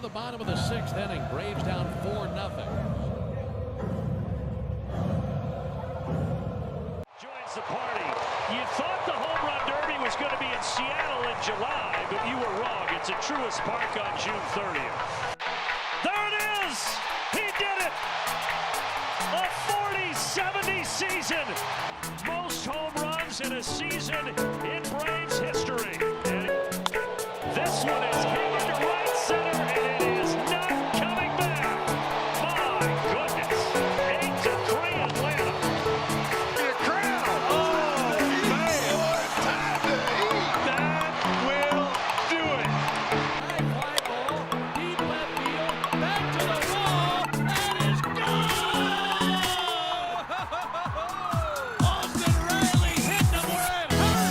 the bottom of the sixth inning. Braves down 4-0. Joins the party. You thought the home run derby was going to be in Seattle in July, but you were wrong. It's at Truist Park on June 30th. There it is! He did it! A 40-70 season! Most home runs in a season in Braves history. And this one is hit into right center, and it is not coming back. My goodness. 8-3 Atlanta. The crowd. Oh, man. Time to eat. That will do it. High fly ball, deep left field, back to the wall, and it's gone! Austin Riley hit them where it hurt!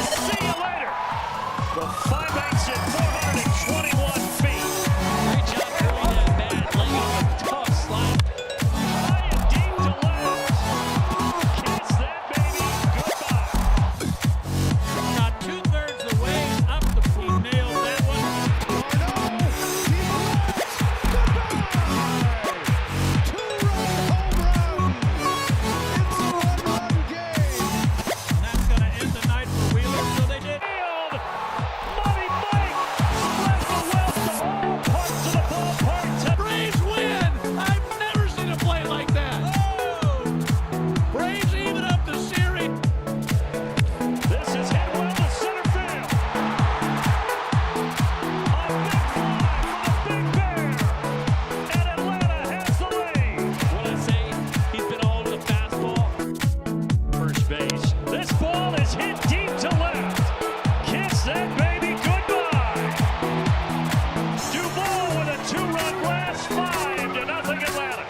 See you later. The 5/8 at 421 feet. Great job throwing that bat, laying off a tough slide. High and deep to left. Kiss that baby goodbye. About 2/3 the way up the he nailed that one. And that's going to end the night for Wheeler, so they did. Field. Money Mike spread the wealth to all parts of the ballpark. Braves win! I've never seen a play like that. Oh! Braves even up the series. This is hit well to center field. A big fly for the Big Bear. And Atlanta has the lead. What I say, he's been all over the fastball. First base. This ball is hit deep to left. Kiss that baby goodbye. Duvall with a two-run blast, 5-0 Atlanta.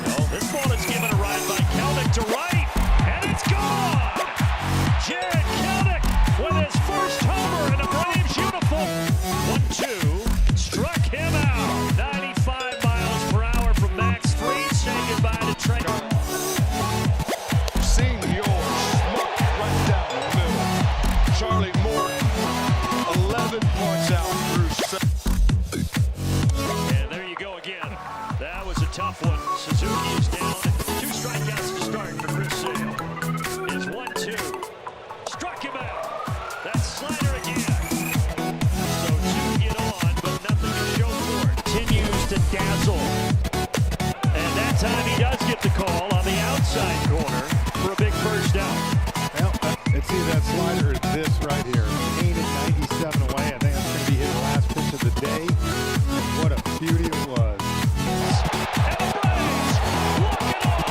Oh, this ball is given a ride by Kelnick to right, and it's gone. Jared Kelnick with his first homer in a Braves uniform. 1-2, struck him out. 95 miles per hour from Max Fried. Say goodbye to Trey. Senior smoke right down the middle. Charlie Morton, 11 points out through 7. And there you go again. That was a tough one. Suzuki is down. 2 strikeouts to start for Chris Sale. Is 1-2. Struck him out. That slider again. So 2 get on, but nothing to show for it. Continues to dazzle. And that time he does get the call on the outside corner for a big first down. Well, it's either that slider or this right here. Aimed at 97 away. I think that's going to be his last pitch of the day. What a beauty it was. And the Braves walk it off.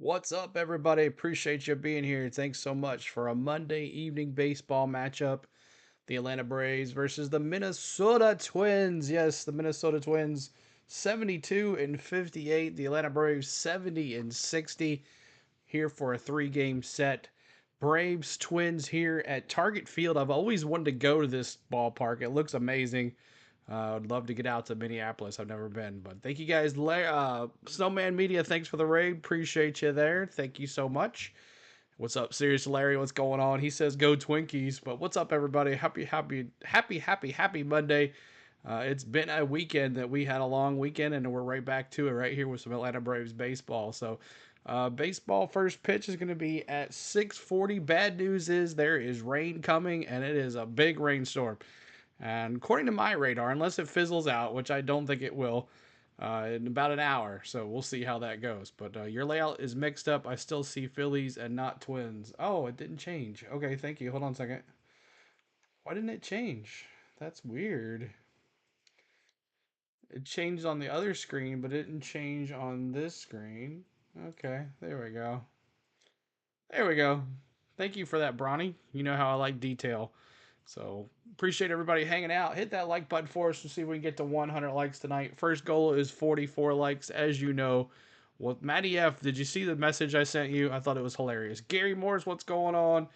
What's up, everybody? Appreciate you being here. Thanks so much for a Monday evening baseball matchup. The Atlanta Braves versus the Minnesota Twins. Yes, the Minnesota Twins 72-58. The Atlanta Braves 70-60. Here for a 3-game set. Braves Twins here at Target Field. I've always wanted to go to this ballpark. It looks amazing. I'd love to get out to Minneapolis. I've never been, but thank you guys. Snowman Media, thanks for the raid. Appreciate you there. Thank you so much. What's up, Serious Larry? What's going on? He says go Twinkies. But what's up, everybody? Happy Monday. It's been a weekend that we had a long weekend, and we're right back to it right here with some Atlanta Braves baseball. So, baseball first pitch is going to be at 6:40. Bad news is there is rain coming, and it is a big rainstorm. And according to my radar, unless it fizzles out, which I don't think it will, in about an hour. So we'll see how that goes. But your layout is mixed up. I still see Phillies and not Twins. Oh, it didn't change. Okay, thank you. Hold on a second. Why didn't it change? That's weird. It changed on the other screen, but it didn't change on this screen. Okay, there we go. There we go. Thank you for that, Bronny. You know how I like detail. So, appreciate everybody hanging out. Hit that like button for us to see if we can get to 100 likes tonight. First goal is 44 likes, as you know. Well, Matty F., did you see the message I sent you? I thought it was hilarious. Gary Morris, what's going on?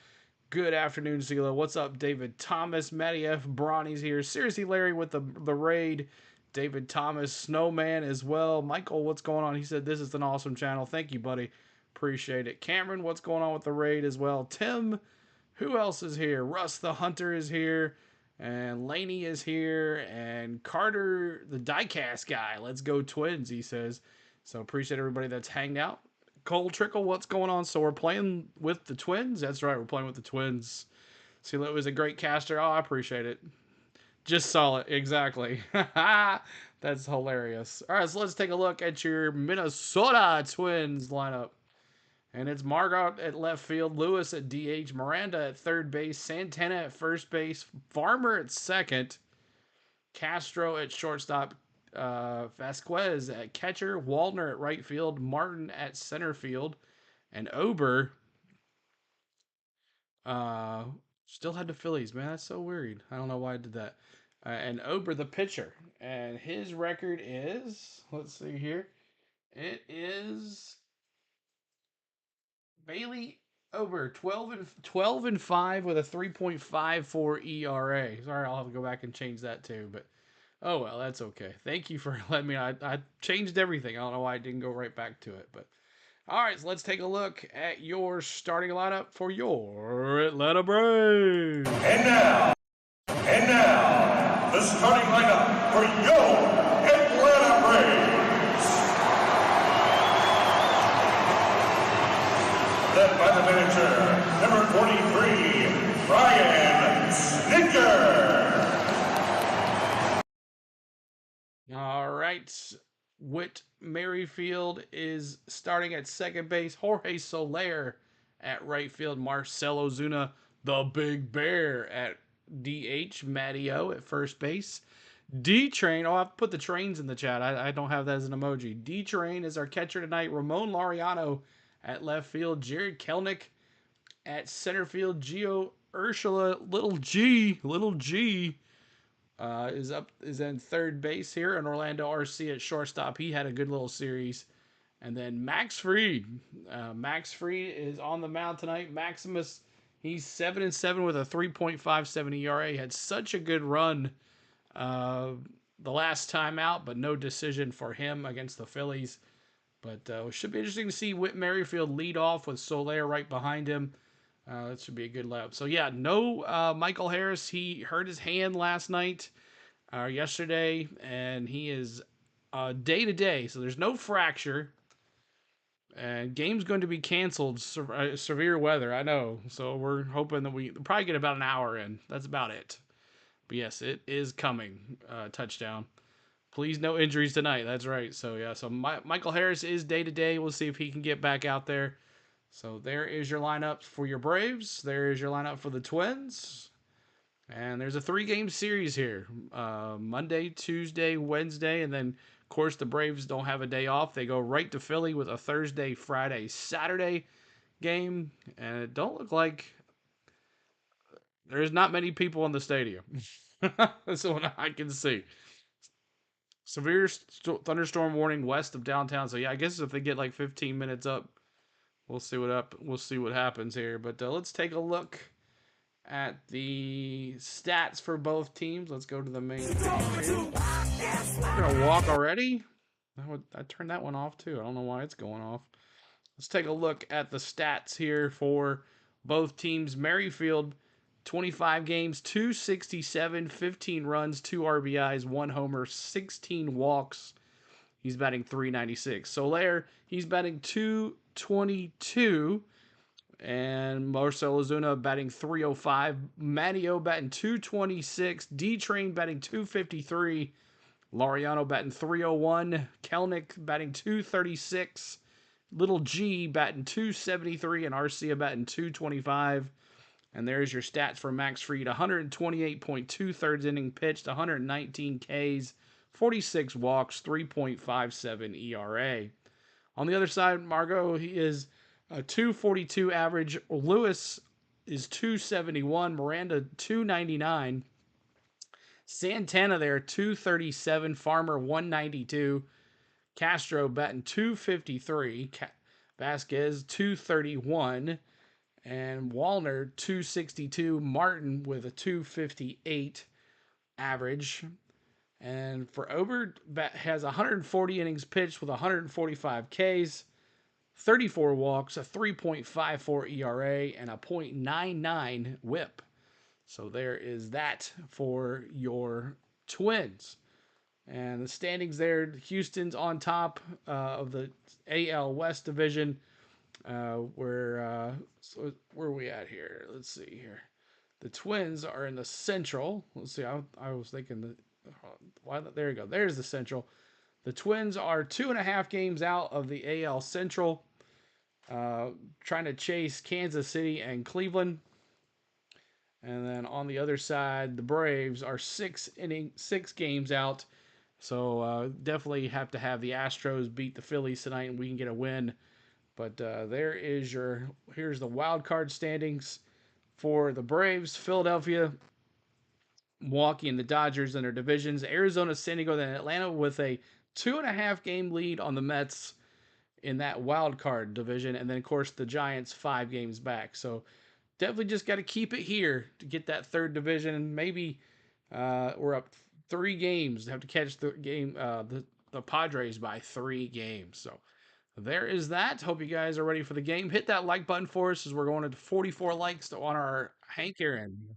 Good afternoon, Zila. What's up, David Thomas? Matty F. Bronny's here. Seriously, Larry with the raid. David Thomas, Snowman as well. Michael, what's going on? He said, this is an awesome channel. Thank you, buddy. Appreciate it. Cameron, what's going on with the raid as well? Tim, who else is here? Russ the Hunter is here. And Laney is here. And Carter, the diecast guy. Let's go Twins, he says. So appreciate everybody that's hanged out. Cole Trickle, what's going on? So we're playing with the Twins? That's right, we're playing with the Twins. See, that was a great caster. Oh, I appreciate it. Just saw it. Exactly. That's hilarious. All right, so let's take a look at your Minnesota Twins lineup. And it's Margot at left field, Lewis at DH, Miranda at third base, Santana at first base, Farmer at second, Castro at shortstop, Vasquez at catcher, Waldner at right field, Martin at center field, and Ober still had the Phillies. Man, that's so weird. I don't know why I did that. And Ober the pitcher, and his record is, let's see here, it is Bailey Ober, 12 and 5 with a 3.54 ERA. Sorry, I'll have to go back and change that too, but oh well, that's okay. Thank you for letting me. I changed everything. I don't know why I didn't go right back to it, but all right. So let's take a look at your starting lineup for your Atlanta Braves. And now, the starting lineup for your Atlanta Braves. Led by the manager, number 43, Brian Snitker. All right. Whit Merrifield is starting at second base. Jorge Soler at right field. Marcell Ozuna, the Big Bear, at DH. Matty O at first base. D-Train. Oh, I've put the trains in the chat. I don't have that as an emoji. D-Train is our catcher tonight. Ramon Laureano at left field. Jared Kelnick at center field. Gio Urshela, little G, is in third base here, and Orlando RC at shortstop. He had a good little series. And then Max Fried. Max Fried is on the mound tonight. Maximus, he's 7-7 with a 3.57 ERA. He had such a good run the last time out, but no decision for him against the Phillies. But it should be interesting to see Whit Merrifield lead off with Soler right behind him. That should be a good lap. So, yeah, no Michael Harris. He hurt his hand last night, yesterday, and he is day-to-day. So there's no fracture. And game's going to be canceled. Severe weather, I know. So we're hoping that we probably get about an hour in. That's about it. But, yes, it is coming. Touchdown. Please, no injuries tonight. That's right. So, yeah, so Michael Harris is day-to-day. We'll see if he can get back out there. So there is your lineup for your Braves. There is your lineup for the Twins. And there's a 3-game series here. Monday, Tuesday, Wednesday. And then, of course, the Braves don't have a day off. They go right to Philly with a Thursday, Friday, Saturday game. And it don't look like there's not many people in the stadium. That's what I can see. Severe thunderstorm warning west of downtown. So, yeah, I guess if they get like 15 minutes up, we'll see what happens here. But let's take a look at the stats for both teams. Let's go to the main page. We're gonna walk already. I turned that one off too. I don't know why it's going off. Let's take a look at the stats here for both teams. Merrifield, 25 games, 267, 15 runs, 2 RBIs, 1 homer, 16 walks. He's batting .396. Soler, he's batting .222. And Marcell Ozuna batting .305. Matteo batting .226. D-Train batting .253. Laureano batting .301. Kelnick batting .236. Little G batting .273. And Arcia batting .225. And there's your stats for Max Fried. 128.2 thirds inning pitched, 119 Ks, 46 walks, 3.57 ERA. On the other side, Margot, he is a 242 average. Lewis is 271. Miranda, 299. Santana there, 237. Farmer, 192. Castro batting .253. Vasquez, 231. And Wallner, 262. Martin with a 258 average. And for Ober, has 140 innings pitched with 145 Ks, 34 walks, a 3.54 ERA, and a .99 whip. So there is that for your Twins. And the standings there, Houston's on top of the AL West division. So where are we at here? Let's see here. The Twins are in the Central. Let's see. I was thinking there you go. There's the Central. The Twins are 2.5 games out of the AL Central, trying to chase Kansas City and Cleveland. And then on the other side, the Braves are 6 games out. So definitely have to have the Astros beat the Phillies tonight, and we can get a win. But here's the wild card standings for the Braves, Philadelphia, Milwaukee, and the Dodgers in their divisions. Arizona, San Diego, and Atlanta with a 2.5 game lead on the Mets in that wild card division. And then, of course, the Giants 5 games back. So definitely just got to keep it here to get that third division. And maybe we're up 3 games. Have to catch the game, the Padres by 3 games. So there is that. Hope you guys are ready for the game. Hit that like button for us as we're going to 44 likes on our Hank Aaron.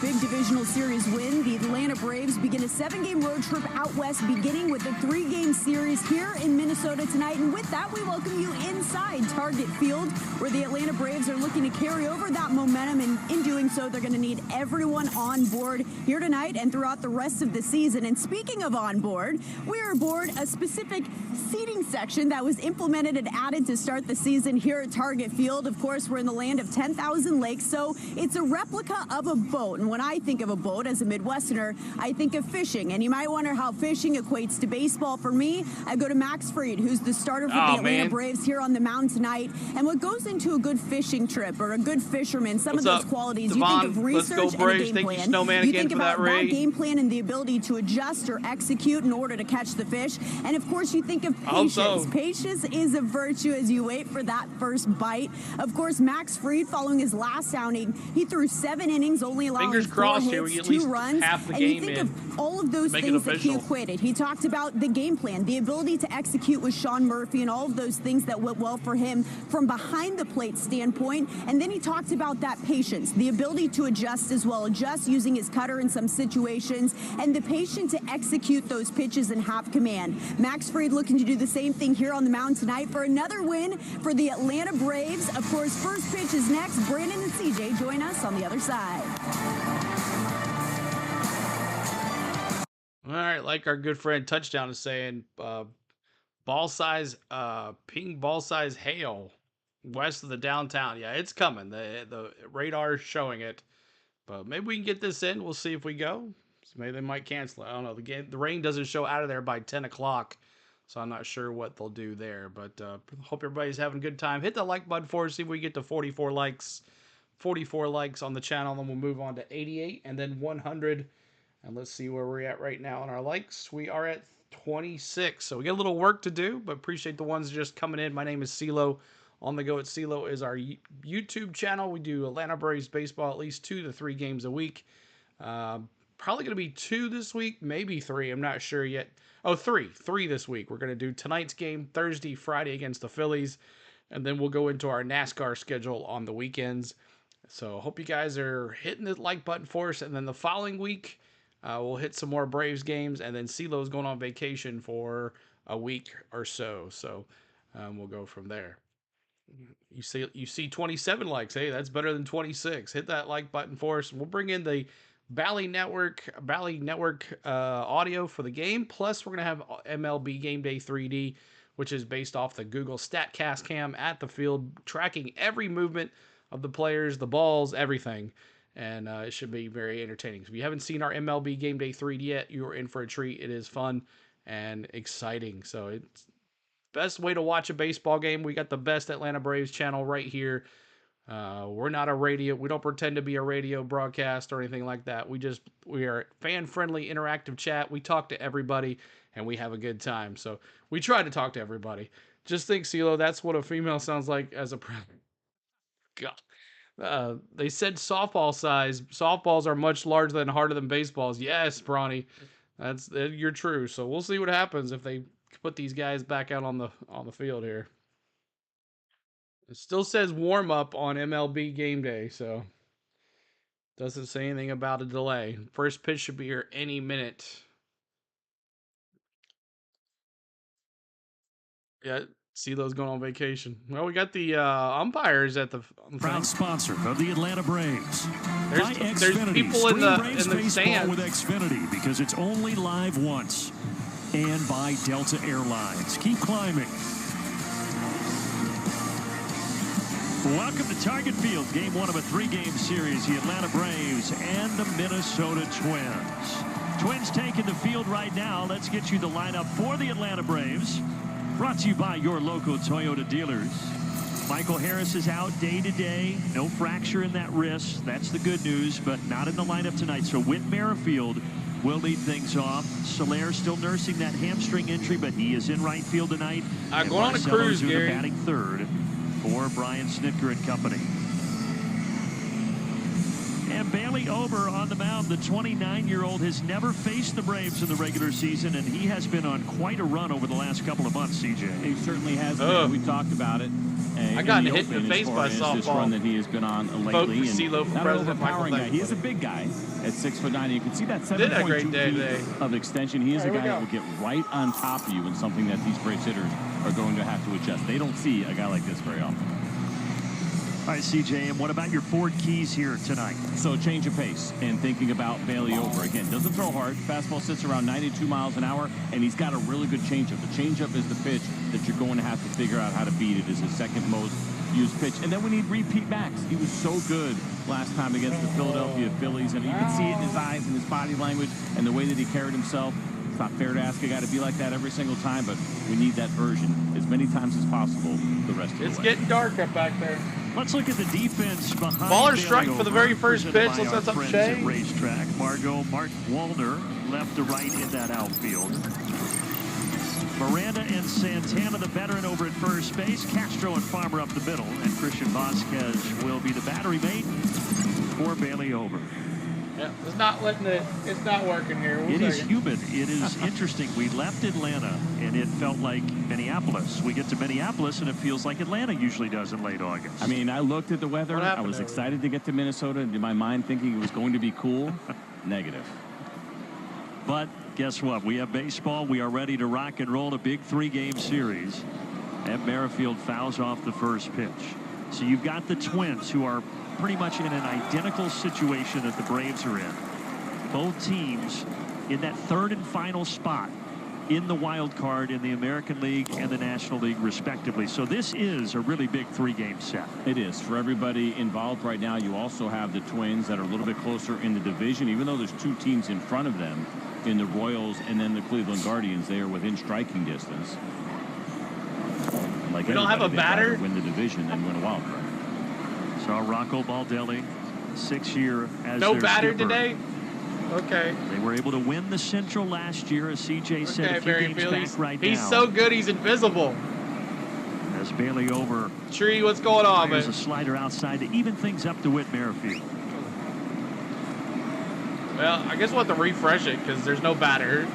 Big divisional series win. The Atlanta Braves begin a 7-game road trip out west, beginning with a 3-game series here in Minnesota tonight. And with that, we welcome you inside Target Field, where the Atlanta Braves are looking to carry over that momentum. And in doing so, they're going to need everyone on board here tonight and throughout the rest of the season. And speaking of on board, we are aboard a specific seating section that was implemented and added to start the season here at Target Field. Of course, we're in the land of 10,000 lakes, so it's a replica of a boat. And when I think of a boat as a Midwesterner, I think of fishing. And you might wonder how fishing equates to baseball. For me, I go to Max Fried, who's the starter for the Atlanta Braves here on the mound tonight. And what goes into a good fishing trip or a good fisherman, some of those qualities, Devon, you think of research and a game plan. You think about that game plan and the ability to adjust or execute in order to catch the fish. And of course, you think of patience. Patience is a virtue as you wait for that first bite. Of course, Max Fried, following his last outing, he threw 7 innings, only allowing 4 hits, 2 runs. And you think of all of those things that he equated. He talked about the game plan, the ability to execute with Sean Murphy, and all of those things that went well for him from behind the plate standpoint. And then he talked about that patience, the ability to adjust as well, adjust using his cutter in some situations, and the patience to execute those pitches and have command. Max Fried looking to do the same thing here on the mound tonight for another win for the Atlanta Braves. Of course, first pitch is next. Brandon and CJ join us on the other side. All right, like our good friend Touchdown is saying, ball size, ping ball size hail west of the downtown. Yeah, it's coming. The radar is showing it, but maybe we can get this in. We'll see if we go. So maybe they might cancel it. I don't know. The rain doesn't show out of there by 10 o'clock, so I'm not sure what they'll do there. But hope everybody's having a good time. Hit that like button for us. See if we get to 44 likes. 44 likes on the channel, then we'll move on to 88 and then 100. And let's see where we're at right now on our likes. We are at 26. So we got a little work to do, but appreciate the ones just coming in. My name is CeeLo. On the Go at CeeLo is our YouTube channel. We do Atlanta Braves baseball at least 2 to 3 games a week. Probably going to be 2 this week, maybe 3. I'm not sure yet. Oh, 3 this week. We're going to do tonight's game Thursday, Friday against the Phillies, and then we'll go into our NASCAR schedule on the weekends. So hope you guys are hitting the like button for us, and then the following week we'll hit some more Braves games, and then CeeLo's going on vacation for a week or so. So we'll go from there. You see 27 likes. Hey, that's better than 26. Hit that like button for us. We'll bring in the Bally Network audio for the game. Plus, we're going to have MLB Game Day 3D, which is based off the Google StatCast cam at the field, tracking every movement of the players, the balls, everything. And it should be very entertaining. So if you haven't seen our MLB Game Day 3D yet, you are in for a treat. It is fun and exciting. So it's best way to watch a baseball game. We got the best Atlanta Braves channel right here. We're not a radio. We don't pretend to be a radio broadcast or anything like that. We are fan-friendly, interactive chat. We talk to everybody, and we have a good time. So we try to talk to everybody. Just think, CeeLo, that's what a female sounds like as a God. They said softball size. Softballs are much larger and harder than baseballs. Yes, Bronny, you're true. So we'll see what happens if they put these guys back out on the field here. It still says warm up on MLB Game Day, so doesn't say anything about a delay. First pitch should be here any minute. Yeah, CeeLo's going on vacation. Well, we got the umpires at the proud sponsor of the Atlanta Braves. There's people in the stands with Xfinity because it's only live once. And by Delta Airlines. Keep climbing. Welcome to Target Field, game 1 of a 3-game series. The Atlanta Braves and the Minnesota Twins. Twins taking the field right now. Let's get you the lineup for the Atlanta Braves. Brought to you by your local Toyota dealers. Michael Harris is out day to day. No fracture in that wrist. That's the good news, but not in the lineup tonight. So Whit Merrifield will lead things off. Soler still nursing that hamstring injury, but he is in right field tonight. Going on a cruise, Gary. Batting third for Brian Snitker and company. And Bailey Ober on the mound. The 29-year-old has never faced the Braves in the regular season, and he has been on quite a run over the last couple of months, CJ. He certainly has been. We talked about it. I got hit in the face by a softball. This run that he has been on lately. And CeeLo for president. Guy. He is a big guy at 6'9". You can see that 7.2 feet of extension. He is a guy that will get right on top of you, and something that these Braves hitters are going to have to adjust. They don't see a guy like this very often. All right, CJ, and what about your Ford Keys here tonight? So change of pace and thinking about Bailey Ober. Again, doesn't throw hard. Fastball sits around 92 miles an hour, and he's got a really good changeup. The changeup is the pitch that you're going to have to figure out how to beat. It is his second most used pitch. And then we need repeat backs. He was so good last time against the Philadelphia Phillies, and you can see it in his eyes and his body language and the way that he carried himself. It's not fair to ask a guy to be like that every single time, but we need that version as many times as possible the rest of the way. It's getting dark up back there. Let's look at the defense behind Baller strike for the very first pitch. Let's set up Shea. Racetrack. Mark Wallner left to right in that outfield. Miranda and Santana, the veteran, over at first base. Castro and Farmer up the middle. And Christian Vasquez will be the battery mate for Bailey Ober. Yeah, it's not working here. It is humid. It is interesting. We left Atlanta, and it felt like Minneapolis. We get to Minneapolis, and it feels like Atlanta usually does in late August. I mean, I looked at the weather. I was excited to get to Minnesota, and in my mind thinking it was going to be cool. Negative. But guess what? We have baseball. We are ready to rock and roll a big 3-game series. And Merrifield fouls off the first pitch. So you've got the Twins, who are pretty much in an identical situation that the Braves are in. Both teams in that third and final spot in the wild card in the American League and the National League, respectively. So this is a really big 3-game set. It is. For everybody involved right now, you also have the Twins that are a little bit closer in the division, even though there's 2 teams in front of them in the Royals and then the Cleveland Guardians. They are within striking distance. Like we don't have a batter. Win the division and win a wild card. So Rocco Baldelli, 6-year as no their batter skipper. today. Okay. They were able to win the Central last year, as CJ said a few games back right now. He's so good, he's invisible. As Bailey Ober. Tree, what's going on, man? There's a slider outside to even things up to Whit Merrifield. Well, I guess we'll have to refresh it because there's no batter.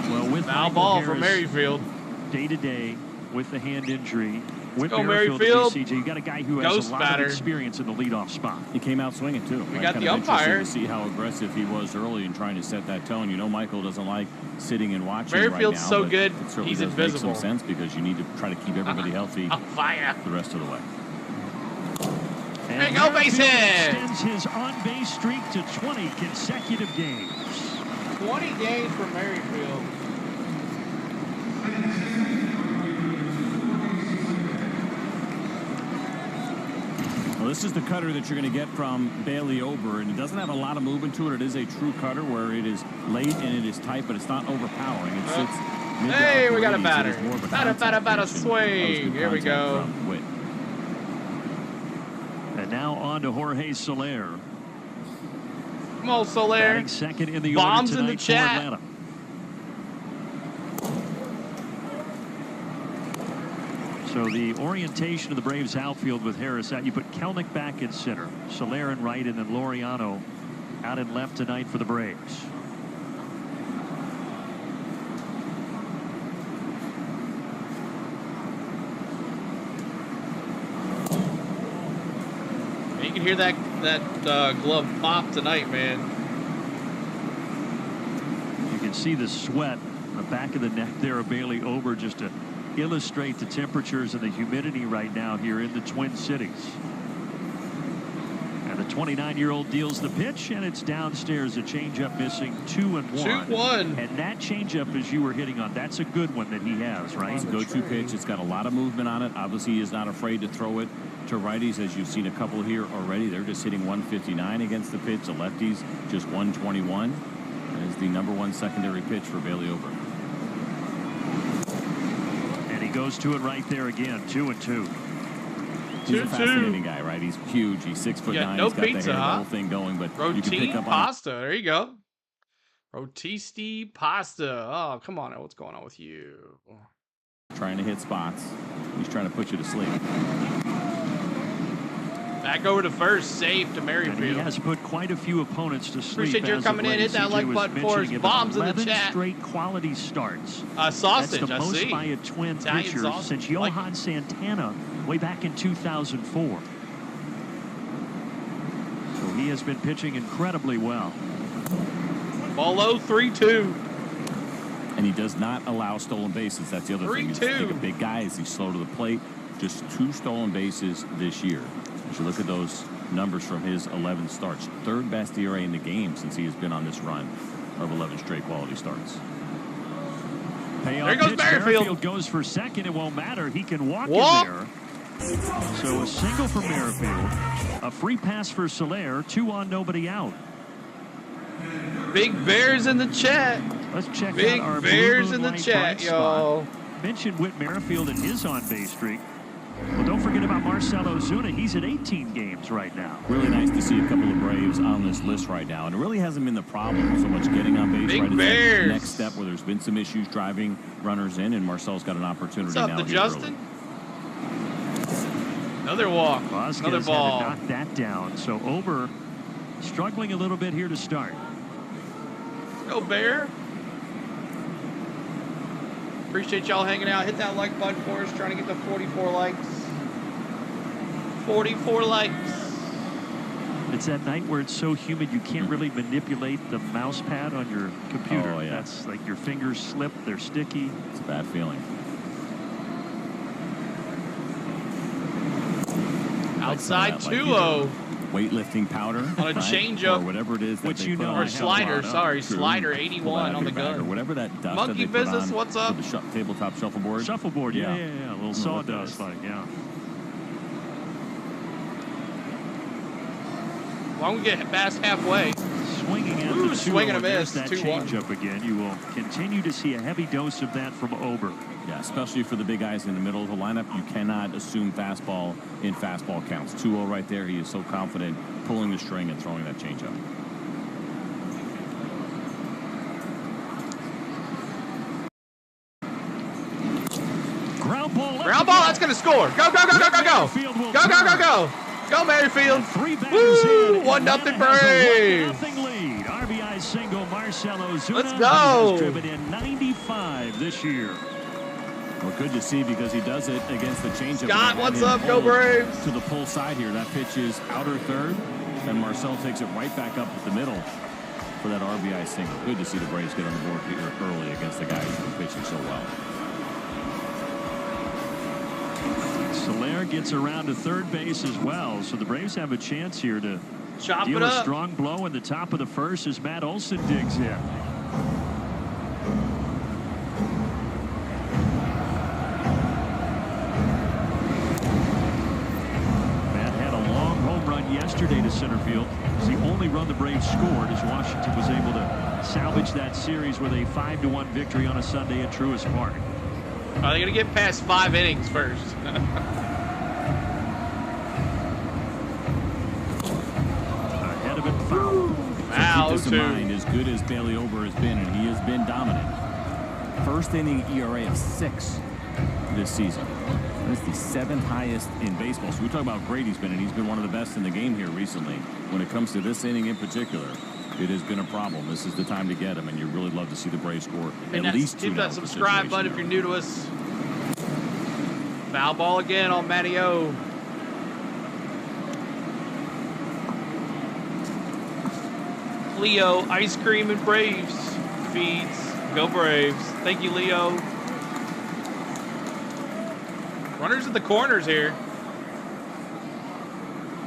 Well, with foul ball for Merrifield. Day to day with the hand injury. With Merrifield. CJ, you got a guy who has a lot of experience in the leadoff spot. He came out swinging too. We got the umpire. To see how aggressive he was early in trying to set that tone. You know, Michael doesn't like sitting and watching. Merrifield's right now, so good. He's invisible. Make some sense because you need to try to keep everybody healthy the rest of the way. And go base hit! Extends his on-base streak to 20 consecutive games. 20 games for Merrifield. Well, this is the cutter that you're going to get from Bailey Ober, and it doesn't have a lot of movement to it. It is a true cutter where it is late and it is tight, but it's not overpowering. It sits mid to hey, upper we got a 80s. batter. Batter, Pitch, swing. Here we go. And now on to Jorge Soler. Come on, Soler. Batting second in the Bombs order in the tonight chat. for Atlanta. So the orientation of the Braves outfield with Harris out. You put Kelnick back in center, Soler in right, and then Laureano out in left tonight for the Braves. You can hear that glove pop tonight, man. You can see the sweat on the back of the neck there of Bailey Ober just to illustrate the temperatures and the humidity right now here in the Twin Cities. And the 29-year-old deals the pitch, and it's downstairs. A changeup missing 2-1. 2-1. And that changeup, as you were hitting on, that's a good one that he has, right? It's a go-to pitch. It's got a lot of movement on it. Obviously, he is not afraid to throw it to righties, as you've seen a couple here already. They're just hitting 159 against the pitch. The lefties just 121. That is the #1 secondary pitch for Bailey Ober. And he goes to it right there again. 2-2. He's a fascinating guy, right? He's huge. He's 6'9". No He's got pizza, the whole thing going, but you can pick up pasta. There you go. Rotisti pasta. Oh, come on. What's going on with you? Trying to hit spots. He's trying to put you to sleep. Back over to first, safe to Merrifield. And he has put quite a few opponents to sleep. Appreciate you coming in. Hit that like button for us. Bombs in the chat. Straight quality starts. Sausage, That's the most by a Twin pitcher since Johan Santana way back in 2004. So he has been pitching incredibly well. Ball low, 3-2. And he does not allow stolen bases. That's the other thing. He's a big guy. He's slow to the plate. Just 2 stolen bases this year. As you look at those numbers from his 11 starts, 3rd best ERA in the game since he has been on this run of 11 straight quality starts. There goes Merrifield. Goes for second. It won't matter. He can walk in there. So a single for Merrifield, a free pass for Soler, 2 on, nobody out. Big Bears in the chat. Let's check Big out our Bears in the chat, y'all. Mentioned Whit Merrifield and his on-base streak. Well, don't forget about Marcell Ozuna. He's at 18 games right now. Really nice to see a couple of Braves on this list right now. And it really hasn't been the problem so much getting on base. Big right? Bears. Next step where there's been some issues driving runners in, and Marcel's got an opportunity What's up, now. to Justin? Another walk. Vasquez Another ball. had to knock that down. So Ober struggling a little bit here to start. Go Bear. Appreciate y'all hanging out. Hit that like button for us. Trying to get to 44 likes. 44 likes. It's that night where it's so humid you can't really manipulate the mouse pad on your computer. Oh, yeah. That's like your fingers slip, they're sticky. It's a bad feeling. Outside 2-0. Weightlifting powder On a changeup. or whatever it is that Which they you put know on. Or I have slider, a lot of. sorry. True. Slider Pull 81 that out on of the your bag, or gun. whatever that dust Monkey that they put business, on what's up? for the tabletop shuffleboard. Shuffleboard, yeah. A little sawdust, that like, yeah. Why don't we get past halfway? Swinging at Ooh, swing and a miss. That 2-1. changeup again. You will continue to see a heavy dose of that from Ober. Yeah, especially for the big guys in the middle of the lineup. You cannot assume fastball in fastball counts. 2-0 right there. He is so confident pulling the string and throwing that changeup. Ground ball. Ground ball. That's going to score. Go, go, go, go, go, go. Go, go, go, go. Go, Merrifield. Woo! 1-0 Braves. 1-0 lead. RBI single. Marcelo Zuna. Let's go. Has driven in 95 this year. Well, good to see because he does it against the changeup. Scott, what's up? Go Braves. To the pull side here. That pitch is outer third, and Marcel takes it right back up at the middle for that RBI single. Good to see the Braves get on the board here early against the guys who are pitching so well. Soler gets around to third base as well, so the Braves have a chance here to Chop deal it a up. strong blow in the top of the first as Matt Olson digs in. Matt had a long home run yesterday to center field. It's the only run the Braves scored as Washington was able to salvage that series with a 5-1 victory on a Sunday at Truist Park. Are they going to get past 5 innings first? Ahead of it, foul. Foul, keep this in mind, as good as Bailey Ober has been, and he has been dominant. First inning ERA of 6 this season. That's the 7th highest in baseball. So we talk about great he's been, and he's been one of the best in the game here recently. When it comes to this inning in particular, it has been a problem. This is the time to get him, and you really love to see the Braves score at least 2 Hit that subscribe button if you're new to us. Foul ball again on Matty O. Leo, ice cream and Braves feeds. Go Braves. Thank you, Leo. Runners at the corners here.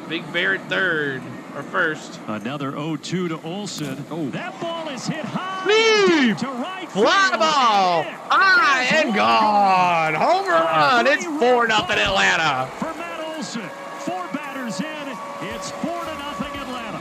Big Bear at third, or first. Another 0-2 to Olson. Oh. That ball is hit high. Deep. To right Fly field. ball. High and gone. Home run. It's 4-0 Atlanta. For Matt Olson. 4 batters in. It's 4-0 Atlanta.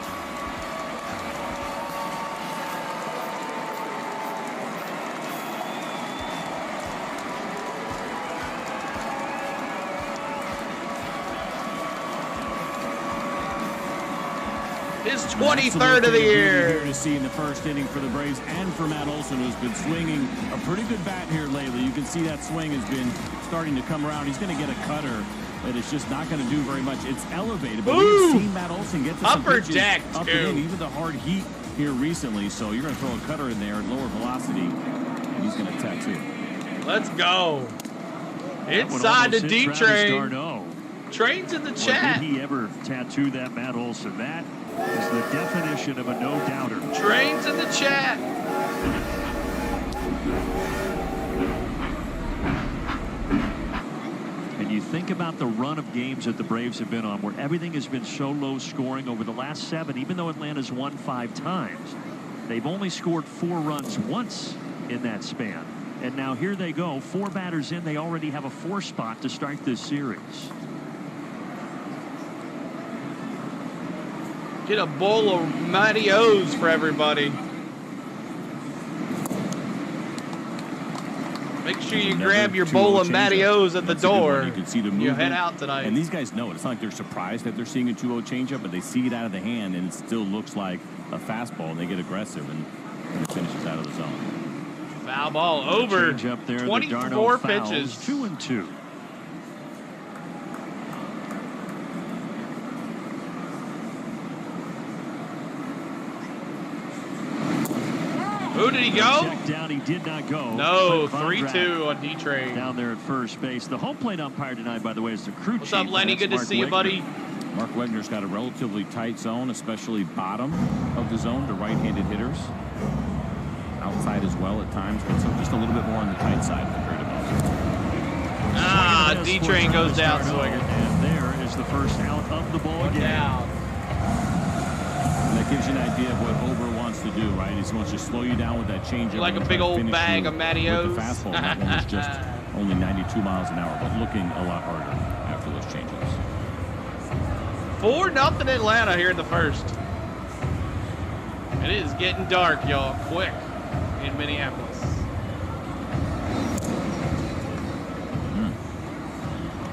His 23rd of the year. Here to see in the first inning for the Braves and for Matt Olson, who's been swinging a pretty good bat here lately. You can see that swing has been starting to come around. He's going to get a cutter, but it's just not going to do very much. It's elevated, but we've seen Matt Olson get to some upper pitches deck, up and in, even the hard heat here recently. So you're going to throw a cutter in there at lower velocity, and he's going to tattoo. Let's go. Inside the D train. Train's in the chat. Did he ever tattoo that Matt Olson? That is the definition of a no-doubter. Train's in the chat. And you think about the run of games that the Braves have been on where everything has been so low scoring over the last 7, even though Atlanta's won 5 times. They've only scored 4 runs once in that span. And now here they go, 4 batters in. They already have a 4 spot to start this series. Get a bowl of Matty O's for everybody. Make sure you grab your bowl of Matty O's at the door. You can see the movement. You head out tonight. And these guys know it. It's not like they're surprised that they're seeing a 2-0 changeup, but they see it out of the hand, and it still looks like a fastball, and they get aggressive, and it finishes out of the zone. Foul ball over. 24 pitches. 2-2. Who did he go? Check down, he did not go. No, 3-2 on D-Train. Down there at first base. The home plate umpire tonight, by the way, is the crew chief. What's up, Lenny? Good to see you, buddy. Mark Wegner's got a relatively tight zone, especially bottom of the zone to right-handed hitters. Outside as well at times, but so just a little bit more on the tight side compared to most. D-Train goes down swinging. And there is the first out of the ball game. Down. And that gives you an idea of what Ober wants to do, right? He wants to slow you down with that changeup. Like a big old bag of Matty O's. The fastball. That one was just only 92 miles an hour, but looking a lot harder after those changes. 4-0 Atlanta here in the first. It is getting dark, y'all, quick in Minneapolis.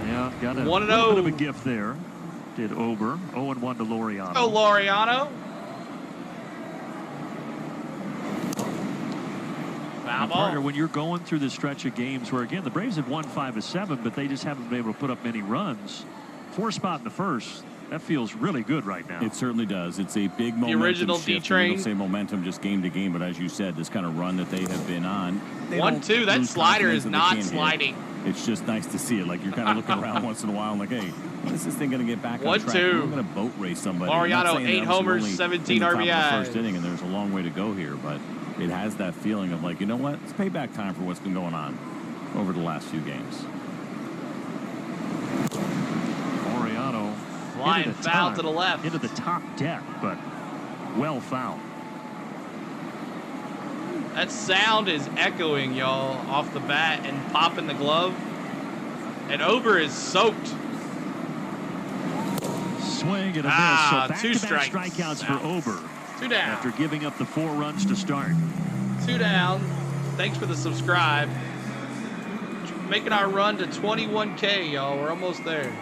Yeah, got a 1-0. little bit of a gift there. Did Ober. 0-1 to Laureano. Oh, Laureano. Foul ball. Carter, when you're going through this stretch of games where, again, the Braves have won 5 of 7, but they just haven't been able to put up many runs. 4 spot in the first. That feels really good right now. It certainly does. It's a big momentum original shift. D-train. You don't say momentum just game to game, but as you said, this kind of run that they have been on. 1-2. That slider is not sliding. It's just nice to see it. Like, you're kind of looking around once in a while and like, hey, when is this thing going to get back on track? 1-2. We're going to boat race somebody. Laureano, 8 homers, 17 RBIs. The first inning, and there's a long way to go here, but it has that feeling of like, you know what? It's payback time for what's been going on over the last few games. Laureano flying foul to the left. Into the top deck, but well fouled. That sound is echoing, y'all, off the bat and popping the glove. And Ober is soaked. Swing and a miss. So back-to-back strikeouts for Ober. 2 down. After giving up the 4 runs to start. 2 down. Thanks for the subscribe. Making our run to 21K, y'all. We're almost there.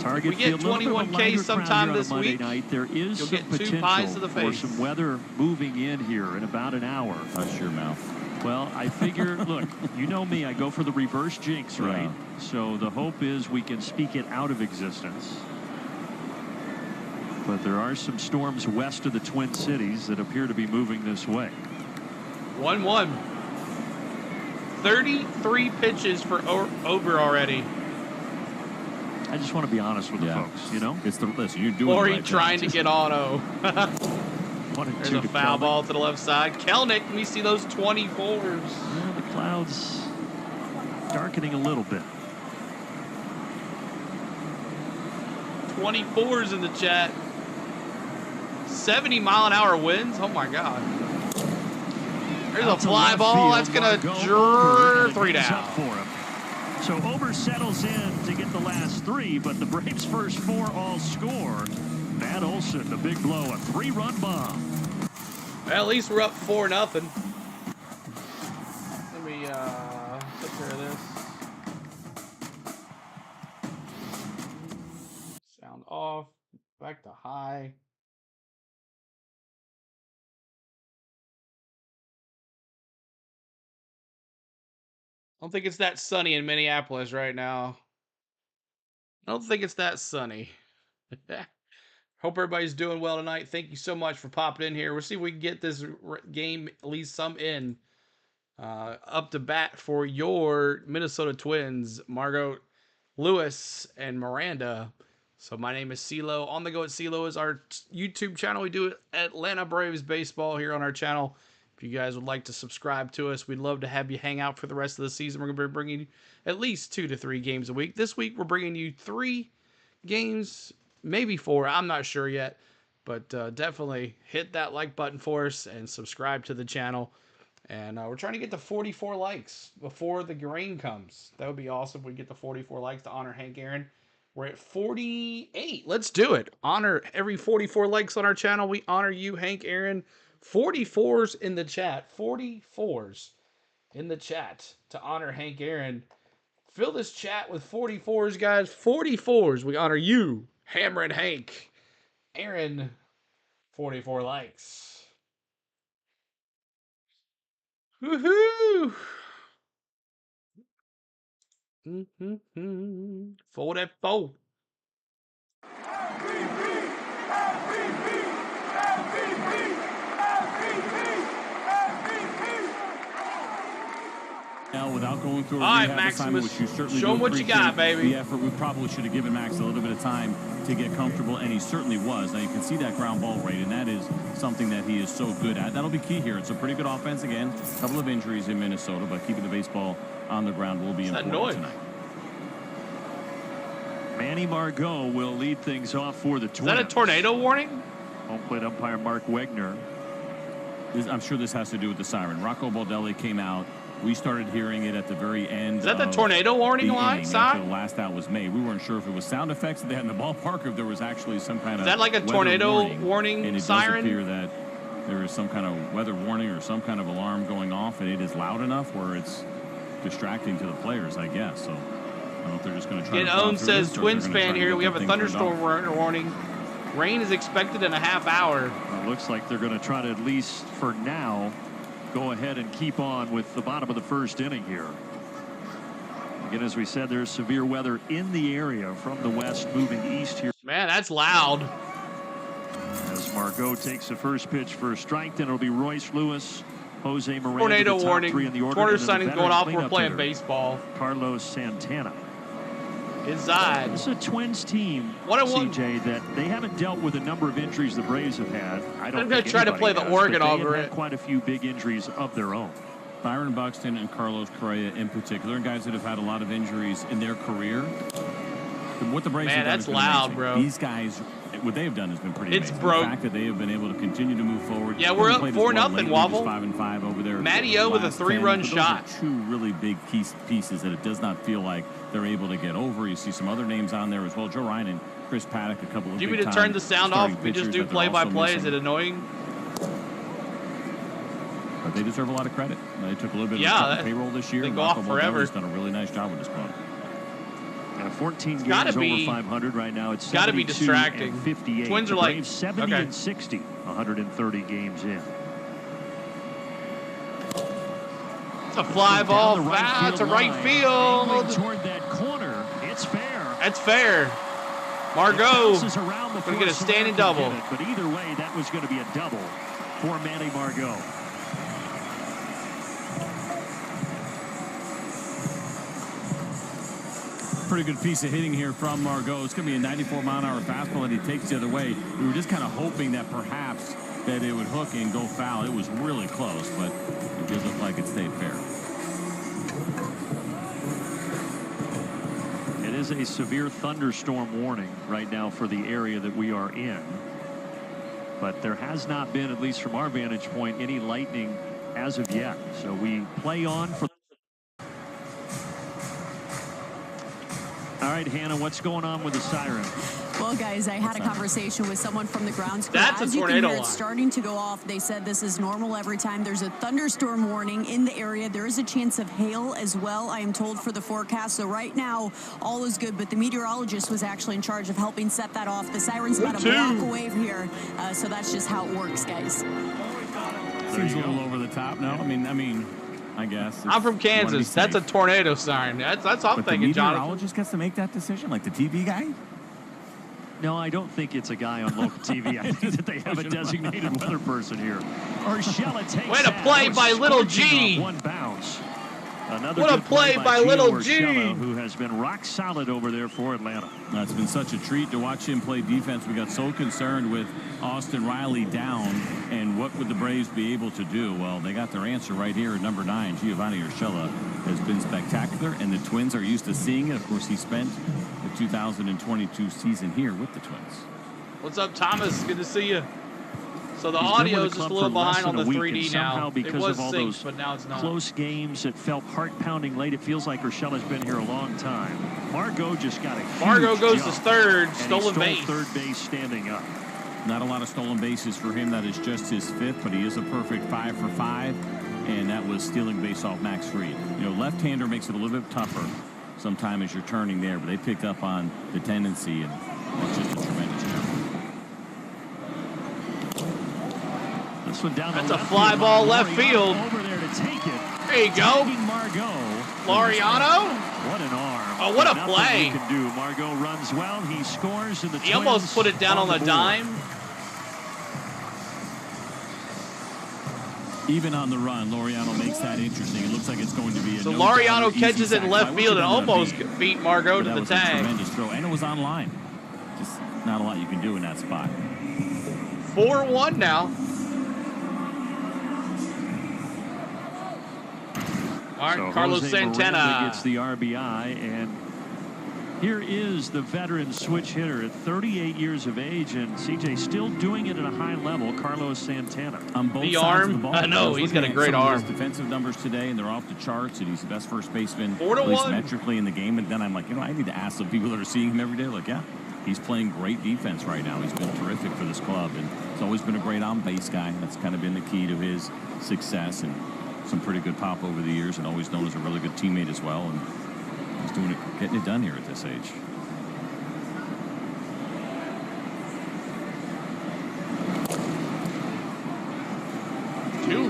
Target we get 21K sometime this week. Night. There is you'll some get 2 pies to the for face. some weather moving in here in about an hour. Hush your mouth. Well, I figure, look, you know me, I go for the reverse jinx, right? Yeah. So the hope is we can speak it out of existence. But there are some storms west of the Twin Cities that appear to be moving this way. 1-1. 33 pitches for Ober already. I just want to be honest with the folks, you know? It's the listen, you're doing Lori right trying to get auto. There's a foul Kelnick. ball to the left side. Kelnick, we see those 24s. Yeah, the clouds darkening a little bit. 24s in the chat. 70-mile-an-hour winds. Oh my God. There's a fly ball. That's gonna draw 3 down. For him. So Ober settles in to get the last 3, but the Braves' first 4 all score. Matt Olson, the big blow, a 3-run bomb. Well, at least we're up 4-0. Let me take care of this. Sound off. Back to high. I don't think it's that sunny in Minneapolis right now. I don't think it's that sunny. Hope everybody's doing well tonight. Thank you so much for popping in here. We'll see if we can get this game, at least some in, up to bat for your Minnesota Twins, Margot, Lewis, and Miranda. So my name is CeeLo. On the Go at CeeLo is our YouTube channel. We do Atlanta Braves baseball here on our channel. If you guys would like to subscribe to us, we'd love to have you hang out for the rest of the season. We're going to be bringing you at least 2 to 3 games a week. This week, we're bringing you 3 games, maybe 4. I'm not sure yet, but definitely hit that like button for us and subscribe to the channel. And we're trying to get to 44 likes before the rain comes. That would be awesome if we get to 44 likes to honor Hank Aaron. We're at 48. Let's do it. Honor every 44 likes on our channel. We honor you, Hank Aaron. 44s in the chat. 44s in the chat to honor Hank Aaron. Fill this chat with 44s, guys. 44s. We honor you, Hammer and Hank. Aaron, 44 likes. Woohoo! Four that 4. Now, without going through a All right, rehab assignment, Maximus, which you certainly show him what you got, baby. The effort, we probably should have given Max a little bit of time to get comfortable, and he certainly was. Now, you can see that ground ball rate, and that is something that he is so good at. That'll be key here. It's a pretty good offense again. A couple of injuries in Minnesota, but keeping the baseball on the ground will be important tonight. Manny Margot will lead things off for the Twins. Is that a tornado warning? Home plate umpire Mark Wegner. I'm sure this has to do with the siren. Rocco Baldelli came out We started hearing it at the very end. Is that the tornado warning line sign? The last out was made. We weren't sure if it was sound effects that they had in the ballpark or if there was actually some kind of. Is that like a tornado warning and it siren? Does appear that there is some kind of weather warning or some kind of alarm going off, and it is loud enough where it's distracting to the players, I guess. So I don't know if they're just going to try. Get Owen says Twins fan here. We have a thunderstorm warning. Rain is expected in a half hour. Well, it looks like they're going to try to, at least for now, go ahead and keep on with the bottom of the first inning here. Again, as we said, there's severe weather in the area from the west moving east here. Man, that's loud. As Margot takes the first pitch for a strike, then it'll be Royce Lewis, Jose Moreno. Tornado warning. Tornado signing's going off. We're playing hitter, baseball. Carlos Santana. Inside. It's a Twins team, CJ, that they haven't dealt with a number of injuries the Braves have had. I don't. They're going to try to play the Oregon over it. Quite a few big injuries of their own. Byron Buxton and Carlos Correa in particular, and guys that have had a lot of injuries in their career. What the Braves have done that's loud, bro. These guys, what they have done has been pretty amazing. It's broke. The fact that they have been able to continue to move forward. Yeah, we're up 4-0, Wobble. 5-5 over there. Matty O with a 3-run shot. Those are two really big pieces that it does not feel like they're able to get over. You see some other names on there as well. Joe Ryan and Chris Paddock, a couple of. Do you mean to turn the sound off? We just do play-by-play. Is it annoying? But they deserve a lot of credit. They took a little bit of payroll this year. They go off forever. He's done a really nice job with this club. 14 games over 500 right now. It's got to be distracting. 58. Twins are like 70 and 60, 130 games in. It's a fly ball foul to right field. Toward that corner, it's fair. That's fair. Margot going to get a standing double. But either way, that was going to be a double for Manny Margot. Pretty good piece of hitting here from Margot. It's going to be a 94-mile-an-hour fastball that he takes the other way. We were just kind of hoping that perhaps that it would hook and go foul. It was really close, but it does look like it stayed fair. It is a severe thunderstorm warning right now for the area that we are in. But there has not been, at least from our vantage point, any lightning as of yet. So we play on for. All right, Hannah, what's going on with the siren? Well, guys, I had a conversation with someone from the grounds crew. That's a tornado line. It's starting to go off. They said this is normal every time there's a thunderstorm warning in the area. There is a chance of hail as well, I am told, for the forecast. So right now, all is good. But the meteorologist was actually in charge of helping set that off. The siren's about a block away here. So that's just how it works, guys. Seems a little over the top. No, I mean. I guess. I'm from Kansas. That's a tornado siren. That's what I'm thinking, Jonathan. The meteorologist gets to make that decision, like the TV guy? No, I don't think it's a guy on local TV. I think that they have a designated weather person here. Urshela takes Way to play by Little G. One bounce. Another what a play by Little G. Who has been rock solid over there for Atlanta. It's been such a treat to watch him play defense. We got so concerned with Austin Riley down and what would the Braves be able to do. Well, they got their answer right here at number 9. Giovanni Urshela has been spectacular, and the Twins are used to seeing it. Of course, he spent the 2022 season here with the Twins. What's up, Thomas? Good to see you. So the audio is just a little behind on the 3D now. Because it was of all synced, those but now it's not. Close games that felt heart-pounding late. It feels like Urshela's been here a long time. Margot just got a huge Margot goes jump, to third, and stolen base. Third base standing up. Not a lot of stolen bases for him. That is just his 5th, but he is a perfect 5 for 5, and that was stealing base off Max Fried. You know, left-hander makes it a little bit tougher sometimes as you're turning there, but they picked up on the tendency, and it's just a tremendous job. This one down That's a fly ball left field. Over there to take it. There you go. Margot. Laureano. What an arm. Oh, what a play. He can do. Margot runs well. He scores in the He almost put it down on the dime. Even on the run, Laureano makes that interesting. It looks like it's going to be a so Laureano catches it in left field and almost beat Margot to the tag. That was a tremendous throw, and it was on line. Just not a lot you can do in that spot. 4-1 now. All right, so Carlos Jose Santana gets the RBI, and Here is the veteran switch hitter at 38 years of age, and CJ still doing it at a high level, Carlos Santana. On both the sides arm, of the ball. I know, he's got a great some of arm. his defensive numbers today, and they're off the charts, and he's the best first baseman, 4-1. at least metrically in the game. And then I'm like, I need to ask some people that are seeing him every day, like, yeah, he's playing great defense right now. He's been terrific for this club, and he's always been a great on-base guy. That's kind of been the key to his success, and some pretty good pop over the years, and always known as a really good teammate as well. And he's doing it, getting it done here at this age.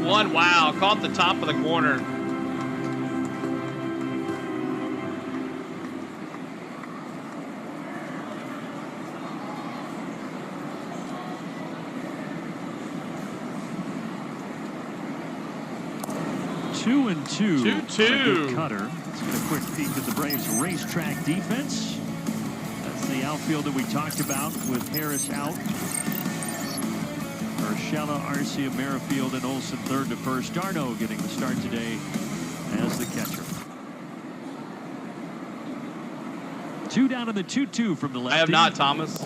One, wow, caught the top of the corner. Two and two. 2-2. Cutter. Let's get a quick peek at the Braves' racetrack defense. That's the outfield that we talked about with Harris out. Urshela, Arcia, Merrifield, and Olsen third to first. Darno getting the start today as the catcher. 2 down in the 2-2 from the left. I have not, Thomas.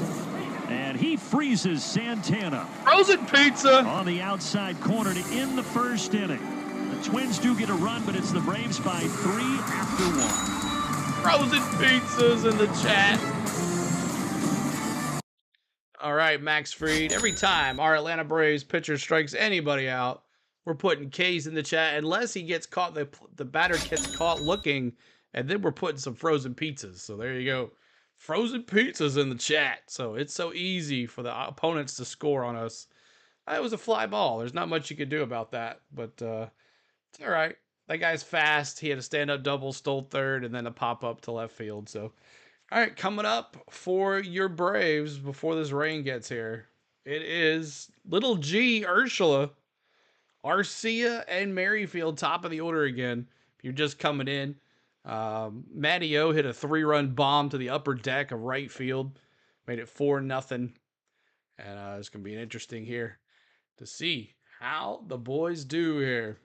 And he freezes Santana. Frozen pizza. On the outside corner to end the first inning. The Twins do get a run, but it's the Braves by 3 after 1. Frozen pizzas in the chat. All right, Max Fried. Every time our Atlanta Braves pitcher strikes anybody out, we're putting K's in the chat unless he gets caught, the batter gets caught looking, and then we're putting some frozen pizzas. So there you go. Frozen pizzas in the chat. So it's so easy for the opponents to score on us. It was a fly ball. There's not much you could do about that, but it's all right. That guy's fast. He had a stand-up double, stole third, and then a pop-up to left field. So, all right, coming up for your Braves before this rain gets here, it is Little G, Urshela, Arcia, and Merrifield, top of the order again. If you're just coming in, Matty O hit a 3-run bomb to the upper deck of right field, made it 4-0, and it's going to be interesting here to see how the boys do here.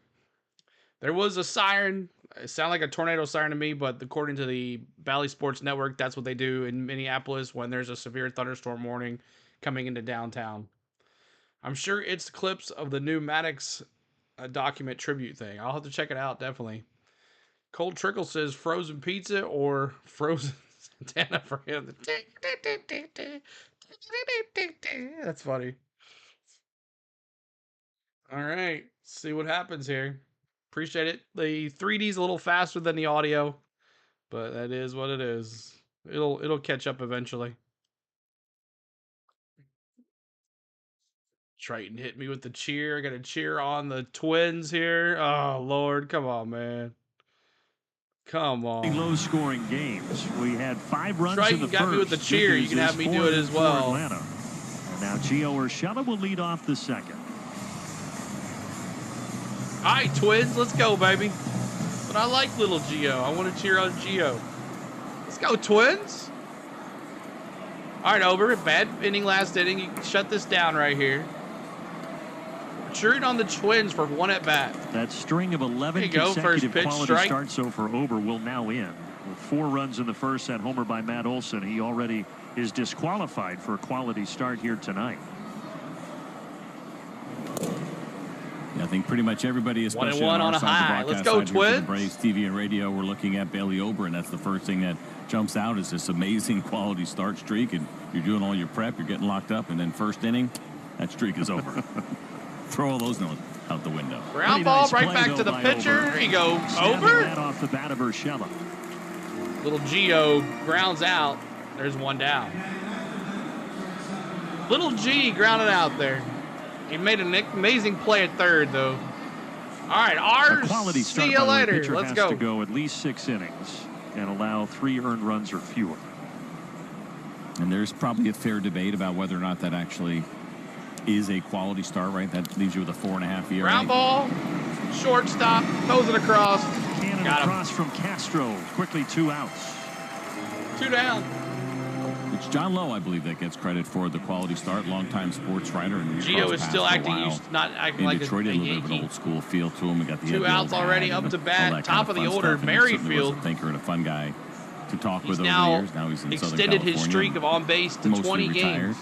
There was a siren. It sounded like a tornado siren to me, but according to the Valley Sports Network, that's what they do in Minneapolis when there's a severe thunderstorm warning coming into downtown. I'm sure it's clips of the new Maddox document tribute thing. I'll have to check it out, definitely. Cold Trickle says frozen pizza or frozen Santana for him. That's funny. All right, see what happens here. Appreciate it. The 3D's a little faster than the audio, but that is what it is. It'll catch up eventually. Triton hit me with the cheer. I got to cheer on the Twins here. Oh, Lord. Come on, man. Come on. Low-scoring games. We had 5 runs Triton in the got first. me with the cheer. You can have me do it as well. Atlanta. And now Gio Urshela will lead off the second. All right, Twins, let's go, baby. But I like little Gio. I want to cheer on Gio. Let's go, Twins. All right, Ober, bad inning last inning. You can shut this down right here. We're cheering on the Twins for 1 at-bat. That string of 11 consecutive quality starts so for Ober will now end. With 4 runs in the first, that homer by Matt Olson. He already is disqualified for a quality start here tonight. I think pretty much everybody, especially 1-1 on a high. Let's go, Twins. Braves TV and radio, we're looking at Bailey Ober, and that's the first thing that jumps out is this amazing quality start streak. And you're doing all your prep, you're getting locked up, and then first inning, that streak is over. Throw all those notes out the window. Ground ball nice right back to the pitcher. There you go, Ober. That off the bat of Urshela. Little Gio grounds out. There's 1 down. Little G grounded out there. He made an amazing play at third, though. All right, ours. See you later. Let's go. Has to go at least 6 innings and allow 3 earned runs or fewer. And there's probably a fair debate about whether or not that actually is a quality start, right? That leaves you with a 4.5 ERA. Ground ball, shortstop, throws it across. Cannon Got him. Across from Castro. Quickly 2 outs. 2 down. It's John Lowe, I believe, that gets credit for the quality start. Longtime sports writer. And Gio is still acting, not acting like Detroit, a a little bit Yankee. of an old school feel to him. We got the 2 outs already, up to bat, top of the order. Merrifield. A thinker and a fun guy. to talk He's with over now the years. Now he's in Southern extended his California, streak of on base to mostly 20 retired. games.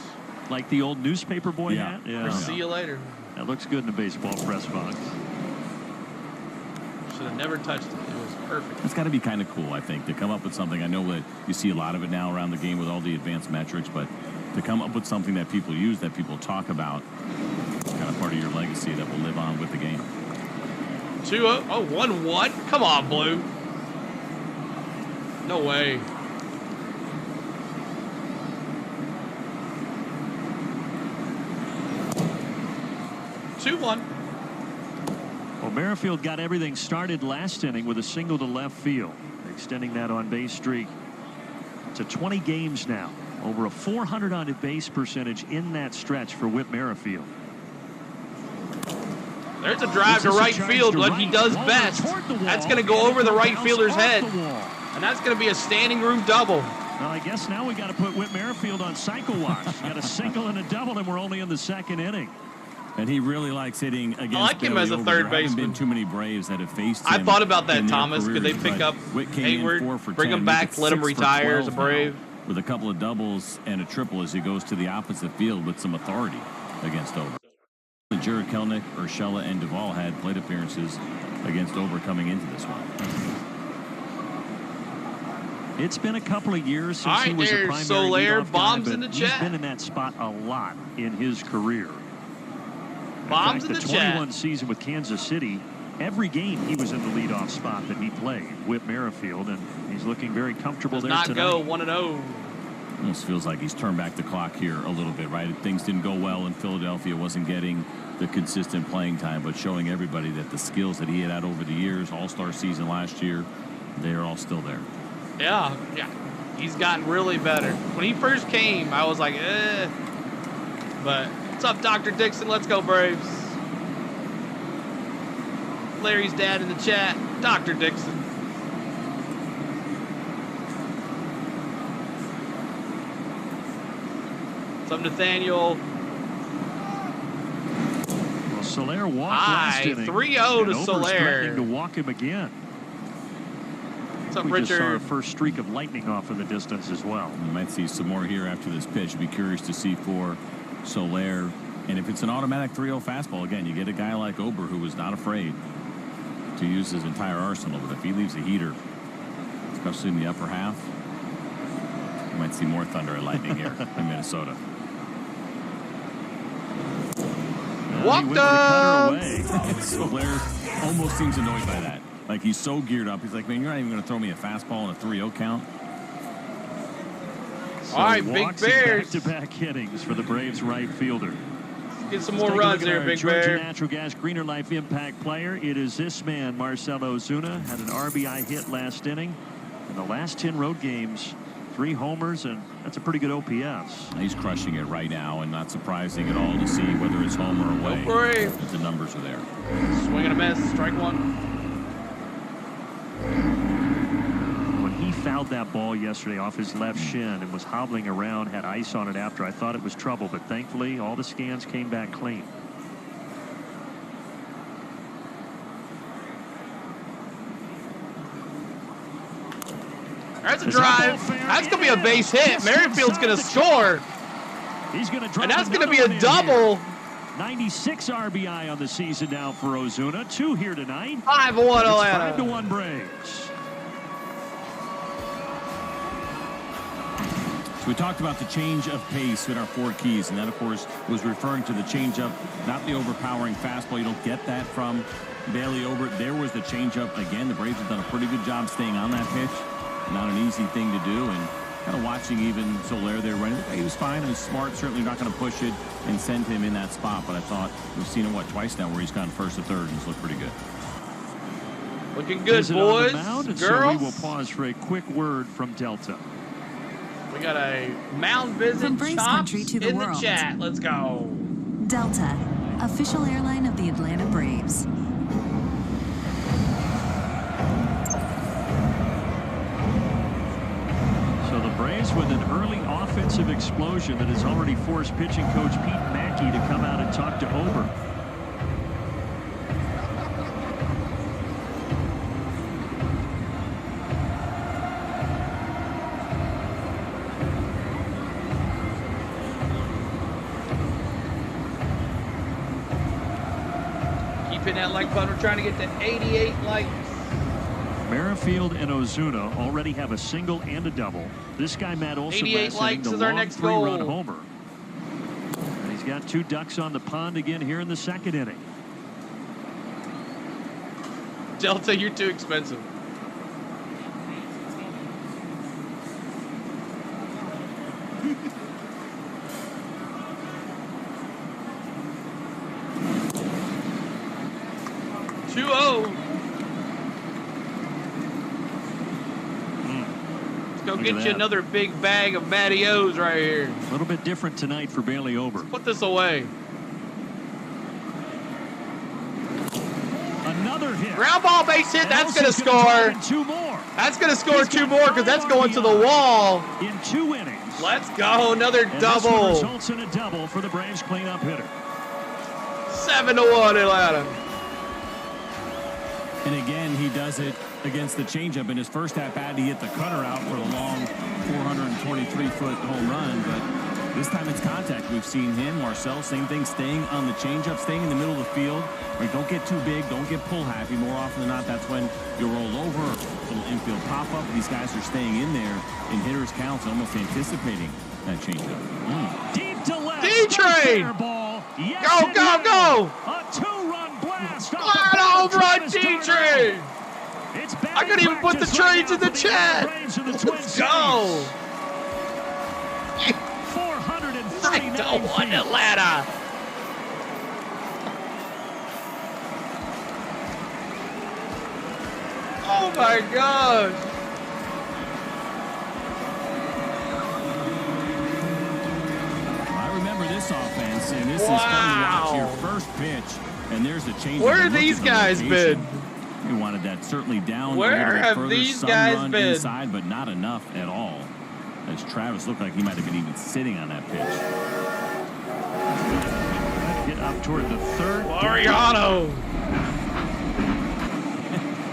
Like the old newspaper boy hat? Or see you later. That looks good in the baseball press box. Should have never touched it. It was perfect. It's got to be kind of cool, I think, to come up with something. I know that you see a lot of it now around the game with all the advanced metrics, but to come up with something that people use, that people talk about, it's kind of part of your legacy that will live on with the game. 2-0. Oh, 1-1. Come on, Blue. No way. Well, Merrifield got everything started last inning with a single to left field, extending that on-base streak to 20 games now. Over a 400 on-base percentage in that stretch for Whit Merrifield. There's a drive to right field, what he does best. That's going to go over the right fielder's head. And that's going to be a standing room double. Well, I guess now we got to put Whit Merrifield on cycle watch. Got a single and a double, and we're only in the second inning. And he really likes hitting against I like him as a third baseman. There haven't been too many Braves that have faced him. I thought about that, Thomas. Careers, Could they pick up Hayward, bring him 10, back, let him retire as a Brave? With a couple of doubles and a triple as he goes to the opposite field with some authority against Ober. Jared Kelnick, Urshela, and Duvall had plate appearances against Ober coming into this one. It's been a couple of years since he was a primary Soler, leadoff bombs guy, in the but chat. he's been in that spot a lot in his career. Bombs in in fact, the the chat. 21 season with Kansas City, every game he was in the leadoff spot that he played, Whit Merrifield, and he's looking very comfortable there Not tonight. go 1-0. Almost feels like he's turned back the clock here a little bit, right? Things didn't go well in Philadelphia, wasn't getting the consistent playing time, but showing everybody that the skills that he had over the years, all-star season last year, they are all still there. Yeah. He's gotten really better. When he first came, I was like, eh. But what's up, Dr. Dixon? Let's go, Braves. Larry's dad in the chat, Dr. Dixon. What's up, Nathaniel? Well, Soler walked last inning. 3-0 to Ober's Soler. threatening to walk him again. What's up, We just saw our Richard? first streak of lightning off in the distance as well. We might see some more here after this pitch. Be curious to see for Soler. And if it's an automatic 3-0 fastball, again, you get a guy like Ober who was not afraid to use his entire arsenal. But if he leaves a heater, especially in the upper half, you might see more thunder and lightning here in Minnesota. Walked up. Soler almost seems annoyed by that. Like, he's so geared up. He's like, man, you're not even going to throw me a fastball and a 3-0 count. So All right, Big walks and Bears. back-to-back hittings for the Braves right fielder. Get some more runs there, Big Georgia Bear. Natural Gas Greener Life Impact player. It is this man, Marcell Ozuna, had an RBI hit last inning. In the last 10 road games, 3 homers, and that's a pretty good OPS. He's crushing it right now, and not surprising at all to see whether it's home or away. Go Braves. But the numbers are there. Swing and a miss. Strike one. When he fouled that ball yesterday off his left shin and was hobbling around, had ice on it after, I thought it was trouble, but thankfully all the scans came back clean. That's a drive. That's going to be a base hit. Merrifield's going to score. He's going to drive, And that's going to be a double. 96 RBI on the season now for Ozuna. 2 here tonight. 5-1 It's Atlanta. 5-1 Braves. So we talked about the change of pace in our 4 keys, and that, of course, was referring to the changeup, not the overpowering fastball. You don't get that from Bailey Ober. There was the changeup. Again, the Braves have done a pretty good job staying on that pitch. Not an easy thing to do, and kind of watching even Soler there running. He was fine. He was smart. Certainly not going to push it and send him in that spot, but I thought we've seen him, twice now where he's gone first to third, and it's looked pretty good. Looking good, Visit on the boys, mound, and girls. So we will pause for a quick word from Delta. We got a mound visit. From Braves Chops country to the in world. the chat. Let's go. Delta, official airline of the Atlanta Braves. So the Braves with an early offensive explosion that has already forced pitching coach Pete Mackey to come out and talk to Ober. hitting that like button. We're trying to get to 88 likes. Merrifield and Ozuna already have a single and a double. This guy, Matt Olson, 88 likes is our next goal. Three-run homer. And he's got 2 ducks on the pond again here in the second inning. Delta, you're too expensive. Let's go get you another big bag of Matty O's right here. A little bit different tonight for Bailey Ober. Let's put this away. Another hit. Ground ball base hit. That's going to score. 2 more. That's going to score 2 more because that's going to the wall. In 2 innings. Let's go. Another double. This results in a double for the Braves cleanup hitter. 7-1 Atlanta. And again, he does it against the changeup. In his first at bat, he hit the cutter out for a long 423-foot home run. But this time it's contact. We've seen him, Marcel, same thing, staying on the changeup, staying in the middle of the field. Right, don't get too big, don't get pull happy. More often than not, that's when you roll over, a little infield pop-up. These guys are staying in there in hitters' counts, almost anticipating that changeup. Deep to left. D-Train. Yes, go, go, go. A 2-run blast. Home run, D-Train. I couldn't even put the trains in the chat. Let's go. 9-1 Atlanta. Oh my gosh. I remember this offense, and this is fun to watch. Your first pitch, and there's a change. Where have these guys been? You wanted that certainly down. Where have these guys been? Inside, but not enough at all. As Travis looked like he might have been even sitting on that pitch. Hit up toward the third. Mariano.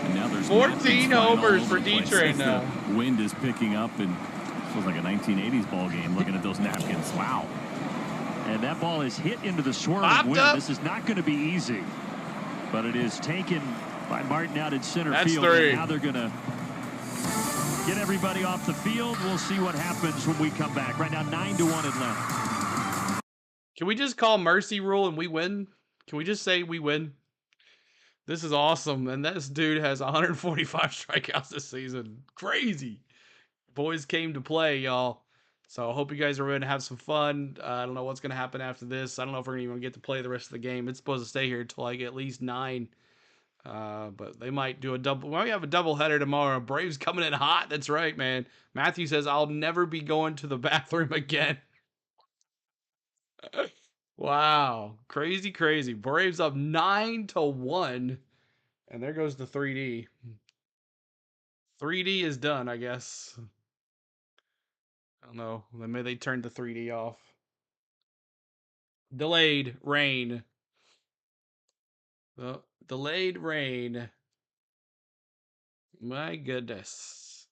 And now there's 14 homers for D-Train now. The wind is picking up, and it feels like a 1980s ball game looking at those napkins. Wow. And that ball is hit into the swirling wind. This is not going to be easy. But it is taken by Martin out in center field. 3. And now they're going to get everybody off the field. We'll see what happens when we come back. Right now, 9-1 Atlanta. Can we just call mercy rule and we win? Can we just say we win? This is awesome. And this dude has 145 strikeouts this season. Crazy. Boys came to play, y'all. So I hope you guys are going to have some fun. I don't know what's going to happen after this. I don't know if we're even going to get to play the rest of the game. It's supposed to stay here until I get at least 9. But they might do a double. Well, we have a double header tomorrow. Braves coming in hot. That's right, man. Matthew says, I'll never be going to the bathroom again. Wow. Crazy, crazy. Braves up 9-1. And there goes the 3D. 3D is done, I guess. I don't know. Maybe they turned the 3D off. Delayed rain. The delayed rain. My goodness.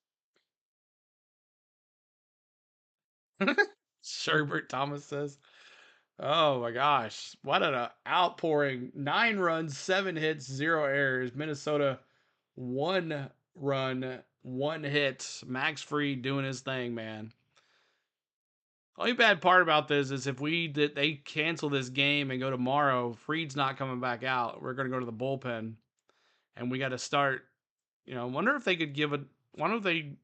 Sherbert Thomas says. Oh my gosh. What an outpouring. 9 runs, 7 hits, 0 errors. Minnesota 1 run, 1 hit. Max Fried doing his thing, man. Only bad part about this is if they cancel this game and go tomorrow, Fried's not coming back out. We're going to go to the bullpen. And we got to start, I wonder if they could why don't they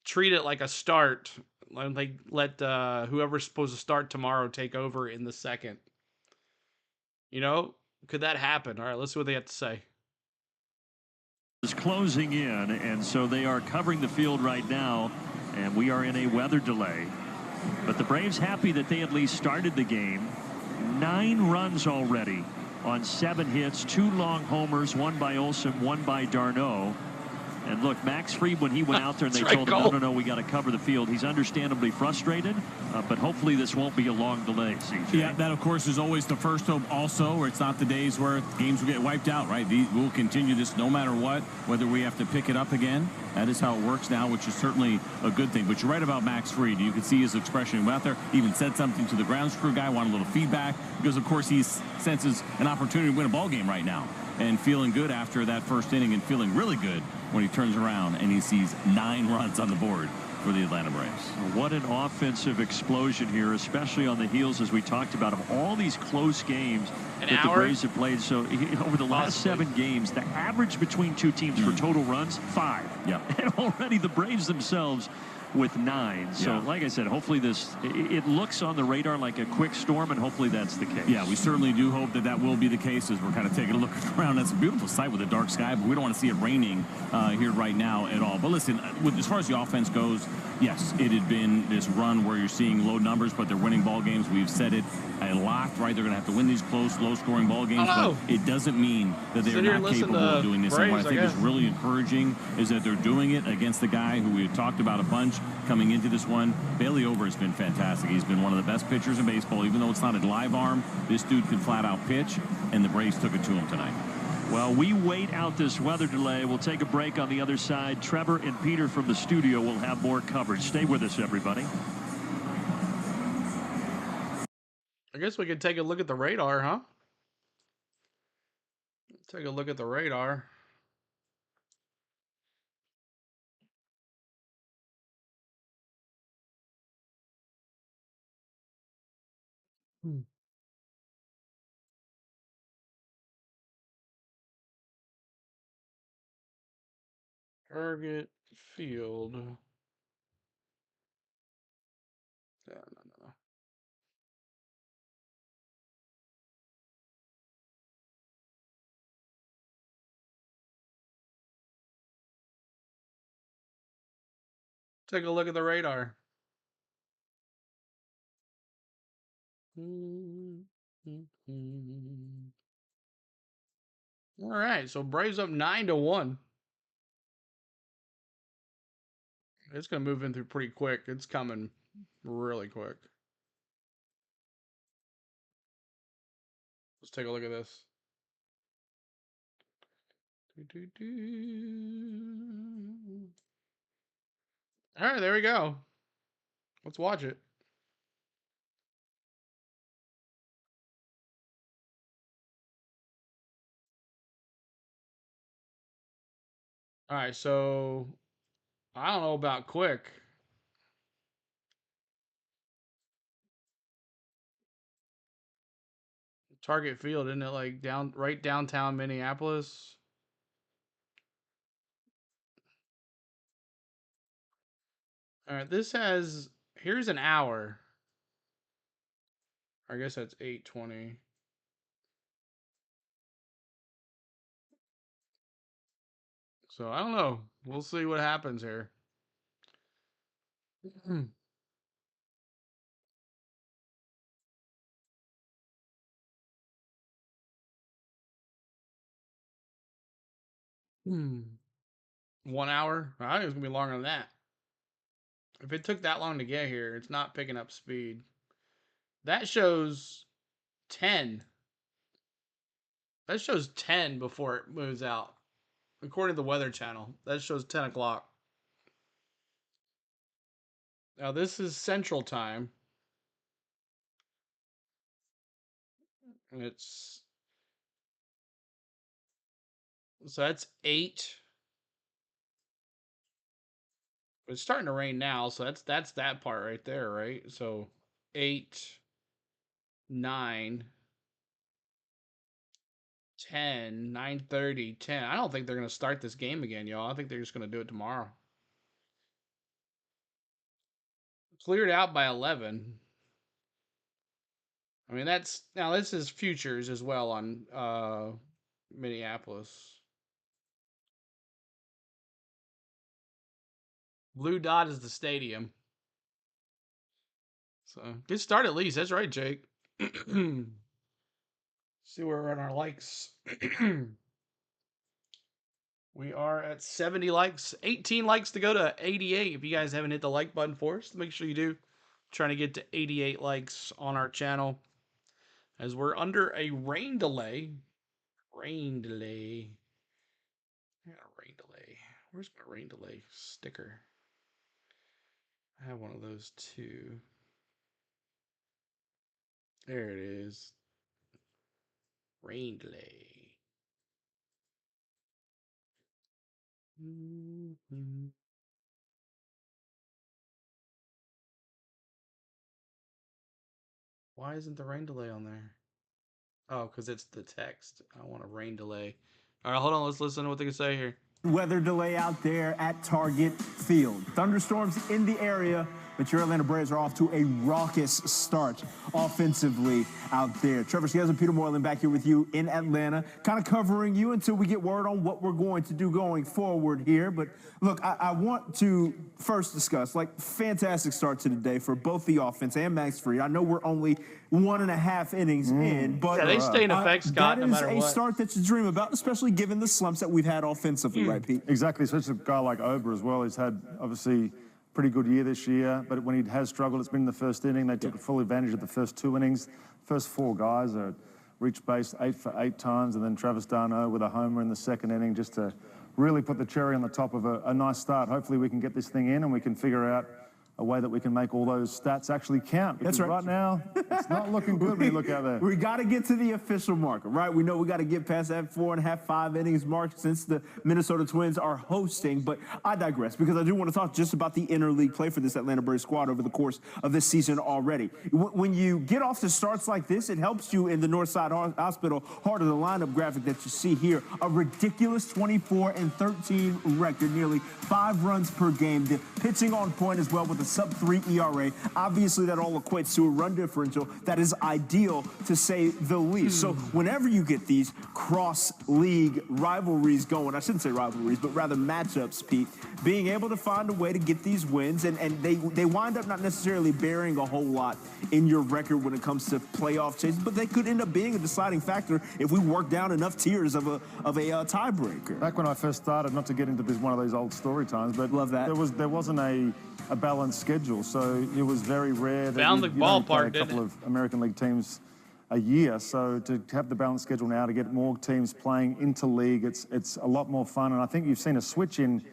treat it like a start? Like they let whoever's supposed to start tomorrow take over in the second. Could that happen? All right, let's see what they have to say. Is closing in, and so they are covering the field right now, and we are in a weather delay. But the Braves happy that they at least started the game. 9 runs already on 7 hits, 2 long homers, 1 by Olson, 1 by d'Arnaud. And look, Max Fried, when he went out there and they told him, no, we got to cover the field, he's understandably frustrated, but hopefully this won't be a long delay, CJ. Yeah, that, of course, is always the first hope also, where it's not the days where games will get wiped out, right? We'll continue this no matter what, whether we have to pick it up again. That is how it works now, which is certainly a good thing. But you're right about Max Fried. You could see his expression. He went out there, even said something to the grounds crew guy, wanted a little feedback, because, of course, he senses an opportunity to win a ball game right now. and feeling good after that first inning and feeling really good when he turns around and he sees 9 runs on the board for the Atlanta Braves. What an offensive explosion here, especially on the heels, as we talked about, of all these close games that the Braves have played. So over the last 7 games, the average between two teams for total runs, 5. Yeah. And already the Braves themselves with 9. So like I said, hopefully it looks on the radar like a quick storm, and hopefully that's the case. Yeah, we certainly do hope that that will be the case as we're kind of taking a look around. That's a beautiful sight with a dark sky, but we don't want to see it raining here right now at all. But listen, as far as the offense goes, yes, it had been this run where you're seeing low numbers, but they're winning ball games. We've said it a lot, right? They're going to have to win these close, low-scoring ball games, but it doesn't mean that they're not capable of doing this. And what I think is really encouraging is that they're doing it against the guy who we've talked about a bunch coming into this one. Bailey Ober has been fantastic. He's been one of the best pitchers in baseball. Even though it's not a live arm, this dude can flat-out pitch, and the Braves took it to him tonight. Well, we wait out this weather delay. We'll take a break on the other side. Trevor and Peter from the studio will have more coverage. Stay with us, everybody. I guess we could take a look at the radar, huh? Take a look at the radar. Target field. No. Take a look at the radar. All right, so Braves up 9-1. It's going to move in through pretty quick. It's coming really quick. Let's take a look at this. All right, there we go. Let's watch it. All right, so I don't know about quick. Target field, isn't it like right downtown Minneapolis? All right, here's an hour. I guess that's 8:20. So I don't know. We'll see what happens here. 1 hour? I think it's gonna be longer than that. If it took that long to get here, it's not picking up speed. That shows 10. That shows 10 before it moves out. According to the Weather Channel, that shows 10 o'clock. Now this is Central Time. So that's 8. It's starting to rain now, so that's that part right there, right? So 8, 9, 10, 9:30, 10. I don't think they're going to start this game again, y'all. I think they're just going to do it tomorrow. Cleared out by 11. I mean, now this is futures as well on Minneapolis. Blue dot is the stadium. So, good start at least. That's right, Jake. See where we're on our likes. We are at 70 likes. 18 likes to go to 88. If you guys haven't hit the like button for us, make sure you do. Trying to get to 88 likes on our channel. As we're under a rain delay. Rain delay. Yeah, rain delay. Where's my rain delay sticker? I have one of those too. There it is. Rain delay. Why isn't the rain delay on there? Oh, because it's the text. I want a rain delay. All right, hold on. Let's listen to what they can say here. Weather delay out there at Target Field. Thunderstorms in the area, but your Atlanta Braves are off to a raucous start offensively out there. Trevor Scales and Peter Moreland back here with you in Atlanta, kind of covering you until we get word on what we're going to do going forward here. But look, I want to first discuss, like, fantastic start to the day for both the offense and Max Fried. I know we're only 1.5 innings in, but yeah, they stay in effect, Scott, no matter what. That is a start that you dream about, especially given the slumps that we've had offensively, right, Pete? Exactly, especially a guy like Ober as well. He's had, obviously, pretty good year this year, but when he has struggled, it's been in the first inning. They took full advantage of the first 2 innings. First 4 guys are reached base 8 for 8 times, and then Travis d'Arnaud with a homer in the second inning just to really put the cherry on the top of a nice start. Hopefully we can get this thing in and we can figure out a way that we can make all those stats actually count. Because That's right. Right now, it's not looking good when you look out there. We got to get to the official marker, right? We know we got to get past that 4.5, 5 innings mark since the Minnesota Twins are hosting. But I digress because I do want to talk just about the interleague play for this Atlanta Braves squad over the course of this season already. When you get off to starts like this, it helps you in the Northside Hospital heart of the lineup graphic that you see here. A ridiculous 24-13 record, nearly 5 runs per game. The pitching on point as well with a sub-3 ERA. Obviously, that all equates to a run differential that is ideal, to say the least. So whenever you get these cross-league rivalries going, I shouldn't say rivalries, but rather matchups, Pete, being able to find a way to get these wins, and they wind up not necessarily bearing a whole lot in your record when it comes to playoff chases, but they could end up being a deciding factor if we work down enough tiers of a tiebreaker. Back when I first started, not to get into this one of those old story times, but love that. There wasn't a balanced schedule, so it was very rare that Found the ballpark, a couple of American League teams a year. So to have the balanced schedule now, to get more teams playing interleague, it's a lot more fun. And I think you've seen a switch in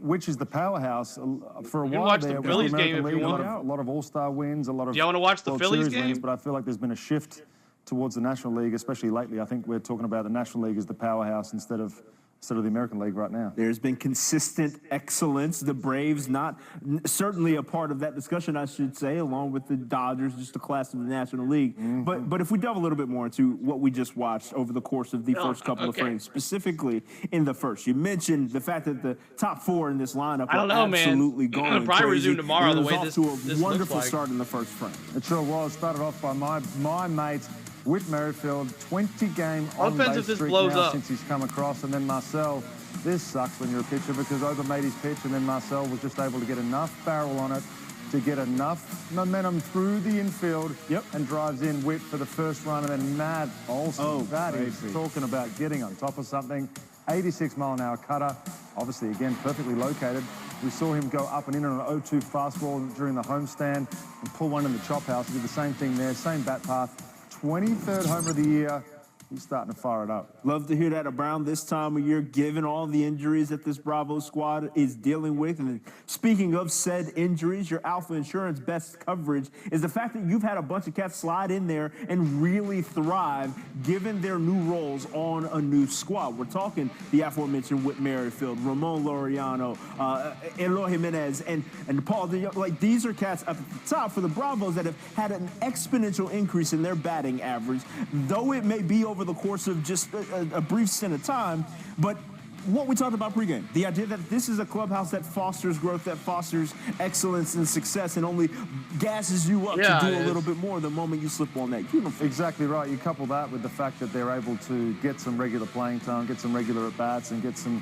which is the powerhouse for a while. Watch there the Phillies game if you want. A lot of all-star wins, a lot of. Do you want to watch the Phillies game? Wins, but I feel like there's been a shift towards the National League, especially lately. I think we're talking about the National League as the powerhouse instead of the American League right now. There's been consistent excellence. The Braves certainly a part of that discussion, I should say, along with the Dodgers, just a class of the National League. But if we delve a little bit more into what we just watched over the course of the first couple of frames, specifically in the first, you mentioned the fact that the top 4 in this lineup are absolutely going It'll probably crazy. resume tomorrow. The way off this to a looks wonderful like. start in the first frame. It sure was. Started off by my mate, Whit Merrifield, 20-game on-base this streak blows now up. since he's come across, and then Marcel. This sucks when you're a pitcher because Ober made his pitch, and then Marcel was just able to get enough barrel on it to get enough momentum through the infield and drives in Whit for the first run, and then Matt Olson. That is talking about getting on top of something. 86-mile-an-hour cutter, obviously, again, perfectly located. We saw him go up and in on an 0-2 fastball during the homestand and pull one in the chop house. He did the same thing there, same bat path. 23rd homer of the year. He's starting to fire it up. Love to hear that around this time of year, given all the injuries that this Bravo squad is dealing with. And speaking of said injuries, your Alpha Insurance best coverage is the fact that you've had a bunch of cats slide in there and really thrive, given their new roles on a new squad. We're talking the aforementioned Whit Merrifield, Ramon Laureano, Eloy Jimenez, and Paul. Like, these are cats up at the top for the Bravos that have had an exponential increase in their batting average, though it may be over the course of just a brief stint of time. But what we talked about pregame, the idea that this is a clubhouse that fosters growth, that fosters excellence and success, and only gasses you up to do a little bit more the moment you slip on that uniform. Exactly right. You couple that with the fact that they're able to get some regular playing time, get some regular at-bats, and get some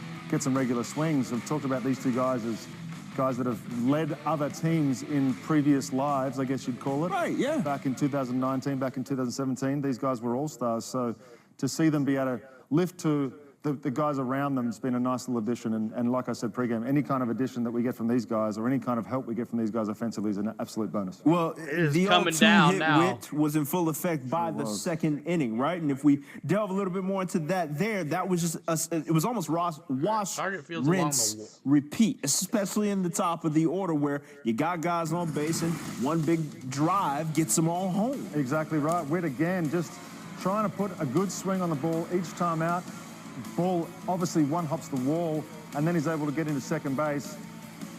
regular swings. I've talked about these two guys as guys that have led other teams in previous lives, I guess you'd call it. Right, yeah. Back in 2019, back in 2017, these guys were all-stars. So to see them be able to lift to the guys around them has been a nice little addition. And like I said pregame, any kind of addition that we get from these guys or any kind of help we get from these guys offensively is an absolute bonus. Well, the coming down now. Whit was in full effect by the second inning, right? And if we delve a little bit more into that was just, it was almost wash, rinse, repeat, especially in the top of the order where you got guys on base and one big drive gets them all home. Exactly right. Whit, again, just trying to put a good swing on the ball each time out. Ball, obviously, one hops the wall, and then he's able to get into second base.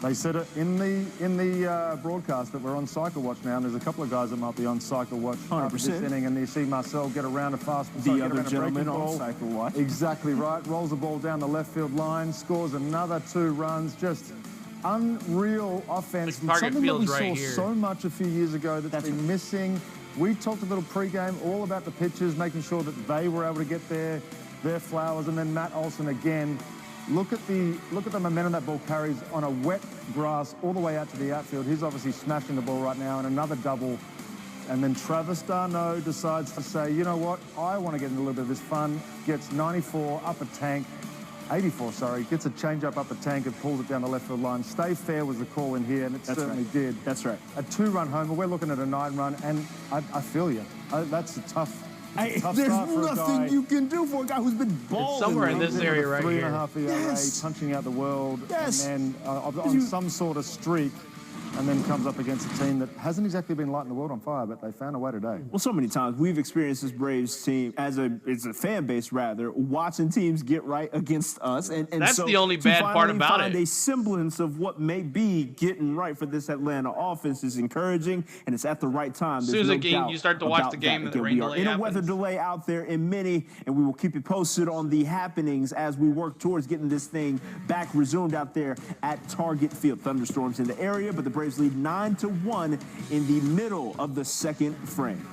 They said it in the broadcast that we're on cycle watch now, and there's a couple of guys that might be on cycle watch after this inning, and you see Marcel get around a fastball. The other gentleman on cycle watch. Exactly right. Rolls the ball down the left field line, scores another 2 runs. Just unreal offense. Something that we saw so much a few years ago that's been missing. We talked a little pregame all about the pitchers, making sure that they were able to get their flowers, and then Matt Olson again. Look at the momentum that ball carries on a wet grass all the way out to the outfield. He's obviously smashing the ball right now, and another double. And then Travis d'Arnaud decides to say, you know what, I want to get in a little bit of this fun. Gets 94 up a tank, 84, sorry, gets a changeup up a tank and pulls it down the left field line. Stay fair was the call in here, and it certainly did. That's right. A 2-run homer. We're looking at a 9-run, and I feel you. That's a tough. There's nothing you can do for a guy who's been balling. It's somewhere in this area right here. 3.5 ERA, punching out the world, and then on some sort of streak, and then comes up against a team that hasn't exactly been lighting the world on fire, but they found a way today. Well, so many times we've experienced this Braves team as a fan base, rather, watching teams get right against us, and that's so the only bad part about it. A semblance of what may be getting right for this Atlanta offense is encouraging, and it's at the right time. As soon as you start to watch the game, and the rain delay in a weather delay out there in Minnie, and we will keep you posted on the happenings as we work towards getting this thing back resumed out there at Target Field. Thunderstorms in the area, but the Braves lead 9-1 in the middle of the second frame.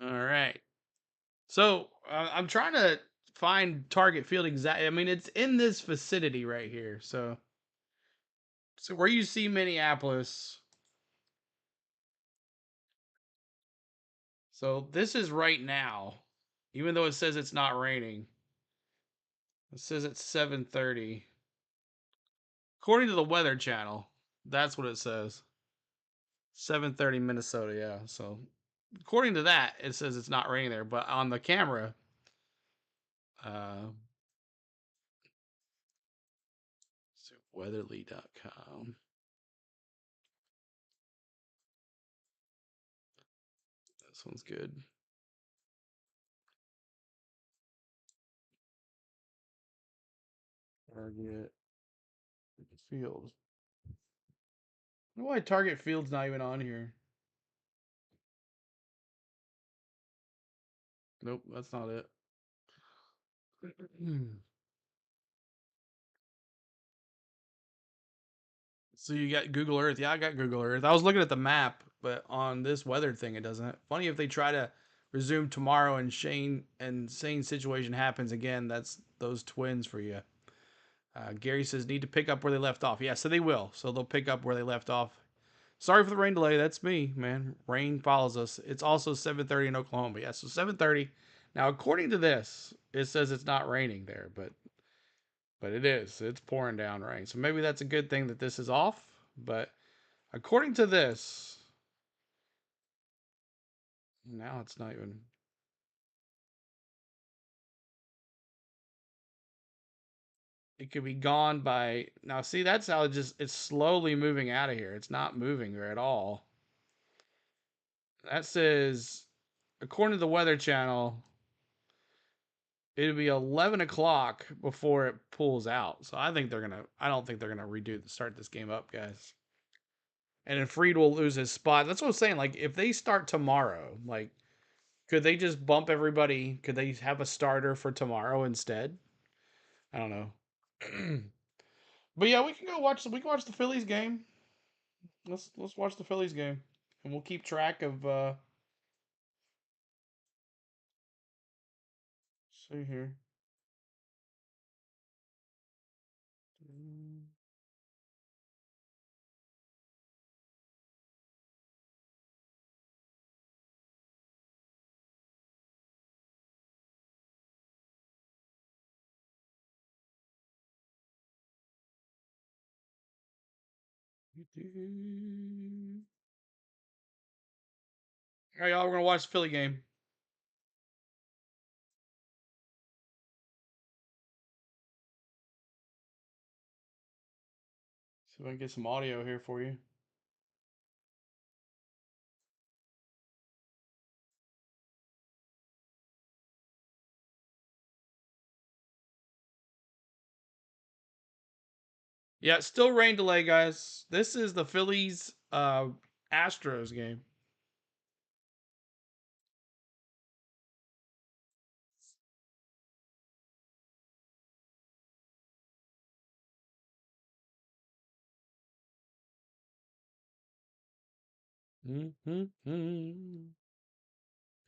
All right. So I'm trying to find Target Field exactly. I mean, it's in this vicinity right here. So where you see Minneapolis. So this is right now, even though it says it's not raining. It says it's 7:30. According to the Weather Channel, that's what it says. 7:30 Minnesota, yeah. So according to that, it says it's not raining there, but on the camera, weatherly.com. This one's good. Target Field. I don't know why Target Field's not even on here. Nope, that's not it. So you got Google Earth. Yeah, I got Google Earth. I was looking at the map, but on this weather thing, it doesn't. Funny if they try to resume tomorrow and same situation happens again. That's those Twins for you. Gary says need to pick up where they left off. Yeah, so they will. So they'll pick up where they left off. Sorry for the rain delay. That's me, man. Rain follows us. It's also 7:30 in Oklahoma. Yeah, so 7:30. Now, according to this, it says it's not raining there, but it is. It's pouring down rain. So maybe that's a good thing that this is off. But according to this, now it's not even. It could be gone by now. See, that's how it's slowly moving out of here. It's not moving there at all. That says, according to the Weather Channel, it'll be 11 o'clock before it pulls out. So I don't think they're gonna start this game up, guys. And then Fried will lose his spot. That's what I'm saying. Like, if they start tomorrow, like, could they just bump everybody? Could they have a starter for tomorrow instead? I don't know. But yeah, we can watch the Phillies game. Let's watch the Phillies game. And we'll keep track of see here. All right, y'all, we're gonna watch the Philly game. See if I can get some audio here for you. Yeah, still rain delay, guys. This is the Phillies Astros game.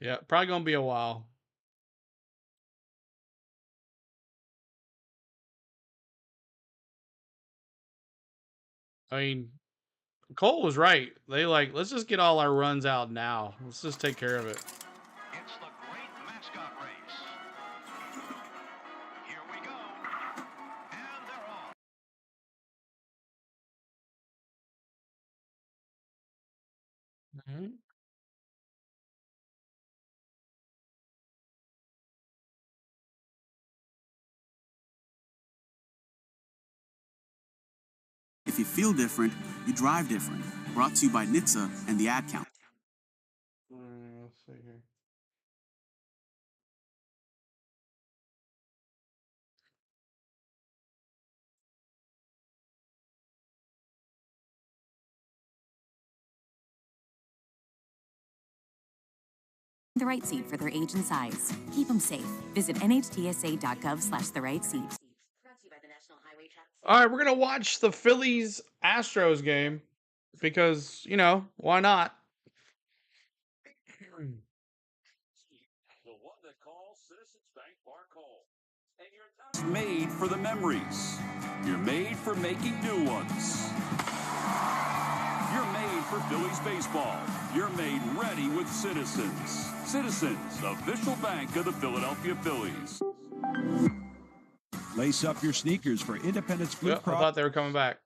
Yeah, probably gonna be a while. I mean, Cole was right. They like, let's just get all our runs out now. Let's just take care of it. It's the great mascot race. Here we go. And they're off. If you feel different, you drive different. Brought to you by NHTSA and the Ad Count. Let's see here. The right seat for their age and size. Keep them safe. Visit nhtsa.gov/the right seat. All right, we're gonna watch the Phillies Astros game because, you know, why not? The one that calls Citizens Bank Park home. And you're made for the memories. You're made for making new ones. You're made for Phillies baseball. You're made ready with Citizens. Citizens, official bank of the Philadelphia Phillies. Lace up your sneakers for Independence Blue Yep, I thought they were coming back.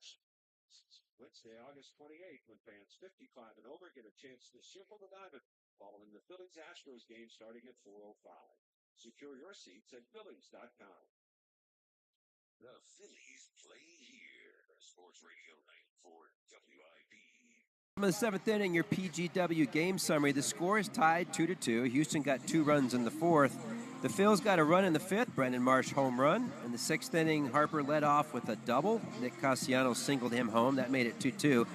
Wednesday, August 28th, when fans 55 and over get a chance to circle the diamond following the Phillies-Astros game starting at 4:05. Secure your seats at Phillies.com. The Phillies play here. Sports Radio 94 WIP. In the seventh inning, your PGW game summary. The score is tied 2-2. Houston got 2 runs in the fourth. The Phils got a run in the fifth. Brendan Marsh home run. In the sixth inning, Harper led off with a double. Nick Castellanos singled him home. That made it 2-2.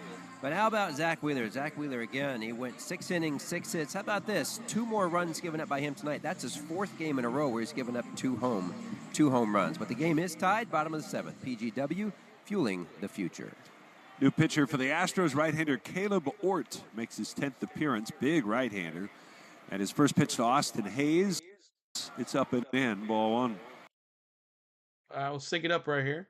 But how about Zach Wheeler? Zach Wheeler again. He went 6 innings, 6 hits. How about this? 2 more runs given up by him tonight. That's his 4th game in a row where he's given up 2 home runs. But the game is tied, bottom of the 7th. PGW fueling the future. New pitcher for the Astros, right-hander Caleb Ort makes his 10th appearance. Big right-hander. And his first pitch to Austin Hayes. It's up and in, ball 1. We'll sync it up right here.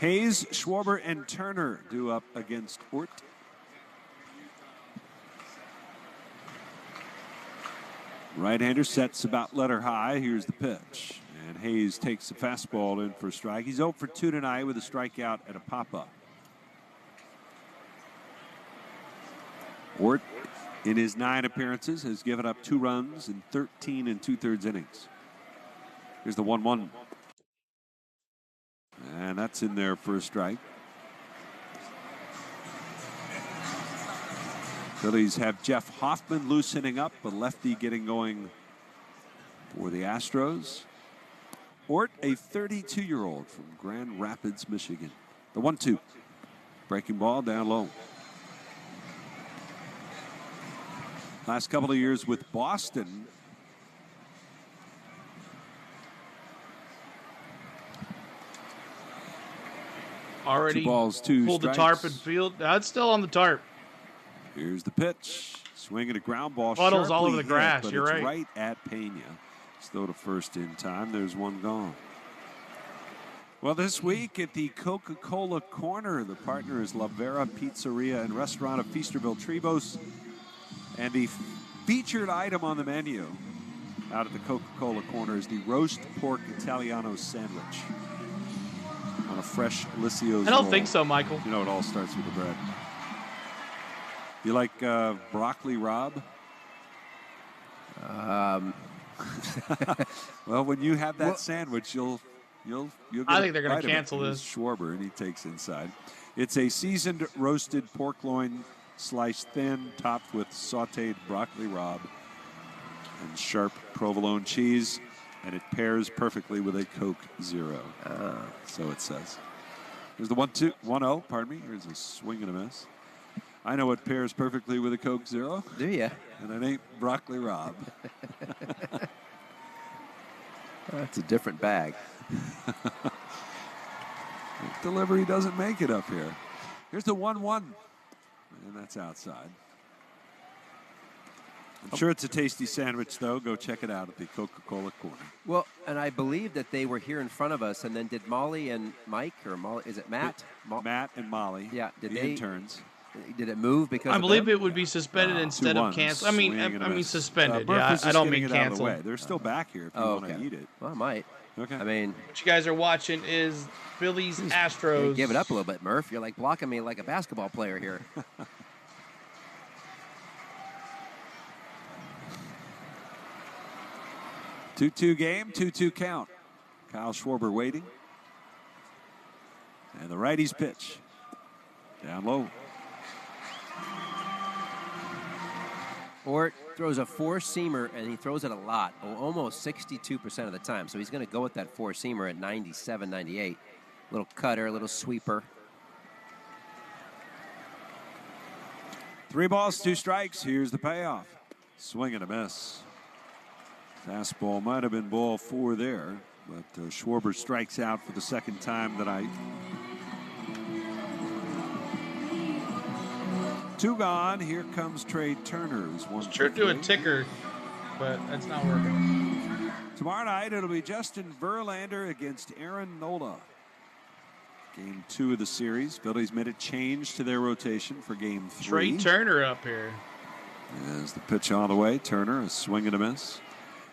Hayes, Schwarber, and Turner due up against Ort. Right-hander sets about letter high. Here's the pitch. And Hayes takes the fastball in for a strike. He's 0 for 2 tonight with a strikeout and a pop-up. Ort, in his 9 appearances, has given up 2 runs in 13 2/3 innings. Here's the 1-1. And that's in there for a strike. Phillies have Jeff Hoffman loosening up, a lefty getting going for the Astros. Ort, a 32-year-old from Grand Rapids, Michigan. The 1-2. Breaking ball down low. Last couple of years with Boston. Already 2 balls, 2 pulled strikes. the tarp and field. That's still on the tarp. Here's the pitch. Swinging a ground ball. Puddles all over the hit, grass. but You're it's right. right at Pena. Still to first in time. There's one gone. Well, this week at the Coca-Cola Corner, the partner is La Vera Pizzeria and Restaurant of Feasterville Trevose. And the featured item on the menu out at the Coca-Cola Corner is the roast pork Italiano sandwich on a fresh Lissio's I don't roll. think so, Michael. You know, it all starts with the bread. You like broccoli, Rob? Well, when you have that sandwich, you'll get I think they're going a to bite of it. cancel Here's this. Schwarber, and he takes inside. It's a seasoned roasted pork loin, sliced thin, topped with sautéed broccoli, Rob, and sharp provolone cheese. and it pairs perfectly with a Coke Zero. So it says. There's the 1-0, pardon me. Here's a swing and a miss. I know what pairs perfectly with a Coke Zero. Do you? And it ain't Broccoli Rob. That's a different bag. Delivery doesn't make it up here. Here's the 1-1. And that's outside. I'm sure it's a tasty sandwich, though. Go check it out at the Coca-Cola Corner. Well, and I believe that they were here in front of us, and then did Molly and Mike, or Molly, is it Matt? Matt and Molly. Yeah. Did the they interns. Did it move because I believe them? it would be suspended instead of canceled. I mean suspended. Yeah, I don't mean canceled. They're still back here if you want to eat it. Well, I might. Okay. I mean, what you guys are watching is Phillies Astros. Give it up a little bit, Murph. You're like blocking me like a basketball player here. 2-2 game, 2-2 count. Kyle Schwarber waiting. And the righty's pitch. Down low. Or throws a four-seamer, and he throws it a lot, almost 62% of the time. So he's going to go with that four-seamer at 97, 98. Little cutter, little sweeper. 3 balls, 2 strikes. Here's the payoff. Swing and a miss. Fastball might have been ball 4 there, but Schwarber strikes out for the second time tonight. 2 gone. Here comes Trey Turner. Sure do a ticker, but that's not working. Tomorrow night it'll be Justin Verlander against Aaron Nola. Game 2 of the series. Phillies made a change to their rotation for game 3. Trey Turner up here. As the pitch on the way, Turner, a swing and a miss.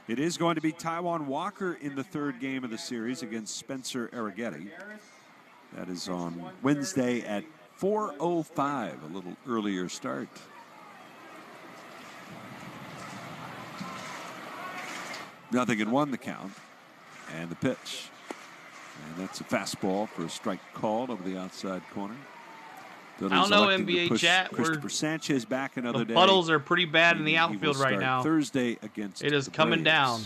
It is going to be Taijuan Walker in the 3rd game of the series against Spencer Arrighetti. That is on Wednesday at 4:05, a little earlier start. Nothing in 1 the count. And the pitch. And that's a fastball for a strike called over the outside corner. I don't know, NBA chat. Christopher Sanchez back another day. The puddles are pretty bad in the outfield right now. Thursday against it is the coming Braves. down.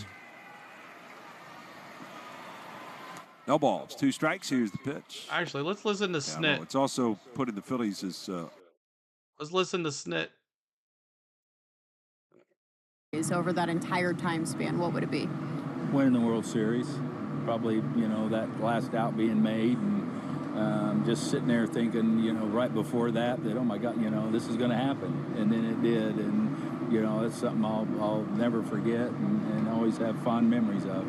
No balls, 2 strikes. Here's the pitch. Actually, let's listen to Snit. No, it's also putting the Phillies as. Let's listen to Snit. Over that entire time span, what would it be? Winning the World Series. Probably, that last out being made, and just sitting there thinking, right before that, oh my God, this is going to happen, and then it did, and it's something I'll never forget and always have fond memories of.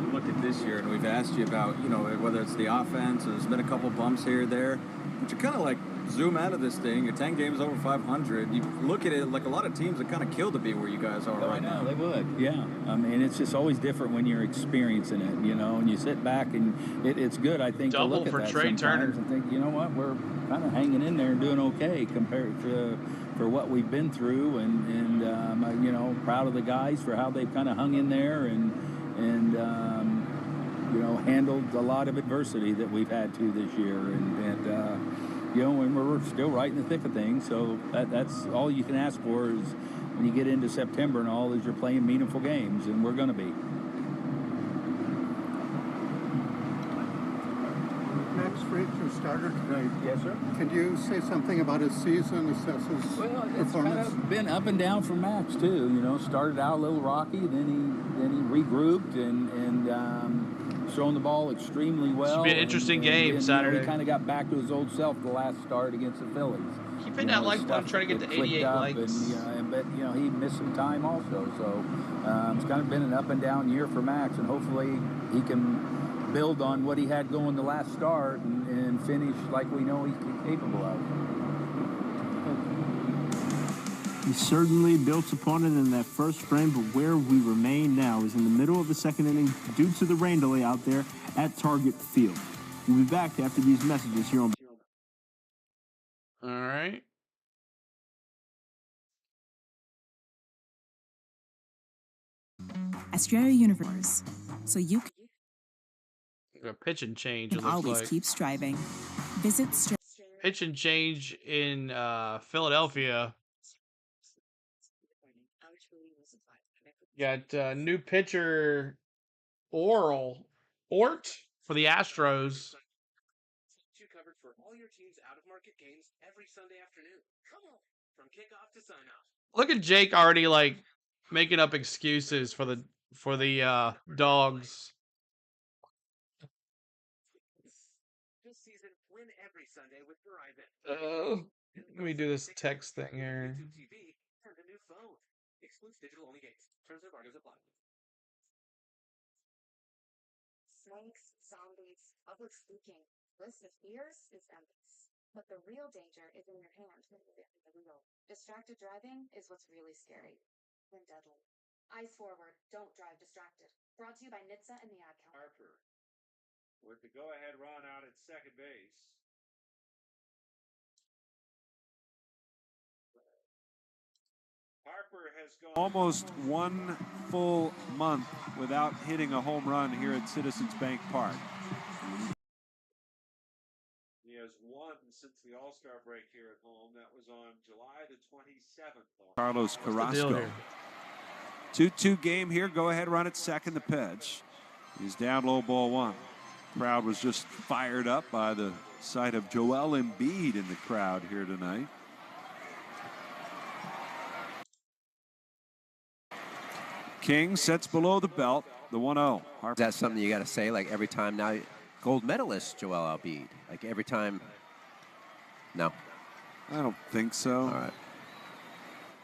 You look at this year, and we've asked you about, whether it's the offense, or there's been a couple bumps here or there, but you kind of like zoom out of this thing. You're 10 games over 500. You look at it like a lot of teams that kind of kill to be where you guys are right now. They would, yeah. I mean, it's just always different when you're experiencing it, and you sit back and it's good, I think, Double to look for at that Trey Turner and think, you know what, we're kind of hanging in there and doing okay compared to for what we've been through, and proud of the guys for how they've kind of hung in there and handled a lot of adversity that we've had to this year, and we're still right in the thick of things. So that's all you can ask for is when you get into September and all is you're playing meaningful games, and we're going to be. Max Fried, your starter tonight. Yes, sir. Can you say something about his season, assess his performance? Kind of been up and down for Max too. Started out a little rocky, then he regrouped and throwing the ball extremely well. Should be an interesting game Saturday. He kind of got back to his old self the last start against the Phillies. Keep hitting that like button, trying to get to 88 likes. But he missed some time also. So it's kind of been an up and down year for Max, and hopefully he can build on what he had going the last start and finish like we know he's capable of. He certainly built upon it in that first frame, but where we remain now is in the middle of the 2nd inning due to the rain delay out there at Target Field. We'll be back after these messages here on. All right. Australia Universe, so you A pitch and change. can It looks always like keep striving. Visit pitch and change in Philadelphia. Got new pitcher Ort for the Astros. Covered for all your team's out-of-market games every Sunday afternoon. Come on, from kickoff to sign-off. Look at Jake already like making up excuses for the dogs. This season, win every Sunday with Verizon. Let me do this text thing here. TV and a new phone. Excludes digital-only games. Terms and embargoes apply. Snakes, zombies, public speaking. List of fears is endless. But the real danger is in your hand when you're behind the wheel. Distracted driving is what's really scary and deadly. Eyes forward, don't drive distracted. Brought to you by NHTSA and the Ad Council. Harper with the go-ahead run out at second base. Harper has gone almost 1 full month without hitting a home run here at Citizens Bank Park. He has won since the All-Star break here at home. That was on July the 27th. Carlos Carrasco. 2-2 game here. Go ahead, run at second. The pitch. He's down low, ball one. Crowd was just fired up by the sight of Joel Embiid in the crowd here tonight. King sets below the belt. The 1-0. Is that something you got to say like every time now? Gold medalist Joel Embiid. Like every time. No. I don't think so. All right.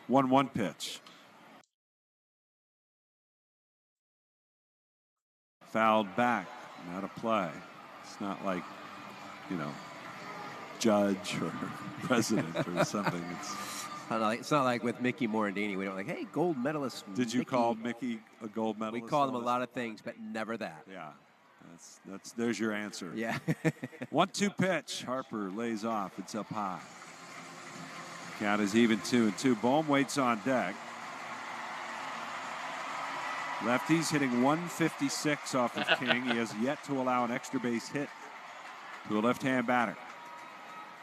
1-1 pitch. Fouled back. Not a play. It's not like, you know, judge or president or something. It's not like with Mickey Morandini. We don't like, hey, gold medalist. Did you call Mickey a gold medalist? We call him a lot of things, but never that. Yeah. There's your answer. Yeah. 1-2 pitch. Harper lays off. It's up high. Count is even 2-2. Bohm waits on deck. Lefty's hitting 156 off of King. He has yet to allow an extra base hit to a left-hand batter.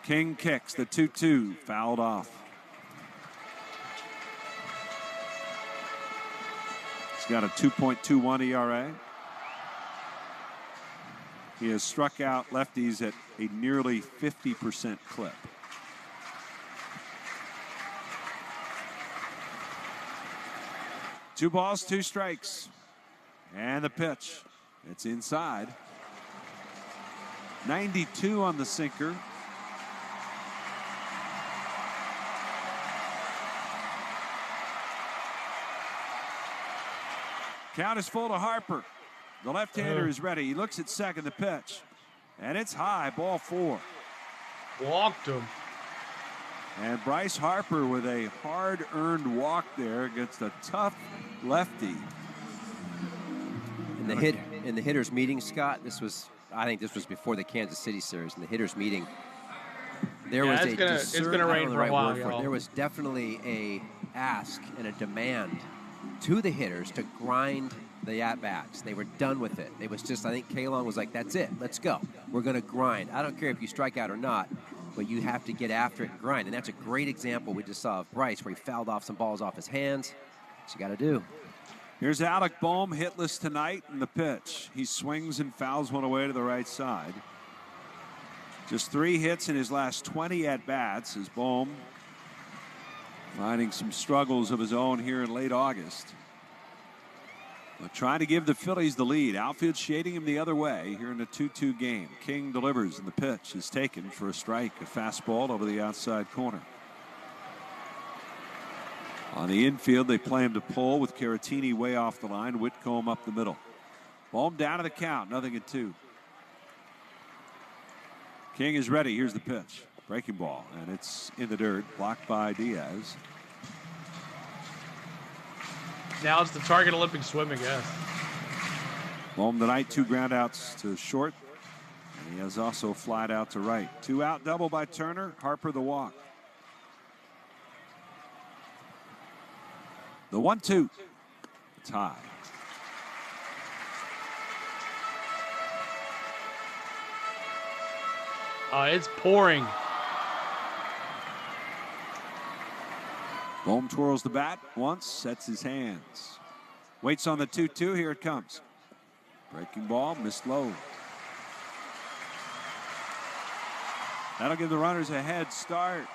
King kicks the 2-2, fouled off. He's got a 2.21 ERA. He has struck out lefties at a nearly 50% clip. Two balls, two strikes. And the pitch. It's inside. 92 on the sinker. Count is full to Harper. The left-hander is ready. He looks at second, the pitch. And it's high, ball 4. Walked him. And Bryce Harper with a hard-earned walk there against a tough lefty. In the hitters meeting, Scott, I think this was before the Kansas City series. In the hitters meeting, there was it's gonna rain for a while, y'all. There was definitely a ask and a demand to the hitters to grind the at-bats. They were done with it. It was just, I think Kalon was like, that's it, let's go. We're going to grind. I don't care if you strike out or not, but you have to get after it and grind. And that's a great example we just saw of Bryce, where he fouled off some balls off his hands. That's what you got to do. Here's Alec Bohm, hitless tonight in the pitch. He swings and fouls one away to the right side. Just 3 hits in his last 20 at-bats as Bohm finding some struggles of his own here in late August. But trying to give the Phillies the lead. Outfield shading him the other way here in a 2-2 game. King delivers, and the pitch is taken for a strike. A fastball over the outside corner. On the infield, they play him to pull with Caratini way off the line. Whitcomb up the middle. Bohm down to the count. 0-2. King is ready. Here's the pitch. Breaking ball, and it's in the dirt. Blocked by Diaz. Now it's the target Olympic swim, I guess. Bohm tonight, 2 groundouts to short. And he has also flied out to right. 2 out, double by Turner. Harper the walk. The 1-2. It's high. It's pouring. Bohm twirls the bat once, sets his hands. Waits on the 2-2. Here it comes. Breaking ball, missed low. That'll give the runners a head start.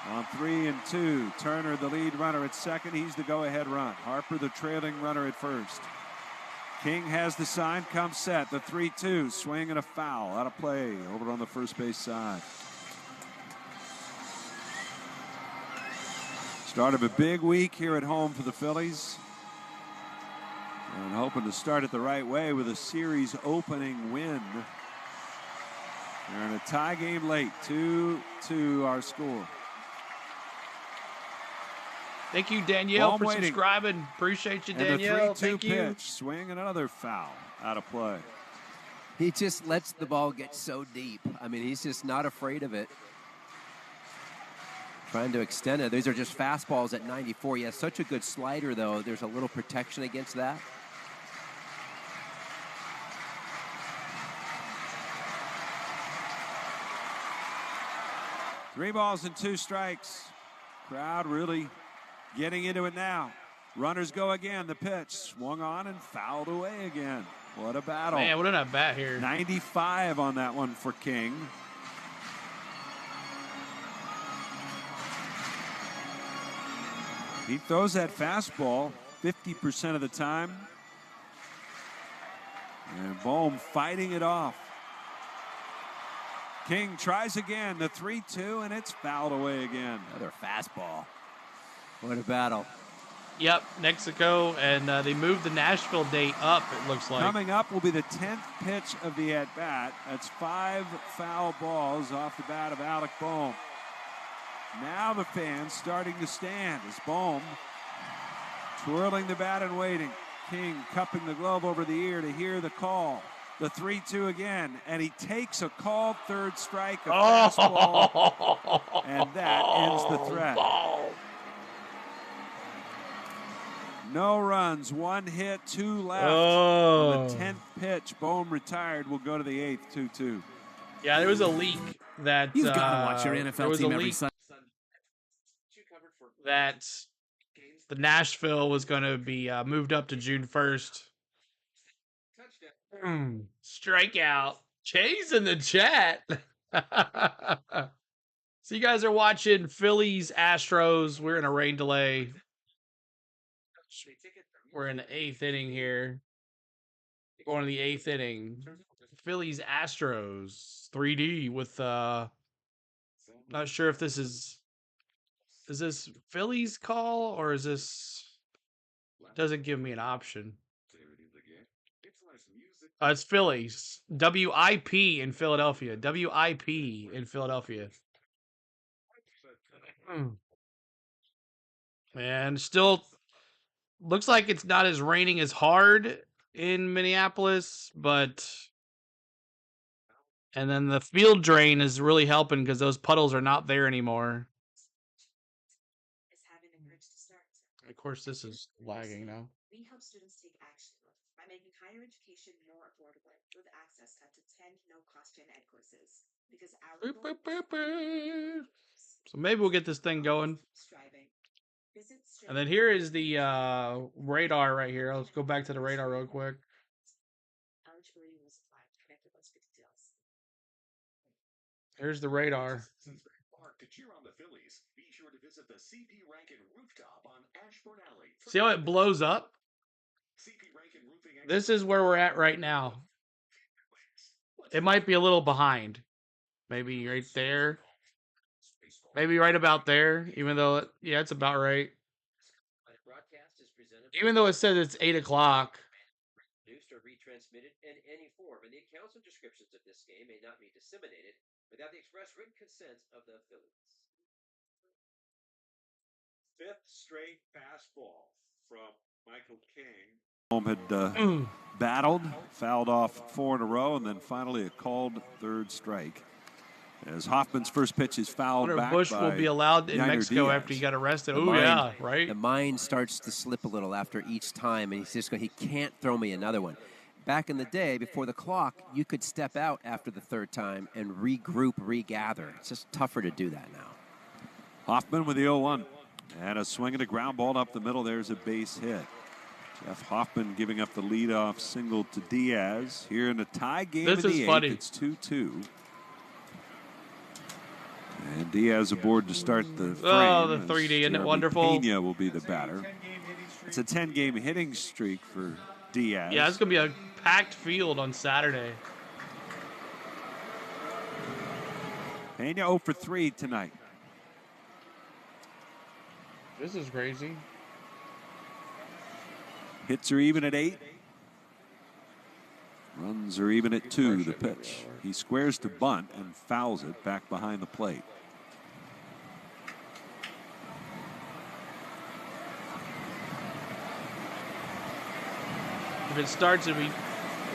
On 3 and 2, Turner, the lead runner at second. He's the go-ahead run. Harper, the trailing runner at first. King has the sign, comes set. The 3-2, swing and a foul. Out of play over on the first base side. Start of a big week here at home for the Phillies. And hoping to start it the right way with a series opening win. They're in a tie game late. 2-2 our score. Thank you, Danielle, for waiting. subscribing. Appreciate you, And Danielle. the 3-2 Thank you. pitch, swing and another foul. Out of play. He just lets the ball get so deep. I mean, he's just not afraid of it. Trying to extend it. These are just fastballs at 94. He has such a good slider, though. There's a little protection against that. Three balls and 2 strikes. Crowd really getting into it now. Runners go again. The pitch swung on and fouled away again. What a battle. Man, what an at bat here. 95 on that one for King. He throws that fastball 50% of the time. And Bohm fighting it off. King tries again, the 3-2, and it's fouled away again. Another fastball. What a battle. Yep, Mexico, and they moved the Nashville date up, it looks like. Coming up will be the 10th pitch of the at-bat. That's 5 foul balls off the bat of Alec Bohm. Now the fans starting to stand as Bohm twirling the bat and waiting. King cupping the glove over the ear to hear the call. The 3-2 again, and he takes a called third strike, a fastball, and that ends the threat. No runs, 1 hit, 2 left. On the 10th pitch, Bohm retired. Will go to the 8th, 2-2. Yeah, there was a leak that You've got to watch your NFL team every Sunday. That the Nashville was going to be moved up to June 1st. Strikeout. Chase in the chat. So you guys are watching Phillies Astros. We're in a rain delay. We're in the 8th inning here. Going to the 8th inning. Phillies Astros 3D with not sure if this is this Phillies call or is this doesn't give me an option. It's Phillies. WIP in Philadelphia. WIP in Philadelphia. And still looks like it's not as raining as hard in Minneapolis, but and then the field drain is really helping because those puddles are not there anymore. Of course, this is lagging now. We help students take action by making higher education more affordable with access to up to 10 no-cost gen ed courses. Because our So maybe we'll get this thing going. And then here is the radar right here. Let's go back to the radar real quick. Here's the radar. To cheer on the Phillies, be sure to visit the CP Rankin rooftop on Ashburn Alley. See how it blows up? This is where we're at right now. It might be a little behind. Maybe right there. Maybe right about there, even though, yeah, it's about right. Even though it says it's 8 o'clock. Produced or retransmitted in any form, and the accounts and descriptions of this game may not be disseminated without the express written consent of the Phillies. 5th straight fastball from Michael King. Bohm had battled, fouled off 4 in a row, and then finally a called third strike. As Hoffman's first pitch is fouled back Bush by will be allowed in Yainer Mexico Diaz. after he got arrested. Oh, yeah, right? The mind starts to slip a little after each time, and he's just going, he can't throw me another one. Back in the day, before the clock, you could step out after the third time and regroup, regather. It's just tougher to do that now. Hoffman with the 0-1. And a swing and a ground ball up the middle. There's a base hit. Jeff Hoffman giving up the leadoff single to Diaz. Here in a tie game in the eighth, it's 2-2. And Diaz aboard to start the frame. Oh, the 3D, isn't it wonderful? Pena will be the batter. It's a 10-game hitting streak for Diaz. Yeah, it's going to be a packed field on Saturday. Pena 0 for 3 tonight. This is crazy. Hits are even at 8. Runs are even at 2, the pitch. He squares to bunt and fouls it back behind the plate. If it starts, it'll be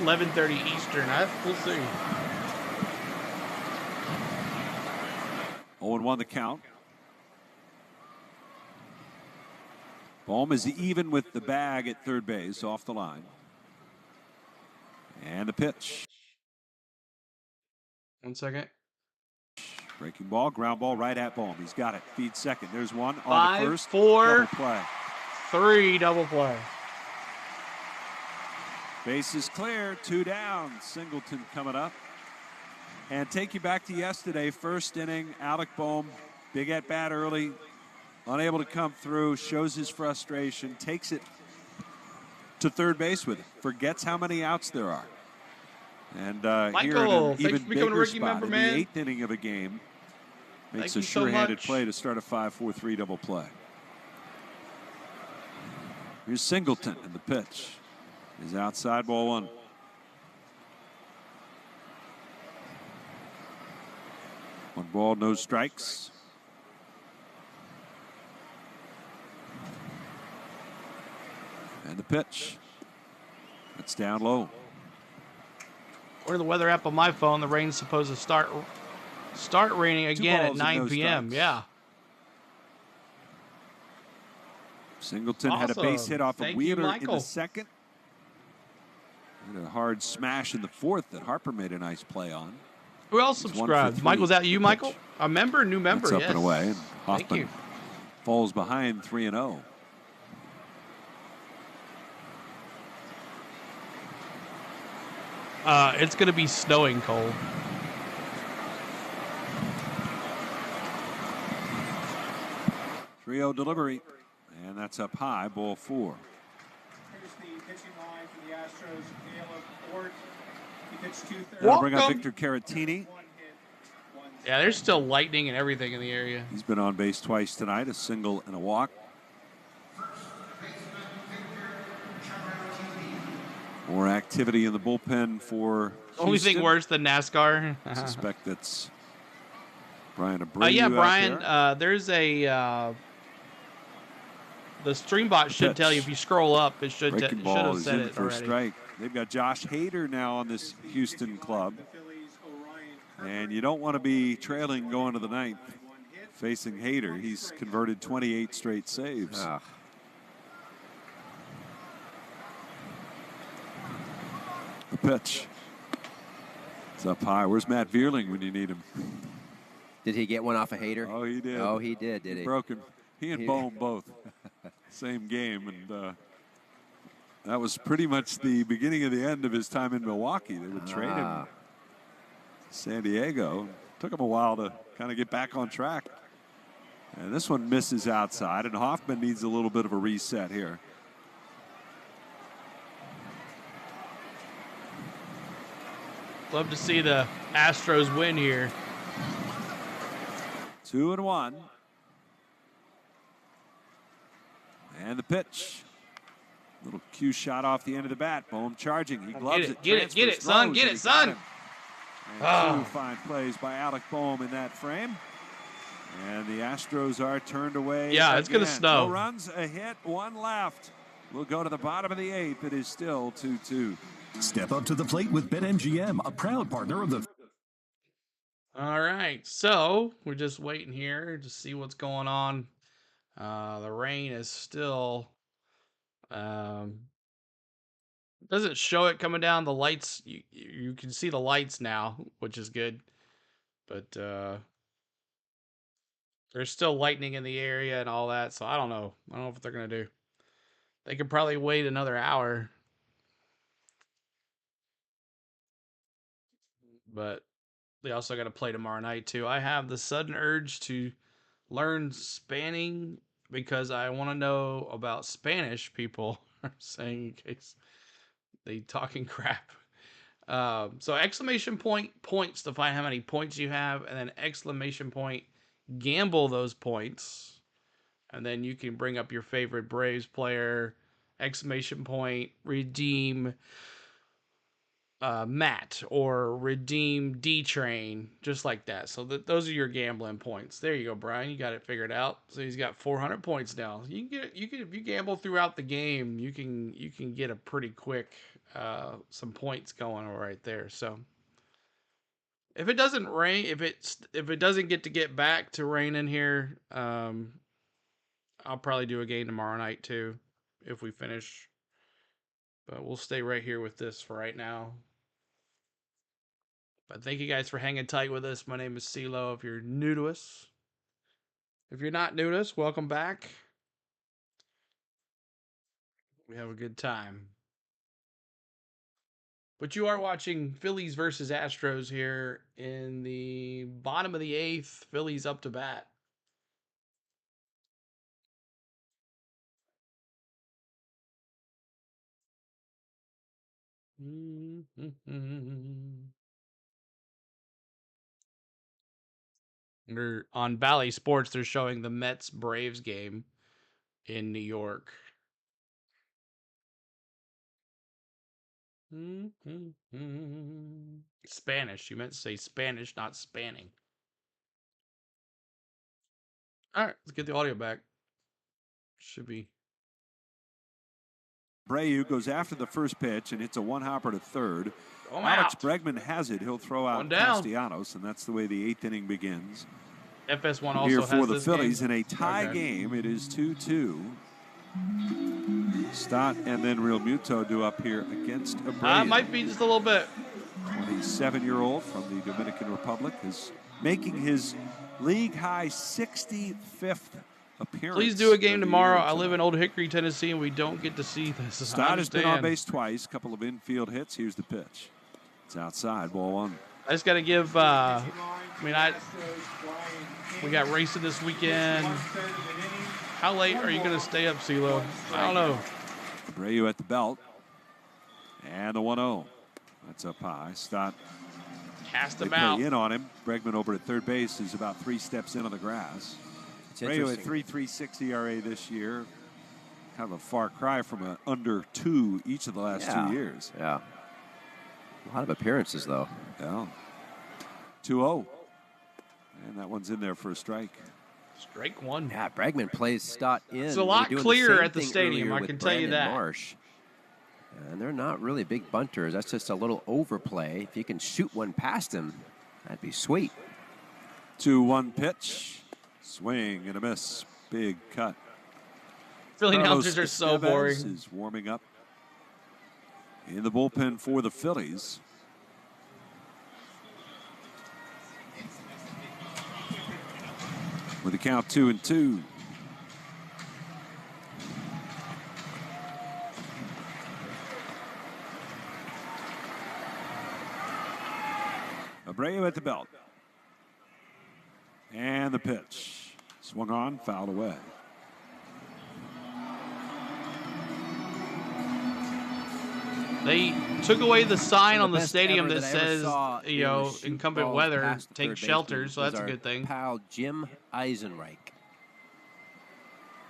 11:30 Eastern. We'll see. 0-1 the count. Bohm is even with the bag at third base, off the line. And the pitch. 1 second. Breaking ball, ground ball right at Bohm. He's got it. Feed second. There's one on 5, the first. 4, double play. 3, double play. Base is clear. 2 down. Singleton coming up. And take you back to yesterday. First inning, Alec Bohm, big at bat early. Unable to come through. Shows his frustration. Takes it to third base with it. Forgets how many outs there are. And here in an even bigger spot in the 8th inning of a game, makes a sure-handed play to start a 5-4-3 double play. Here's Singleton, and the pitch is outside, ball 1. One ball, no strikes. And the pitch. It's down low. Or the weather app on my phone, the rain's supposed to start raining again at 9 p.m. Yeah. Singleton had a base hit off of Wheeler in the second. And a hard smash in the fourth that Harper made a nice play on. Who else subscribed? Michael's that you, Michael? A member, new member, That's yes. up and away. And Thank Hoffman you. falls behind 3-0. It's going to be snowing cold. Trio delivery, and that's up high, ball 4. Here's the pitching line for the Astros. Caleb Ort. He pitched 2/3. They'll bring up Victor Caratini. Yeah, there's still lightning and everything in the area. He's been on base twice tonight, a single and a walk. More activity in the bullpen for Houston. Only thing worse than NASCAR. I suspect that's Brian Abreu. Yeah, Brian, there. there's a... the stream bot should tell you if you scroll up. It should Breaking should ball have is said in it for a already. strike. They've got Josh Hader now on this Houston club. And you don't want to be trailing going to the 9th facing Hader. He's converted 28 straight saves. The pitch. It's up high. Where's Matt Vierling when you need him? Did he get one off a Hader? Oh, he did. Oh, he did he? Broke him. He and Bohm both. Same game. And that was pretty much the beginning of the end of his time in Milwaukee. They would trade him to San Diego. Took him a while to kind of get back on track. And this one misses outside, and Hoffman needs a little bit of a reset here. Love to see the Astros win here. 2-1. And the pitch. Little cue shot off the end of the bat. Bohm charging. He gloves it. Get it, son. Get it, son. And 2 fine plays by Alec Bohm in that frame. And the Astros are turned away. Yeah, it's going to snow. No runs, a hit, 1 left. We'll go to the bottom of the 8th. It is still 2-2. Step up to the plate with BetMGM, a proud partner of the... All right, so we're just waiting here to see what's going on. The rain is still... doesn't show it coming down. The lights, you can see the lights now, which is good. But There's still lightning in the area and all that, so I don't know. I don't know what they're going to do. They could probably wait another hour. But they also got to play tomorrow night, too. I have the sudden urge to learn Spanning because I want to know about Spanish people are saying in case they talking crap. So exclamation point points to find how many points you have, and then exclamation point gamble those points, and then you can bring up your favorite Braves player, exclamation point redeem Matt or redeem D-Train, just like that. So those are your gambling points. There you go, Brian. You got it figured out. So he's got 400 points now. You can if you gamble throughout the game, you can get a pretty quick some points going right there. So if it doesn't rain, if it doesn't get back to raining here, I'll probably do a game tomorrow night too if we finish. But we'll stay right here with this for right now. But thank you guys for hanging tight with us. My name is CeeLo. If you're new to us, if you're not new to us, welcome back. We have a good time. But you are watching Phillies versus Astros here in the bottom of the 8th. Phillies up to bat. On Bally Sports, they're showing the Mets-Braves game in New York. Spanish. You meant to say Spanish, not spanning. All right, let's get the audio back. Should be. Abreu goes after the first pitch and hits a one-hopper to third. Alex Bregman has it. He'll throw out Castellanos, and that's the way the 8th inning begins. FS1 also here has for the this Phillies game. In a tie game. It is 2-2. Stott and then Real Muto do up here against Abreu. Might be just a little bit. 27-year-old from the Dominican Republic is making his league-high 65th appearance. Please do a game tomorrow. I live in Old Hickory, Tennessee, and we don't get to see this. Stott has been on base twice, a couple of infield hits. Here's the pitch. It's outside, ball one. I just got to give, we got racing this weekend. How late are you going to stay up, CeeLo? I don't know. Abreu at the belt. And the 1-0. That's up high. Stott cast him out. In on him. Bregman over at third base is about 3 steps in on the grass. Abreu at 3.36 ERA this year. Kind of a far cry from an under 2 each of the last 2 years. Yeah. A lot of appearances, though. Yeah. 2-0. And that one's in there for a strike. Strike one. Yeah, Bregman plays Stott in. It's a lot clearer at the stadium, I can tell you that. Marsh. And they're not really big bunters. That's just a little overplay. If you can shoot one past him, that'd be sweet. 2-1 pitch. Swing and a miss. Big cut. Philly announcers are so boring. Is warming up in the bullpen for the Phillies. With the count 2-2. Abreu at the belt. And the pitch. Swung on, fouled away. They took away the sign on the stadium that says, incumbent weather, take shelter, so that's a good thing. Pal Jim Eisenreich.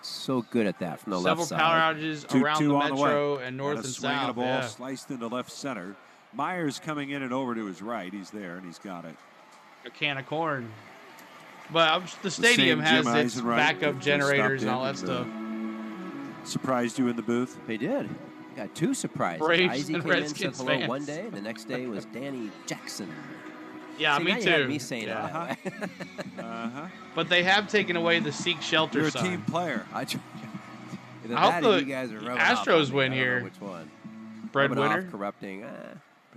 So good at that from the left side. Several power outages around the metro and north and swing south. And a ball sliced into left center. Myers coming in and over to his right. He's there, and he's got it. A can of corn. But the stadium has its backup generators and all that stuff. Surprised you in the booth? They did. Got 2 surprises. Braves Izzy and came in, Redskins said hello fans. one day, and the next day was Danny Jackson. Yeah, See, me now too. You had me saying it that way. But they have taken away the seek shelter You're a sign. team player. I hope the you guys are rubbing Astros off on win me. here. Which one? Breadwinner? Corrupting.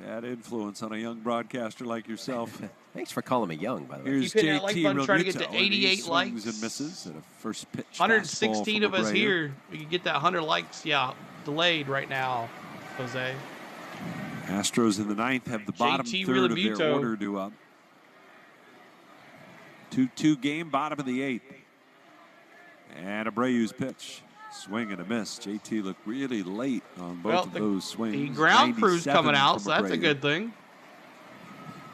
Bad influence on a young broadcaster like yourself. Thanks for calling me young, by the way. Here's Keep hitting that like JT button, trying to get to Realmuto, and he 88 likes. swings and misses at a first pitch 116 fastball of from us Abreu. here. We can get that 100 likes. Yeah, delayed right now, Jose. Astros in the ninth have the bottom JT third of Realmuto. their order due up. 2-2 game, bottom of the eighth. And Abreu's pitch. Swing and a miss. JT looked really late on both of those swings. The ground crew's 97 coming out, from so that's a Abreu. good thing.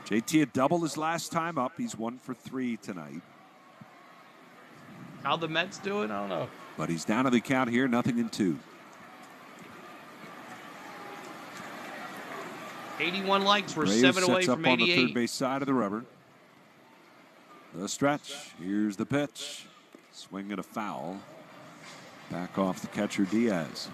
JT had doubled his last time up. He's 1 for 3 tonight. How the Mets doing? I don't know. But he's down to the count here, 0-2. 81 likes. We're Abreu 7 away sets up from on the 88. third base side of the rubber. The stretch. Here's the pitch. Swing and a foul. Back off the catcher Diaz.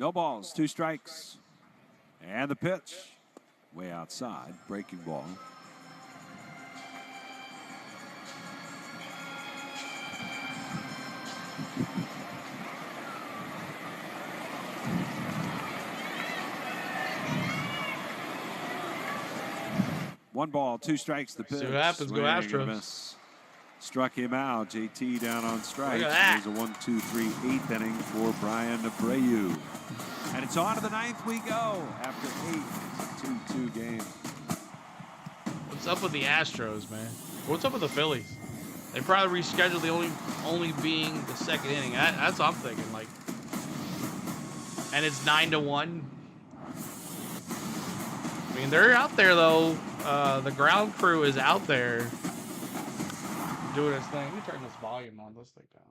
No balls, 2 strikes. And the pitch. Way outside. Breaking ball. One ball, 2 strikes. The pitch. See what happens. Go Swing and a Astros. miss. Struck him out. JT down on strikes. Look at that. There's a 1-2-3 8th inning for Brian Abreu. And it's on to the 9th we go. After 8, it's a 2-2 game. What's up with the Astros, man? What's up with the Phillies? They probably rescheduled the only being the second inning. That's what I'm thinking. Like, and it's 9-1. I mean, they're out there though. The ground crew is out there doing its thing. Let me turn this volume on. Let's take down.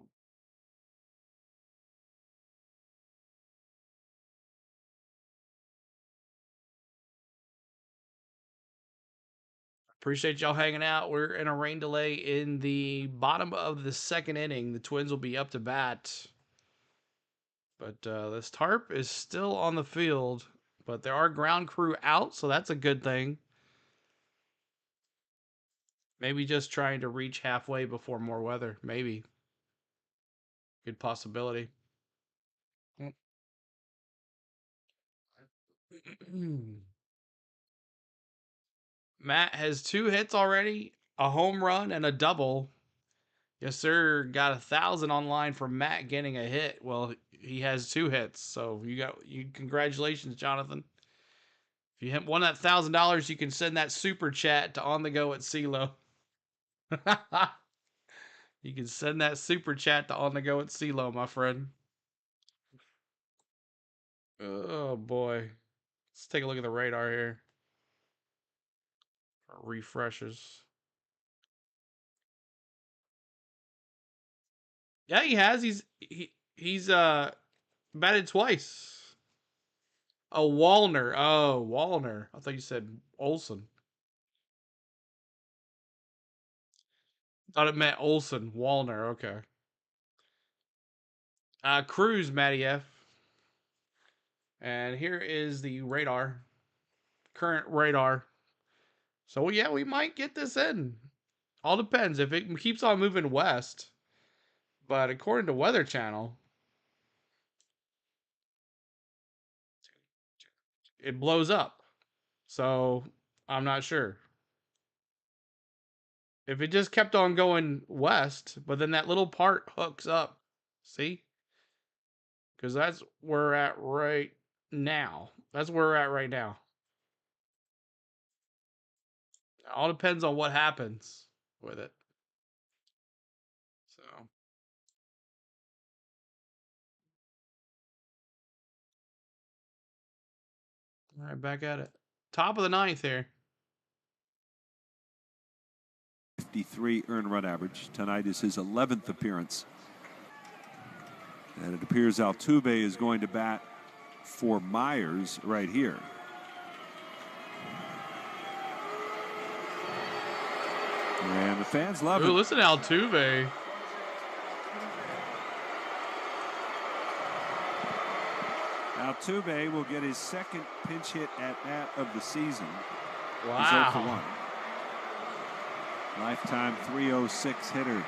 Appreciate y'all hanging out. We're in a rain delay in the bottom of the second inning. The Twins will be up to bat. But this tarp is still on the field. But there are ground crew out, so that's a good thing. Maybe just trying to reach halfway before more weather. Maybe. Good possibility. Matt has 2 hits already, a home run and a double. Yes, sir. Got 1,000 online for Matt getting a hit. Well, he has 2 hits, so congratulations, Jonathan. If you won that $1,000, you can send that super chat to On The Go at CeeLo. You can send that super chat to On The Go at CeeLo, my friend. Oh boy, let's take a look at the radar here. Refreshes. Yeah, he has. He's batted twice. Oh, Wallner. Oh, Wallner. I thought you said Olsen. Thought it meant Olsen. Wallner. Okay. Cruz, Matty F. And here is the radar. Current radar. So yeah, we might get this in. All depends if it keeps on moving west. But according to Weather Channel, it blows up. So I'm not sure. If it just kept on going west, but then that little part hooks up. See? Because that's where we're at right now. That's where we're at right now. It all depends on what happens with it. So. All right, back at it. Top of the 9th here. 53 earned run average. Tonight is his 11th appearance. And it appears Altuve is going to bat for Myers right here. And the fans love it. Listen to Altuve. Altuve will get his second pinch hit at bat of the season. Wow. He's 0 for 1. Lifetime 306 hitter.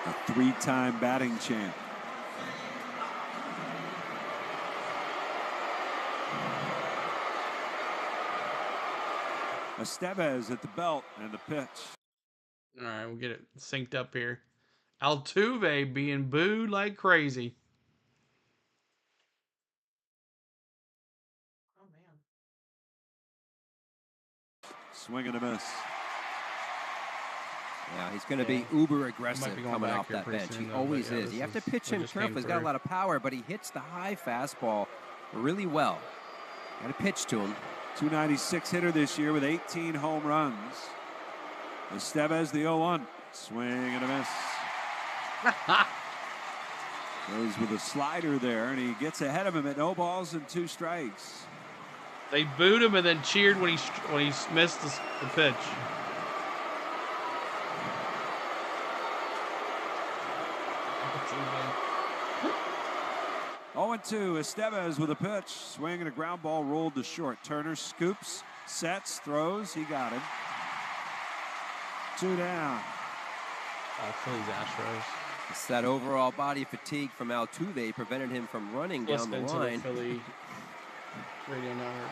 A 3-time batting champ. Estevez at the belt and the pitch. All right, we'll get it synced up here. Altuve being booed like crazy. Oh, man. Swing and a miss. Yeah, he's going to be uber aggressive coming off that bench. He always is. You have to pitch him carefully. He's got a lot of power, but he hits the high fastball really well. Got to pitch to him. 296 hitter this year with 18 home runs. Estevez, the 0-1. Swing and a miss. Goes with a slider there, and he gets ahead of him at 0 balls and 2 strikes. They booed him and then cheered when he missed the pitch. 0-2, Estevez with a pitch. Swing and a ground ball rolled to short. Turner scoops, sets, throws. He got him. 2 down. Phillies Astros. It's that overall body fatigue from Altuve prevented him from running down the line. Philly Radio Network.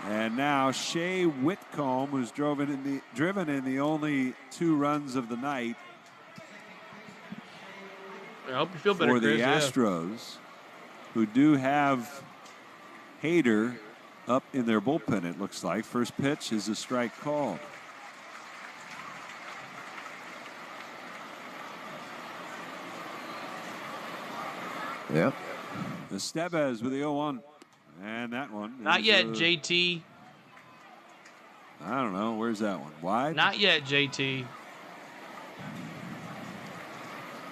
And now Shea Whitcomb, who's driven in the only 2 runs of the night. I hope you feel better, for the Chris. Astros, who do have Hader up in their bullpen, it looks like. First pitch is a strike called. Yep. Estevez with the 0-1. And that one. Not yet, JT. I don't know. Where's that one? Wide? Not yet, JT.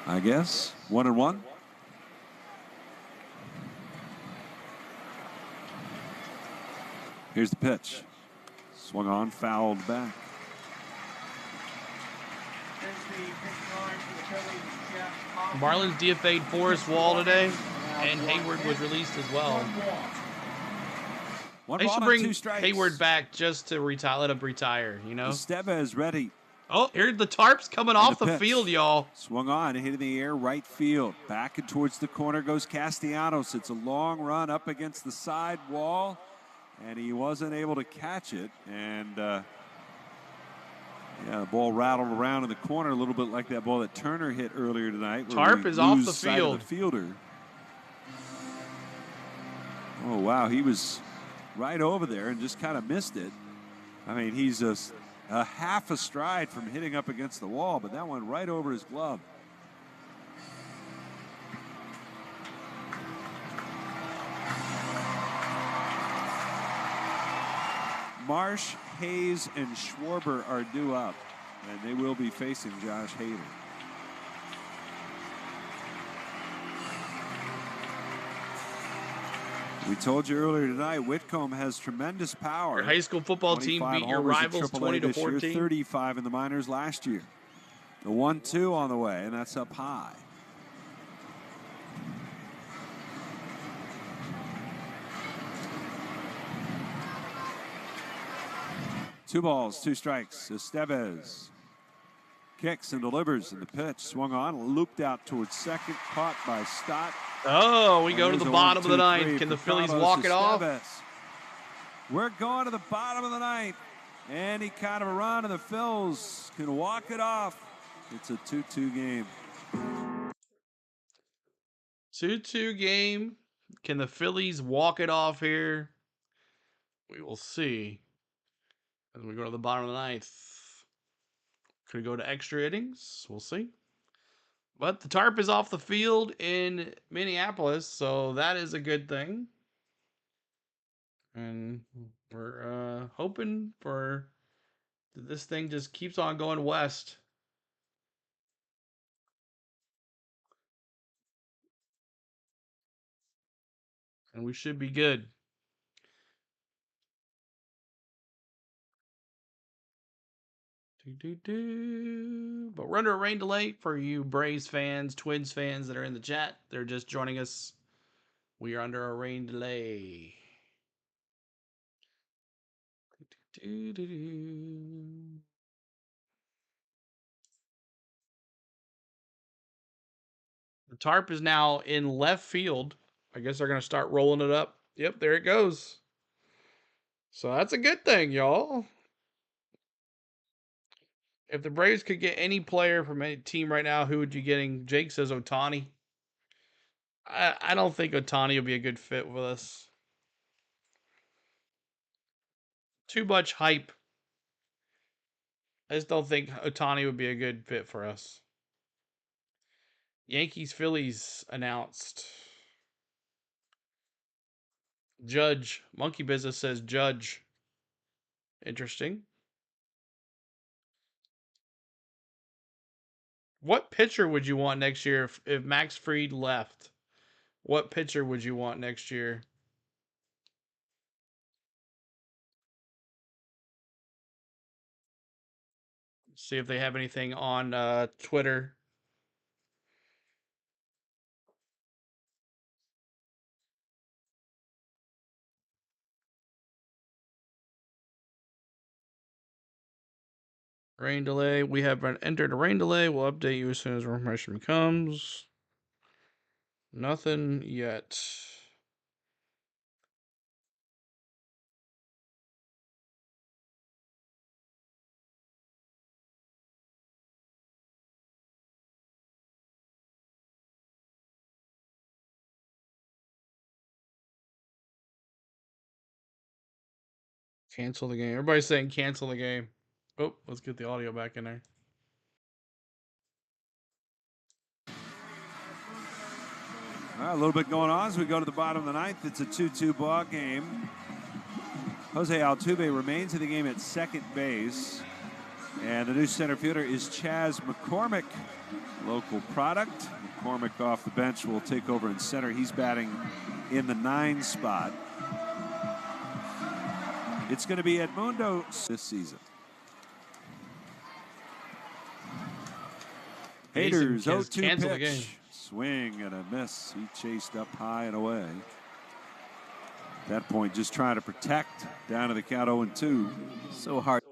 I guess. 1-1. Here's the pitch. Swung on, fouled back. Marlins DFA'd Forrest Wall today, and Hayward was released as well. They should bring Hayward back just to let him retire, you know? Estevez ready. Oh, here the Tarps coming off the field, y'all. Swung on, hit in the air, right field. Back and towards the corner goes Castellanos. It's a long run up against the side wall, and he wasn't able to catch it. And, yeah, the ball rattled around in the corner a little bit like that ball that Turner hit earlier tonight. Tarp is off the sight field. of the fielder. Oh, wow, he was right over there and just kind of missed it. I mean, he's a half a stride from hitting up against the wall, but that went right over his glove. Marsh, Hayes, and Schwarber are due up, and they will be facing Josh Hader. We told you earlier tonight, Whitcomb has tremendous power. Your high school football team beat your rivals 20-14. 35 in the minors last year. The 1-2 on the way, and that's up high. Two balls, 2 strikes. Estevez kicks and delivers, and the pitch swung on, looped out towards second, caught by Stott. Oh, we go to the bottom of the ninth. Can the Phillies walk it off? We're going to the bottom of the ninth. Any kind of a run, and the Phils can walk it off. It's a 2-2 game. 2-2 game. Can the Phillies walk it off here? We will see. As we go to the bottom of the ninth. Could it go to extra innings? We'll see. But the tarp is off the field in Minneapolis, so that is a good thing. And we're hoping for this thing just keeps on going west. And we should be good. But we're under a rain delay for you Braves fans, Twins fans that are in the chat. They're just joining us. We are under a rain delay. The tarp is now in left field. I guess they're going to start rolling it up. Yep, there it goes. So that's a good thing, y'all. If the Braves could get any player from any team right now, who would you getting? Jake says Ohtani. I don't think Ohtani will be a good fit with us. Too much hype. I just don't think Ohtani would be a good fit for us. Yankees Phillies announced. Judge. Monkey Business says Judge. Interesting. What pitcher would you want next year if Max Fried left? What pitcher would you want next year? See if they have anything on Twitter. Rain delay. We have entered a rain delay. We'll update you as soon as information comes. Nothing yet. Cancel the game. Everybody's saying cancel the game. Oh, let's get the audio back in there. All right, a little bit going on as we go to the bottom of the ninth. It's a 2-2 ball game. Jose Altuve remains in the game at second base. And the new center fielder is Chas McCormick, local product. McCormick off the bench will take over in center. He's batting in the 9 spot. It's going to be Edmundo this season. Hader's 0-2 pitch. Swing and a miss. He chased up high and away. At that point, just trying to protect down to the count 0-2. So hard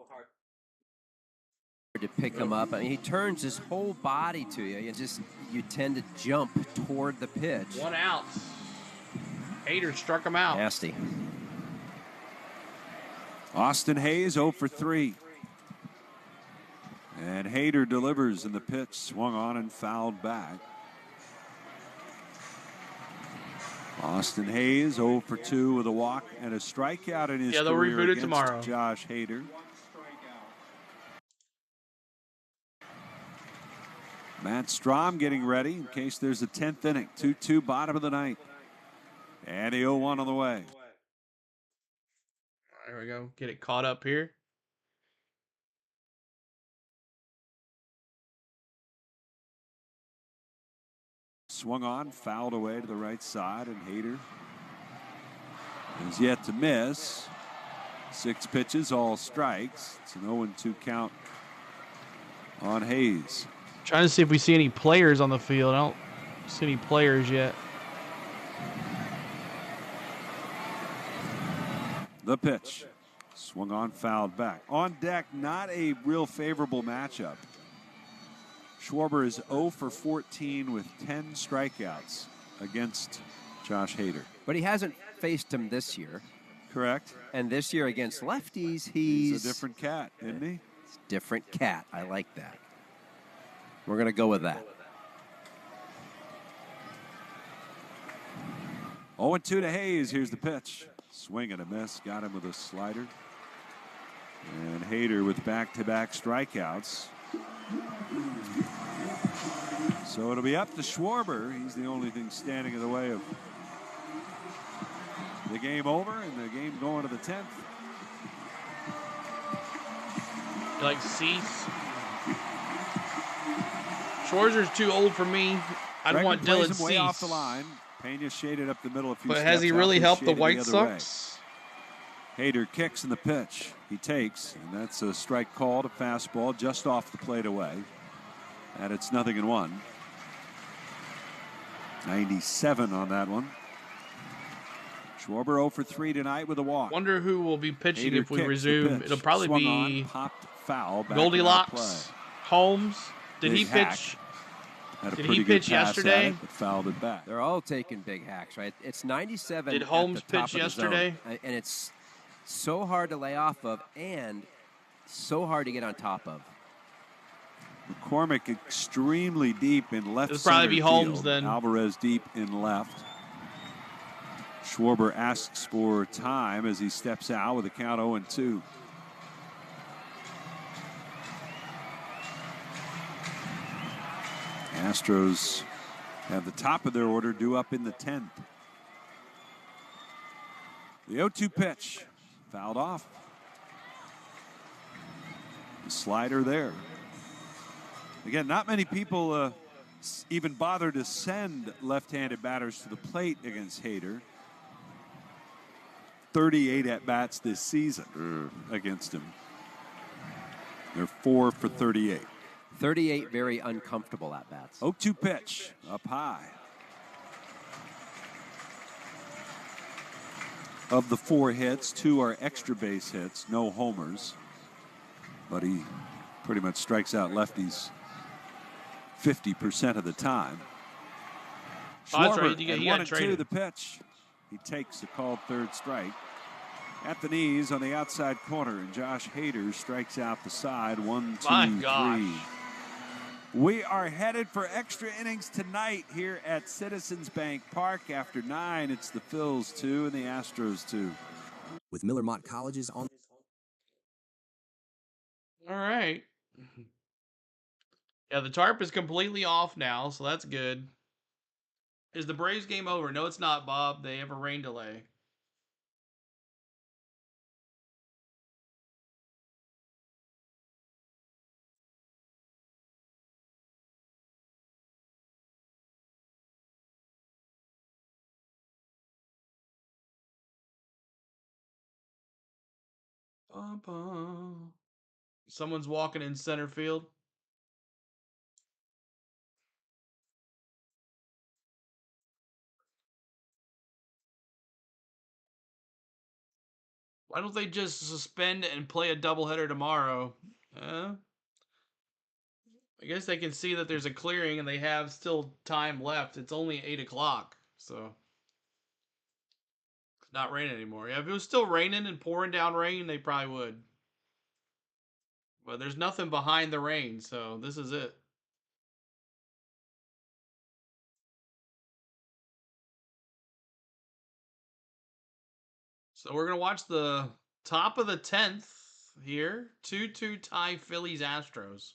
to pick him up. I mean, he turns his whole body to you. You tend to jump toward the pitch. 1 out. Hader struck him out. Nasty. Austin Hayes 0 for 3. And Hader delivers in the pitch. Swung on and fouled back. Austin Hayes 0 for 2 with a walk and a strikeout in his they'll career reboot it against tomorrow. Josh Hader. Matt Strom getting ready in case there's a 10th inning. 2-2 bottom of the ninth. And the 0-1 on the way. There we go. Get it caught up here. Swung on, fouled away to the right side, and Hader is yet to miss. 6 pitches, all strikes. It's an 0-2 count on Hayes. Trying to see if we see any players on the field. I don't see any players yet. The pitch. Swung on, fouled back. On deck, not a real favorable matchup. Schwarber is 0 for 14 with 10 strikeouts against Josh Hader. But he hasn't faced him this year. Correct. And this year against lefties, he's a different cat, isn't he? Different cat. I like that. We're going to go with that. 0-2 to Hayes. Here's the pitch. Swing and a miss. Got him with a slider. And Hader with back-to-back strikeouts. So it'll be up to Schwarber. He's the only thing standing in the way of the game over and the game going to the 10th. You like Cease? Schwarzer's too old for me. I'd want Dylan Cease. Way off the line. Pena shaded up the middle a few But steps. has he really helped the White Way. Sox? Hader kicks in the pitch. He takes, and that's a strike called, a fastball just off the plate away. And it's 0-1. 97 on that one. Schwarber 0 for 3 tonight with a walk. Wonder who will be pitching Hader if we kicks the resume. pitch. It'll probably Swung be on, popped foul. Back Goldilocks, Holmes. Did Big he hack. pitch? Had a Did pretty he good pitch pass yesterday? at it, but fouled it back. They're all taking big hacks, right? It's 97. Did at Holmes the top pitch of the zone. yesterday? And it's so hard to lay off of and so hard to get on top of. McCormick extremely deep in left It'll probably center be Holmes field. then. Alvarez deep in left. Schwarber asks for time as he steps out with a count 0-2. Astros have the top of their order due up in the 10th. The 0-2 pitch, fouled off. The slider there. Again, not many people even bother to send left-handed batters to the plate against Hader. 38 at-bats this season against him. They're 4 for 38. 38 very uncomfortable at-bats. 0-2 pitch, up high. Of the 4 hits, 2 are extra base hits, no homers. But he pretty much strikes out lefties 50% of the time. Oh, that's Schwarber right. You at got 1-2 traded. the pitch. He takes the called third strike. At the knees on the outside corner, and Josh Hader strikes out the side. 1, 2, My 3. gosh. We are headed for extra innings tonight here at Citizens Bank Park. After 9, it's the Phils 2 and the Astros 2. With Miller Mott College's on. All right. Yeah, the tarp is completely off now, so that's good. Is the Braves game over? No, it's not, Bob. They have a rain delay. Bum, bum. Someone's walking in center field. Why don't they just suspend and play a doubleheader tomorrow? I guess they can see that there's a clearing and they have still time left. It's only 8 o'clock, so it's not raining anymore. Yeah, if it was still raining and pouring down rain, they probably would. But there's nothing behind the rain, so this is it. So we're going to watch the top of the 10th here. 2-2 tie Phillies Astros.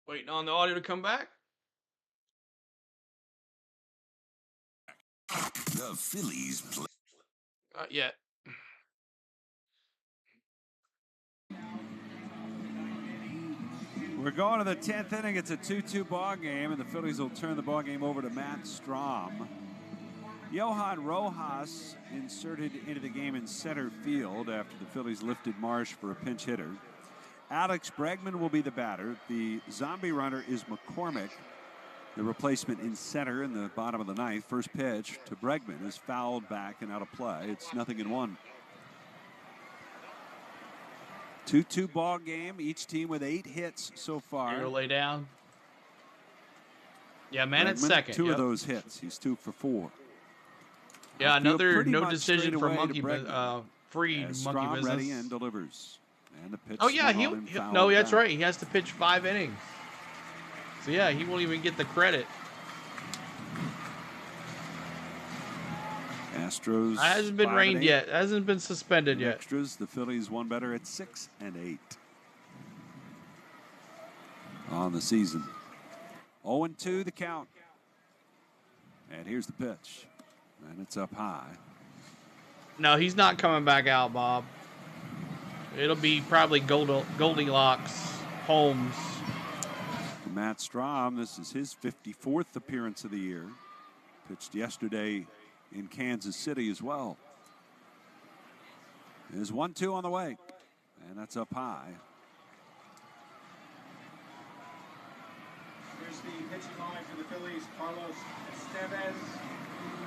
Waiting on the audio to come back. The Phillies play. Not yet. We're going to the 10th inning. It's a 2-2 ball game, and the Phillies will turn the ball game over to Matt Strom. Johan Rojas inserted into the game in center field after the Phillies lifted Marsh for a pinch hitter. Alex Bregman will be the batter. The zombie runner is McCormick. The replacement in center in the bottom of the ninth. First pitch to Bregman is fouled back and out of play. It's 0-1. 2-2 ball game. Each team with 8 hits so far. You're going to lay down. Yeah, man at Bregman, second. 2 of those hits. He's 2 for 4. Yeah, another no much decision straight for away to monkey Bregman. free As monkey Strom business. ready and delivers. And the pitch Oh yeah, swung on and fouled no, that's back. right. He has to pitch 5 innings. So yeah, he won't even get the credit. Astros. It hasn't been 5 and rained 8. yet. It hasn't been suspended In yet. Extras, the Phillies one better at 6 and 8 on the season. 0-2 the count. And here's the pitch. And it's up high. No, he's not coming back out, Bob. It'll be probably Goldilocks Holmes. For Matt Strahm, this is his 54th appearance of the year. Pitched yesterday in Kansas City as well. There's 1-2 on the way. And that's up high. Here's the pitching line for the Phillies. Carlos Estevez.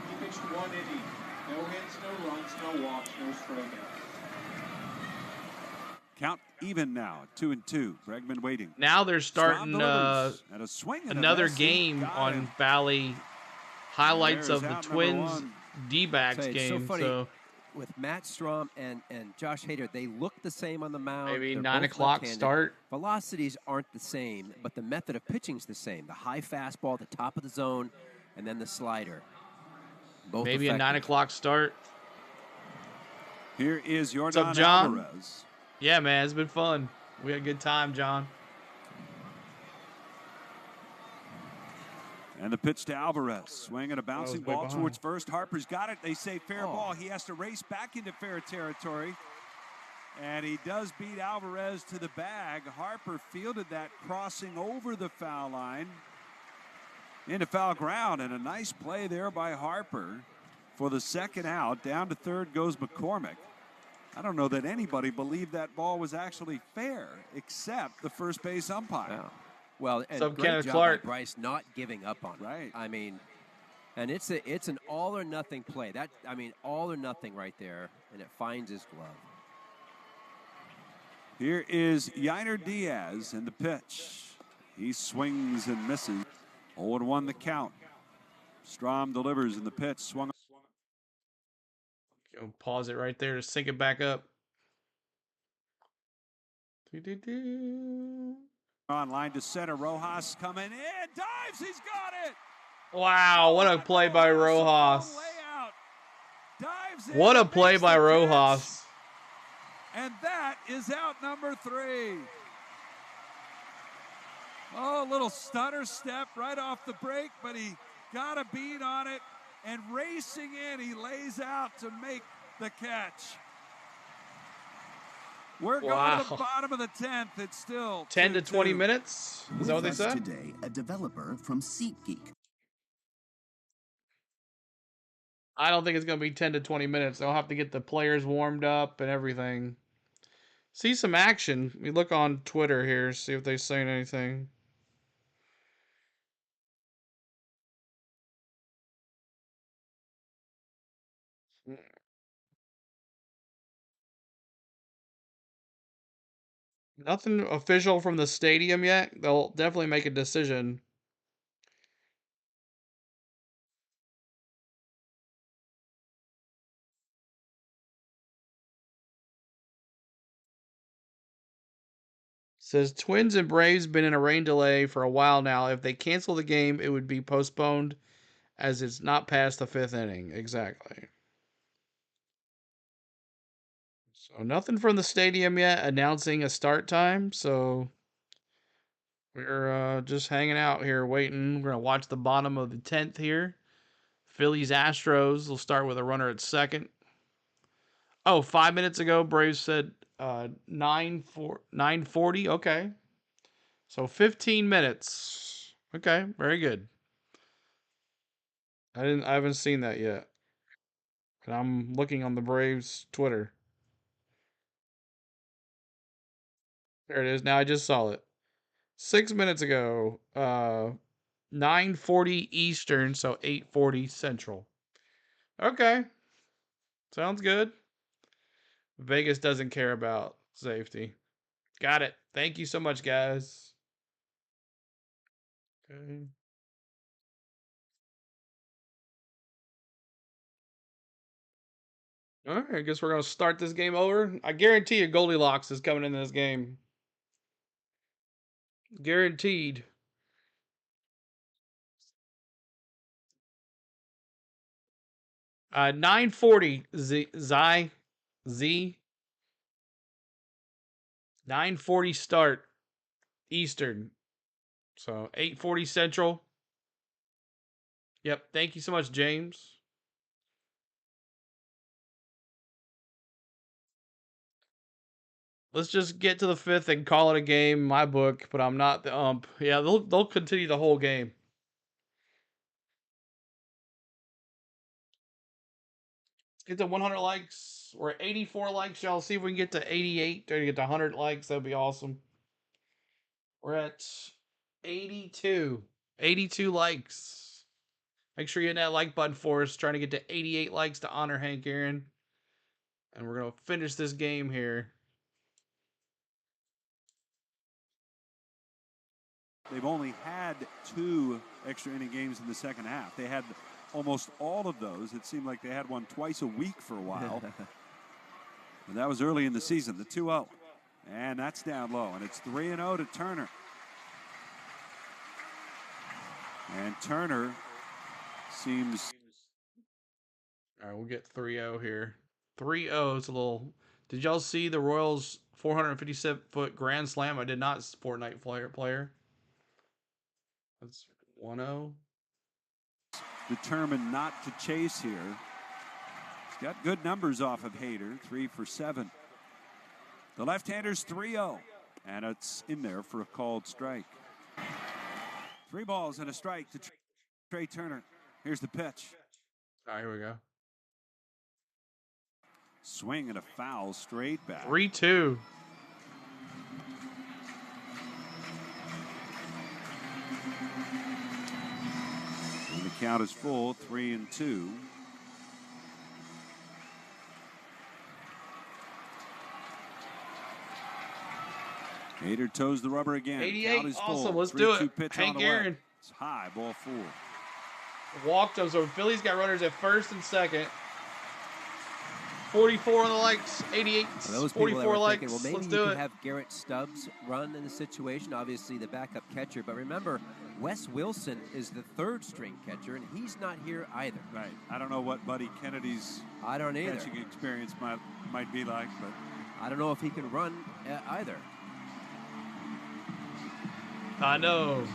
He pitched 1 inning. No hits, no runs, no walks, no strikeouts. Count even now at 2-2. Bregman waiting. Now they're starting at a swing and another a miss. game on Valley highlights There's of the out Twins number 1. D-backs It's game. so funny. So With Matt Strahm and Josh Hader, they look the same on the mound. maybe They're 9 both o'clock left-handed. start. Velocities aren't the same, but the method of pitching's the same. The high fastball at the top of the zone, and then the slider. Both Maybe effective. a 9 o'clock start. Here is What's Yordan up, John? Alvarez. Yeah, man, it's been fun. We had a good time, John. And the pitch to Alvarez. Swing and a bouncing way ball behind. towards first. Harper's got it. They say fair ball. He has to race back into fair territory. And he does beat Alvarez to the bag. Harper fielded that crossing over the foul line into foul ground. And a nice play there by Harper for the second out. Down to third goes McCormick. I don't know that anybody believed that ball was actually fair except the first base umpire. Yeah. Well, and So great Kenneth job Clark. by Bryce not giving up on it. Right. I mean, and it's an all or nothing play. All or nothing right there, and it finds his glove. Here is Yainer Diaz in the pitch. He swings and misses. 0-1 the count. Strahm delivers in the pitch. Swung. Go pause it right there to sync it back up. Do-do-do. On line to center. Rojas coming in. Dives. He's got it. Wow, what a play by Rojas. Layout. Dives in, What a play makes by the Rojas. catch, and that is out number 3. Oh, a little stutter step right off the break, but he got a beat on it. And racing in, he lays out to make the catch. We're going to the bottom of the 10th. It's still 10 to 20 2-2. minutes? Is that what they With us said? today, a developer from SeatGeek. I don't think it's going to be 10 to 20 minutes. They'll have to get the players warmed up and everything. See some action. We look on Twitter here, see if they're saying anything. Nothing official from the stadium yet. They'll definitely make a decision. Says Twins and Braves been in a rain delay for a while now. If they cancel the game, it would be postponed as it's not past the 5th inning. Exactly. So nothing from the stadium yet announcing a start time. So we're just hanging out here waiting. We're going to watch the bottom of the 10th here. Phillies Astros will start with a runner at second. Oh, 5 minutes ago, Braves said 9:40. Okay. So 15 minutes. Okay, very good. I haven't seen that yet. And I'm looking on the Braves Twitter. There it is. Now I just saw it. 6 minutes ago. 9:40 Eastern, so 8:40 Central. Okay. Sounds good. Vegas doesn't care about safety. Got it. Thank you so much, guys. Okay. All right, I guess we're going to start this game over. I guarantee you Goldilocks is coming into this game. Guaranteed. Uh, 9:40 Z 9:40 start Eastern. So 8:40 Central. Yep. Thank you so much, James. Let's just get to the 5th and call it a game. My book, but I'm not the ump. Yeah, they'll continue the whole game. Let's get to 100 likes. We're at 84 likes, y'all. See if we can get to 88 or get to 100 likes. That'd be awesome. We're at 82. 82 likes. Make sure you hit that like button for us. Trying to get to 88 likes to honor Hank Aaron. And we're going to finish this game here. They've only had 2 extra inning games in the second half. They had almost all of those. It seemed like they had one twice a week for a while. And that was early in the season, the 2-0. And that's down low. And it's 3-0 to Turner. And Turner seems... All right, we'll get 3-0 here. 3-0 is a little... Did y'all see the Royals 457-foot grand slam? I did not. Fortnite player. That's 1-0. Determined not to chase here. He's got good numbers off of Hader, 3 for 7. The left-hander's 3-0, and it's in there for a called strike. 3 balls and a strike to Trey Turner. Here's the pitch. All right, here we go. Swing and a foul straight back. 3-2. And the count is full, 3-2. Hader toes the rubber again. 88. Count is Awesome. full. Let's do 3-2 it. pitch Hank on the way. Aaron. It's high, ball 4. Walked him. So Phillies got runners at first and second. 44 on the likes. 88. For those 44 people that were likes. thinking, well, maybe Let's you do could it. have Garrett Stubbs run in the situation. Obviously, the backup catcher. But remember, Wes Wilson is the 3rd string catcher, and he's not here either. Right. I don't know what Buddy Kennedy's I don't either. catching experience might be like, but I don't know if he can run either. I know.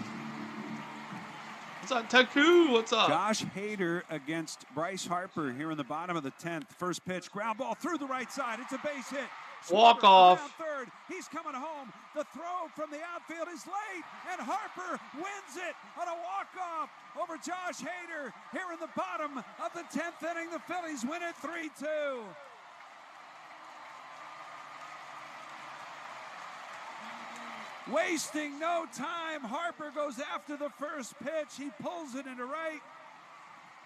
What's up, Taku? What's up? Josh Hader against Bryce Harper here in the bottom of the 10th. First pitch, ground ball through the right side. It's a base hit. Walk off. Around third. He's coming home. The throw from the outfield is late, and Harper wins it on a walk-off over Josh Hader here in the bottom of the 10th inning. The Phillies win it 3-2. Wasting no time, Harper goes after the first pitch. He pulls it into right.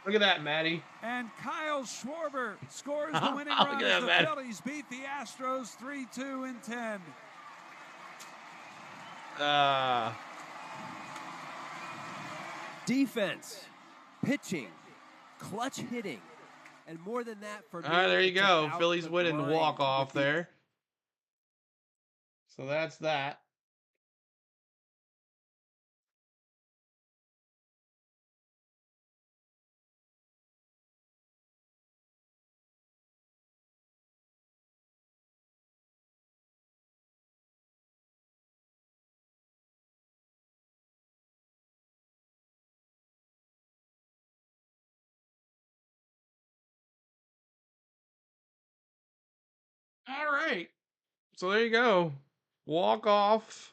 Look at that, Matty. And Kyle Schwarber scores the winning run as the Phillies beat the Astros 3-2 in 10. Defense, pitching, clutch hitting, and more than that for me. All right, there you it's go. about Phillies the winning grind walk off with the- there. So that's that. All right. So there you go. Walk off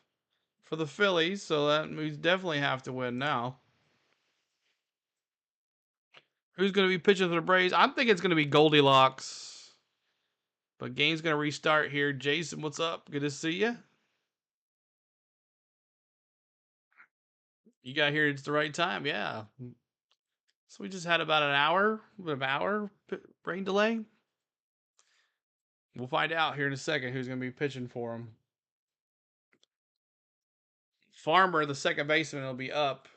for the Phillies. So that means definitely have to win now. Who's going to be pitching for the Braves? I'm thinking it's going to be Goldilocks. But game's going to restart here. Jason, what's up? Good to see you. You got here at the right time. Yeah. So we just had about an hour rain delay. We'll find out here in a second who's going to be pitching for him. Farmer, the second baseman, will be up.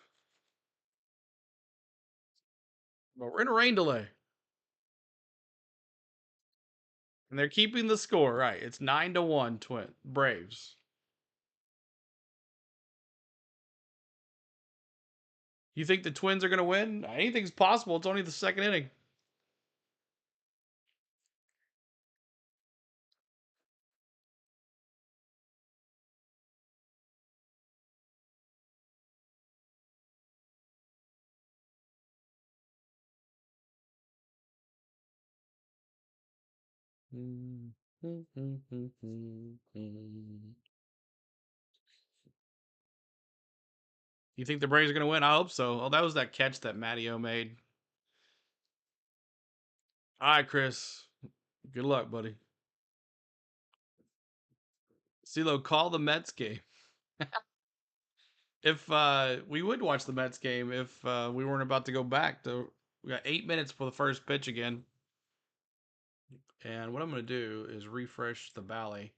But we're in a rain delay. And they're keeping the score, right? It's 9-1 Braves. You think the Twins are going to win? Anything's possible. It's only the second inning. You think the Braves are going to win? I hope so. Oh, that was that catch that Matteo made. All right, Chris. Good luck, buddy. CeeLo, call the Mets game. If we would watch the Mets game if we weren't about to go back to, we got 8 minutes for the first pitch again. And what I'm going to do is refresh the Bally.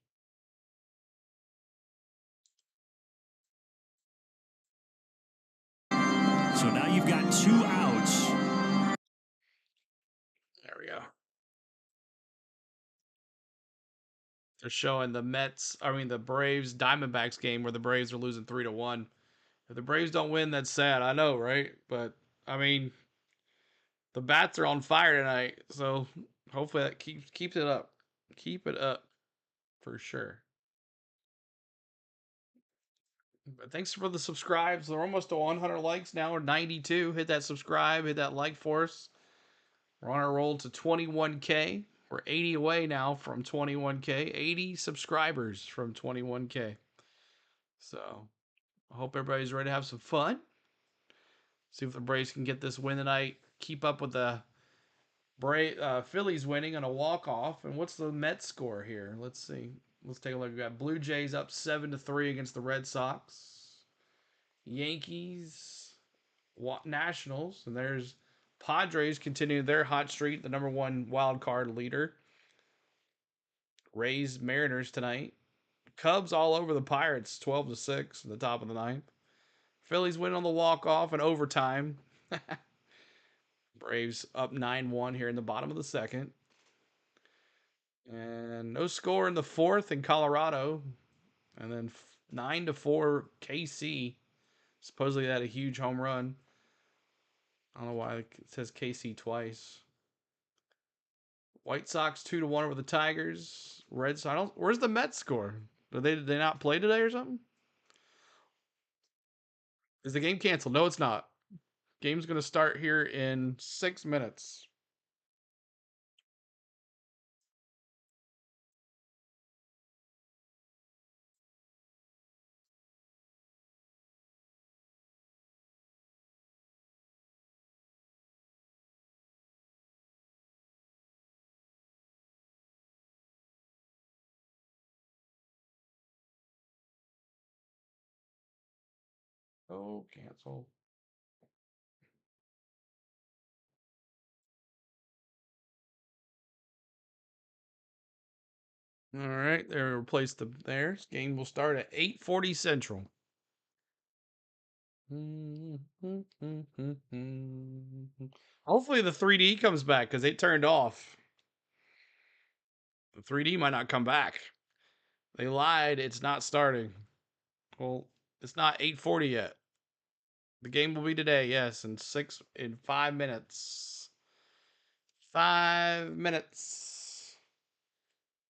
So now you've got 2 outs. There we go. They're showing the the Braves Diamondbacks game where the Braves are losing 3-1. If the Braves don't win, that's sad. I know, right? But I mean, the bats are on fire tonight, so hopefully that keeps it up. Keep it up for sure. But thanks for the subscribes. We're almost to 100 likes now, or 92. Hit that subscribe, hit that like for us. We're on our roll to 21K. We're 80 away now from 21K. 80 subscribers from 21K. So I hope everybody's ready to have some fun. See if the Braves can get this win tonight. Keep up with the Phillies winning on a walk-off. And what's the Mets score here? Let's see. Let's take a look. We got Blue Jays up 7-3 against the Red Sox. Yankees, Nationals, and there's Padres continuing their hot streak, the #1 wild card leader. Rays, Mariners tonight. Cubs all over the Pirates, 12-6 in the top of the 9th. Phillies win on the walk-off in overtime. Braves up 9-1 here in the bottom of the 2nd. And no score in the 4th in Colorado. And then 9-4 KC. Supposedly they had a huge home run. I don't know why it says KC twice. White Sox 2-1 over the Tigers. Red Sox. Where's the Mets score? Did they not play today or something? Is the game canceled? No, it's not. Game's going to start here in 6 minutes. Oh, cancel. All right, they replaced theirs. Game will start at 8:40 Central. Hopefully the 3D comes back because it turned off. The 3D might not come back. They lied. It's not starting. Well, it's not 8:40 yet. The game will be today, yes, in 5 minutes. 5 minutes.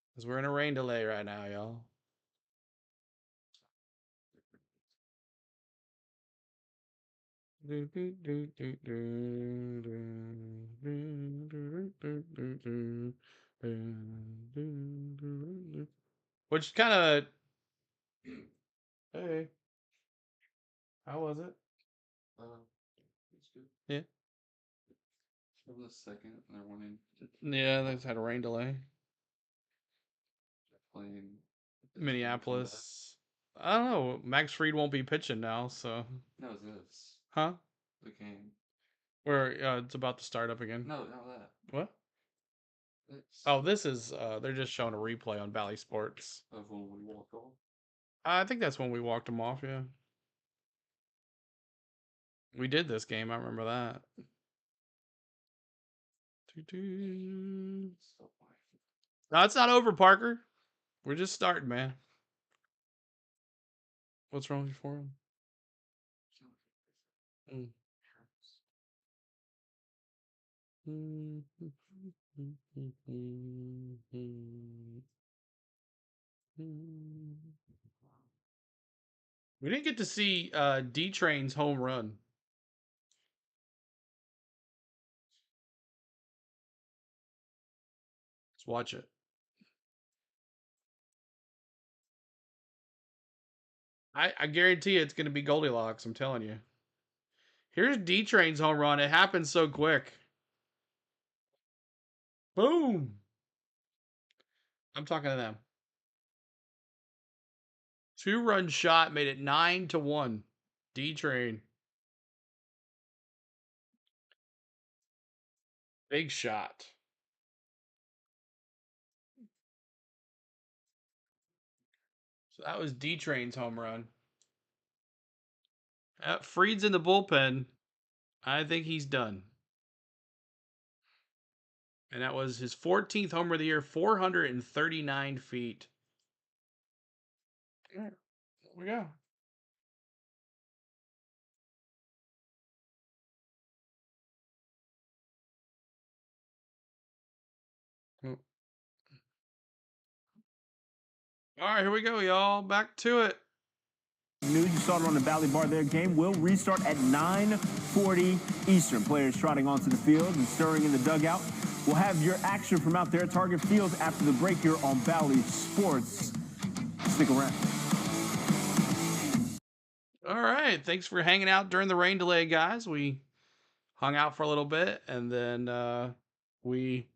Because we're in a rain delay right now, y'all. Which kind of... Hey. How was it? It's good. Yeah. For the second, they're wanting. Yeah, they had a rain delay. Playing Minneapolis. I don't know. Max Fried won't be pitching now, so. No, it's this. Huh? The game. Where it's about to start up again. No, not that. What? It's Oh, this is. They're just showing a replay on Bally Sports. of when we walk off. I think that's when we walked them off. Yeah. We did this game. I remember that. No, it's not over, Parker. We're just starting, man. What's wrong with your forearm? We didn't get to see D-Train's home run. Let's watch it. I guarantee you it's going to be Goldilocks. I'm telling you. Here's D-Train's home run. It happened so quick. Boom. I'm talking to them. 2-run shot made it 9-1. D-Train. Big shot. So that was D-Train's home run. Fried's in the bullpen. I think he's done. And that was his 14th homer of the year, 439 feet. There we go. All right, here we go, y'all. Back to it. News, you saw it on the Valley Bar there. Game will restart at 9:40 Eastern. Players trotting onto the field and stirring in the dugout. We'll have your action from out there at Target Field after the break here on Valley Sports. Stick around. All right. Thanks for hanging out during the rain delay, guys. We hung out for a little bit, and then we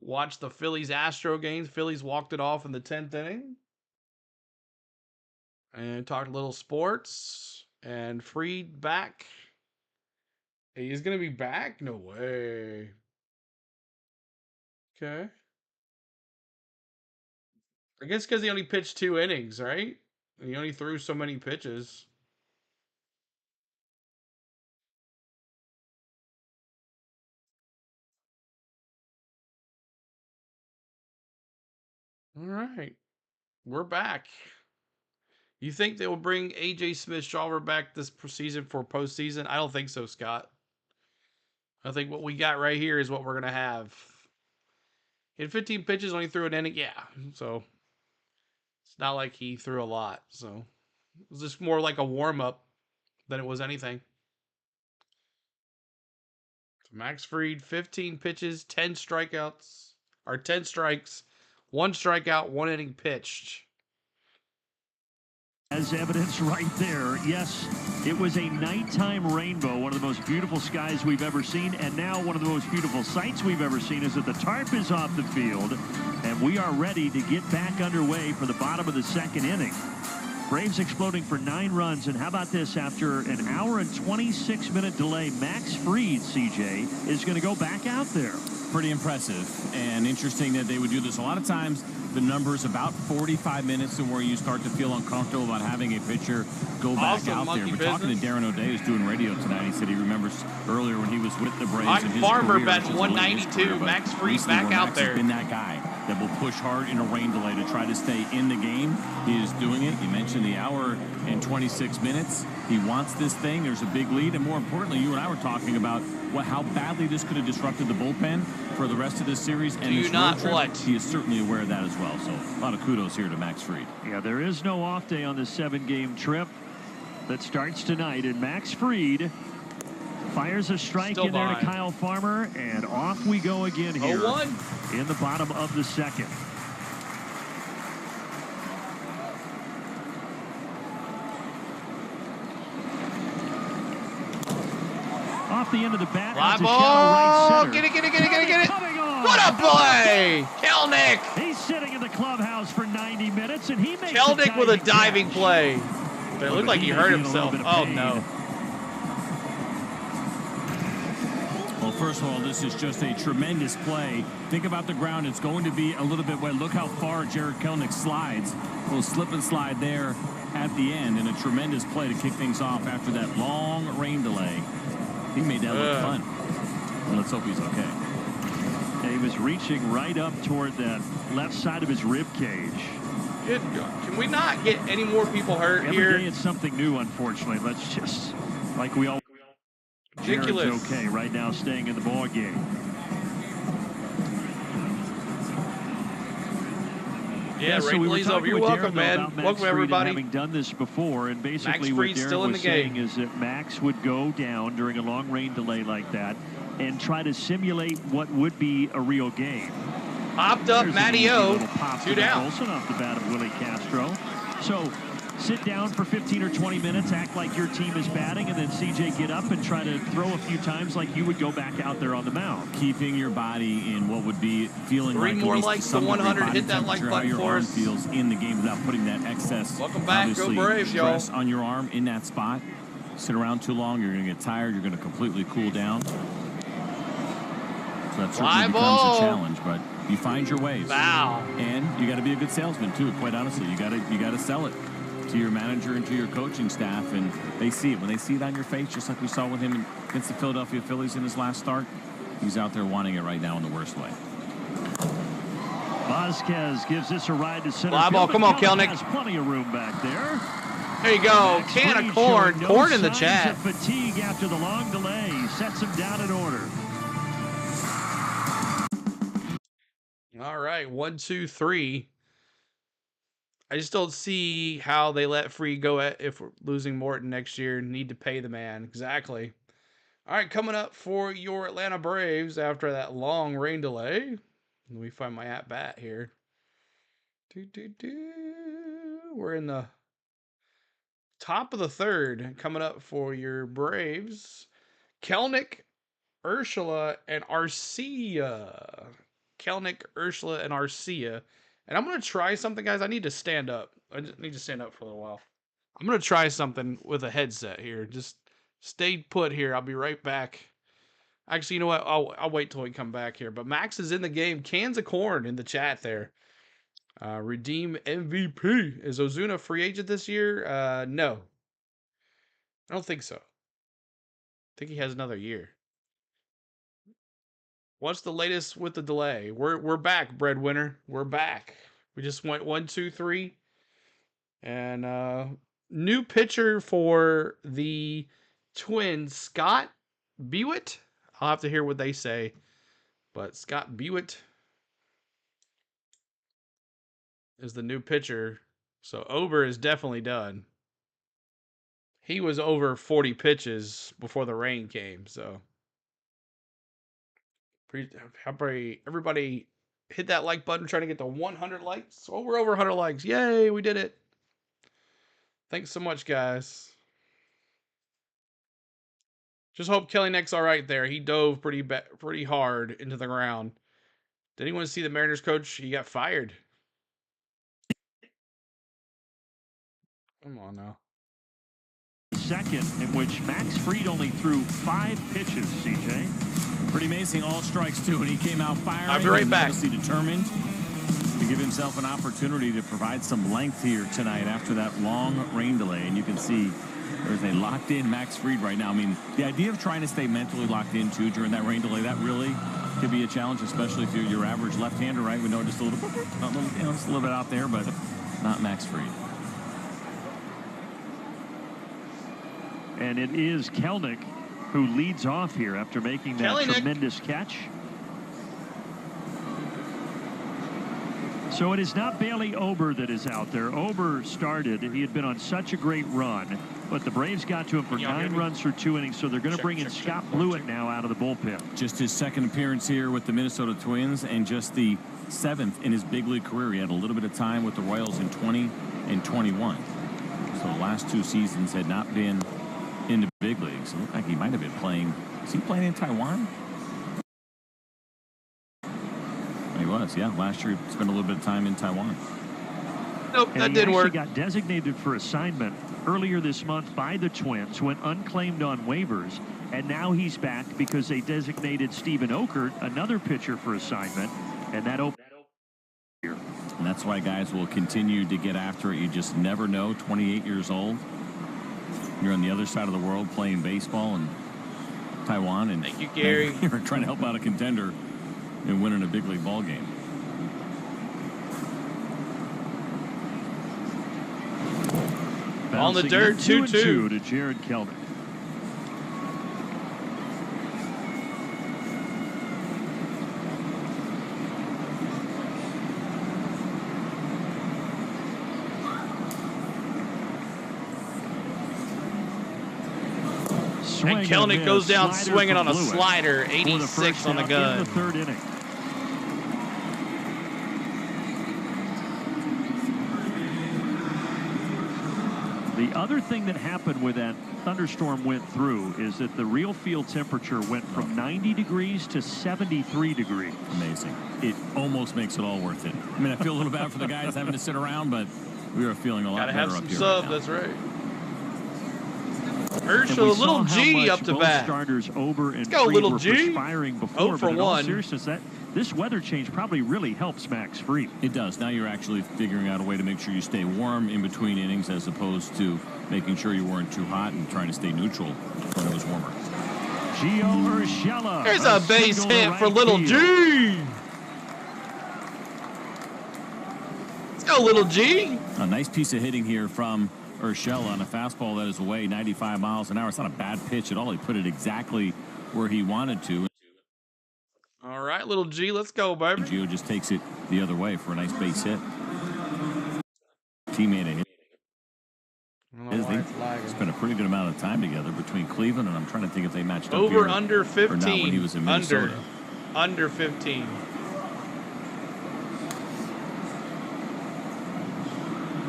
watched the Phillies-Astro games. Phillies walked it off in the 10th inning. And talked a little sports. And Fried back. He's going to be back? No way. Okay. I guess because he only pitched 2 innings, right? He only threw so many pitches. All right. We're back. You think they will bring A.J. Smith-Shawver back this season for postseason? I don't think so, Scott. I think what we got right here is what we're going to have. He had 15 pitches, only threw an inning. Yeah, so it's not like he threw a lot. So it was just more like a warm-up than it was anything. So Max Fried, 15 pitches, 10 strikeouts, or 10 strikes, 1 strikeout, 1 inning pitched. As evidence right there, yes, it was a nighttime rainbow, one of the most beautiful skies we've ever seen, and now one of the most beautiful sights we've ever seen is that the tarp is off the field, and we are ready to get back underway for the bottom of the 2nd inning. Braves exploding for 9 runs, and how about this? After an hour and 26-minute delay, Max Fried, CJ, is going to go back out there. Pretty impressive and interesting that they would do this. A lot of times the number's about 45 minutes to where you start to feel uncomfortable about having a pitcher go back out there. We're talking to Darren O'Day, who's doing radio tonight. He said he remembers earlier when he was with the Braves. Mike Farmer batting 192. Max Fried back out there. He's been that guy that will push hard in a rain delay to try to stay in the game. He is doing it. You mentioned the hour and 26 minutes. He wants this thing. There's a big lead. And more importantly, you and I were talking about how badly this could have disrupted the bullpen for the rest of this series. And he is certainly aware of that as well. So a lot of kudos here to Max Fried. Yeah, there is no off day on this 7-game trip that starts tonight. And Max Fried fires a strike in there to Kyle Farmer, and off we go again here 0-1 in the bottom of the 2nd. Off the end of the bat. Fly ball. Right, get it. What a play. Kelnick. He's sitting in the clubhouse for 90 minutes, and he makes Kelnick with a diving play. It looked like he hurt himself. Oh, no. Well, first of all, this is just a tremendous play. Think about the ground. It's going to be a little bit wet. Look how far Jared Kelnick slides. A little slip and slide there at the end, and a tremendous play to kick things off after that long rain delay. He made that look fun. And let's hope he's okay. And he was reaching right up toward that left side of his rib cage. Good God. Can we not get any more people hurt Every here? Every day it's something new, unfortunately. Let's just, like we all... Ridiculous. Jared's okay right now, staying in the ball game. Yeah, so we were talking You're with welcome, Darren, man. About Max Welcome, Fried everybody. Having done this before, and basically what Darren was saying is that Max would go down during a long rain delay like that and try to simulate what would be a real game. Popped up, Matty O. 2 down. Olson off the bat of Willie Castro. So sit down for 15 or 20 minutes, act like your team is batting, and then CJ get up and try to throw a few times like you would go back out there on the mound. Keeping your body in what would be feeling Three like more at least likes to some 100. body Hit that like temperature, button how your for arm us. feels in the game without putting that excess. Welcome back. Obviously, Go Braves, y'all. stress on your arm in that spot. Sit around too long, you're going to get tired. You're going to completely cool down. So that certainly becomes a challenge, but you find your ways. Wow. And you got to be a good salesman too. Quite honestly, you got to sell it to your manager and to your coaching staff, and they see it. When they see it on your face, just like we saw with him against the Philadelphia Phillies in his last start, he's out there wanting it right now in the worst way. Vasquez gives this a ride to center Fly field. ball. Come on, Kelnick. Has plenty of room back there. There you go. Max Can Fried of corn. showing Corn in the signs chat. of fatigue after the long delay. Sets him down in order. All right, 1, 2, 3. I just don't see how they let Free go if we're losing Morton next year. Need to pay the man. Exactly. All right, coming up for your Atlanta Braves after that long rain delay. Let me find my at-bat here. We're in the top of the third. Coming up for your Braves. Kelnick, Urshela, and Arcia. Kelnick, Urshela, and Arcia. And I'm going to try something, guys. I need to stand up. I just need to stand up for a little while. I'm going to try something with a headset here. Just stay put here. I'll be right back. Actually, you know what? I'll wait till we come back here. But Max is in the game. Cans of corn in the chat there. Redeem MVP. Is Ozuna a free agent this year? No. I don't think so. I think he has another year. What's the latest with the delay? We're back, breadwinner. We're back. We just went 1, 2, 3. And new pitcher for the Twins, Scott Bewitt. I'll have to hear what they say. But Scott Bewitt is the new pitcher. So Ober is definitely done. He was over 40 pitches before the rain came, so everybody hit that like button, trying to get to 100 likes. Oh, we're over 100 likes. Yay, we did it. Thanks so much, guys. Just hope Kelly Neck's all right there. He dove pretty hard into the ground. Did anyone see the Mariners coach? He got fired. Come on now. Second, in which Max Fried only threw 5 pitches, CJ. Pretty amazing, all strikes too, and he came out firing. I'll be right back. Obviously determined to give himself an opportunity to provide some length here tonight after that long rain delay. And you can see there's a locked-in Max Fried right now. I mean, the idea of trying to stay mentally locked in too during that rain delay, that really could be a challenge, especially if you're your average left-hander, right? We know just a little bit out there, but not Max Fried. And it is Kelnick who leads off here after making that tremendous catch. So it is not Bailey Ober that is out there. Ober started. He had been on such a great run, but the Braves got to him for 9 runs for 2 innings, so they're going to bring in Scott Blewett now out of the bullpen. Just his second appearance here with the Minnesota Twins, and just the 7th in his big league career. He had a little bit of time with the Royals in 20 and 21. So the last 2 seasons had not been in the big leagues. It looked like he might have been playing. Is he playing in Taiwan? He was, yeah. Last year, he spent a little bit of time in Taiwan. Nope, and that didn't work. He got designated for assignment earlier this month by the Twins, went unclaimed on waivers, and now he's back because they designated Steven Okert, another pitcher, for assignment, and that opened here. And that's why guys will continue to get after it. You just never know. 28 years old. You're on the other side of the world playing baseball in Taiwan, and thank you, Gary. You're trying to help out a contender and winning a big league ball game. On the dirt, 2-2 to Jared Kelnick. And Kelnick goes down swinging on a slider, 86 on the gun. In the 3rd inning. The other thing that happened with that thunderstorm went through is that the real field temperature went from 90 degrees to 73 degrees. Amazing. It almost makes it all worth it. I mean, I feel a little bad for the guys having to sit around, but we are feeling a lot better up here. Sub, right now. that's right. Urshela, little G up to bat. Starters Ober and Let's go, Fried little were G. perspiring before, 0 for but in all 1. seriousness, this weather change probably really helps Max Fried. It does. Now you're actually figuring out a way to make sure you stay warm in between innings as opposed to making sure you weren't too hot and trying to stay neutral when it was warmer. Gio Urshela. There's a base hit for little G. Let's go, little G. A nice piece of hitting here from Urshela on a fastball that is away 95 miles an hour. It's not a bad pitch at all. He put it exactly where he wanted to. All right, little G, let's go, baby. Gio just takes it the other way for a nice base hit. Teammate hit. They spent a pretty good amount of time together between Cleveland, and I'm trying to think if they matched up Over here under 15. or not when he was in Minnesota. Under 15.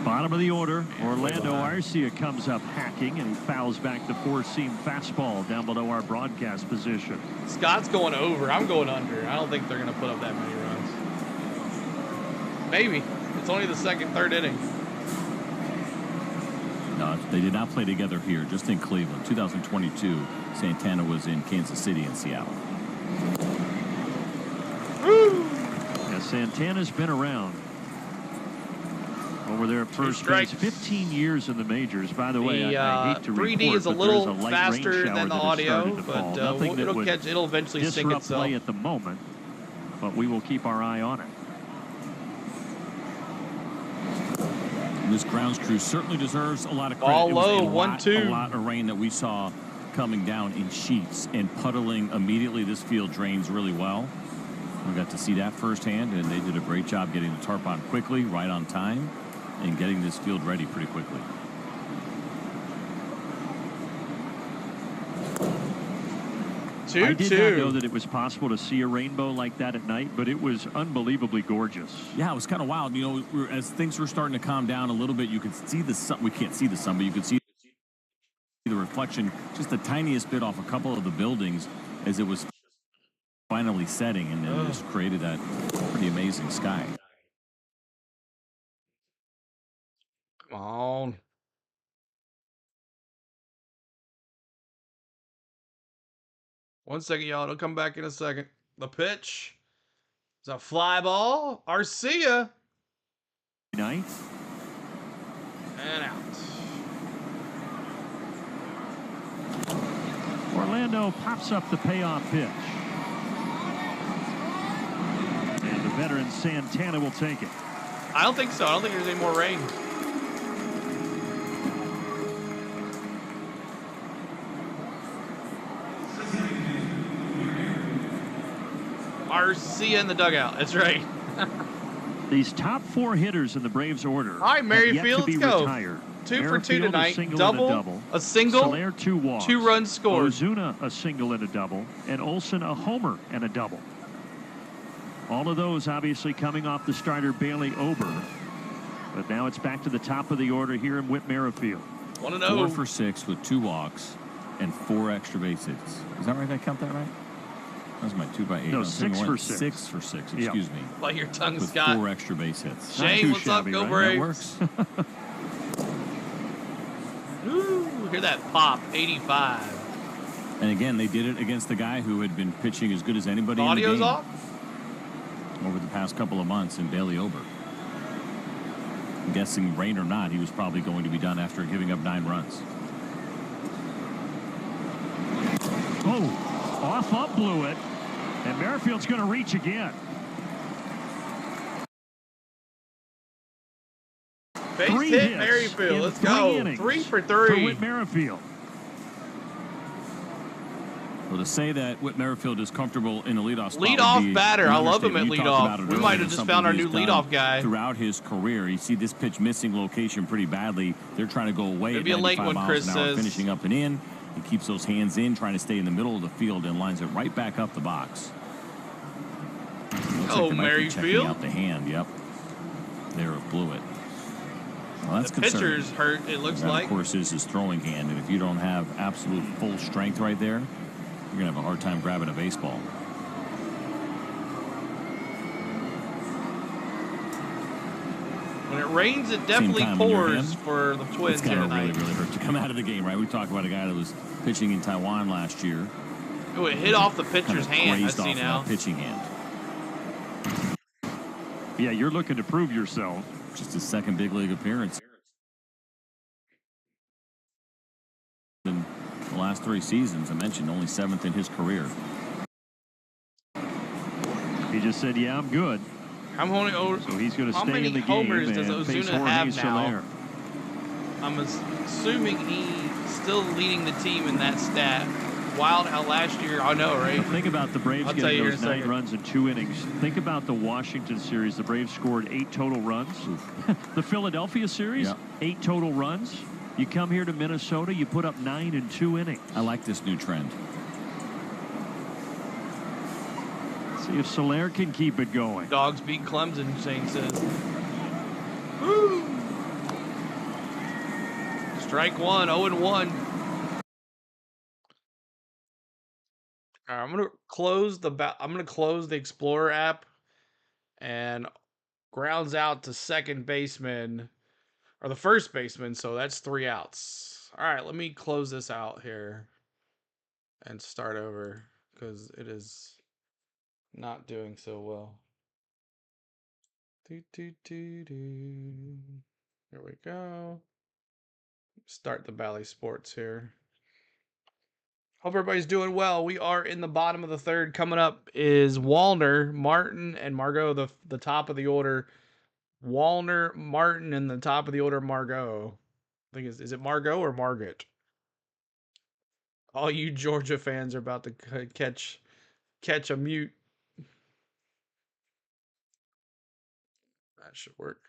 Bottom of the order, Orlando Arcia comes up hacking, and he fouls back the four-seam fastball down below our broadcast position. Scott's going over. I'm going under. I don't think they're going to put up that many runs. Maybe. It's only the second, third inning. No, they did not play together here, just in Cleveland. 2022, Santana was in Kansas City and Seattle. Woo! Yeah, Santana's been around. Over there at first base, 15 years in the majors. By the way, I hate to 3D report, is a but little there's a light faster rain shower than the that has audio, started to fall. Nothing that would it'll eventually sync disrupt itself. play at the moment, but we will keep our eye on it. This grounds crew certainly deserves a lot of credit. Ball It was low, a lot of rain that we saw coming down in sheets and puddling immediately. This field drains really well. We got to see that firsthand, and they did a great job getting the tarp on quickly, right on time, and getting this field ready pretty quickly. I did not know that it was possible to see a rainbow like that at night, but it was unbelievably gorgeous. Yeah, it was kind of wild. You know, as things were starting to calm down a little bit, you could see the sun. We can't see the sun, but you could see the reflection just the tiniest bit off a couple of the buildings as it was finally setting, and then just created that pretty amazing sky. Come on. One second, y'all. It'll come back in a second. The pitch is a fly ball. Arcia. Nice. And out. Orlando pops up the payoff pitch. And the veteran Santana will take it. I don't think so. I don't think there's any more rain. Arcia in the dugout. That's right. These top four hitters in the Braves order. All right, Merrifield, let's go. Retired. 2 for 2 tonight. A Double, a single, Soler, 2 walks. 2 runs scored. Ozuna, a single and a double. And Olsen, a homer and a double. All of those obviously coming off the starter Bailey Ober. But now it's back to the top of the order here in Whit Merrifield. 1-0. 4 for 6 with 2 walks and 4 extra base hits. Is that right? Did I count that right? That was my 2 by 8. No, 6 for 6. 6 for 6. Excuse me. Bite your tongue, with Scott. 4 extra base hits. Shane, what's up? Go Braves. That works. Ooh, hear that pop. 85. And again, they did it against the guy who had been pitching as good as anybody The in the game. audio's off? Over the past couple of months in Bailey Ober. I'm guessing rain or not, he was probably going to be done after giving up 9 runs. Oh, off up blew it. And Merrifield's going to reach again. Base 3 hit hits Merrifield. in Let's 3 go. innings 3 for for 3. Whit Merrifield. Well, to say that Whit Merrifield is comfortable in the leadoff spot. Leadoff batter. I love him at You talked about leadoff. it We earlier, might have just something found our new he's done leadoff guy. Throughout his career, you see this pitch missing location pretty badly. They're trying to go away Maybe at a late 95 one, miles Chris an hour, says. finishing up and in. He keeps those hands in, trying to stay in the middle of the field, and lines it right back up the box. Looks like they might be checking Merrifield. out the hand. Yep. There, blew it. Well, that's the pitcher's hurt, it looks that, like. Of course, is his throwing hand, and if you don't have absolute full strength right there, you're going to have a hard time grabbing a baseball. When it rains, it definitely pours for the Twins here tonight. It's got to really hurt to come out of the game, right? We talked about a guy that was pitching in Taiwan last year. Oh, it hit off the pitcher's hand. I see now. Pitching hand. Yeah, you're looking to prove yourself. Just his second big league appearance in the last 3 seasons. I mentioned only 7th in his career. He just said, "Yeah, I'm good." How he's going to stay many in the homers game does and face Ozuna Jorge have now? Soler. I'm assuming he's still leading the team in that stat. Wild how last year, I know, right? Think about the Braves I'll tell getting you those in a 9 second. runs in 2 innings. Think about the Washington series. The Braves scored 8 total runs. The Philadelphia series, 8 total runs. You come here to Minnesota, you put up 9 in 2 innings. I like this new trend. See if Soler can keep it going. Dogs beat Clemson, Shane says. Woo! Strike 1, 0-1. All right, I'm gonna close the Explorer app and grounds out to second baseman or the first baseman, so that's 3 outs. All right, let me close this out here and start over because it is not doing so well. Here we go. Start the Bally Sports here. Hope everybody's doing well. We are in the bottom of the 3rd. Coming up is Wallner, Martin, and Margot, the top of the order. Wallner, Martin, and the top of the order, Margot. I think is it Margot or Margaret? All you Georgia fans are about to catch a mute. That should work.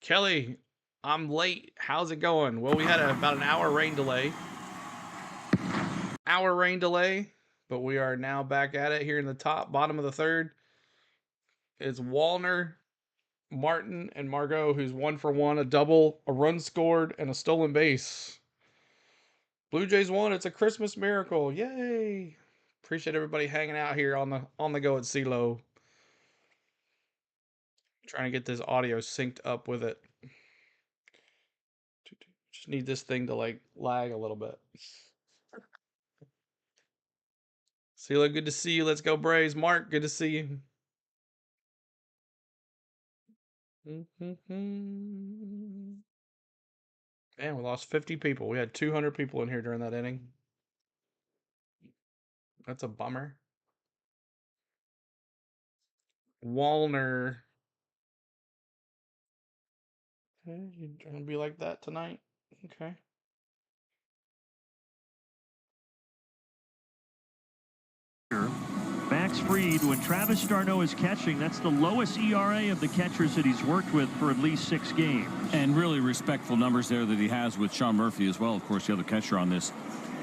Kelly, I'm late. How's it going? Well, we had about an hour rain delay. But we are now back at it here in the bottom of the 3rd. It's Wallner, Martin, and Margot, who's 1 for 1, a double, a run scored, and a stolen base. Blue Jays won. It's a Christmas miracle. Yay! Appreciate everybody hanging out here on the go at CeeLo. Trying to get this audio synced up with it. Just need this thing to lag a little bit. CeeLo, good to see you. Let's go Braves. Mark, good to see you. Man, we lost 50 people. We had 200 people in here during that inning. That's a bummer. Wallner. Okay, you're going to be like that tonight? Okay. Max Fried, when Travis d'Arnaud is catching, that's the lowest ERA of the catchers that he's worked with for at least 6 games. And really respectful numbers there that he has with Sean Murphy as well, of course, the other catcher on this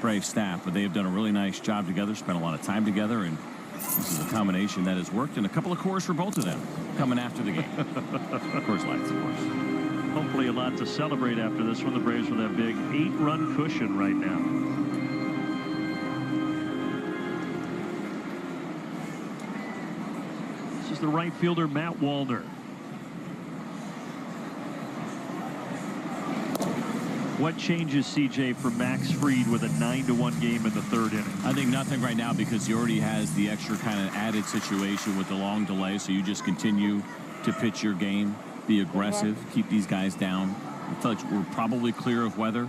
Brave staff. But they have done a really nice job together, spent a lot of time together, and this is a combination that has worked, and a couple of cores for both of them coming after the game. Of course, lights, of course. Hopefully a lot to celebrate after this one. The Braves with that big 8-run cushion right now. This is the right fielder, Matt Wallner. What changes, CJ, for Max Fried with a 9-1 game in the 3rd inning? I think nothing right now because he already has the extra kind of added situation with the long delay, so you just continue to pitch your game, be aggressive, keep these guys down. I feel like we're probably clear of weather.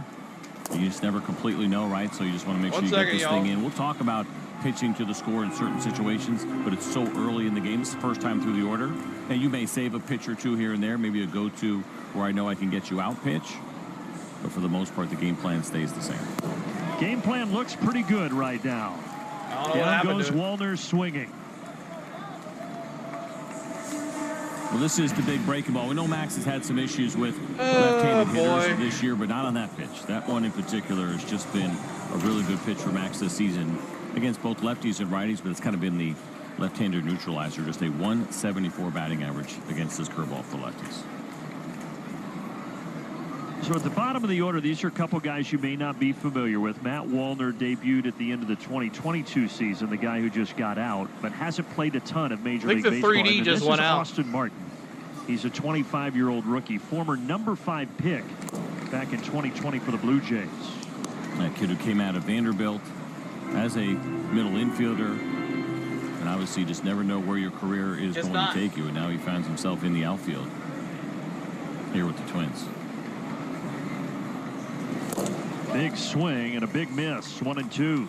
You just never completely know, right? So you just want to make sure you get this thing in. We'll talk about pitching to the score in certain situations, but it's so early in the game. It's the first time through the order. And you may save a pitch or two here and there, maybe a go-to where I know I can get you out pitch. But for the most part, the game plan stays the same. Game plan looks pretty good right now. Down goes Wallner swinging. Well, this is the big breaking ball. We know Max has had some issues with left-handed hitters this year, but not on that pitch. That one in particular has just been a really good pitch for Max this season against both lefties and righties, but it's kind of been the left-hander neutralizer. Just a 174 batting average against this curveball for lefties. So at the bottom of the order, these are a couple guys you may not be familiar with. Matt Wallner debuted at the end of the 2022 season, the guy who just got out, but hasn't played a ton of Major League Baseball. I think the 3D just went out. Austin Martin. He's a 25-year-old rookie, former number 5 pick back in 2020 for the Blue Jays. That kid who came out of Vanderbilt as a middle infielder, and obviously you just never know where your career is going to take you, and now he finds himself in the outfield here with the Twins. Big swing and a big miss. 1-2.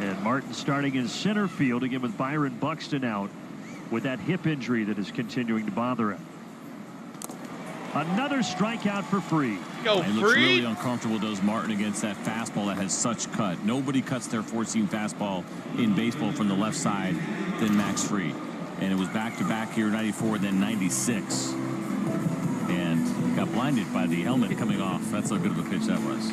And Martin starting in center field again with Byron Buxton out with that hip injury that is continuing to bother him. Another strikeout for Free. He looks really uncomfortable, does Martin, against that fastball that has such cut. Nobody cuts their four-seam fastball in baseball from the left side than Max Fried. And it was back-to-back here, 94, then 96. And got blinded by the helmet coming off. That's how good of a pitch that was.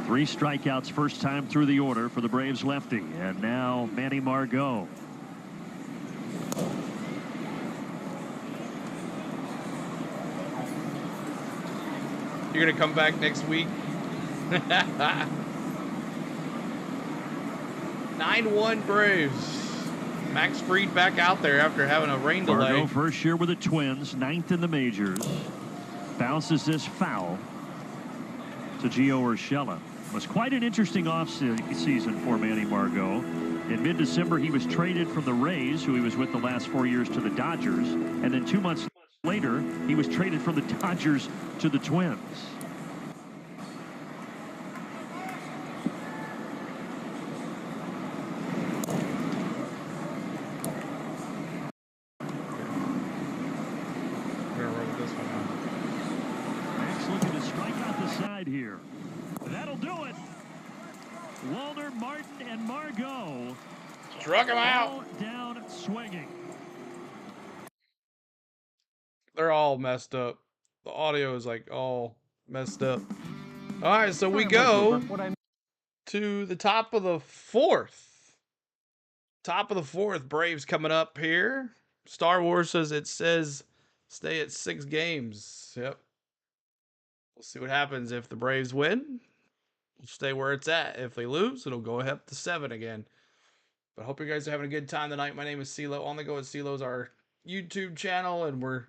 Three strikeouts first time through the order for the Braves lefty. And now Manny Margot. You're going to come back next week? 9-1 Braves. Max Fried back out there after having a rain delay. Margot first year with the Twins, 9th in the majors. Bounces this foul to Gio Urshela. It was quite an interesting offseason for Manny Margot. In mid-December, he was traded from the Rays, who he was with the last 4 years, to the Dodgers. And then 2 months later, he was traded from the Dodgers to the Twins. Max looking to strike out the side here. That'll do it. Wallner, Martin, and Margot struck him out. Down swinging. They're all messed up. The audio is like all messed up. All right, so we go to the top of the fourth. Top of the fourth, Braves coming up here. Star Wars says stay at 6 games. Yep. We'll see what happens if the Braves win. We'll stay where it's at. If they lose, it'll go up to 7 again. But I hope you guys are having a good time tonight. My name is CeeLo. On the Go with CeeLo's our YouTube channel, and we're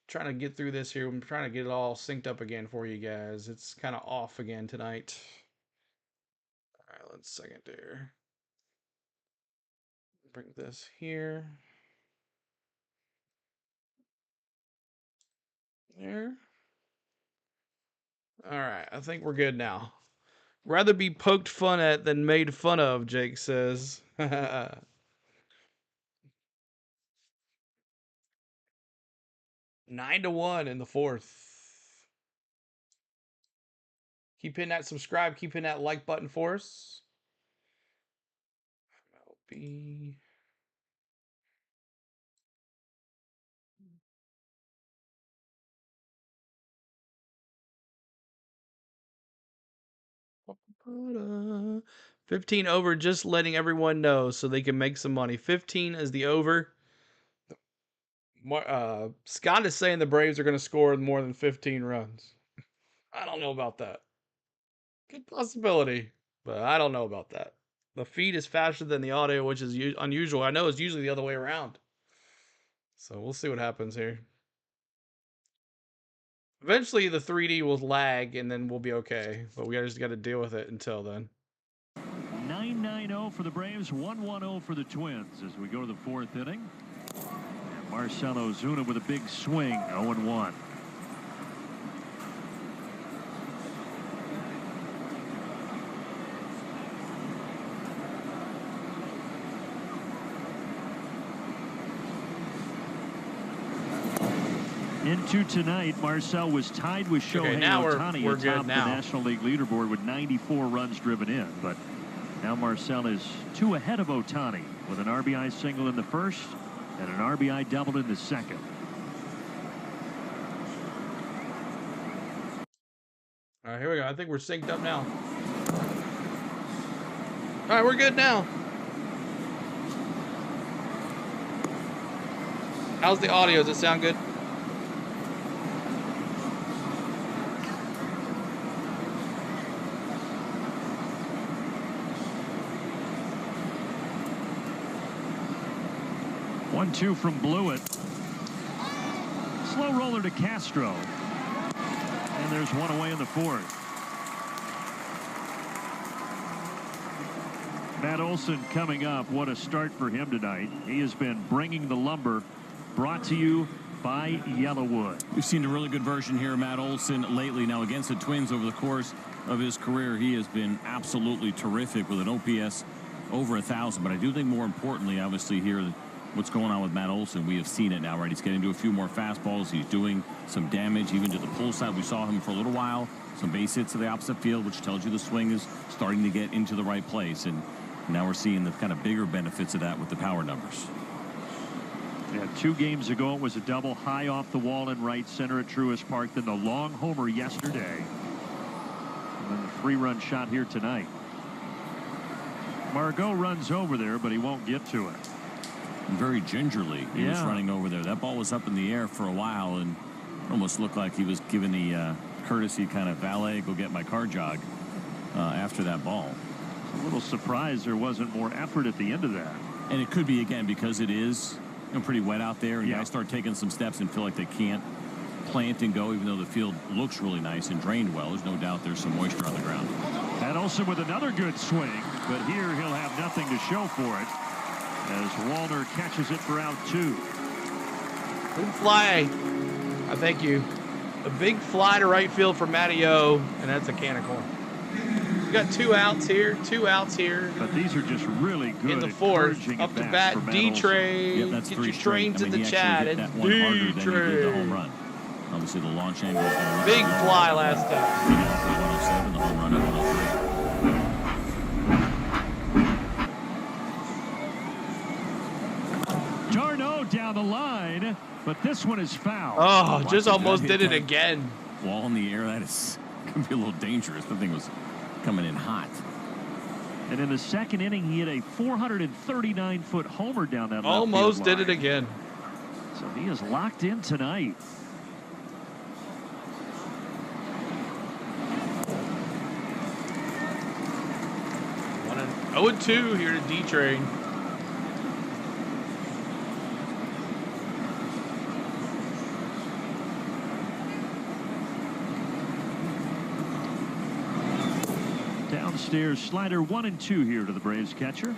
trying to get through this here. I'm trying to get it all synced up again for you guys. It's kind of off again tonight. All right, let's second here. Bring this here. There. All right, I think we're good now. Rather be poked fun at than made fun of, Jake says. 9-1 in the fourth. Keep hitting that subscribe. Keep hitting that like button for us. MLB. -15 over, just letting everyone know so they can make some money. 15 is the over. Scott is saying the Braves are going to score more than 15 runs. I don't know about that. Good possibility, but I don't know about that. The feed is faster than the audio, which is unusual. I know it's usually the other way around. So we'll see what happens here. Eventually, the 3D will lag, and then we'll be okay. But we just got to deal with it until then. 9-9-0 for the Braves, 1-1-0 for the Twins as we go to the fourth inning. And Marcell Ozuna with a big swing, 0-1. Into tonight, Marcell was tied with Shohei Ohtani atop the National League leaderboard with 94 runs driven in. But now Marcell is 2 ahead of Ohtani with an RBI single in the first and an RBI double in the second. All right, here we go. I think we're synced up now. All right, we're good now. How's the audio? Does it sound good? One, two from Blewett. Slow roller to Castro. And there's one away in the fourth. Matt Olson coming up. What a start for him tonight. He has been bringing the lumber. Brought to you by Yellowwood. We've seen a really good version here of Matt Olson lately. Now against the Twins over the course of his career, he has been absolutely terrific with an OPS over 1,000. But I do think more importantly, obviously here, what's going on with Matt Olson, we have seen it now, right? He's getting to a few more fastballs. He's doing some damage even to the pull side. We saw him for a little while. Some base hits to the opposite field, which tells you the swing is starting to get into the right place. And now we're seeing the kind of bigger benefits of that with the power numbers. Yeah, 2 games ago, it was a double high off the wall in right center at Truist Park. Then the long homer yesterday. And then the 3-run shot here tonight. Margot runs over there, but he won't get to it. Very gingerly, he was running over there. That ball was up in the air for a while and almost looked like he was giving the courtesy kind of valet, go get my car jog after that ball. A little surprised there wasn't more effort at the end of that. And it could be, again, because it is pretty wet out there, and guys start taking some steps and feel like they can't plant and go, even though the field looks really nice and drained well. There's no doubt there's some moisture on the ground. And Olson with another good swing, but here he'll have nothing to show for it as Wallner catches it for out 2. Big fly. Thank you. A big fly to right field for Matty O, and that's a can of corn. We got 2 outs here, 2 outs here. But these are just really good. In the fourth, up to bat, D-Train. Yep, that's Get 3 your straight. trains in the he chat. hit It's that one harder than he did the home D-Train. run. Obviously, the launch angle. Big fly last time. 107, the home run at 103. Darno down the line, but this one is foul. Oh, just almost did it again. Wall in the air, that is going to be a little dangerous. The thing was coming in hot. And in the second inning, he hit a 439-foot homer down that left Almost field did it again. So he is locked in tonight. One and 0-2 here to D-Train. Downstairs slider 1-2 here to the Braves catcher.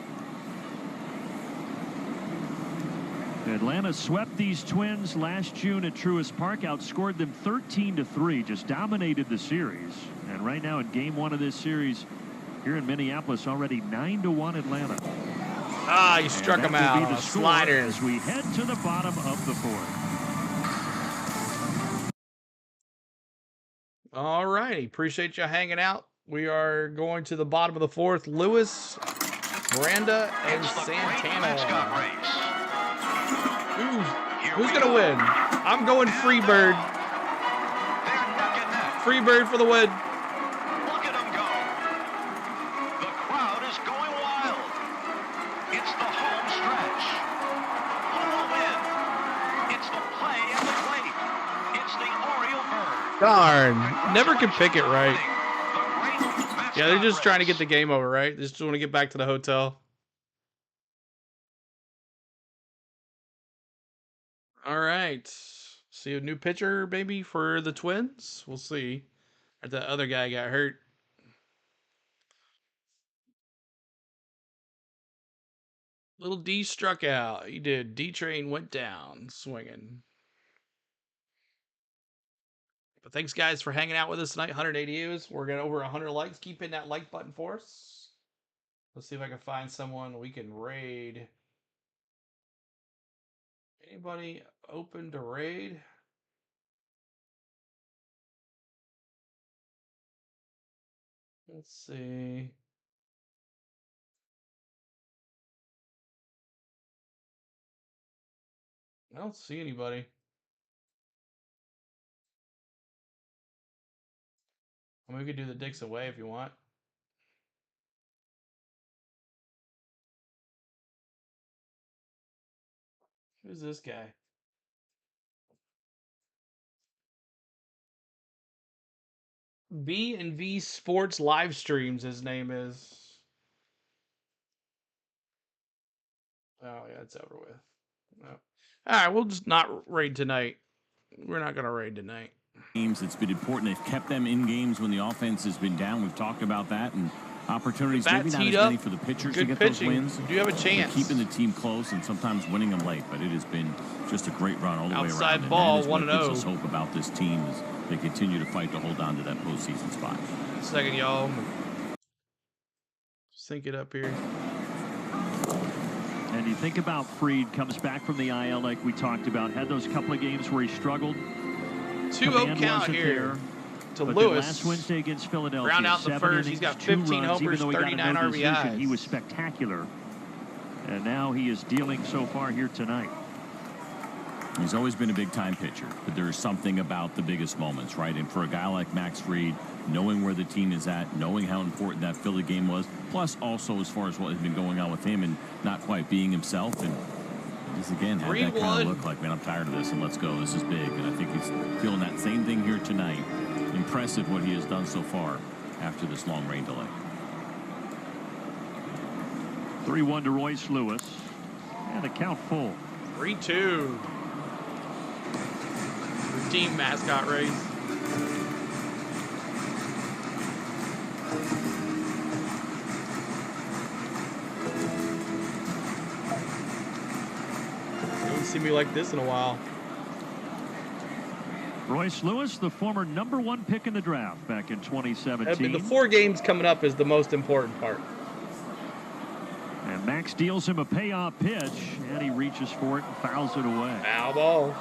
Atlanta swept these Twins last June at Truist Park, outscored them 13-3, just dominated the series. And right now in game 1 of this series here in Minneapolis, already 9-1 Atlanta. Ah, you struck him out on a slider. As we head to the bottom of the 4th. All righty, appreciate you hanging out. We are going to the bottom of the 4th. Lewis, Miranda, and Santana. Who's going to win? I'm going Freebird. Freebird for the win. Look at them go. The crowd is going wild. It's the home stretch. Who will win? It's the play at the plate. It's the Oriole Bird. Darn, never can pick it right. Yeah, they're just trying to get the game over, right? They just want to get back to the hotel. All right. See a new pitcher, maybe, for the Twins? We'll see. Or the other guy got hurt. Little D struck out. He did. D-Train went down swinging. But thanks, guys, for hanging out with us tonight. 180 views. We're getting over 100 likes. Keep hitting that like button for us. Let's see if I can find someone we can raid. Anybody open to raid? Let's see. I don't see anybody. I mean, we could do the Dixon way if you want. Who's this guy? B&V Sports live streams, his name is. Oh, yeah, it's over with. No. All right, we'll just not raid tonight. We're not going to raid tonight. Games, it's been important. They've kept them in games when the offense has been down. We've talked about that. And opportunities, maybe not as many for the pitchers to get those wins. Do you have a chance? Keeping the team close and sometimes winning them late. But it has been just a great run all the way around. Outside ball, 1-0. What gives us hope about this team as they continue to fight to hold on to that postseason spot. Second, y'all. Sync it up here. And you think about Fried, comes back from the IL like we talked about, had those couple of games where he struggled. 2-0 count here to but Lewis. Last Wednesday against Philadelphia, round out the 7 first. innings, He's got 2 15 runs, homers, even though he 39 got a no RBIs. decision, he was spectacular. And now he is dealing so far here tonight. He's always been a big-time pitcher, but there is something about the biggest moments, right? And for a guy like Max Fried, knowing where the team is at, knowing how important that Philly game was, plus also as far as what has been going on with him and not quite being himself, and just again had that kind of look like, man, I'm tired of this, and let's go. This is big, and I think he's feeling that same thing here tonight. Impressive what he has done so far after this long rain delay. 3-1 to Royce Lewis, and a count full. 3-2. Team mascot race. You don't see me like this in a while. Royce Lewis, the former #1 pick in the draft back in 2017. The 4 games coming up is the most important part. And Max deals him a payoff pitch, and he reaches for it and fouls it away. Foul ball.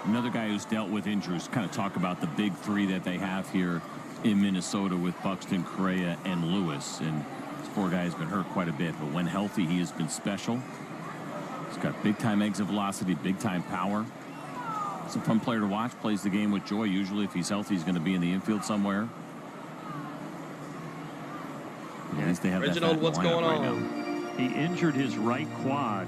Another guy who's dealt with injuries. Kind of talk about the big three that they have here in Minnesota with Buxton, Correa, and Lewis. And this poor guy has been hurt quite a bit, but when healthy, he has been special. He's got big-time exit velocity, big-time power. He's a fun player to watch. Plays the game with joy. Usually, if he's healthy, he's going to be in the infield somewhere. At least they have Reginald, what's going on? Now. He injured his right quad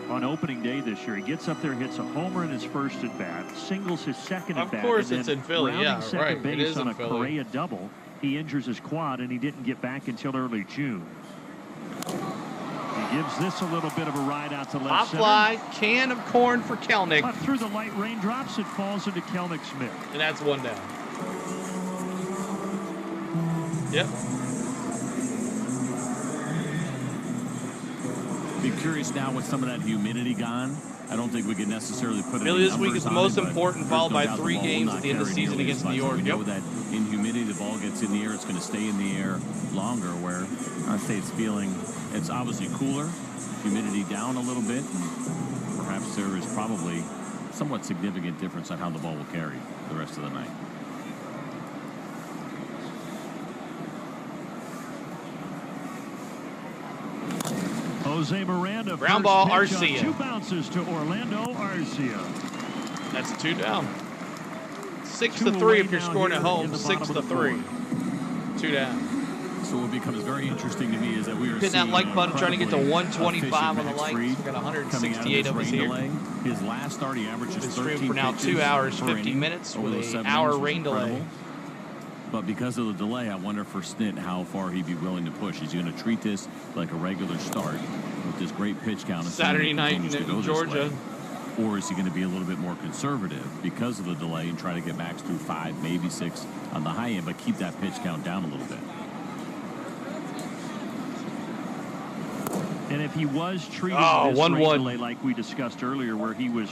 on opening day this year. He gets up there, hits a homer in his first at bat, singles his second at bat. Of course, and it's then in Philly. Yeah, second right. base It is on in a Philly. Correa double. He injures his quad, and he didn't get back until early June. He gives this a little bit of a ride out to left Hot center. fly, can of corn for Kelnick. But through the light raindrops, it falls into Kelnick Smith. And that's 1 down. Yep. Be curious now with some of that humidity gone. I don't think we can necessarily put it. Really, this week is the most important, followed by 3 games at the end of the season against New York. We know that in humidity, the ball gets in the air. It's going to stay in the air longer. Where I say it's obviously cooler, humidity down a little bit, and perhaps there is probably somewhat significant difference on how the ball will carry the rest of the night. Jose Miranda. Ground ball, first pitch Arcia. on 2 bounces to Orlando Arcia. That's 2 down. 6 2 to 3 away if you're now scoring here at home. in the 6 bottom to of the 3. 2 down. So what becomes very interesting to me is that we are Hitting that seeing like button, trying to get to incredibly 125 on the efficient likes. Max We Fried got coming out of 168 this of us rain here. delay. His last start, he averages Been 13 streamed for now pitches 2 hours, per 50 inning minutes over with those an 7 hour innings, was rain delay. incredible. But because of the delay, I wonder for Snit how far he'd be willing to push. Is he going to treat this like a regular start with this great pitch count? Saturday night in Georgia. Or is he going to be a little bit more conservative because of the delay and try to get Max through 5, maybe 6 on the high end, but keep that pitch count down a little bit? And if he was treating this 1-1. rain delay like we discussed earlier, where he was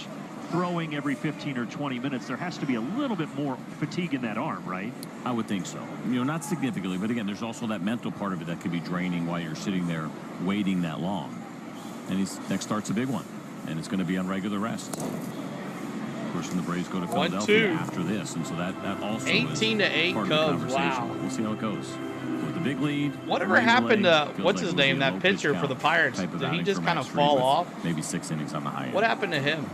throwing every 15 or 20 minutes, there has to be a little bit more fatigue in that arm, right? I would think so. You know, not significantly, but again, there's also that mental part of it that could be draining while you're sitting there waiting that long. And his next start's a big one, and it's going to be on regular rest. Of course, when the Braves go to Philadelphia after this, and so that also 18 to 8 part of the Cubs. conversation. Wow. We'll see how it goes. With the big lead. Whatever happened to what's his name? That pitcher for the Pirates. Did he just kind of fall off? Maybe 6 innings on the high end. What happened to him?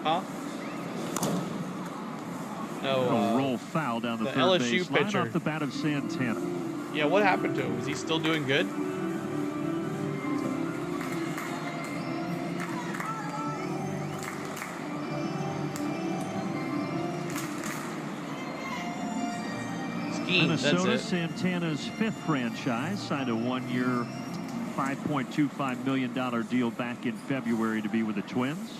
Huh? No, roll foul down the third LSU base line pitcher. off the bat of Santana. Yeah, what happened to him? Is he still doing good? Minnesota, Santana's fifth franchise, signed a one-year, $5.25 million deal back in February to be with the Twins.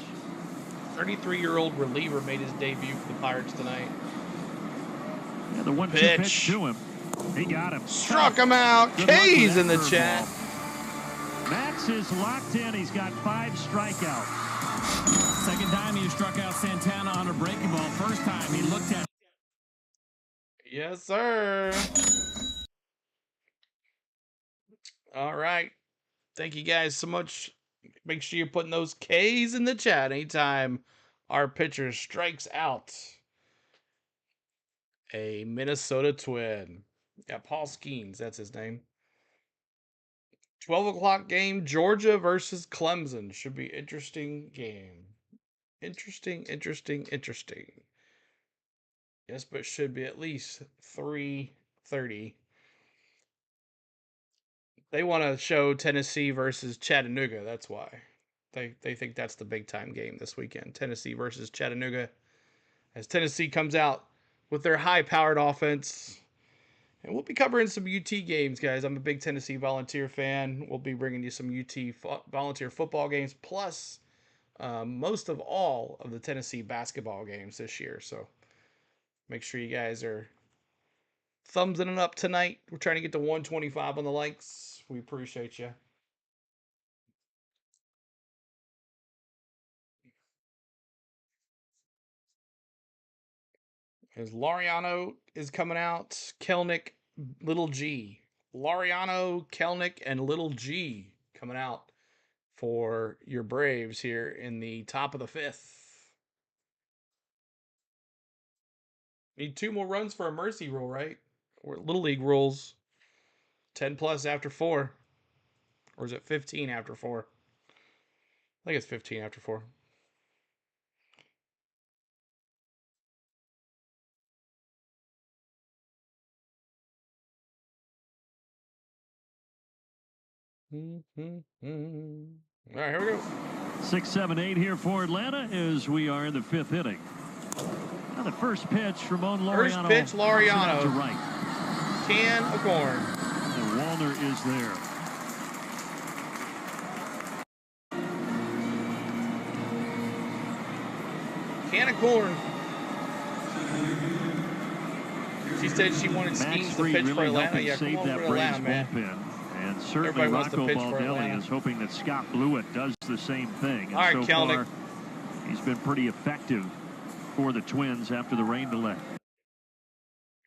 33-year-old reliever made his debut for the Pirates tonight. Yeah, the 1-2 pitch to him. He got him. Struck him out. K's in the chat. Max is locked in. He's got 5 strikeouts. Second time he struck out Santana on a breaking ball. First time he looked at. Yes, sir. All right. Thank you guys so much. Make sure you're putting those K's in the chat anytime our pitcher strikes out a Minnesota Twin. Yeah, Paul Skeens, that's his name. 12 o'clock game, Georgia versus Clemson. Should be interesting game. Interesting. Yes, but should be at least 3:30. They want to show Tennessee versus Chattanooga. That's why. They think that's the big time game this weekend. Tennessee versus Chattanooga. As Tennessee comes out with their high-powered offense. And we'll be covering some UT games, guys. I'm a big Tennessee Volunteer fan. We'll be bringing you some UT Volunteer football games, plus most of all of the Tennessee basketball games this year. So make sure you guys are thumbsing it up tonight. We're trying to get to 125 on the likes. We appreciate you. As Laureano is coming out, Kelnick, Little G. Laureano, Kelnick, and Little G coming out for your Braves here in the top of the 5th. Need 2 more runs for a mercy rule, right? Or Little League rules. 10 plus after 4. Or is it 15 after 4? I think it's 15 after 4. All right, here we go. 6, 7, 8 here for Atlanta as we are in the 5th inning. Now the first pitch, Ramon Laureano. First pitch, Laureano. To right. Can of corn. And Wallner is there. Can of corn. She said she wanted Skeens to pitch for Atlanta. Yeah, come on for Atlanta, man. Bullpen. And certainly Rocco Baldelli is hoping that Scott Blewett does the same thing. And all right, so Kelnick. far, he's been pretty effective for the Twins after the rain delay.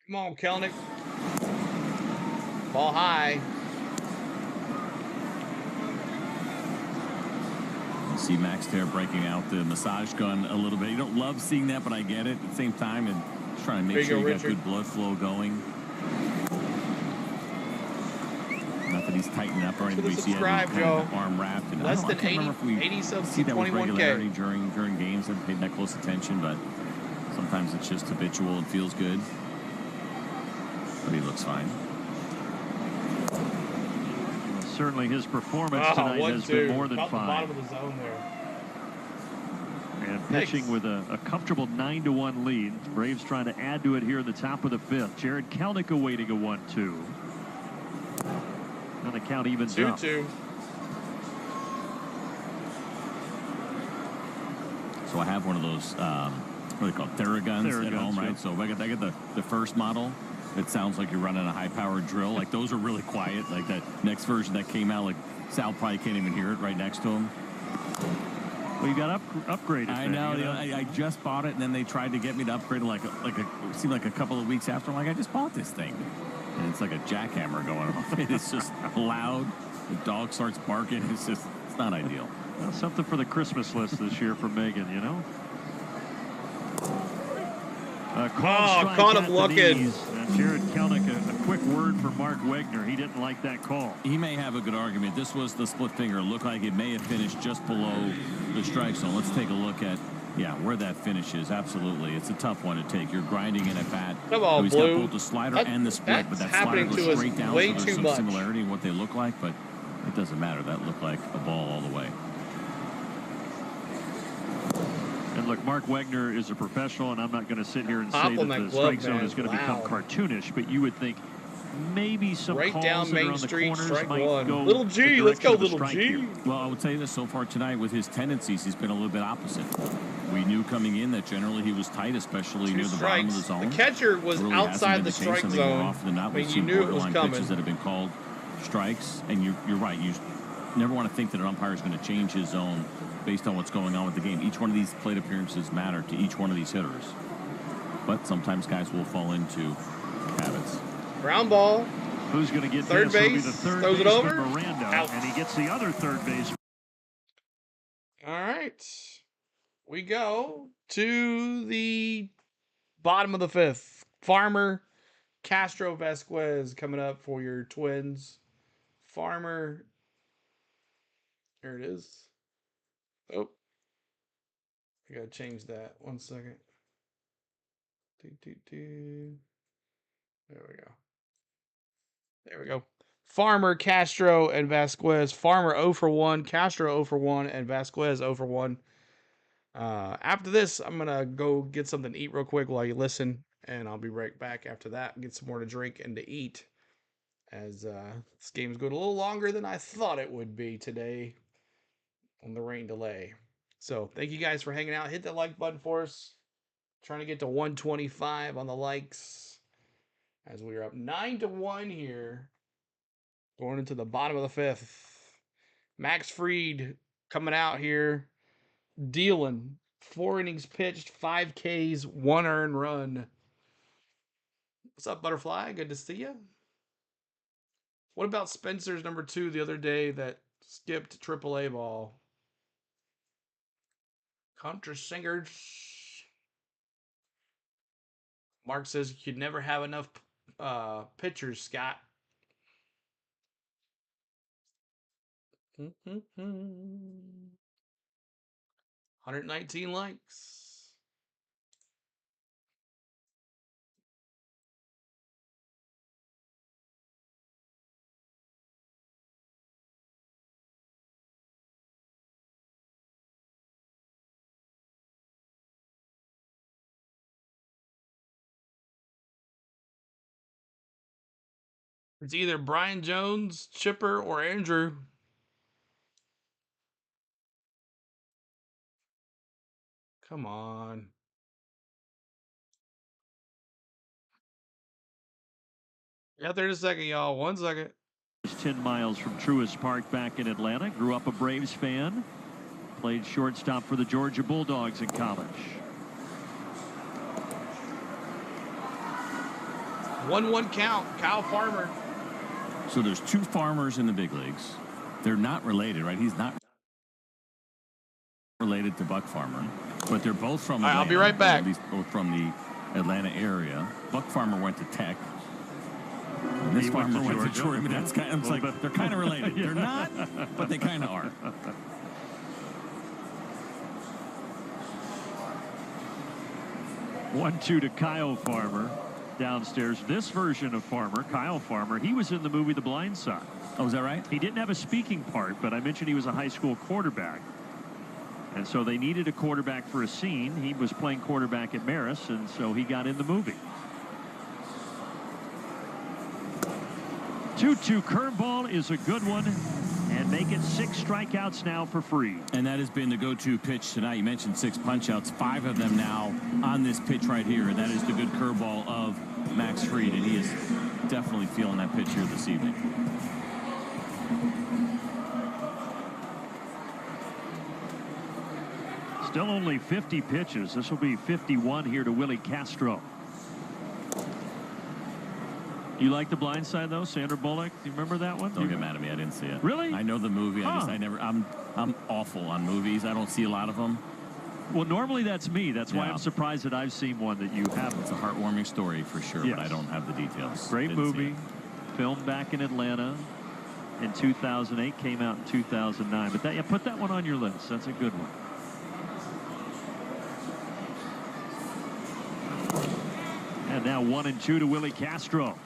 Come on, Kelnick. Ball high. You see Max there breaking out the massage gun a little bit. You don't love seeing that, but I get it. At the same time, and just trying to make sure you got good blood flow going. Not that he's tightened up or anything. We see arm wrapped. And Less than 80 subs see to that with 21K. regularity during games. I've paid that close attention, but sometimes it's just habitual and feels good. But he looks fine. Well, certainly his performance tonight has been more than fine. The bottom of the zone there. And pitching with a comfortable 9-1 lead. Braves trying to add to it here in the top of the 5th. Jared Kelnick awaiting a 1-2. And the count evens up. 2-2. So I have one of those, what are they called, Theraguns at home, right? Yeah. So I get the first model. It sounds like you're running a high-powered drill. Like, those are really quiet. Like, that next version that came out, like, Sal probably can't even hear it right next to him. Well, you got upgraded. I know. You know? I just bought it, and then they tried to get me to upgrade it it seemed like a couple of weeks after. I'm like, I just bought this thing. And it's like a jackhammer going off. It's just loud. The dog starts barking. It's not ideal. Well, something for the Christmas list this year for Megan, you know? Caught him looking. Jared Kelnick, a quick word for Mark Wegner. He didn't like that call. He may have a good argument. This was the split finger. It looked like it may have finished just below the strike zone. Let's take a look at Yeah, where that finishes, absolutely. It's a tough one to take. You're grinding in at bat. Come on, He's Blue. got both the slider and the split, but that slider goes straight down, so there's some similarity in what they look like, but it doesn't matter. That looked like a ball all the way. And look, Mark Wegner is a professional, and I'm not going to sit here and say that the strike zone is going to become cartoonish, but you would think maybe some calls down that Main are on the Street, corners strike might one. go Little G, let's go, Little G. Here. Well, I would tell you this, so far tonight with his tendencies, he's been a little bit opposite. We knew coming in that generally he was tight, especially near the bottom of the zone. The catcher was really outside the strike zone. More often than not, we've seen borderline pitches that have been called strikes, and you're right. You never want to think that an umpire is going to change his zone based on what's going on with the game. Each one of these plate appearances matter to each one of these hitters. But sometimes guys will fall into habits. Ground ball. Who's going to get third this? base? The third throws it baseman, over. Miranda, and he gets the other third base. All right. We go to the bottom of the fifth. Farmer, Castro, Vasquez coming up for your Twins. Farmer. There it is. Oh. I got to change that. 1 second. There we go. There we go. Farmer, Castro, and Vasquez. Farmer 0 for 1, Castro 0 for 1, and Vasquez 0 for 1. After this, I'm going to go get something to eat real quick while you listen, and I'll be right back after that and get some more to drink and to eat, as this game's going a little longer than I thought it would be today on the rain delay. So thank you guys for hanging out. Hit that like button for us. Trying to get to 125 on the likes, as we are up 9-1 here. Going into the bottom of the fifth. Max Fried coming out here, dealing 4 innings pitched, 5 Ks, 1 earned run. What's up, Butterfly? Good to see you. What about Spencer's number 2 the other day that skipped AAA ball? Contra Singers. Mark says you could never have enough pitchers, Scott. 119 likes. It's either Brian Jones, Chipper, or Andrew. Come on. Got there in a second, y'all. 1 second. 10 miles from Truist Park back in Atlanta. Grew up a Braves fan. Played shortstop for the Georgia Bulldogs in college. 1-1 count. Kyle Farmer. So there's 2 Farmers in the big leagues. They're not related, right? He's not related to Buck Farmer, but they're both from Atlanta. I'll be right back. At least both from the Atlanta area. Buck Farmer went to Tech. And this Farmer went to Georgia. I mean, that's kind of, it's like they're kind of related. They're not, but they kind of are. One, 2 to Kyle Farmer downstairs. This version of Farmer, Kyle Farmer, he was in the movie The Blind Side. Oh, is that right? He didn't have a speaking part, but I mentioned he was a high school quarterback. And so they needed a quarterback for a scene. He was playing quarterback at Marist, and so he got in the movie. 2-2 curveball is a good one, and make it 6 strikeouts now for Fried. And that has been the go-to pitch tonight. You mentioned 6 punch-outs, 5 of them now on this pitch right here. And that is the good curveball of Max Fried, and he is definitely feeling that pitch here this evening. Still only 50 pitches. This will be 51 here to Willie Castro. You like The Blind Side, though? Sandra Bullock? Do you remember that one? Don't get mad at me. I didn't see it. Really? I know the movie. Huh. I'm awful on movies. I don't see a lot of them. Well, normally that's me. That's why I'm surprised that I've seen one that you haven't. It's a heartwarming story for sure, Yes. but I don't have the details. Great Didn't see movie. it. Filmed back in Atlanta in 2008. Came out in 2009. But put that one on your list. That's a good one. And now 1-2 to Willie Castro.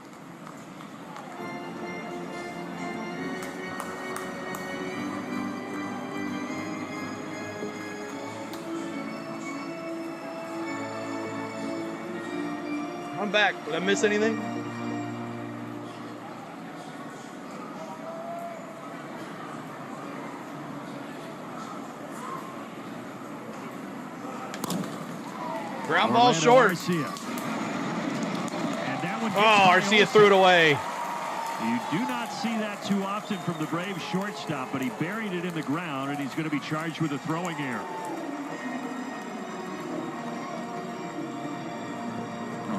I'm back. Did I miss anything? Ground ball short. Arcia. And that one Arcia threw it away. You do not see that too often from the Braves shortstop, but he buried it in the ground, and he's going to be charged with a throwing error.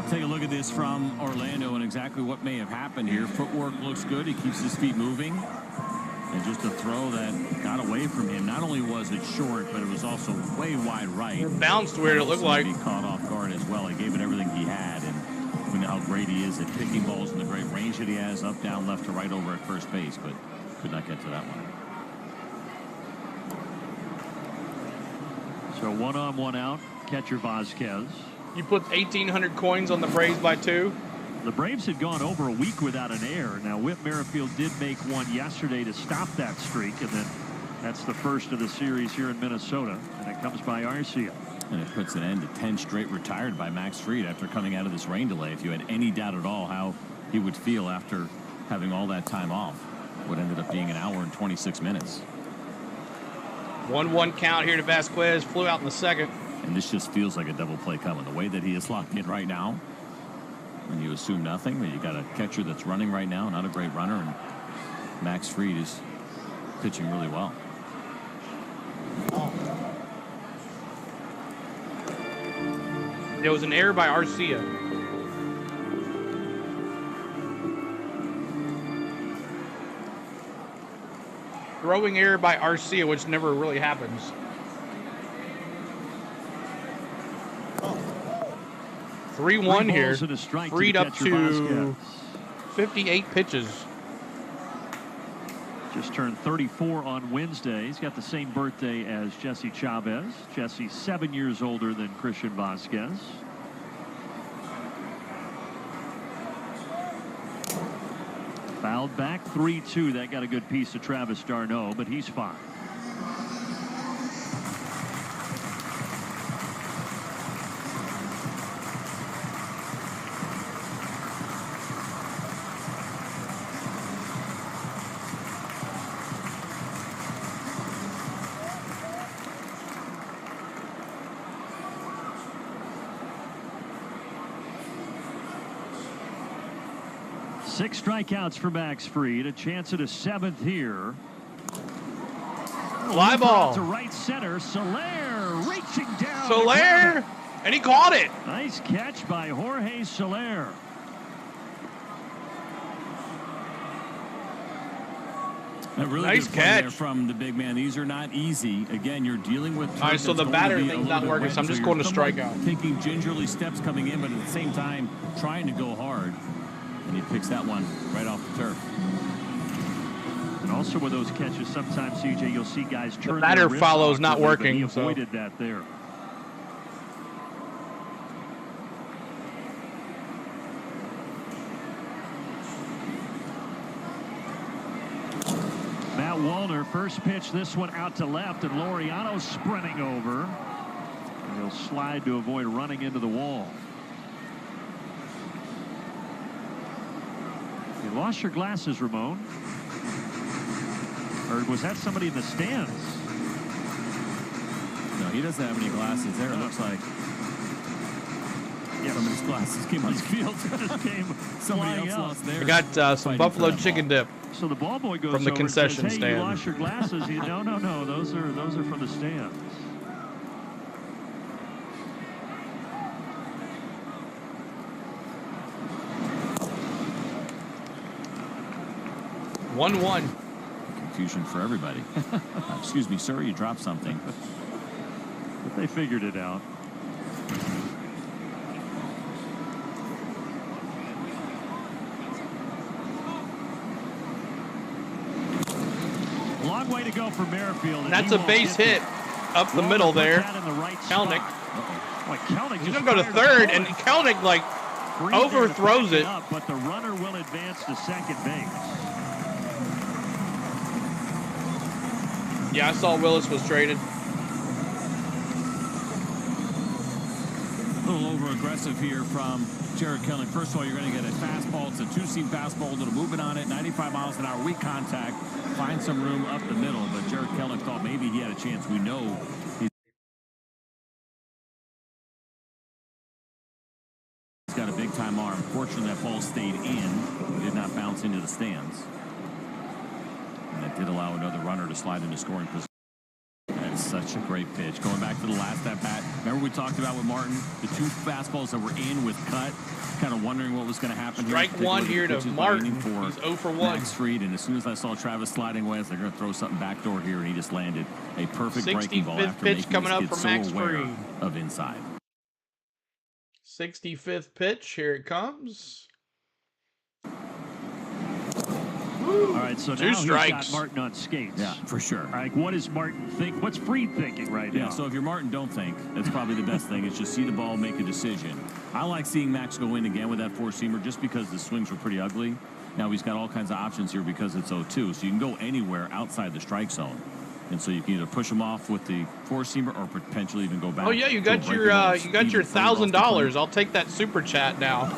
Take a look at this from Orlando and exactly what may have happened here. Footwork looks good. He keeps his feet moving. And just a throw that got away from him. Not only was it short, but it was also way wide right. It bounced weird, it looked like. He caught off guard as well. He gave it everything he had. And we know how great he is at picking balls and the great range that he has up, down, left to right over at first base, but could not get to that one. So 1 on, 1 out. Catcher Vasquez. You put 1,800 coins on the Braves by 2. The Braves had gone over a week without an error. Now, Whit Merrifield did make one yesterday to stop that streak, and then that's the first of the series here in Minnesota, and it comes by Arcia. And it puts an end to 10 straight retired by Max Fried after coming out of this rain delay. If you had any doubt at all how he would feel after having all that time off, what ended up being an hour and 26 minutes. 1-1 count here to Vasquez. Flew out in the second. And this just feels like a double play coming. The way that he is locked in right now, and you assume nothing, but you got a catcher that's running right now, not a great runner, and Max Fried is pitching really well. There was an error by Arcia. Throwing error by Arcia, which never really happens. 3-1 here. Freed up to 58 pitches. Just turned 34 on Wednesday. He's got the same birthday as Jesse Chavez. Jesse's 7 years older than Christian Vasquez. Fouled back 3-2. That got a good piece of Travis d'Arnaud, but he's fine. Six strikeouts for Max Fried. A chance at a 7th here. Fly ball to right center. Soler reaching down. Soler, and he caught it. Nice catch by Jorge Soler. A really nice good play catch there from the big man. These are not easy. Again, you're dealing with. All right, so the batter thing's not working, so I'm just going to strikeout. Taking gingerly steps coming in, but at the same time trying to go hard. And he picks that one right off the turf. And also with those catches, sometimes, CJ, you'll see guys turn the batter their follows not working. He avoided that there. Matt Wallner, first pitch, this one out to left, and Laureano sprinting over. And he'll slide to avoid running into the wall. You lost your glasses, Ramon. Or was that somebody in the stands? No, he doesn't have any glasses there. It looks like somebody's glasses came on the field. Somebody else lost theirs. We got some buffalo chicken dip. So the ball boy goes from the over concession and says, hey, stand. You lost your glasses. No. Those are from the stands. One. Confusion for everybody. Excuse me, sir, you dropped something. But they figured it out. Long way to go for Merrifield. And that's a base hit up the middle there. In the right Kelnick. Kelnick He's going to go to third, and Kelnick, like, free. Ober throws it. Up, but the runner will advance to second base. Yeah, I saw Willis was traded. A little over-aggressive here from Jared Kelly. First of all, you're going to get a fastball. It's a two-seam fastball, a little movement on it, 95 miles an hour, weak contact. Find some room up the middle, but Jared Kelly thought maybe he had a chance. We know he's got a big-time arm. Fortunately, that ball stayed in. Did not bounce into the stands. And that did allow another runner to slide into scoring position. That's such a great pitch. Going back to the last at-bat, remember we talked about with Martin, the two fastballs that were in with cut, kind of wondering what was going to happen. Strike one here to Martin. He's 0 for 1. Max Fried, and as soon as I saw Travis sliding away, they're going to throw something backdoor here, and he just landed a perfect breaking ball after pitch making coming this up kid for Max so aware Fried. of inside. 65th pitch. Here it comes. All right, so Two now strikes. he's got Martin on skates. Yeah, for sure. All right, what does Martin think? What's Fried thinking right now? Yeah, so if you're Martin, don't think. That's probably the best thing is just see the ball, make a decision. I like seeing Max go in again with that four-seamer just because the swings were pretty ugly. Now he's got all kinds of options here because it's 0-2, so you can go anywhere outside the strike zone. And so you can either push him off with the four-seamer or potentially even go back. Oh yeah, you got your $1,000. I'll take that super chat now.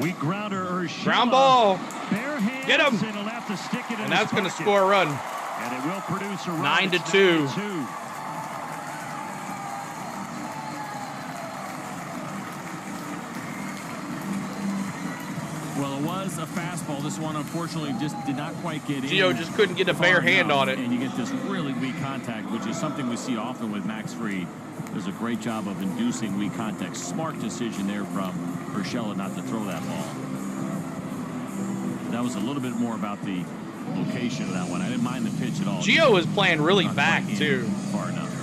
We grounder Urshela. Ground ball. Bare hands. Get him. And he'll have to stick it in And that's going to score a run. And it will produce a run. 9-2. Well, it was a fastball. This one, unfortunately, just did not quite get in. Gio just couldn't get a bare hand on it. And you get this really weak contact, which is something we see often with Max Fried. Does a great job of inducing weak contact. Smart decision there from Urshela not to throw that ball. That was a little bit more about the location of that one. I didn't mind the pitch at all. Gio was playing really back, too. Far enough.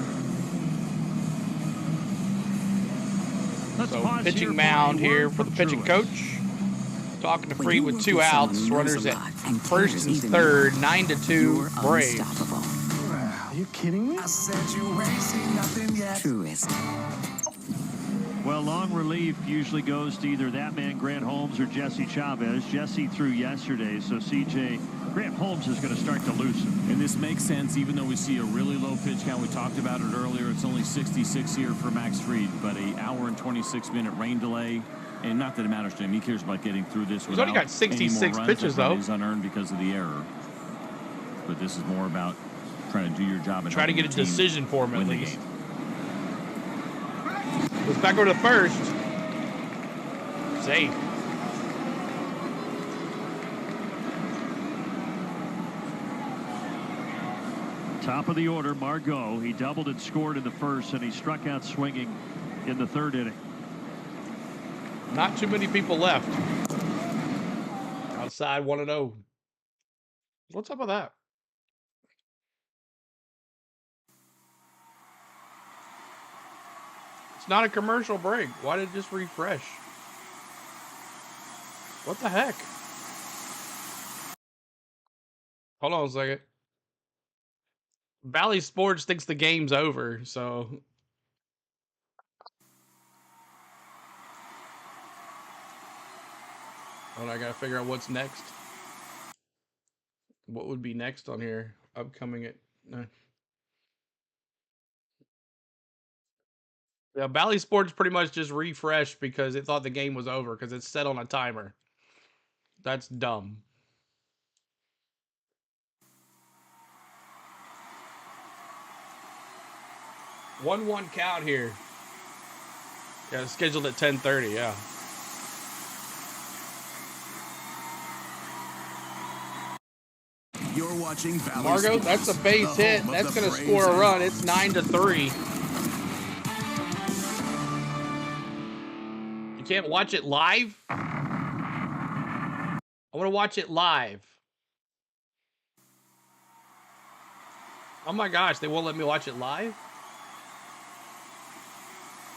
So pitching mound here for the pitching coach. Talking to Fried with 2 outs. Runners at first and third. 9-2 Braves. Are you kidding me? I said you ain't seen nothing yet. Truest. Well, long relief usually goes to either that man, Grant Holmes, or Jesse Chavez. Jesse threw yesterday, so CJ, Grant Holmes is going to start to loosen. And this makes sense, even though we see a really low pitch count. We talked about it earlier. It's only 66 here for Max Fried, but an hour and 26-minute rain delay. And not that it matters to him. He cares about getting through this. He's only got 66 pitches, though. He's unearned because of the error. But this is more about trying to do your job and try to get a decision for him at least. Game. Goes back over to first. Safe. Top of the order, Margot. He doubled and scored in the first, and he struck out swinging in the third inning. Not too many people left. Outside 1-0. What's up with that? It's not a commercial break. Why did it just refresh? What the heck? Hold on a second. Valley Sports thinks the game's over, so... Hold on, I gotta figure out what's next. What would be next on here? Upcoming it. No. Yeah, Valley Sports pretty much just refreshed because it thought the game was over because it's set on a timer. That's dumb. One count here. Yeah, it's scheduled at 10:30. Yeah. You're watching Valley Margot, Sports, that's a base hit. That's going to score a run. It's 9-3. You can't watch it live? I want to watch it live. Oh my gosh, they won't let me watch it live?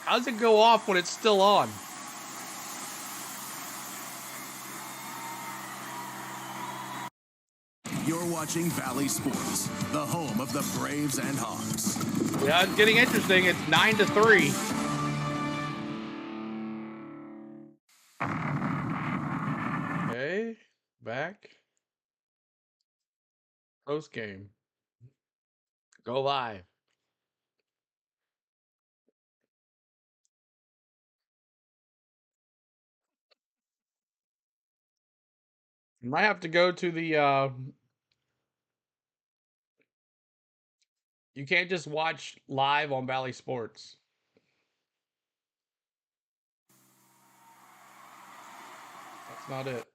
How does it go off when it's still on? You're watching Valley Sports, the home of the Braves and Hawks. Yeah, it's getting interesting. It's 9-3. Back. Post game. Go live. You might have to go to the you can't just watch live on Bally Sports. That's not it.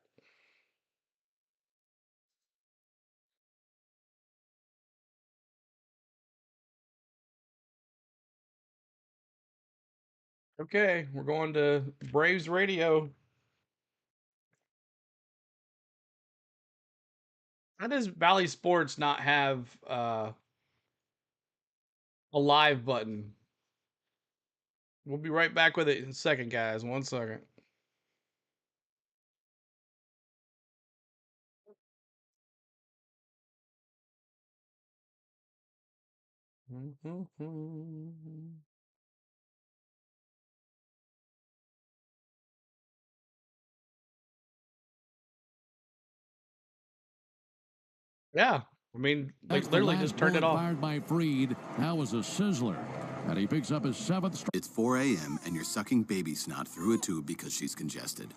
Okay, we're going to Braves Radio. How does Bally Sports not have a live button? We'll be right back with it in a second, guys. 1 second. Yeah, I mean, they literally just turned it off. Fired by Freed. That was a sizzler. And he picks up his 7th strike. It's 4 a.m. and you're sucking baby snot through a tube because she's congested.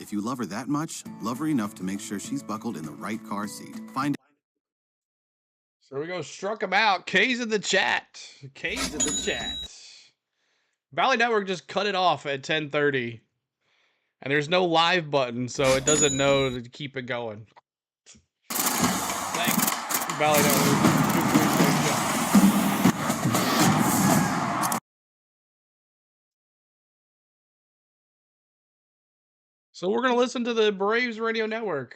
If you love her that much, love her enough to make sure she's buckled in the right car seat. So we go, struck him out. K's in the chat. K's in the chat. Valley Network just cut it off at 10:30. And there's no live button, so it doesn't know to keep it going. Thanks, Valley Network. So we're going to listen to the Braves Radio Network.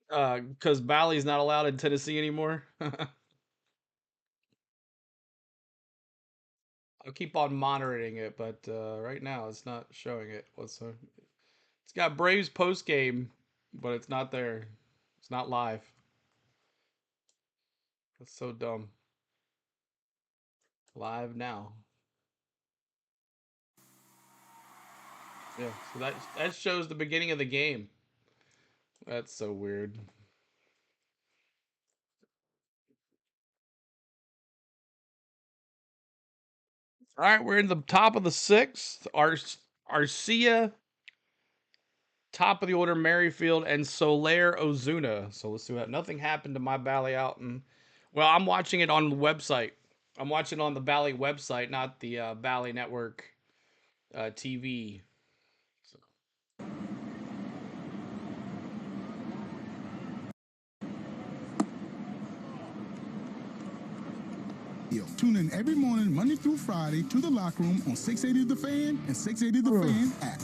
Because Bally's not allowed in Tennessee anymore. I'll keep on monitoring it, but right now it's not showing it. It's got Braves post game, but it's not there. It's not live. That's so dumb. Live now. Yeah, so that shows the beginning of the game. That's so weird. All right, we're in the top of the 6th. Arcia, top of the order, Merrifield, and Soler Ozuna. So let's see what nothing happened to my Bally out. Well, I'm watching it on the website. I'm watching it on the Bally website, not the Bally Network TV. So. Tune in every morning, Monday through Friday, to the locker room on 680 The Fan and 680 The Fan app.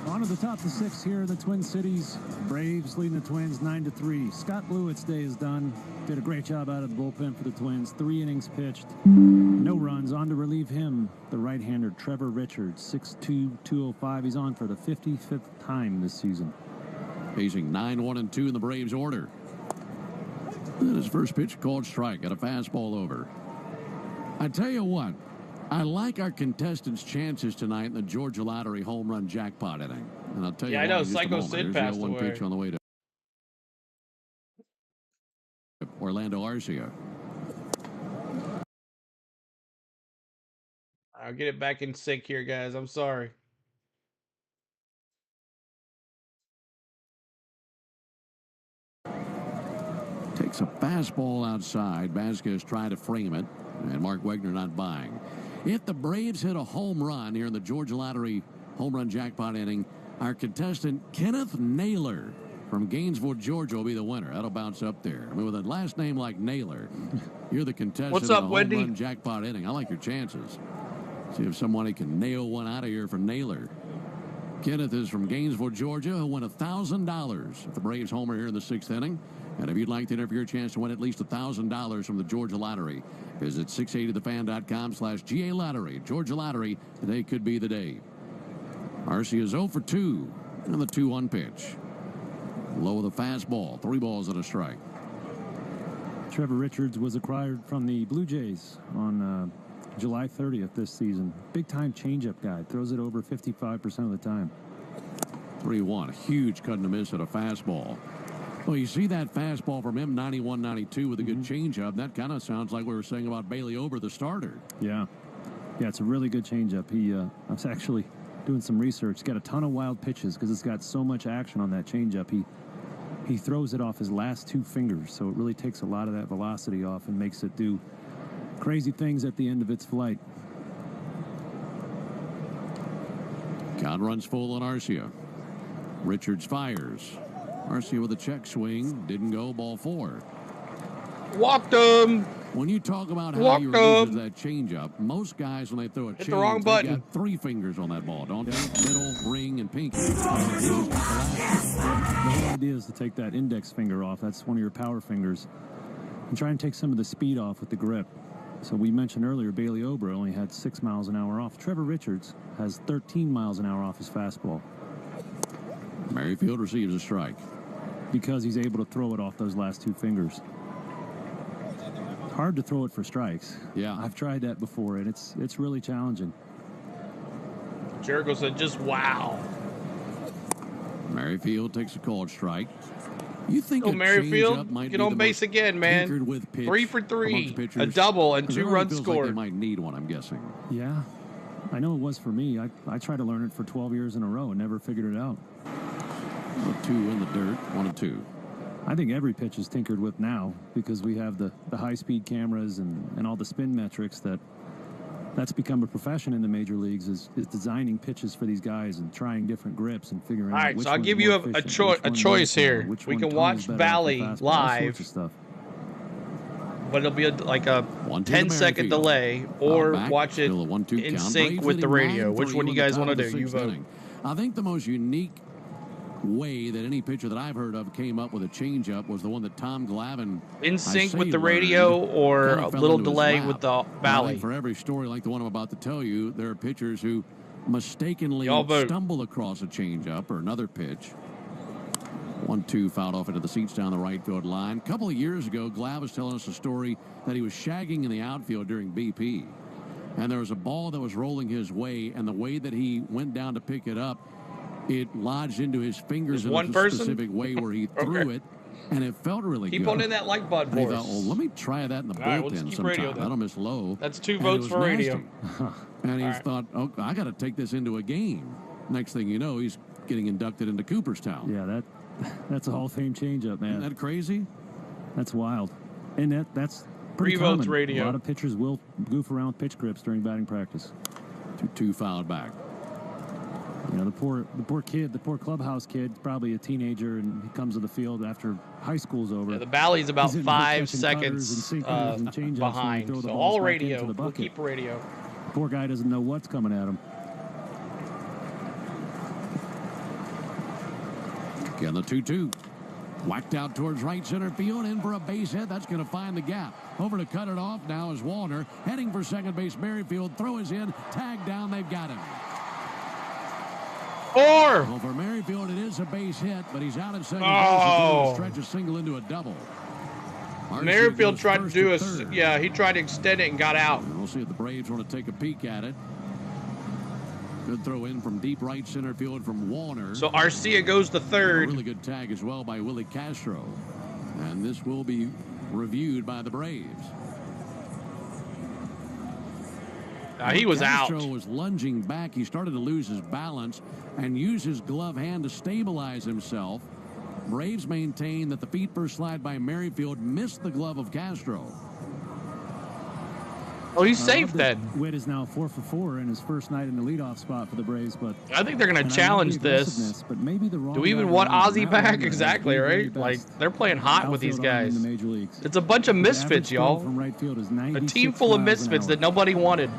On to the top of the 6 here in the Twin Cities. Braves leading the Twins 9-3. Scott Blewett's day is done. Did a great job out of the bullpen for the Twins. 3 innings pitched. No runs. On to relieve him, the right-hander Trevor Richards. 6'2", 205. He's on for the 55th time this season. Facing 9-1-2 in the Braves order. And his first pitch called strike. Got a fastball over. I tell you what, I like our contestants' chances tonight in the Georgia Lottery home run jackpot inning. And I'll tell you, I know Psycho Sid passed away. Pitch on the way to Orlando Arcia. I'll get it back in sync here, guys. I'm sorry. Takes a fastball outside. Vasquez tried to frame it, and Mark Wegner not buying. If the Braves hit a home run here in the Georgia Lottery home run jackpot inning, our contestant Kenneth Naylor from Gainesville, Georgia, will be the winner. That'll bounce up there. I mean, with a last name like Naylor, you're the contestant What's up, in the Wendy? home run jackpot inning. I like your chances. See if somebody can nail one out of here for Naylor. Kenneth is from Gainesville, Georgia. He'll win $1,000 if the Braves homer here in the 6th inning. And if you'd like to enter for your chance to win at least $1,000 from the Georgia Lottery, visit 680thefan.com/GA Lottery. Georgia Lottery, today could be the day. Arcia is 0 for 2 on the 2-1 pitch. Low of the fastball, 3 balls and a strike. Trevor Richards was acquired from the Blue Jays on July 30th this season. Big-time changeup guy. Throws it over 55% of the time. 3-1. Huge cut and a miss at a fastball. Well, you see that fastball from him, 91-92 with a good changeup. That kind of sounds like we were saying about Bailey Ober, the starter. Yeah. Yeah, it's a really good changeup. I was actually doing some research. He's got a ton of wild pitches because it's got so much action on that changeup. He throws it off his last 2 fingers, so it really takes a lot of that velocity off and makes it do crazy things at the end of its flight. Count runs full on Arcia. Richards fires. Arcia with a check swing. Didn't go. Ball 4. Walked him. When you talk about how you release that changeup, most guys, when they throw a change, the wrong button. They got 3 fingers on that ball, don't they? Middle, ring, and pinky. The whole idea is to take that index finger off. That's one of your power fingers. And try and take some of the speed off with the grip. So we mentioned earlier, Bailey Ober only had 6 miles an hour off. Trevor Richards has 13 miles an hour off his fastball. Merrifield receives a strike. Because he's able to throw it off those last 2 fingers. Hard to throw it for strikes. Yeah. I've tried that before, and it's really challenging. Jericho said, just wow. Merrifield takes a called strike. You think Merrifield, might get be on base again, man. with 3 for 3, a double, and 2 runs scored. Like they might need one, I'm guessing. Yeah, I know it was for me. I tried to learn it for 12 years in a row and never figured it out. 2 in the dirt, 1-2. I think every pitch is tinkered with now because we have the high-speed cameras and all the spin metrics that's become a profession in the major leagues is designing pitches for these guys and trying different grips and figuring out. All right, which so I'll one's give more you efficient, a choice here. We can watch Valley all live, sorts of stuff. but it'll be like a 10-second delay, or watch it in sync with the radio. Which one do you guys want to do? You vote. I think the most unique way that any pitcher that I've heard of came up with a changeup was the one that Tom Glavine in sync with the radio, or a little delay with the Valley. For every story like the one I'm about to tell you, there are pitchers who mistakenly stumble across a changeup or another pitch. 1-2 fouled off into the seats down the right field line. A couple of years ago, Glav was telling us a story that he was shagging in the outfield during BP, and there was a ball that was rolling his way, and the way that he went down to pick it up, it lodged into his fingers in a specific way where he threw it, and it felt really good. Keep on in that like button for us. He thought, well, let me try that in the bullpen sometime. That'll miss low. That's 2 votes for radio. And he thought, oh, I got to take this into a game. Next thing you know, he's getting inducted into Cooperstown. Yeah, that's a Hall of Fame changeup, man. Isn't that crazy? That's wild. And that's pretty 3 votes common. radio. A lot of pitchers will goof around with pitch grips during batting practice. 2-2 fouled back. You know, the poor kid, the poor clubhouse kid, probably a teenager, and he comes to the field after high school's over. Yeah, the Valley's about 5 seconds behind. So all radio. We'll keep radio. Poor guy doesn't know what's coming at him. Again, the 2-2. Whacked out towards right center field, in for a base hit. That's going to find the gap. Over to cut it off now is Walner. Heading for second base, Merrifield. Throw is in. Tag down. They've got him. 4. Well, for Merrifield, it is a base hit, but he's out at second base. He stretch a single into a double. Merrifield tried to do he tried to extend it and got out. And we'll see if the Braves want to take a peek at it. Good throw in from deep right center field from Walner. So Arcia goes to third. A really good tag as well by Willie Castro. And this will be reviewed by the Braves. He was out. Castro was lunging back. He started to lose his balance and use his glove hand to stabilize himself. Braves maintain that the feet first slide by Merrifield missed the glove of Castro. Oh, he's safe then. Witt is now 4 for 4 in his first night in the leadoff spot for the Braves, but I think they're going to challenge this. But maybe the wrong. Do we even want Ozzie back? Exactly, right? Like they're playing hot with these guys. In the major leagues. It's a bunch of misfits, y'all. From right field is a team full of misfits that nobody wanted.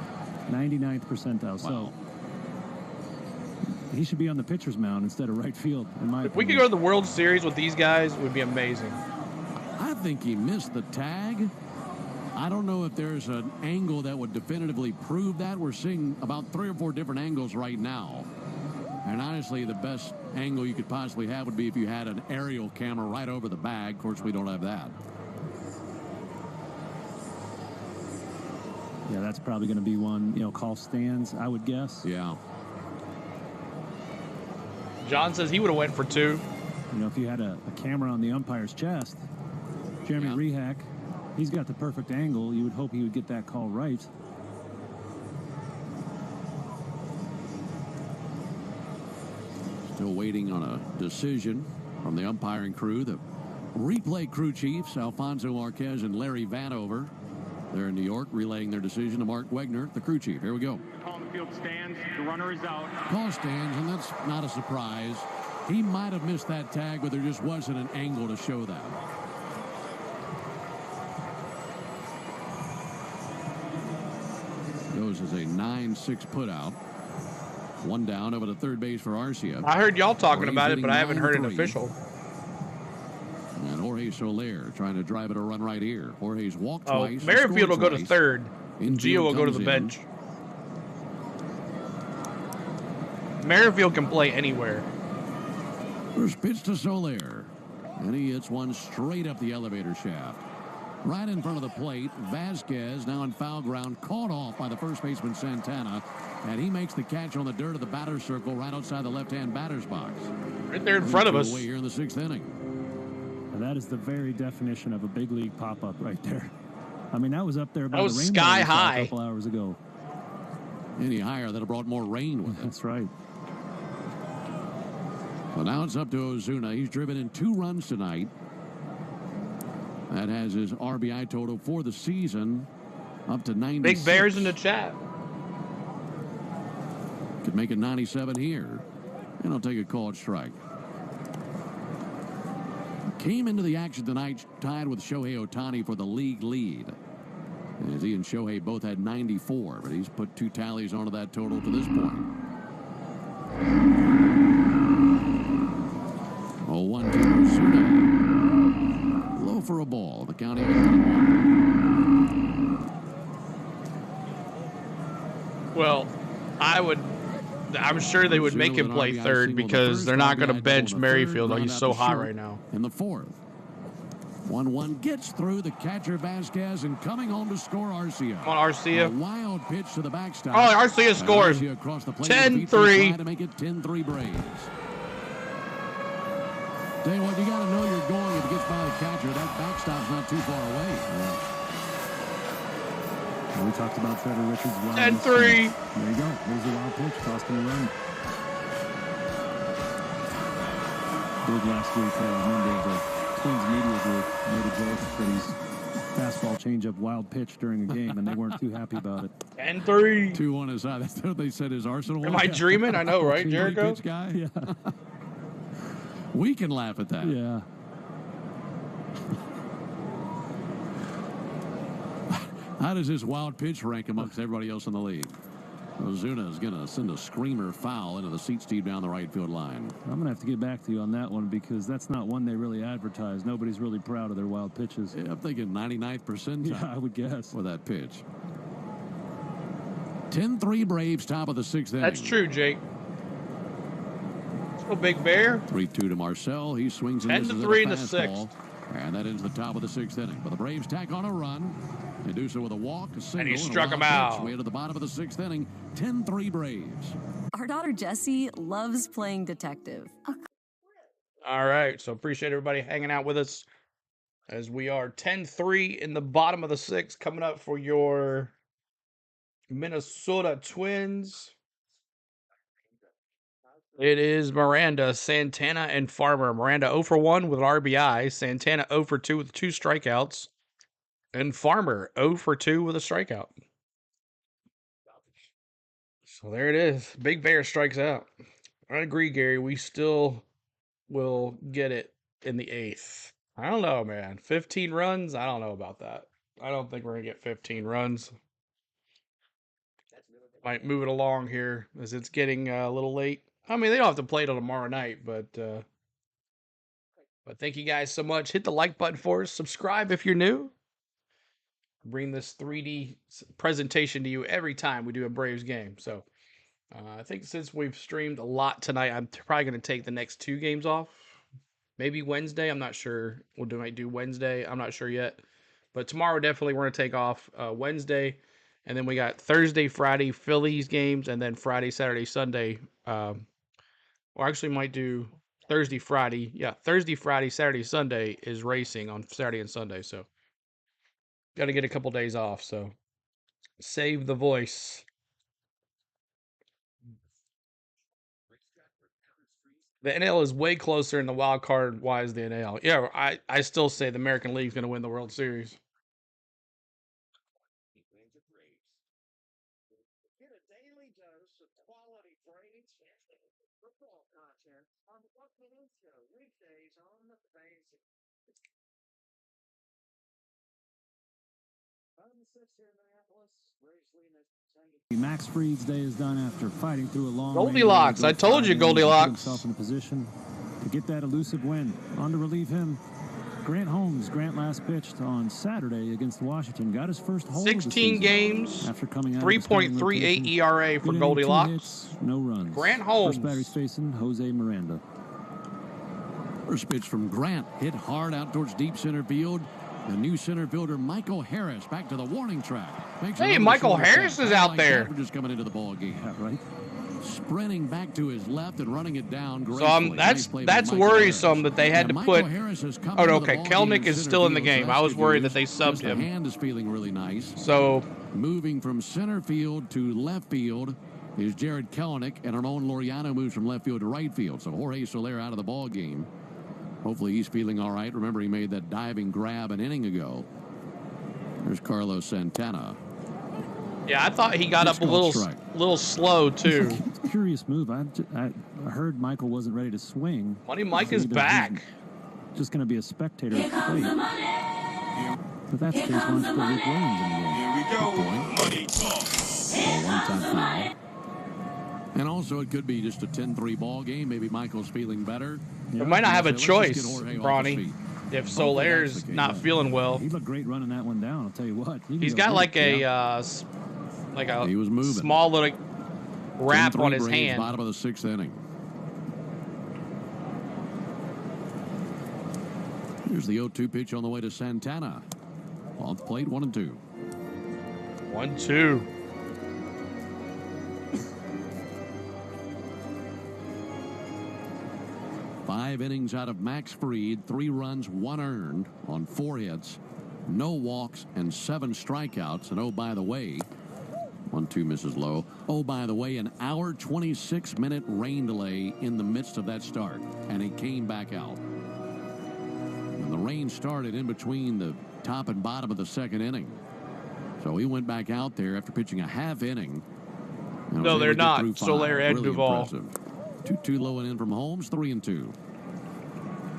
99th percentile. Wow. So he should be on the pitcher's mound instead of right field. In my if we could go to the World Series with these guys, it would be amazing. I think he missed the tag. I don't know if there's an angle that would definitively prove that. We're seeing about 3 or 4 different angles right now. And honestly, the best angle you could possibly have would be if you had an aerial camera right over the bag. Of course, we don't have that. Yeah, that's probably going to be one, call stands, I would guess. Yeah. John says he would have went for 2. If you had a camera on the umpire's chest, Jeremy Rehak, he's got the perfect angle. You would hope he would get that call right. Still waiting on a decision from the umpiring crew. The replay crew chiefs, Alfonso Marquez and Larry Vanover. They're in New York, relaying their decision to Mark Wegner, the crew chief. Here we go. Call the field stands. The runner is out. Call stands, and that's not a surprise. He might have missed that tag, but there just wasn't an angle to show that. Goes as a 9-6 putout. 1 down over to third base for Arcia. I heard y'all talking about it, but I haven't heard an official. And Jorge Soler trying to drive it a run right here. Jorge's walked twice. Merrifield will go to third. And Gio will go to the bench. Merrifield can play anywhere. First pitch to Soler. And he hits one straight up the elevator shaft. Right in front of the plate, Vasquez now in foul ground, caught off by the first baseman Santana, and he makes the catch on the dirt of the batter's circle right outside the left-hand batter's box. Right there in front of us. Away here in the 6th inning. And that is the very definition of a big league pop-up right there. I mean, that was up there by the rainbow sky high a couple hours ago. Any higher, that have brought more rain with it. That's right. So now it's up to Ozuna. He's driven in 2 runs tonight. That has his RBI total for the season up to 96. Big Bears in the chat. Could make it 97 here. And I'll take a called strike. Came into the action tonight tied with Shohei Ohtani for the league lead. As he and Shohei both had 94, but he's put 2 tallies onto that total to this point. 0-1 to Ozuna. Low for a ball. The count even 1-1. Well, I'm sure they would make him play third because they're not going to bench Merrifield. He's so hot right now. In the 4th. 1-1 gets through the catcher Vasquez and coming home to score Arcia. Come on, Arcia. A wild pitch to the backstop. Oh, Arcia scores. 10-3. To make it 10-3 Braves. Tell you what, you got to know you're going if it gets by the catcher. That backstop's not too far away. We talked about Trevor Richards. 10-3. There you go. There's the wild pitch. Costing a run. Big last week. I remember the Twins media group made a joke for these fastball changeup wild pitch during a game, and they weren't too happy about it. 10-3. 2-1 aside. That's what they said his arsenal. Am I dreaming? I know, right, Jericho? Pitch guy? Yeah. We can laugh at that. Yeah. How does this wild pitch rank amongst everybody else in the league? Ozuna is going to send a screamer foul into the seat Steve down the right field line. I'm going to have to get back to you on that one because that's not one they really advertise. Nobody's really proud of their wild pitches. Yeah, I'm thinking 99th percentile. Yeah, I would guess. For that pitch. 10-3 Braves, top of the 6th inning. That's true, Jake. Let's go, Big Bear. 3-2 to Marcel. He swings 10-3 in the 6th. And that ends the top of the 6th inning. But the Braves tack on a run. They do so with a walk, a single, and he struck him out. Way to the bottom of the 6th inning. 10-3 Braves. Our daughter Jessie loves playing detective. All right, so appreciate everybody hanging out with us as we are 10-3 in the bottom of the 6th, coming up for your Minnesota Twins. It is Miranda, Santana, and Farmer. Miranda 0 for 1 with an RBI. Santana 0 for 2 with 2 strikeouts. And Farmer 0 for 2 with a strikeout. So there it is. Big Bear strikes out. I agree, Gary. We still will get it in the 8th. I don't know, man. 15 runs? I don't know about that. I don't think we're going to get 15 runs. Might move it along here as it's getting a little late. I mean, they don't have to play till tomorrow night, but thank you guys so much. Hit the like button for us. Subscribe if you're new. Bring this 3D presentation to you every time we do a Braves game. So I think since we've streamed a lot tonight, I'm probably going to take the next 2 games off. Maybe Wednesday. I'm not sure. Might do Wednesday. I'm not sure yet. But tomorrow, definitely, we're going to take off Wednesday. And then we got Thursday, Friday, Phillies games, and then Friday, Saturday, Sunday. Or actually might do Thursday, Friday. Yeah, Thursday, Friday, Saturday, Sunday is racing on Saturday and Sunday. So got to get a couple days off. So save the voice. The NL is way closer in the wild card wise than the NL. Yeah, I still say the American League's going to win the World Series. Get a daily dose of quality Braves football content on the Buck Minute Show, weekdays on the Fancy. On the 6th here in Minneapolis, Braves leading at 10. Max Fried's day is done after fighting through a long Goldilocks. I told you, Goldilocks. Himself in a position to get that elusive win. On to relieve him, Grant Holmes. Grant last pitched on Saturday against Washington. Got his first hold 16 games. After coming out 3.38 ERA for Goldilocks. Hits, no runs. Grant Holmes. First batter's facing Jose Miranda. First pitch from Grant. Hit hard out towards deep center field. The new center fielder, Michael Harris, back to the warning track. Hey, Michael Harris is out there. Just coming into the ball game. Yeah, right. Sprinting back to his left and running it down. So that's worrisome that they had to put. Oh, okay. Kelnick is still in the game. I was worried that they subbed him. The hand is feeling really nice. So moving from center field to left field is Jared Kelnick, and Ramon Laureano moves from left field to right field. So Jorge Soler out of the ball game. Hopefully he's feeling all right. Remember, he made that diving grab an inning ago. There's Carlos Santana. Yeah, I thought he got up a little slow, too. Curious move. I heard Michael wasn't ready to swing. Money Mike is back. Just going to be a spectator at the plate. If that's the case, why don't you put Rick Williams in the game? Here we go. Money talk. One-time foul. And also, it could be just a 10-3 ball game. Maybe Michael's feeling better. We might not have a choice, Bronny, if Soler's not feeling well. He looked great running that one down, I'll tell you what. He's got like a he was moving. Small little wrap on his hand. Bottom of the 6th inning. Here's the 0-2 pitch on the way to Santana. Off the plate, 1-2. 1-2. Five innings out of Max Fried, 3 runs, 1 earned on 4 hits, no walks, and 7 strikeouts. And oh, by the way, 1-2 misses low. Oh, by the way, an hour 26-minute rain delay in the midst of that start, and he came back out. And the rain started in between the top and bottom of the 2nd inning. So he went back out there after pitching a half inning. No, they're not. Soler and Duvall. 2-2 low and in from Holmes, 3-2.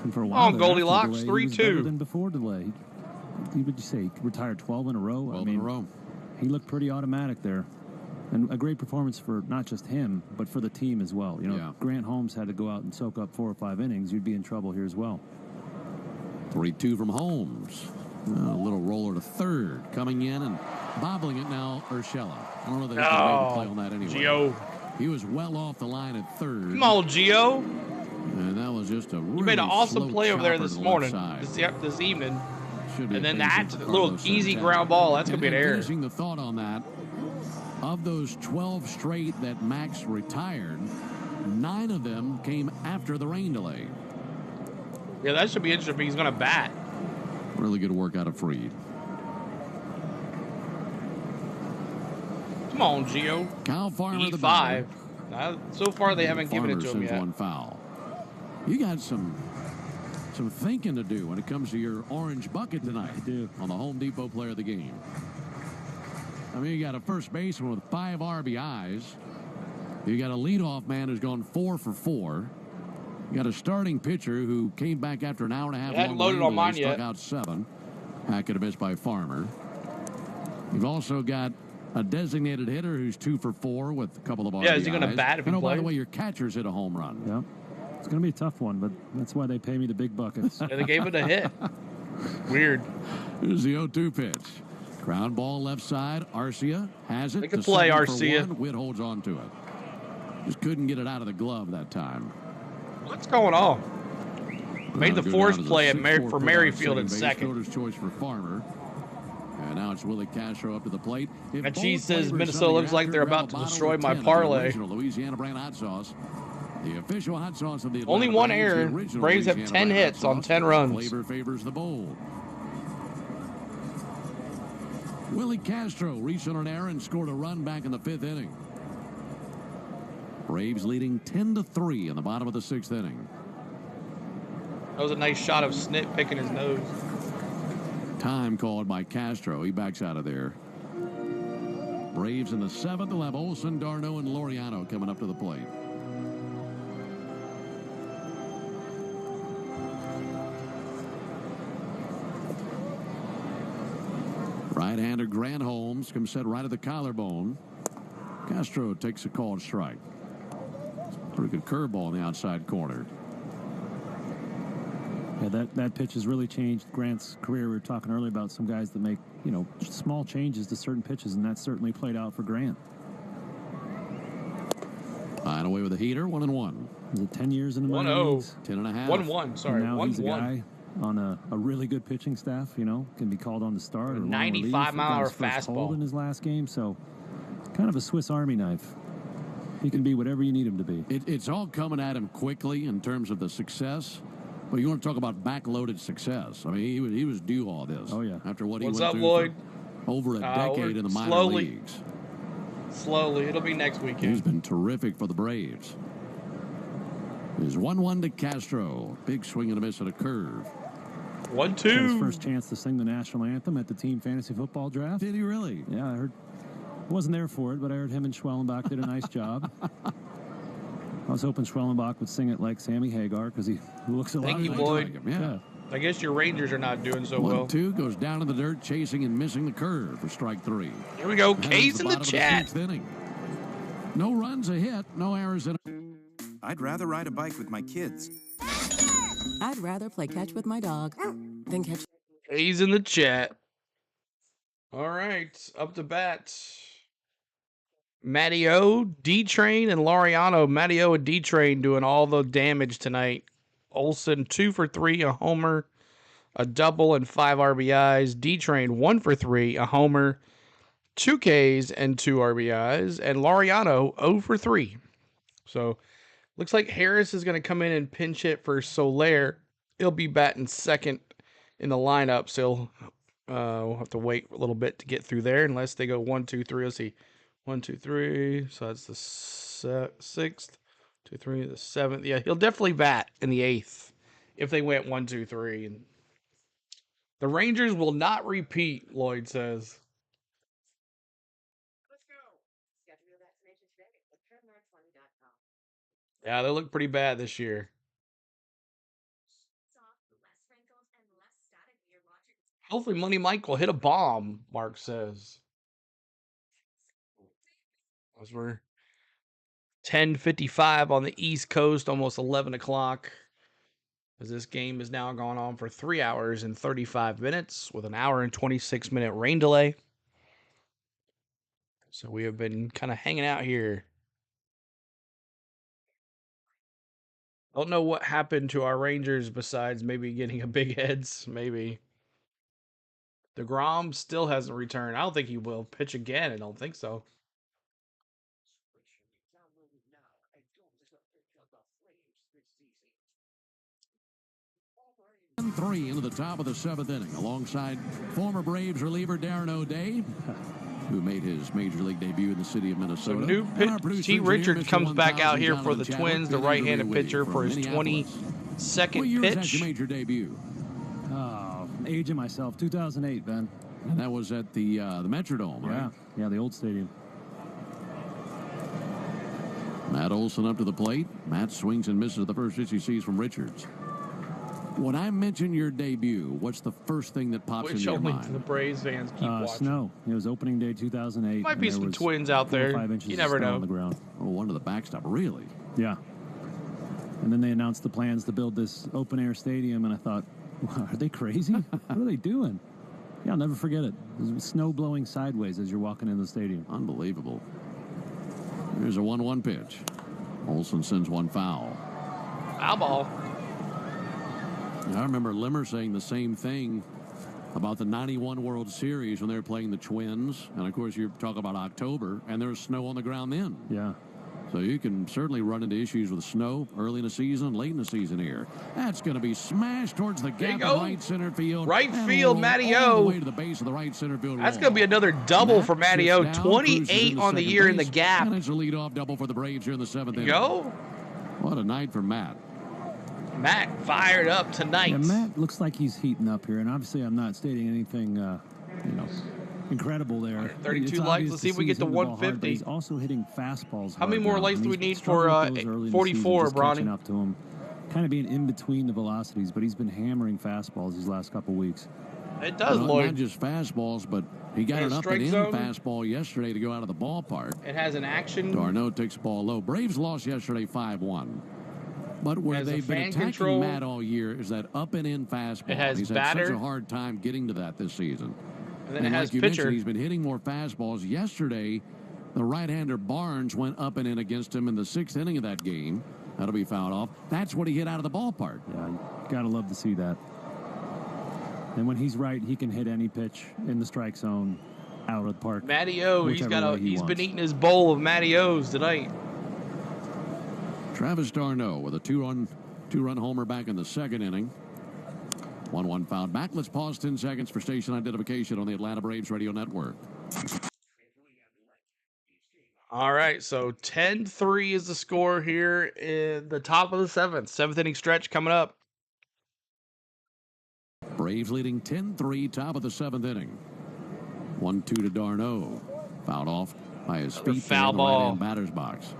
And for a while, Goldilocks, 3-2. Than before delay. Would you say retired 12 in a row? 12 in a row. He looked pretty automatic there. And a great performance for not just him, but for the team as well. You know, Grant Holmes had to go out and soak up 4 or 5 innings. You'd be in trouble here as well. 3-2 from Holmes. A little roller to third. Coming in and bobbling it now, Urshela. I don't know that he can make a play on that anyway. Gio. He was well off the line at third. Come on, Gio. And that was just a really You made an awesome play over there this morning, this evening. And then that little easy ground ball, that's going to be an error. Finishing the thought on that, of those 12 straight that Max retired, 9 of them came after the rain delay. Yeah, that should be interesting if he's going to bat. Really good work out of Fried. Come on, Gio. Kyle Farmer, the E5. So far, they haven't given it to him yet. 1 foul. You got some thinking to do when it comes to your orange bucket tonight. I do. On the Home Depot player of the game. I mean, you got a first baseman with 5 RBIs. You got a leadoff man who's gone 4 for 4. You got a starting pitcher who came back after an hour and a half. Hadn't loaded on mine yet. Struck out 7. Hackett a miss by Farmer. You've also got a designated hitter who's 2 for 4 with a couple of RBIs. Yeah, is he going to bat if he plays? plays? By the way, your catcher's hit a home run. Yep. It's going to be a tough one, but that's why they pay me the big buckets. Yeah, they gave it a hit. Weird. Here's the 0-2 pitch. Ground ball left side. Arcia has it. They can play Arcia. Witt holds on to it. Just couldn't get it out of the glove that time. What's going on? Made the force play for Merrifield in second. Fielder's choice for Farmer. And now it's Willie Castro up to the plate. And she says Minnesota looks like they're about to destroy my parlay. Louisiana brand hot sauce. The official hot sauce of the Only one error. Braves have 10 hits on 10 runs. Flavor favors the bold. Willie Castro reached on an error and scored a run back in the 5th inning. Braves leading 10-3 in the bottom of the 6th inning. That was a nice shot of Snit picking his nose. Time called by Castro. He backs out of there. Braves in the 7th will have Olson, Darno, and Laureano coming up to the plate. Right-hander Grant Holmes comes set right at the collarbone. Castro takes a called strike. Pretty good curveball in the outside corner. Yeah, that pitch has really changed Grant's career. We were talking earlier about some guys that make, small changes to certain pitches, and that certainly played out for Grant. And away with a heater, 1-1. Is it 10 years in the minor leagues? 10.5. 1-1, sorry. And now 1-1. he's a guy on a really good pitching staff, can be called on the start. 95-mile-an-hour fastball. Hold in his last game, so kind of a Swiss Army knife. He can be whatever you need him to be. It's all coming at him quickly in terms of the success. But you want to talk about backloaded success. I mean, he was due all this. Oh, yeah. After what he What's went up, through Lloyd? Over a decade in the minor leagues. Slowly. It'll be next weekend. He's been terrific for the Braves. Is 1-1 to Castro. Big swing and a miss at a curve. 1-2. His first chance to sing the national anthem at the team fantasy football draft. Did he really? Yeah, I heard. I wasn't there for it, but I heard him and Schwellenbach did a nice job. I was hoping Schwellenbach would sing it like Sammy Hagar because he looks a lot Thank you, like Lloyd. him. Yeah. I guess your Rangers are not doing so well. 1-2 goes down in the dirt, chasing and missing the curve for strike 3. Here we go. That K's is in the bottom of chat. 6th inning. No runs, a hit, no errors. I'd rather ride a bike with my kids. I'd rather play catch with my dog than catch. K's in the chat. All right, up to bat. Matty O, D-Train, and Laureano. Matty O and D-Train doing all the damage tonight. Olson 2 for 3, a homer, a double, and 5 RBIs. D-Train 1 for 3, a homer, 2 Ks, and 2 RBIs. And Laureano 0 for 3. So looks like Harris is going to come in and pinch hit for Soler. He'll be batting second in the lineup, so we'll have to wait a little bit to get through there unless they go 1, 2, 3. Let's see. 1, 2, 3. So that's the 6th. 2, 3, the 7th. Yeah, he'll definitely bat in the 8th if they went 1, 2, 3. And the Rangers will not repeat, Lloyd says. Yeah, they look pretty bad this year. Hopefully Money Mike will hit a bomb, Mark says. As we're 10:55 on the East Coast, almost 11 o'clock. As this game has now gone on for 3 hours and 35 minutes with an hour and 26-minute rain delay. So we have been kind of hanging out here. Don't know what happened to our Rangers besides maybe getting a big heads, maybe. DeGrom still hasn't returned. I don't think he will pitch again. I don't think so. And 3 into the top of the 7th inning, alongside former Braves reliever Darren O'Day, who made his major league debut in the city of Minnesota. So new pitch. T. Richards comes back out here for the Twins, the right-handed pitcher, for his 22nd What year was that pitch. you made your debut? Oh, aging myself. 2008, Ben. And that was at the Metrodome, right? Yeah, the old stadium. Matt Olson up to the plate. Matt swings and misses the first pitch he sees from Richards. When I mention your debut, what's the first thing that pops into your mind? The Braves fans keep watching. Snow. It was opening day 2008. Might be some Twins out there. 5 inches You never of snow know. on the ground. Oh, under the backstop, really? Yeah. And then they announced the plans to build this open-air stadium, and I thought, wow, are they crazy? What are they doing? Yeah, I'll never forget it. There's snow blowing sideways as you're walking in the stadium. Unbelievable. Here's a 1-1 pitch. Olson sends one foul. Foul ball. I remember Limmer saying the same thing about the 91 World Series when they were playing the Twins. And, of course, you're talking about October, and there's snow on the ground then. Yeah. So you can certainly run into issues with snow early in the season, late in the season here. That's going to be smashed towards the gap in right center field. Right field, Matty all O. the way to the base of the right center field. That's going to be another double for Matty O. 28 on the year in the gap. And it's a leadoff double for the Braves here in the 7th inning. Go. What a night for Matt. Matt fired up tonight. Yeah, Matt looks like he's heating up here, and obviously I'm not stating anything, incredible there. 32 likes. Let's see if we get to 150. He's also hitting fastballs. How many more likes do we need for 44, Bronny? Up to him, kind of being in between the velocities, but he's been hammering fastballs these last couple weeks. It does, Lloyd. Not just fastballs, but he got an up and in fastball yesterday to go out of the ballpark. It has an action. Darno takes the ball low. Braves lost yesterday 5-1. But where they've been attacking Matt all year is that up and in fastball. It has He's batter. had such a hard time getting to that this season. And then it has like you pitcher. mentioned, he's been hitting more fastballs. Yesterday, the right-hander Barnes went up and in against him in the 6th inning of that game. That'll be fouled off. That's what he hit out of the ballpark. Yeah, you gotta love to see that. And when he's right, he can hit any pitch in the strike zone out of the park. Matty O, he's been eating his bowl of Matty O's tonight. Travis d'Arnaud with a two-run homer back in the 2nd inning. 1-1 fouled back. Let's pause 10 seconds for station identification on the Atlanta Braves Radio Network. All right, so 10-3 is the score here in the top of the 7th inning stretch coming up. Braves leading 10-3, top of the 7th inning. 1-2 to d'Arnaud. Fouled off by his feet. Foul in the ball. right-hand batter's box.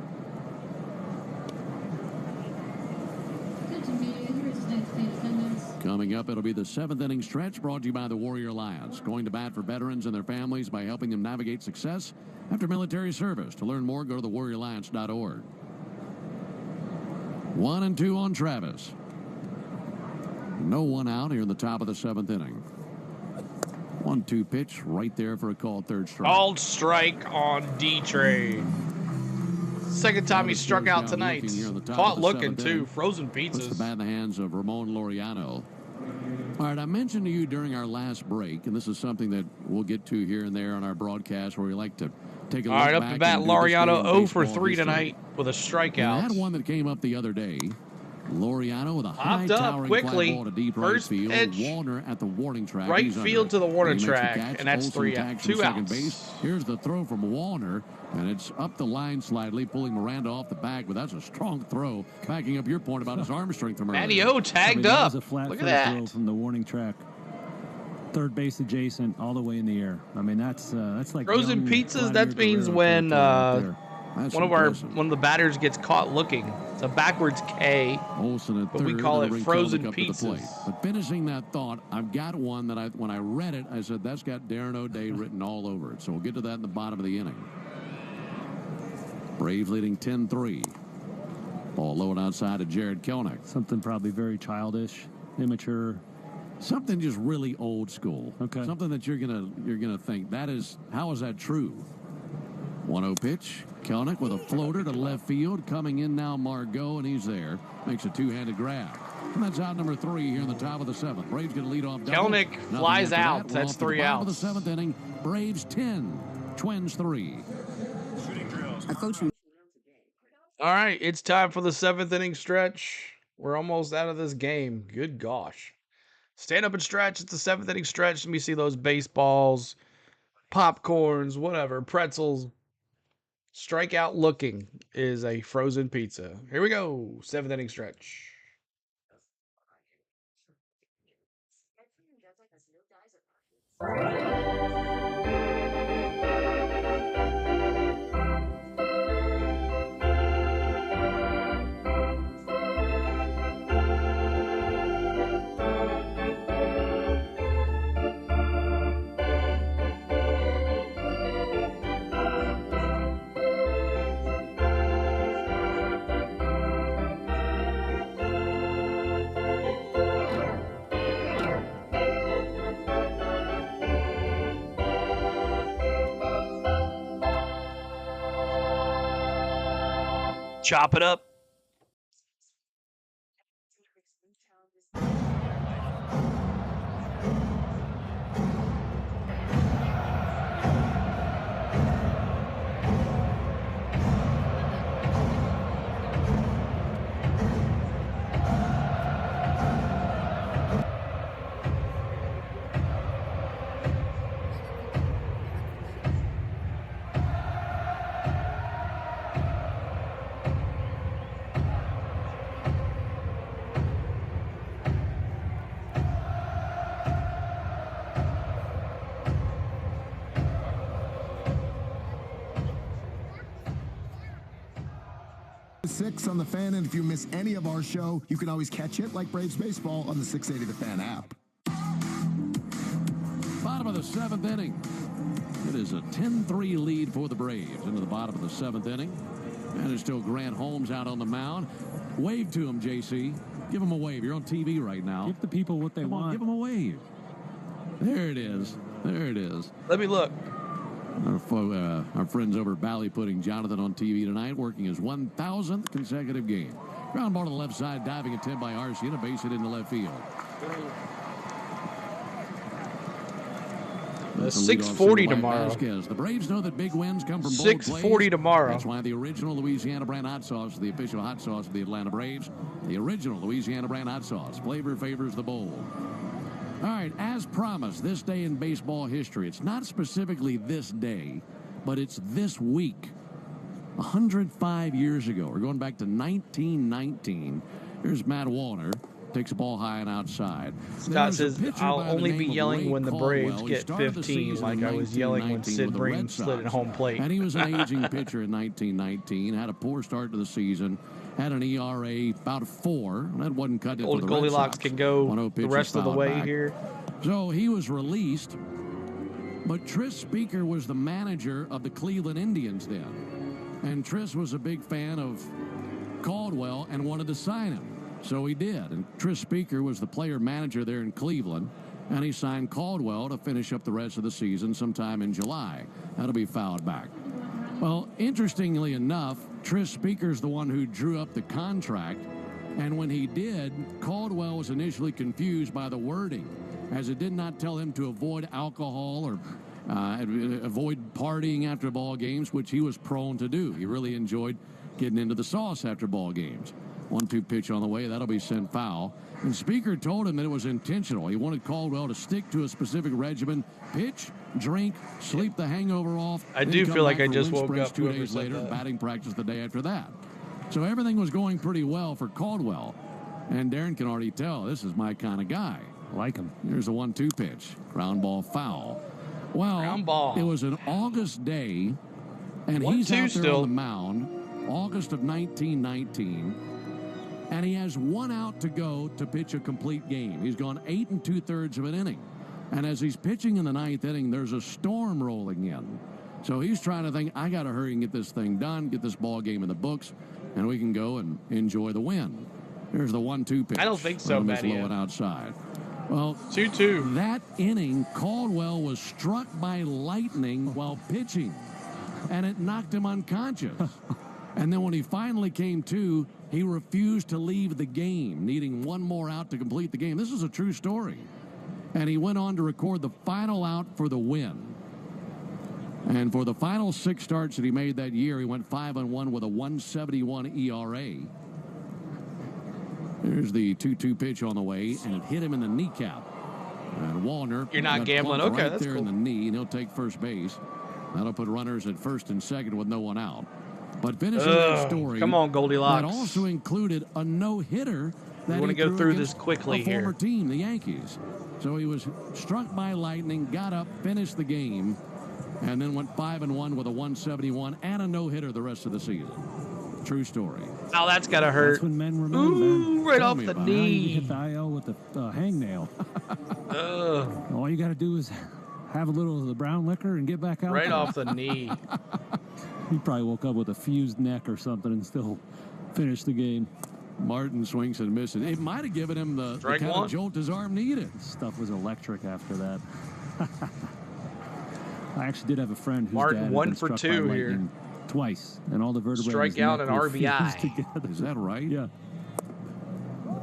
Coming up, it'll be the 7th inning stretch brought to you by the Warrior Alliance, going to bat for veterans and their families by helping them navigate success after military service. To learn more, go to thewarrioralliance.org. 1-2 on Travis. No one out here in the top of the 7th inning. 1-2 pitch right there for a called third strike. Called strike on D-Trade. Second time he struck out tonight. Caught looking, too. Frozen pizzas. Puts the bat in the hands of Ramon Laureano. All right, I mentioned to you during our last break, and this is something that we'll get to here and there on our broadcast where we like to take a look back. All right, up to bat, Laureano 0 for 3 tonight with a strikeout. And I had one that came up the other day. Laureano with a Hopped up high-towering quickly. fly ball to deep First right field. pitch. Warner at the warning track. Right He's field under. to the warning He makes the track, catch. and that's Olsen 3 tags out. from 2 second outs. base. Here's the throw from Warner, and it's up the line slightly, pulling Miranda off the back, but that's a strong throw, backing up your point about his arm strength from earlier. Matty O tagged that up. was a flat Look foot at throw that. from the warning track. Third base adjacent, all the way in the air. I mean, that's like Frozen young pizzas, Vladimir that means Guerrero when right there. one of the batters gets caught looking. It's a backwards K, Olsen at but we third, call and it the frozen Rinkelnick up to the plate. pizzas. But finishing that thought, I've got one that when I read it, I said, that's got d'Arnaud Day written all over it. So we'll get to that in the bottom of the inning. Braves leading 10-3. Ball low and outside to Jared Kelenic. Something probably very childish, immature. Something just really old school. Okay. Something that you're gonna think how is that true? 1-0 pitch. Kelenic with a floater to left field. Coming in now, Margot, and he's there. Makes a two-handed grab. And that's out number 3 here in the top of the 7th. Braves going to lead off double. Kelenic Nothing flies after out. that. That's We're off to 3 the bottom outs. of the 7th inning. Braves 10, Twins 3. All right, it's time for the 7th inning stretch. We're almost out of this game. Good gosh. Stand up and stretch. It's the 7th inning stretch. Let me see those baseballs, popcorns, whatever, pretzels. Strikeout looking is a frozen pizza. Here we go. 7th inning stretch. Chop it up. 6 on The Fan, and if you miss any of our show, you can always catch it like Braves Baseball on the 680 The Fan app. Bottom of the 7th inning. It is a 10-3 lead for the Braves into the bottom of the 7th inning. And there's still Grant Holmes out on the mound. Wave to him, JC. Give him a wave. You're on TV right now. Give the people what they want. Give him a wave. There it is. There it is. Let me look. Our friends over at Bally putting Jonathan on TV tonight, working his 1,000th consecutive game. Ground ball to the left side, diving attempt by Arce, and a base hit into left field. 6:40 tomorrow. Vasquez. The Braves know that big wins come from bold plays. 6:40 tomorrow. That's why the original Louisiana brand hot sauce is the official hot sauce of the Atlanta Braves. The original Louisiana brand hot sauce. Flavor favors the bold. All right, as promised, this day in baseball history. It's not specifically this day, but it's this week. 105 years ago. We're going back to 1919. Here's Matt Wallner. Takes a ball high and outside. Scott says, I'll only be yelling when the Braves get 15, like I was yelling when Sid Bream slid at home plate. And he was an aging pitcher in 1919. Had a poor start to the season. Had an ERA about 4. That wasn't cut into the Red Sox. Goldilocks can go the rest of the way here. So he was released. But Tris Speaker was the manager of the Cleveland Indians then. And Tris was a big fan of Caldwell and wanted to sign him. So he did. And Tris Speaker was the player manager there in Cleveland. And he signed Caldwell to finish up the rest of the season sometime in July. That'll be fouled back. Well, interestingly enough, Tris Speaker's the one who drew up the contract. And when he did, Caldwell was initially confused by the wording, as it did not tell him to avoid alcohol or avoid partying after ball games, which he was prone to do. He really enjoyed getting into the sauce after ball games. 1-2 pitch on the way. That'll be sent foul. And Speaker told him that it was intentional. He wanted Caldwell to stick to a specific regimen, pitch, drink, sleep the hangover off. I do feel like I just woke up 2 days later, batting practice the day after that. So everything was going pretty well for Caldwell. And Darren can already tell this is my kind of guy. I like him. Here's a 1-2 pitch. Ground ball foul. Well, it was an August day, and he's out there on the mound, August of 1919. And he has 1 out to go to pitch a complete game. He's gone 8 2/3 of an inning. And as he's pitching in the 9th inning, there's a storm rolling in. So he's trying to think, I got to hurry and get this thing done, get this ball game in the books, and we can go and enjoy the win. Here's the 1-2 pitch. I don't think so, Matty. Low and outside. Well, 2-2. That inning, Caldwell was struck by lightning while pitching, and it knocked him unconscious. And then when he finally came to, he refused to leave the game, needing 1 more out to complete the game. This is a true story. And he went on to record the final out for the win. And for the final 6 starts that he made that year, he went 5-1 with a 1.71 ERA. There's the 2-2 pitch on the way, and it hit him in the kneecap. And Wallner, you're not gambling. Okay, right that's there cool. In the knee, and he'll take first base. That'll put runners at first and second with no one out. But finishing that story, come on, Goldilocks. That also included a no-hitter. We want to go through this quickly here. Former here. Team, the Yankees. So he was struck by lightning, got up, finished the game, and then went 5-1 with a 1.71 and a no-hitter the rest of the season. True story. Oh, that's gotta hurt. That's when men were men, man. Right off the knee. You hit the IL with the hangnail. All you got to do is have a little of the brown liquor and get back out. Right there. off the knee. He probably woke up with a fused neck or something and still finished the game. Martin swings and misses. It might have given him the kind of jolt his arm needed. Stuff was electric after that. I actually did have a friend whose Martin dad 1 had been for struck 2 by here. lightning twice, and all the vertebrae. Strikeout and RBI. Together. Is that right? Yeah.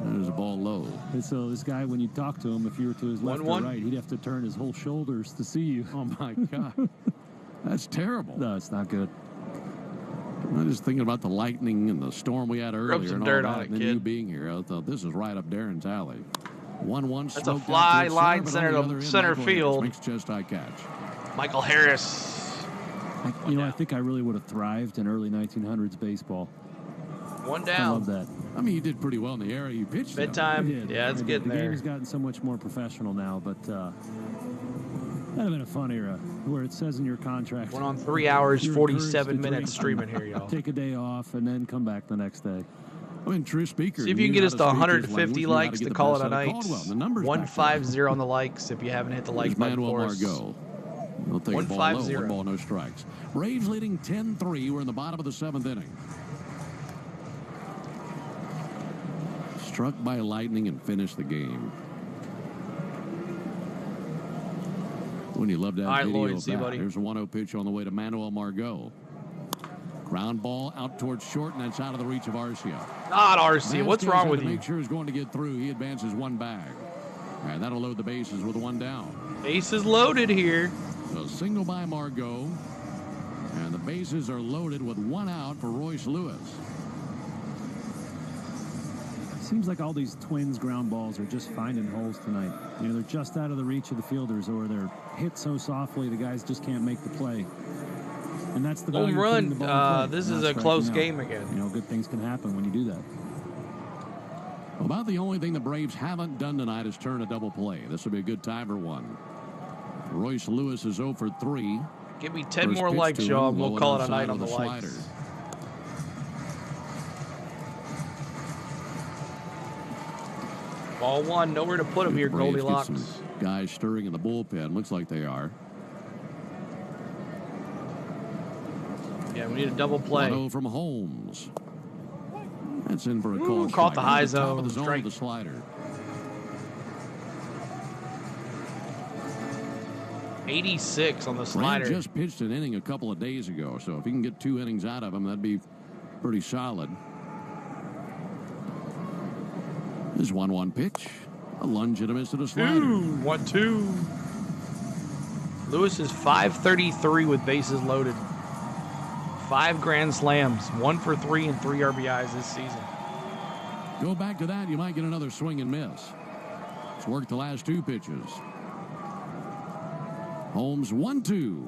There's a ball low. And so this guy, when you talk to him, if you were to his left or right, he'd have to turn his whole shoulders to see you. Oh my God, that's terrible. No, it's not good. I'm just thinking about the lightning and the storm we had earlier. Rub some and dirt all on that, it, and then kid. you being here, I thought this is right up Darren's alley. 1-1. That's a fly line center to center field. Makes chest high catch. Michael Harris. I think I really would have thrived in early 1900s baseball. 1 down. I love that. I mean, you did pretty well in the area you pitched. Bedtime. I did. Yeah, it's getting the there. game has gotten so much more professional now, but That'd have been a fun era where it says in your contract. Went on 3 hours, you're 47 encouraged to minutes drink streaming here, y'all. Take a day off and then come back the next day. I mean, true speaker. See if you can get us to 150 likes to call it a night. Caldwell. The numbers 150 on the likes if you haven't hit the like button for us. Margot. He'll take a ball low. 1 ball, no strikes. Braves leading 10-3. We're in the bottom of the 7th inning. Struck by lightning and finished the game. When you love that video Lloyd, of see that. buddy. Here's a 1-0 pitch on the way to Manuel Margot. Ground ball out towards short, and that's out of the reach of Arcia. God, Arcia, what's wrong with you? Make sure he's going to get through. He advances 1 bag. And that'll load the bases with 1 down. Bases loaded here. A single by Margot. And the bases are loaded with 1 out for Royce Lewis. Seems like all these Twins ground balls are just finding holes tonight. You know, they're just out of the reach of the fielders, or they're hit so softly the guys just can't make the play. And that's the home run. This is a close game again. You know, good things can happen when you do that. About the only thing the Braves haven't done tonight is turn a double play. This will be a good time for 1. Royce Lewis is 0 for 3. Give me 10 more likes, y'all. We'll call it a night on the likes. Ball 1, nowhere to put him here, Goldilocks. Guys stirring in the bullpen. Looks like they are. Yeah, we need a double play. 1-0 from Holmes. That's in for a call. Caught the high zone. zone. Strike. The slider. 86 on the slider. Brand just pitched an inning a couple of days ago, so if he can get 2 innings out of him, that'd be pretty solid. This 1-1 pitch. A lunge and a miss to the slider. 1-2. Lewis is 533 with bases loaded. 5 grand slams, 1 for 3 and 3 RBIs this season. Go back to that, you might get another swing and miss. It's worked the last 2 pitches. Holmes 1-2.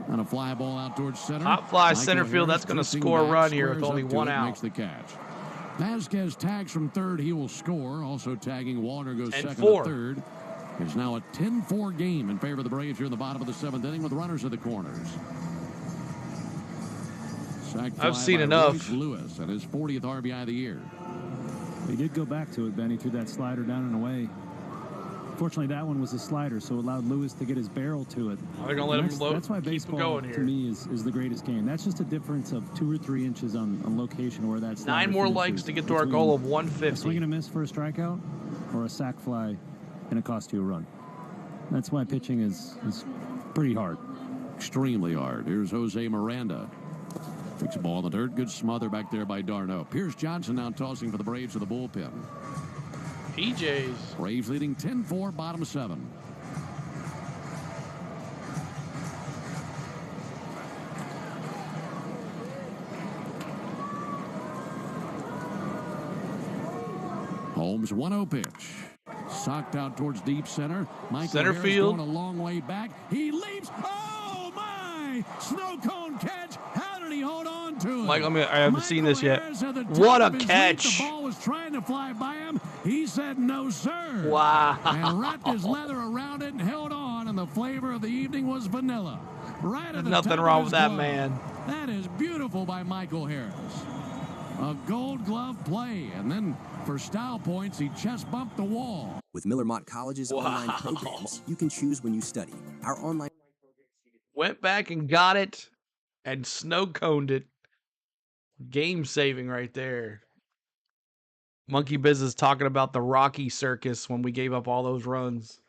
And a fly ball out towards center. Hot fly Michael center field. Harris that's going to score a run here with only 1 out. Makes the catch. Vasquez tags from third. He will score. Also tagging Walner goes second to third. It's now a 10-4 game in favor of the Braves here in the bottom of the 7th inning with runners at the corners. I've seen enough. Royce Lewis at his 40th RBI of the year. They did go back to it, Benny, threw that slider down and away. Fortunately, that one was a slider, so it allowed Lewis to get his barrel to it. They're going to let him load. That's why baseball, to me, is the greatest game. That's just a difference of 2 or 3 inches on location where that slider 9 more likes to get to our goal of 150. A swing and a miss for a strikeout or a sac fly and it cost you a run. That's why pitching is pretty hard. Extremely hard. Here's Jose Miranda. Takes a ball in the dirt. Good smother back there by Darno. Pierce Johnson now tossing for the Braves to the bullpen. PJs. Braves leading 10-4, bottom 7. Holmes 1-0 pitch. Socked out towards deep center. Michael center Harris field. Going a long way back. He leaps. Oh my! Snow cone catch. How did he hold on to it? Mike, I haven't seen this yet. What a catch! The ball was trying to fly by him. He said no, sir. Wow! And wrapped his leather around it and held on. And the flavor of the evening was vanilla. Right at There's the nothing top wrong of with his that glove. man. That is beautiful by Michael Harris. A Gold Glove play, and then for style points, he chest bumped the wall. With Miller Mott College's online programs, you can choose when you study. Our online Went back and got it and snow coned it. Game saving right there. Monkey Business talking about the Rocky Circus when we gave up all those runs.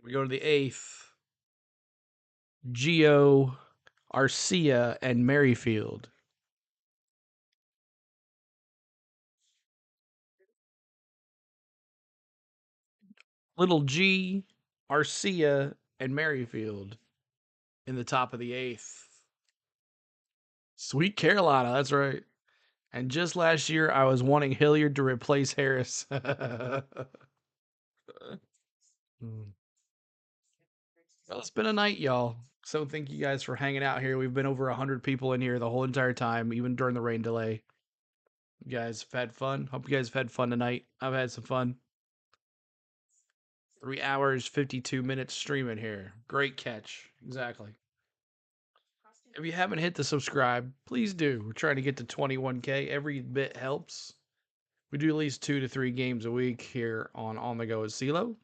We go to the 8th. Gio, Arcia, and Merrifield. Little G, Arcia, and Merrifield in the top of the 8th. Sweet Carolina, that's right. And just last year, I was wanting Hilliard to replace Harris. Well, it's been a night, y'all. So thank you guys for hanging out here. We've been over 100 people in here the whole entire time, even during the rain delay. You guys have had fun. Hope you guys have had fun tonight. I've had some fun. 3 hours, 52 minutes streaming here. Great catch. Exactly. If you haven't hit the subscribe, please do. We're trying to get to 21K. Every bit helps. We do at least 2 to 3 games a week here on the Go at CeeLo.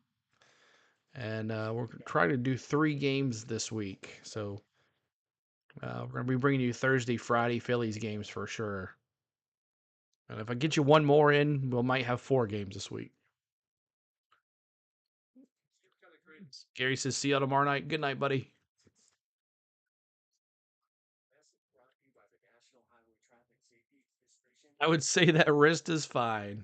And we're trying to do 3 games this week. So we're going to be bringing you Thursday, Friday Phillies games for sure. And if I get you one more in, we might have 4 games this week. Gary says, see you tomorrow night. Good night, buddy. I would say that wrist is fine.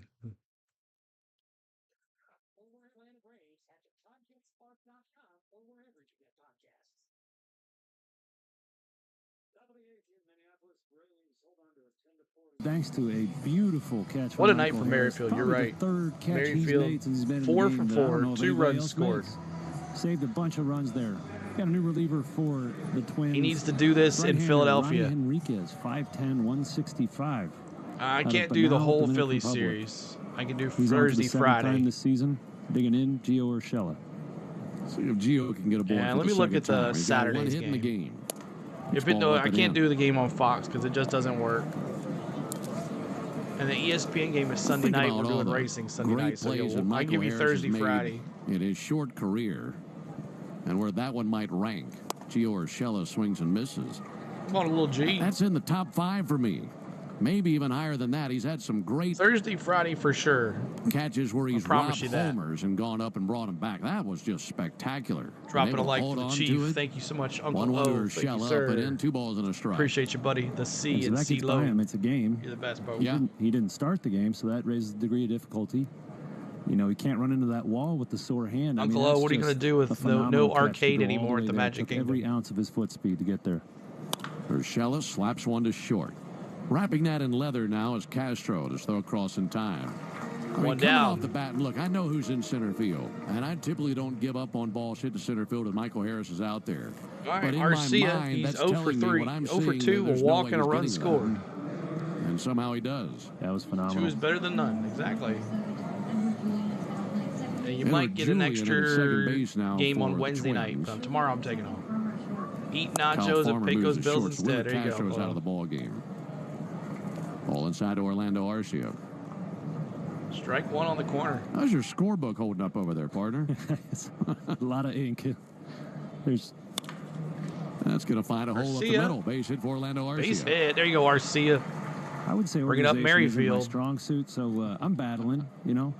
Thanks to a beautiful catch. What a from night Michael for Harris. Merrifield. You're Probably right. the third catch he's Merrifield, made since he's been in 4 the for game that I don't 4, know if 2 anybody runs else scored. makes. Saved a bunch of runs there. Got a new reliever for the Twins. He needs to do this in Right-hander Philadelphia. Ronnie Henriquez, 5'10", 165. I out can't of do the Banal, whole Dominican Phillies Republic. series. I can do He's on for Thursday, the 7th Friday. time this season. Digging in, Gio Urshela. See if Gio can get aboard. Yeah, for let the me look second at the time. He's got one Saturday's hit in the game. game. If Ball it no, up I and can't in. do the game on Fox because it just doesn't work. And the ESPN game is Sunday Think night. about We're all doing the racing Sunday great night. So plays that I'll Michael give you Harris Thursday, has made Friday. in his short career, and where that one might rank. Gio Urshela swings and misses. Come on, a little G. That's in the top 5 for me. Maybe even higher than that. He's had some great Thursday, Friday for sure. catches where he's promise robbed you that. homers and gone up and brought him back. That was just spectacular. Dropping And a they like hold for the on to Chief. it. Thank you so much, Uncle 1-1 O. to Thank you, Urshela, sir. but in 2 balls and a strike. Appreciate you, buddy. The C So and that C gets by low. him. It's a game. You're the best, bro. He didn't start the game, so that raises the degree of difficulty. You know, he can't run into that wall with the sore hand. Uncle O, what are you going to do with no arcade anymore at the Magic Kingdom? Every ounce of his foot speed to get there. Urshela slaps one to short. Wrapping that in leather now is Castro to throw across in time. One coming down. off the bat, and look, I know who's in center field, and I typically don't give up on balls hit to center field if Michael Harris is out there. All right, But in Arcia, my mind, he's that's 0 for telling me 3. what I'm 0 for seeing, 2, that a there's no walk way and a he's run getting scored. there. And somehow he does. That was phenomenal. 2 is better than none. Exactly. And you Taylor might get an Julian at extra second base now game for on the Wednesday night. Twins. But tomorrow I'm taking off. Eat Kyle nachos and Farmer Pecos moves to Bills short, so instead. Willie There you go. Castro's out of the ball game. Ball inside to Orlando Arcia. Strike 1 on the corner. How's your scorebook holding up over there, partner? A lot of ink. There's That's going to find a hole up the Arcia. middle. Base hit for Orlando Arcia. Base hit. There you go, Arcia. I would say Bring it up organization isn't my Merrifield. strong suit, so I'm battling, you know.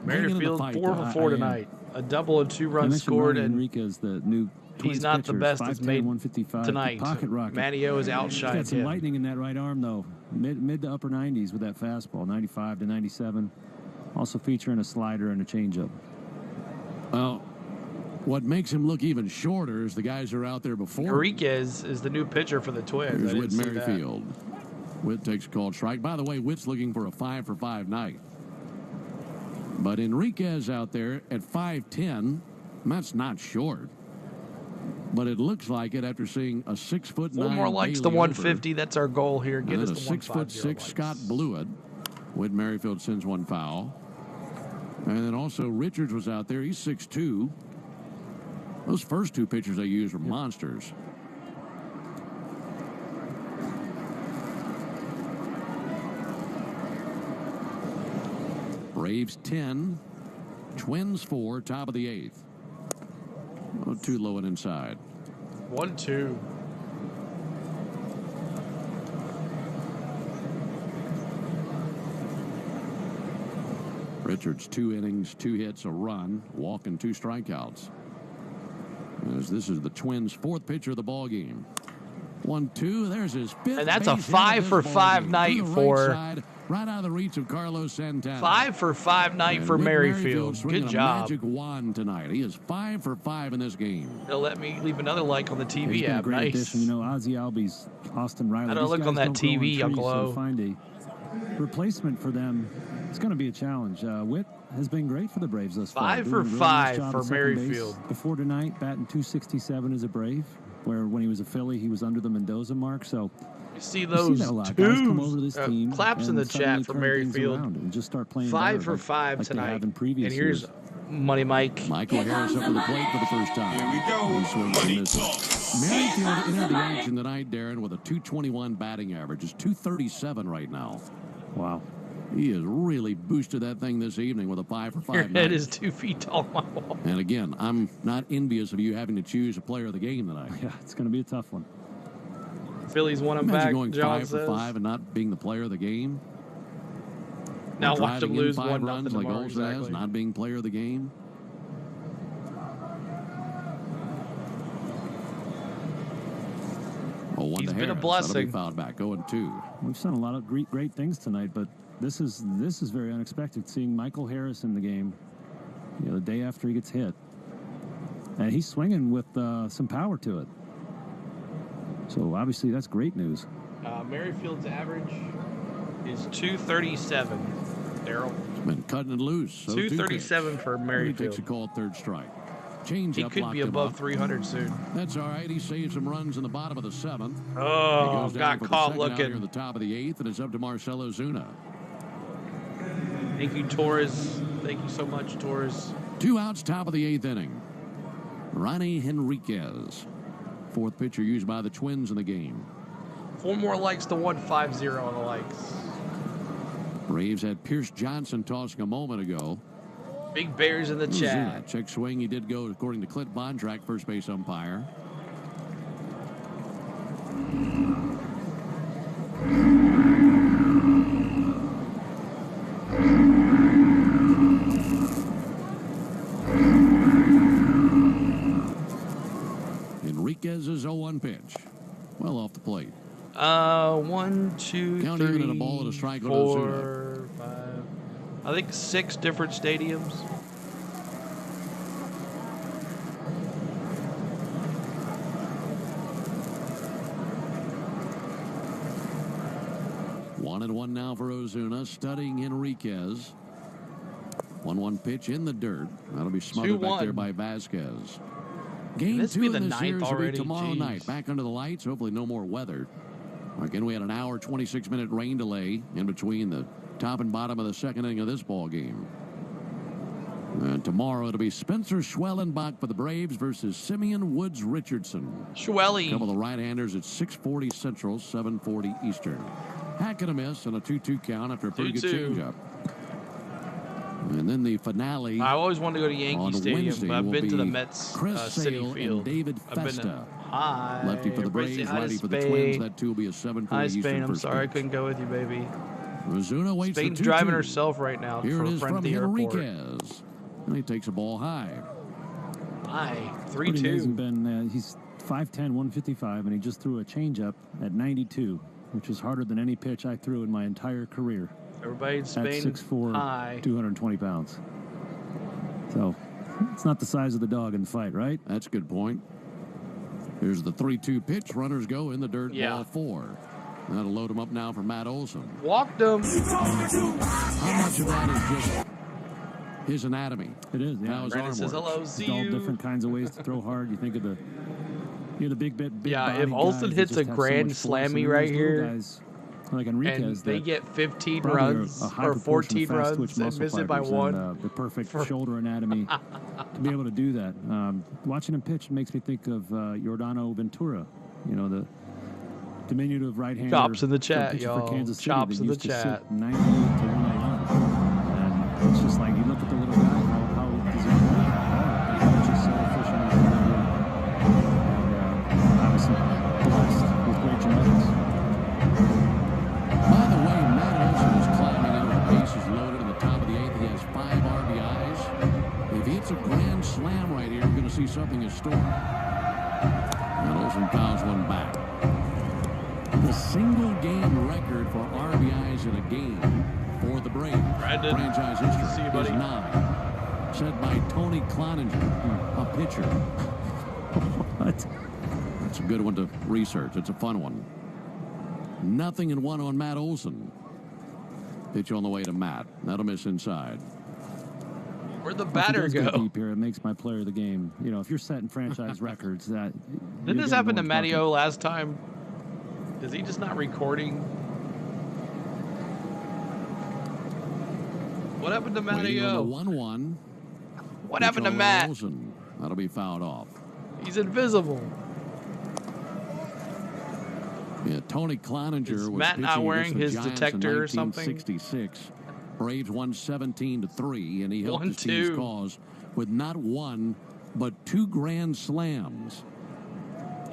Merrifield fight, 4 for though. 4 I am. tonight. A double and 2 I runs mentioned scored, Ronnie and Enriquez, the new Twins he's not the pitcher, best that's 5'10", made 155, tonight. pocket rocket. Matteo is He's outshined got some him. lightning in that right arm, though. Mid to upper 90s with that fastball, 95 to 97. Also featuring a slider and a changeup. Well, what makes him look even shorter is the guys who are out there before. Enriquez is the new pitcher for the Twins. Here's I Whit didn't see that. Merrifield. Whit takes a called strike. By the way, Whit's looking for a 5 for 5 night. But Enriquez out there at 5'10", that's not short. But it looks like it after seeing a 6'9" 4 more likes to Bailey 150. That's our goal here. Get and us then a to 150 6'6" likes. Scott Blewett. Whit Merrifield sends one foul. And then also Richards was out there. He's 6'2". Those first 2 pitchers they used were monsters. Braves 10, Twins 4, top of the 8th. Oh, too low and inside. 1-2. Richards 2 innings, 2 hits, a run, walk, and 2 strikeouts. As this is the Twins' 4th pitcher of the ball game. 1-2. There's his 5th. And that's a base hit 5 of for this 5 ballgame. night To the for- right side, right out of the reach of Carlos Santana. 5 for 5 night And for Whit Merrifield. swinging Good a job. magic wand tonight. He is 5 for 5 in this game. They'll let me leave another like on the He's TV been a app. great Nice. addition. You know, Ozzie Albies, Austin Riley. I don't these look on guys that don't grow TV, trees, Uncle so O. to find a replacement for them, it's going to be a challenge. Whit has been great for the Braves thus far. 5 doing for a really 5 job for at second base. Merrifield. Before tonight, batting .267 as a Brave, where when he was a Philly, he was under the Mendoza mark. So See You those that a lot. Guys come over to twos. this team Claps in and the suddenly chat for turn things Merrifield. around and just start playing 5 better for like- 5 like they tonight. have in previous And here's years. Money Mike. Michael Harris up to the plate for the first time. Here we go. Merrifield entered the action tonight, Darren, with a .221 batting average. It's .237 right now. Wow. He has really boosted that thing this evening with a 5 for 5 Your night. head is 2 feet tall, my wall. And again, I'm not envious of you having to choose a player of the game tonight. Yeah, it's going to be a tough one. Phillies want him Imagine back, going John 5 says. for 5 and not being the player of the game. Now Or watch them driving in lose 5 1-0 runs like tomorrow, Olsen has, exactly. not being player of the game. Oh, one He's to been a Harris. blessing. That'll be fouled back. 0-2. We've seen a lot of great things tonight, but this is very unexpected. Seeing Michael Harris in the game, the day after he gets hit, and he's swinging with some power to it. So obviously that's great news. Merrifield's average is 237. Daryl. He's been cutting it loose. So 237 for He Merrifield. takes a call at third strike. Change He up, could locked be him above up. 300 soon. That's all right. He saved some runs in the bottom of the 7th. Oh, He goes down got for the caught second out looking. here in the top of the 8th, and it's up to Marcell Ozuna. Thank you, Torres. Thank you so much, Torres. 2 outs, top of the 8th inning. Ronnie Henriquez, 4th pitcher used by the Twins in the game. 4 more likes to 150 on the likes. Braves had Pierce Johnson tossing a moment ago. Big Bears in the chat. Check swing. He did go, according to Clint Bontrack, first base umpire. Enriquez's 0-1 pitch. Well off the plate. 1, 2, Count 3, even at a ball and a strike on 4, 5. I think 6 different stadiums. One and one now for Ozuna, studying Enriquez. 1-1 pitch in the dirt. That'll be smothered back 2-1. there by Vasquez. Game this 2 be in the this ninth series will be already? tomorrow Jeez. night. Back under the lights. Hopefully no more weather. Again, we had an hour, 26-minute rain delay in between the top and bottom of the second inning of this ball game. And tomorrow it'll be Spencer Schwellenbach for the Braves versus Simeon Woods Richardson. Schwelly. A couple of the right-handers at 6:40 Central, 7:40 Eastern. Hack and a miss and a 2-2 count after a pretty good 2-2. changeup. And then the finale. I always wanted to go to Yankee on Stadium, Wednesday but I've will been to the be Mets Chris City Sale Field. and David I've been to- Festa. Hi. Lefty for the Everybody say Braves, hi to righty for the Spain. Twins. That too will be a 7:40 Hi, Eastern Spain. I'm first sorry I pitch. couldn't go with you, baby. Ozuna waits Spain's for 2-2. driving herself right now Here for it a is friend from at the airport. Enriquez. And he takes a ball high. Hi. Pretty 3-2. amazing, Ben. He's 5'10", 155, and he just threw a changeup at 92, which is harder than any pitch I threw in my entire career. Everybody in At Spain, 6'4", hi. 220 pounds. So it's not the size of the dog in the fight, right? That's a good point. Here's the 3-2 pitch. Runners go in the dirt. Yeah. Ball 4. That'll load him up now for Matt Olson. Walked him. How much of that is just his anatomy? It is. How his Brandon arm says works. hello. It's See all you. different kinds of ways to throw hard. You think of the big Yeah, body if Olsen guys that hits just a have so grand much force, and slammy then right there's little here, guys like and Enriquez they that get 15 probably are runs a high or proportion 14 of fast runs twitch and muscle miss it by fibers one. and, the perfect shoulder anatomy to be able to do that. Watching him pitch makes me think of Yordano Ventura, the diminutive right-hander. Chops in the from chat, pitching y'all. for Kansas City Chops that in the used to chat. sit 98 to 181. And it's just like you look at the little guy, how he's just so efficient in his delivery. And obviously blessed with great genetics. By the way, Matt Olson is climbing in with the bases loaded in the top of the 8th. He has 5 RBIs. If he hits a grand slam right here, we're going to see something historic. And Olson fouls one back. The single game record for RBIs in a game for the Braves. Brandon, Franchise see you, history buddy. is 9. Set by Tony Cloninger, a pitcher. What? That's a good one to research. It's a fun one. 0-1 on Matt Olson. Pitch on the way to Matt. That'll miss inside. Where'd the If he batter does go? deep here, it makes my player of the game. If you're setting franchise records, that Didn't this happen to Matteo last time? Is he just not recording? What happened to Matteo? 1-1. What happened to Matt? Olsen. That'll be fouled off. He's invisible. Yeah, Tony Cloninger Is was Matt pitching not wearing against his the Giants detector or in something? 1966. Braves won 17-3, and he helped his 1-2. team's cause with not one, but 2 grand slams.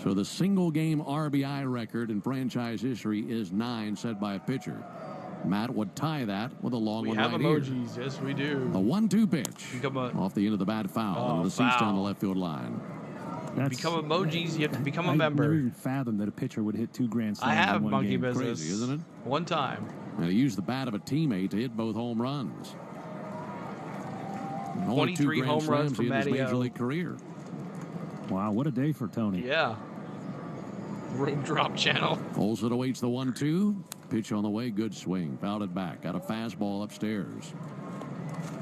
So the single-game RBI record in franchise history is 9, set by a pitcher. Matt would tie that with a long We one have right emojis. here. Yes, we do. A 1-2 pitch. Become a- Off the end of the bat, foul. Oh, Into the seats down the foul. left field line. Become emojis, you have to become a I member. never even fathomed that a pitcher would hit 2 grand slams I have in one monkey game. business. Crazy, isn't it? One time. And he used the bat of a teammate to hit both home runs. Only 2 23 grand home runs slams for in his Matteo. Major League career. Wow, what a day for Tony. Yeah. Rope drop channel. Olsen awaits the 1-2. Pitch on the way, good swing. Fouled it back. Got a fastball upstairs.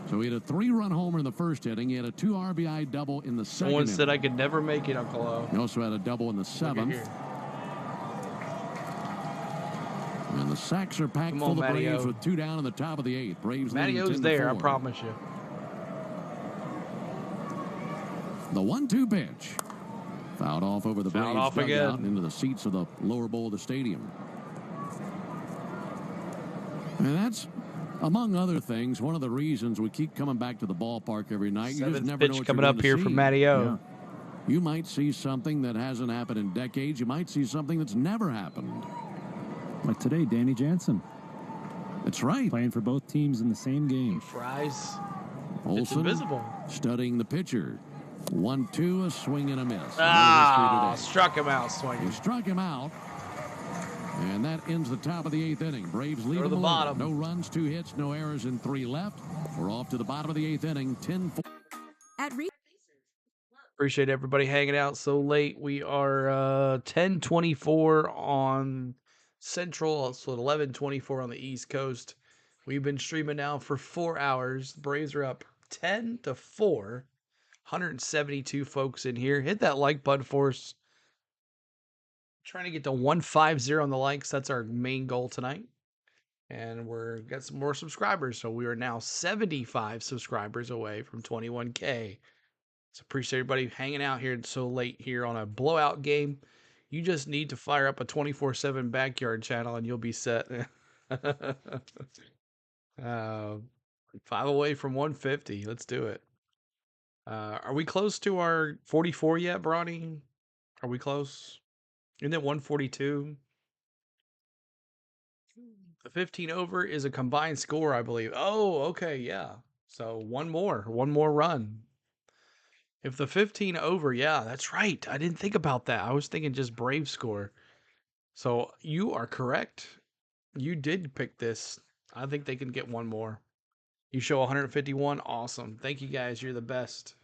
So he had a 3-run homer in the first inning. He had a 2 RBI double in the second Someone inning. said I could never make it, Uncle O. He also had a double in the 7th. And the sacks are packed Come full on, of Braves Matteo. with 2 down in the top of the 8th. Braves leading Matteo's there, I 10-4. promise you. The 1-2 pitch. Fouled off over the Fouled Braves off dugout again. and into the seats of the lower bowl of the stadium. And that's, among other things, one of the reasons we keep coming back to the ballpark every night. You just Seventh never pitch know what coming you're up going to here see. from Matteo. Yeah. You might see something that hasn't happened in decades. You might see something that's never happened. Like today, Danny Jansen. That's right. Playing for both teams in the same game. Fries. It's Olsen invisible. studying the pitcher. 1-2, a swing and a miss. Ah, No history today. struck him out swinging. He struck him out. And that ends the top of the 8th inning. Braves lead Go to the them bottom. No runs, 2 hits, no errors, and 3 left. We're off to the bottom of the 8th inning. 10-4. Appreciate everybody hanging out so late. We are 10:24 on Central, so 11:24 on the East Coast. We've been streaming now for 4 hours. The Braves are up 10-4. 172 folks in here. Hit that like button for us. Trying to get to 150 on the likes. That's our main goal tonight. And we're got some more subscribers. So we are now 75 subscribers away from 21K. So appreciate everybody hanging out here so late here on a blowout game. You just need to fire up a 24/7 backyard channel and you'll be set. 5 away from 150. Let's do it. Are we close to our 44 yet, Bronny? Are we close? Isn't it 142? The 15 over is a combined score, I believe. Oh, okay, yeah. So one more run. If the 15 over, yeah, that's right. I didn't think about that. I was thinking just Brave score. So you are correct. You did pick this. I think they can get one more. You show 151. Awesome. Thank you guys. You're the best.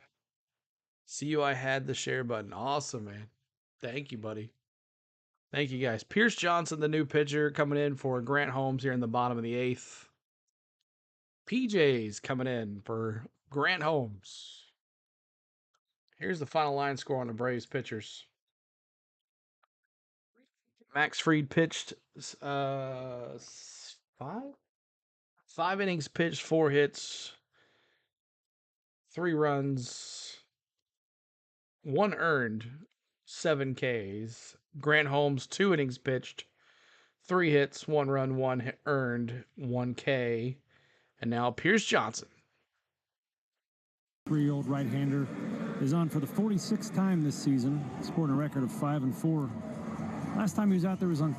See you. I had the share button. Awesome, man. Thank you, buddy. Thank you guys. Pierce Johnson, the new pitcher, coming in for Grant Holmes here in the bottom of the 8th. PJ's coming in for Grant Holmes. Here's the final line score on the Braves pitchers. Max Fried pitched 5 innings pitched, 4 hits, 3 runs, 1 earned, 7 Ks. Grant Holmes, 2 innings pitched, 3 hits, 1 run, 1 earned, 1 K. And now Pierce Johnson. 3-year-old right-hander is on for the 46th time this season, sporting a record of 5-4. Last time he was out there was on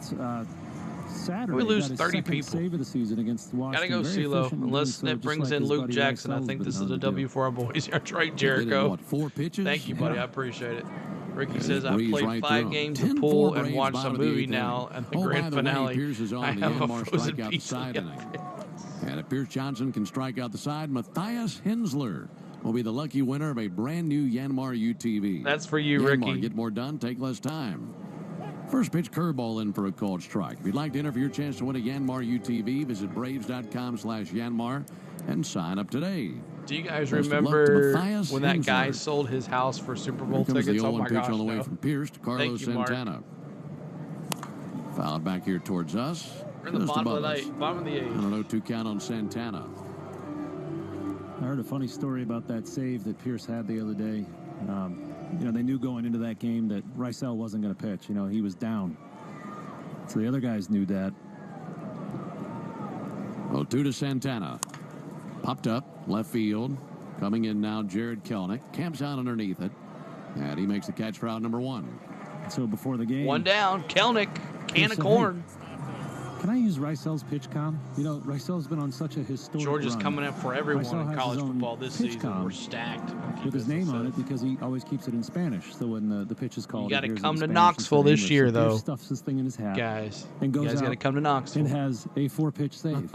Saturday. We lose Got his 30 second people. Save of the season against Washington. Gotta go, Very CeeLo. efficient in Unless doing so, it just brings like in his Luke buddy Jackson. I Alex think Sells this been is a known to W do. for our boys. That's right, They did, Jericho. what, 4 pitches? Thank you, buddy. Yeah. I appreciate it. Ricky Yeah, says, I breeze played right 5 through 'em. games of 10-4 pool and Braves, watched a bottom of the movie 8th now. inning. And the Oh, grand by the finale. way, Pierce is I on the have a Yanmar frozen strikeout the pizza. side inning. And if Pierce Johnson can strike out the side, Matthias Hensler will be the lucky winner of a brand new Yanmar UTV. That's for you, Yanmar, Ricky. get more done, take less time. First pitch curveball in for a called strike. If you'd like to enter for your chance to win a Yanmar UTV, visit braves.com/Yanmar and sign up today. Do you guys Best of luck to remember Matthias when that guy Hensler. sold his house for Super Bowl Here comes tickets? the Oh 0-1 my pitch gosh, on the way no. from Pierce to Carlos Thank you, Mark. Santana. Fouled back here towards us. We're in the Just bottom of above the us. ninth. Bottom of the eighth. And a 0-2 count on Santana. I heard a funny story about that save that Pierce had the other day. You know, they knew going into that game that Rysel wasn't going to pitch. You know, he was down. So the other guys knew that. 0-2 to Santana. Popped up, left field. Coming in now, Jared Kelenic. Camps out underneath it. And he makes the catch for out number 1. So before the game... One down. Kelenic, can of said, corn. Hey, can I use Rysel's pitch com? You know, Rysel's been on such a historic George is run. coming up for everyone Rysel in has college his own football this pitch season. com We're stacked. with his name on it because he always keeps it in Spanish. So when the pitch is called, You got to he hears it come in to Spanish Knoxville instead of this English. year, So Pierce though. stuffs this thing in his hat, Guys, and goes you guys got to out come to Knoxville. and has a 4-pitch save,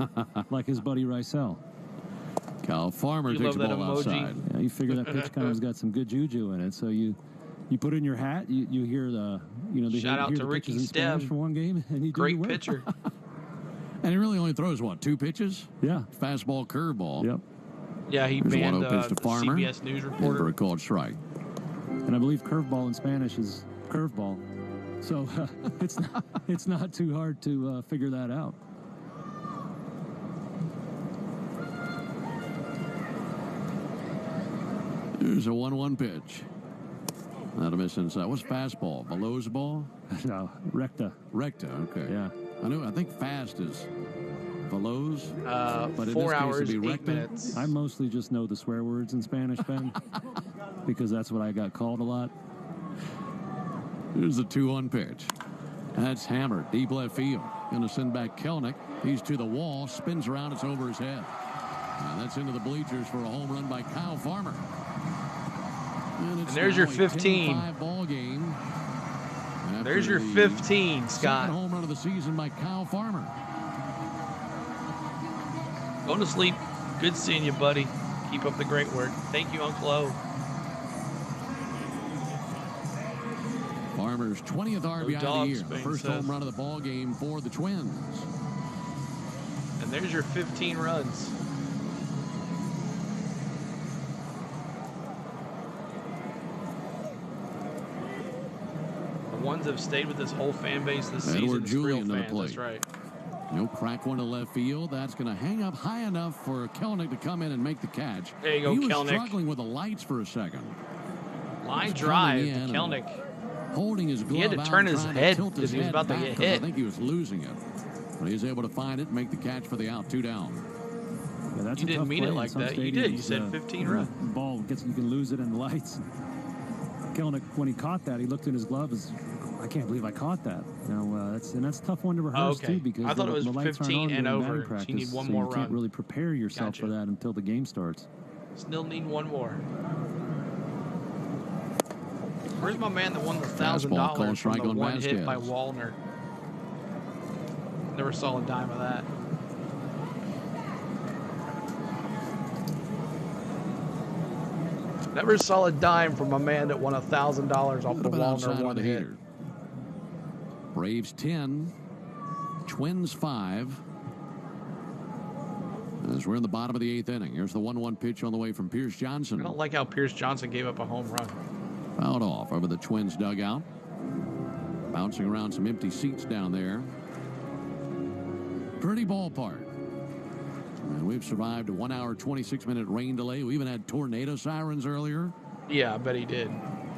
like his buddy Rysel. Cal Farmer You takes love the that ball emoji? outside. Yeah, you figure that pitch com's got some good juju in it. So you put it in your hat. You hear the Shout out hear to the Ricky pitches in Spanish Stem. for one game, and you do Great your work. pitcher. And he really only throws, what, 2 pitches? Yeah. Fastball, curveball. Yep. Yeah, he There's a banned 1-0 pitch to the Farmer. CBS News In for reporter. a called strike. And I believe curveball in Spanish is curveball. So it's not too hard to figure that out. There's a 1-1 pitch. Not a miss inside. What's fastball? Below's ball? No, recta. Recta, okay. Yeah. I think fast is Below's. But in 4 this case, hours, it'd be 8 recta. minutes. I mostly just know the swear words in Spanish, Ben, because that's what I got called a lot. Here's the 2-1 pitch. That's hammered. Deep left field. Going to send back Kelenic. He's to the wall. Spins around. It's over his head. And that's into the bleachers for a home run by Kyle Farmer. And there's your 15. 10-5 ball game. There's your 15, Scott. Second home run of the season by Kyle Farmer. Go to sleep. Good seeing you, buddy. Keep up the great work. Thank you, Uncle O. Farmer's 20th RBI of the dogs, year. The Spain first says. home run of the ball game for the Twins. And there's your 15 runs. The ones that have stayed with this whole fan base this Edward season is real Julian to the fans. plate. That's right. No crack one to left field. That's going to hang up high enough for Kelenic to come in and make the catch. There you go, he was Kelenic. struggling with the lights for a second. Line Just drive coming to in and Kelenic. Holding his glove He had to out, turn his trying to head tilt because he was head about to back get 'cause I hit. think he was losing it. But he's able to find it and make the catch for the out. 2 down. Yeah, that's You a didn't tough mean it play in like some that. You did. You stadiums, said 15 when runs. the ball gets, you can lose it in the lights. Kelenic, when he caught that, he looked in his glove. I can't believe I caught that. That's a tough one to rehearse Okay. too, because I thought it was the lights aren't 15 on and during over. batting So practice, you need one so more you can't run. really prepare yourself Gotcha. for that until the game starts. Still need one more. Where's my man that won the $1,000 called from strike the on one hit by Vasquez. Wallner? Never saw a dime of that. Never saw a dime from a man that won $1,000 off the Little bit outside Wallner of one the hit. heater. Braves 10, Twins 5. As we're in the bottom of the 8th inning. Here's the 1-1 pitch on the way from Pierce Johnson. I don't like how Pierce Johnson gave up a home run. Fouled off over the Twins dugout. Bouncing around some empty seats down there. Pretty ballpark. And we've survived a 1 hour, 26-minute rain delay. We even had tornado sirens earlier. Yeah, I bet he did.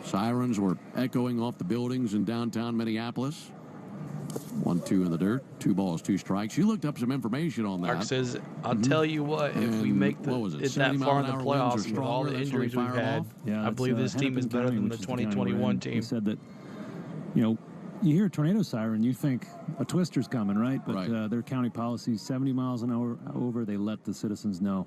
Sirens were echoing off the buildings in downtown Minneapolis. 1-2 in the dirt. 2 balls, 2 strikes. You looked up some information on that. Mark says, I'll tell you what, if we And make what was it, it 70 that far in the mile-an-hour winds playoffs are with all stronger, the that's when they injuries we've fire had, off? Yeah, I believe this team is Hennepin better County, than the which is county we're 2021 in. team. He said that, you hear a tornado siren, you think a twister's coming, right? But their county policy, 70 miles an hour over, they let the citizens know.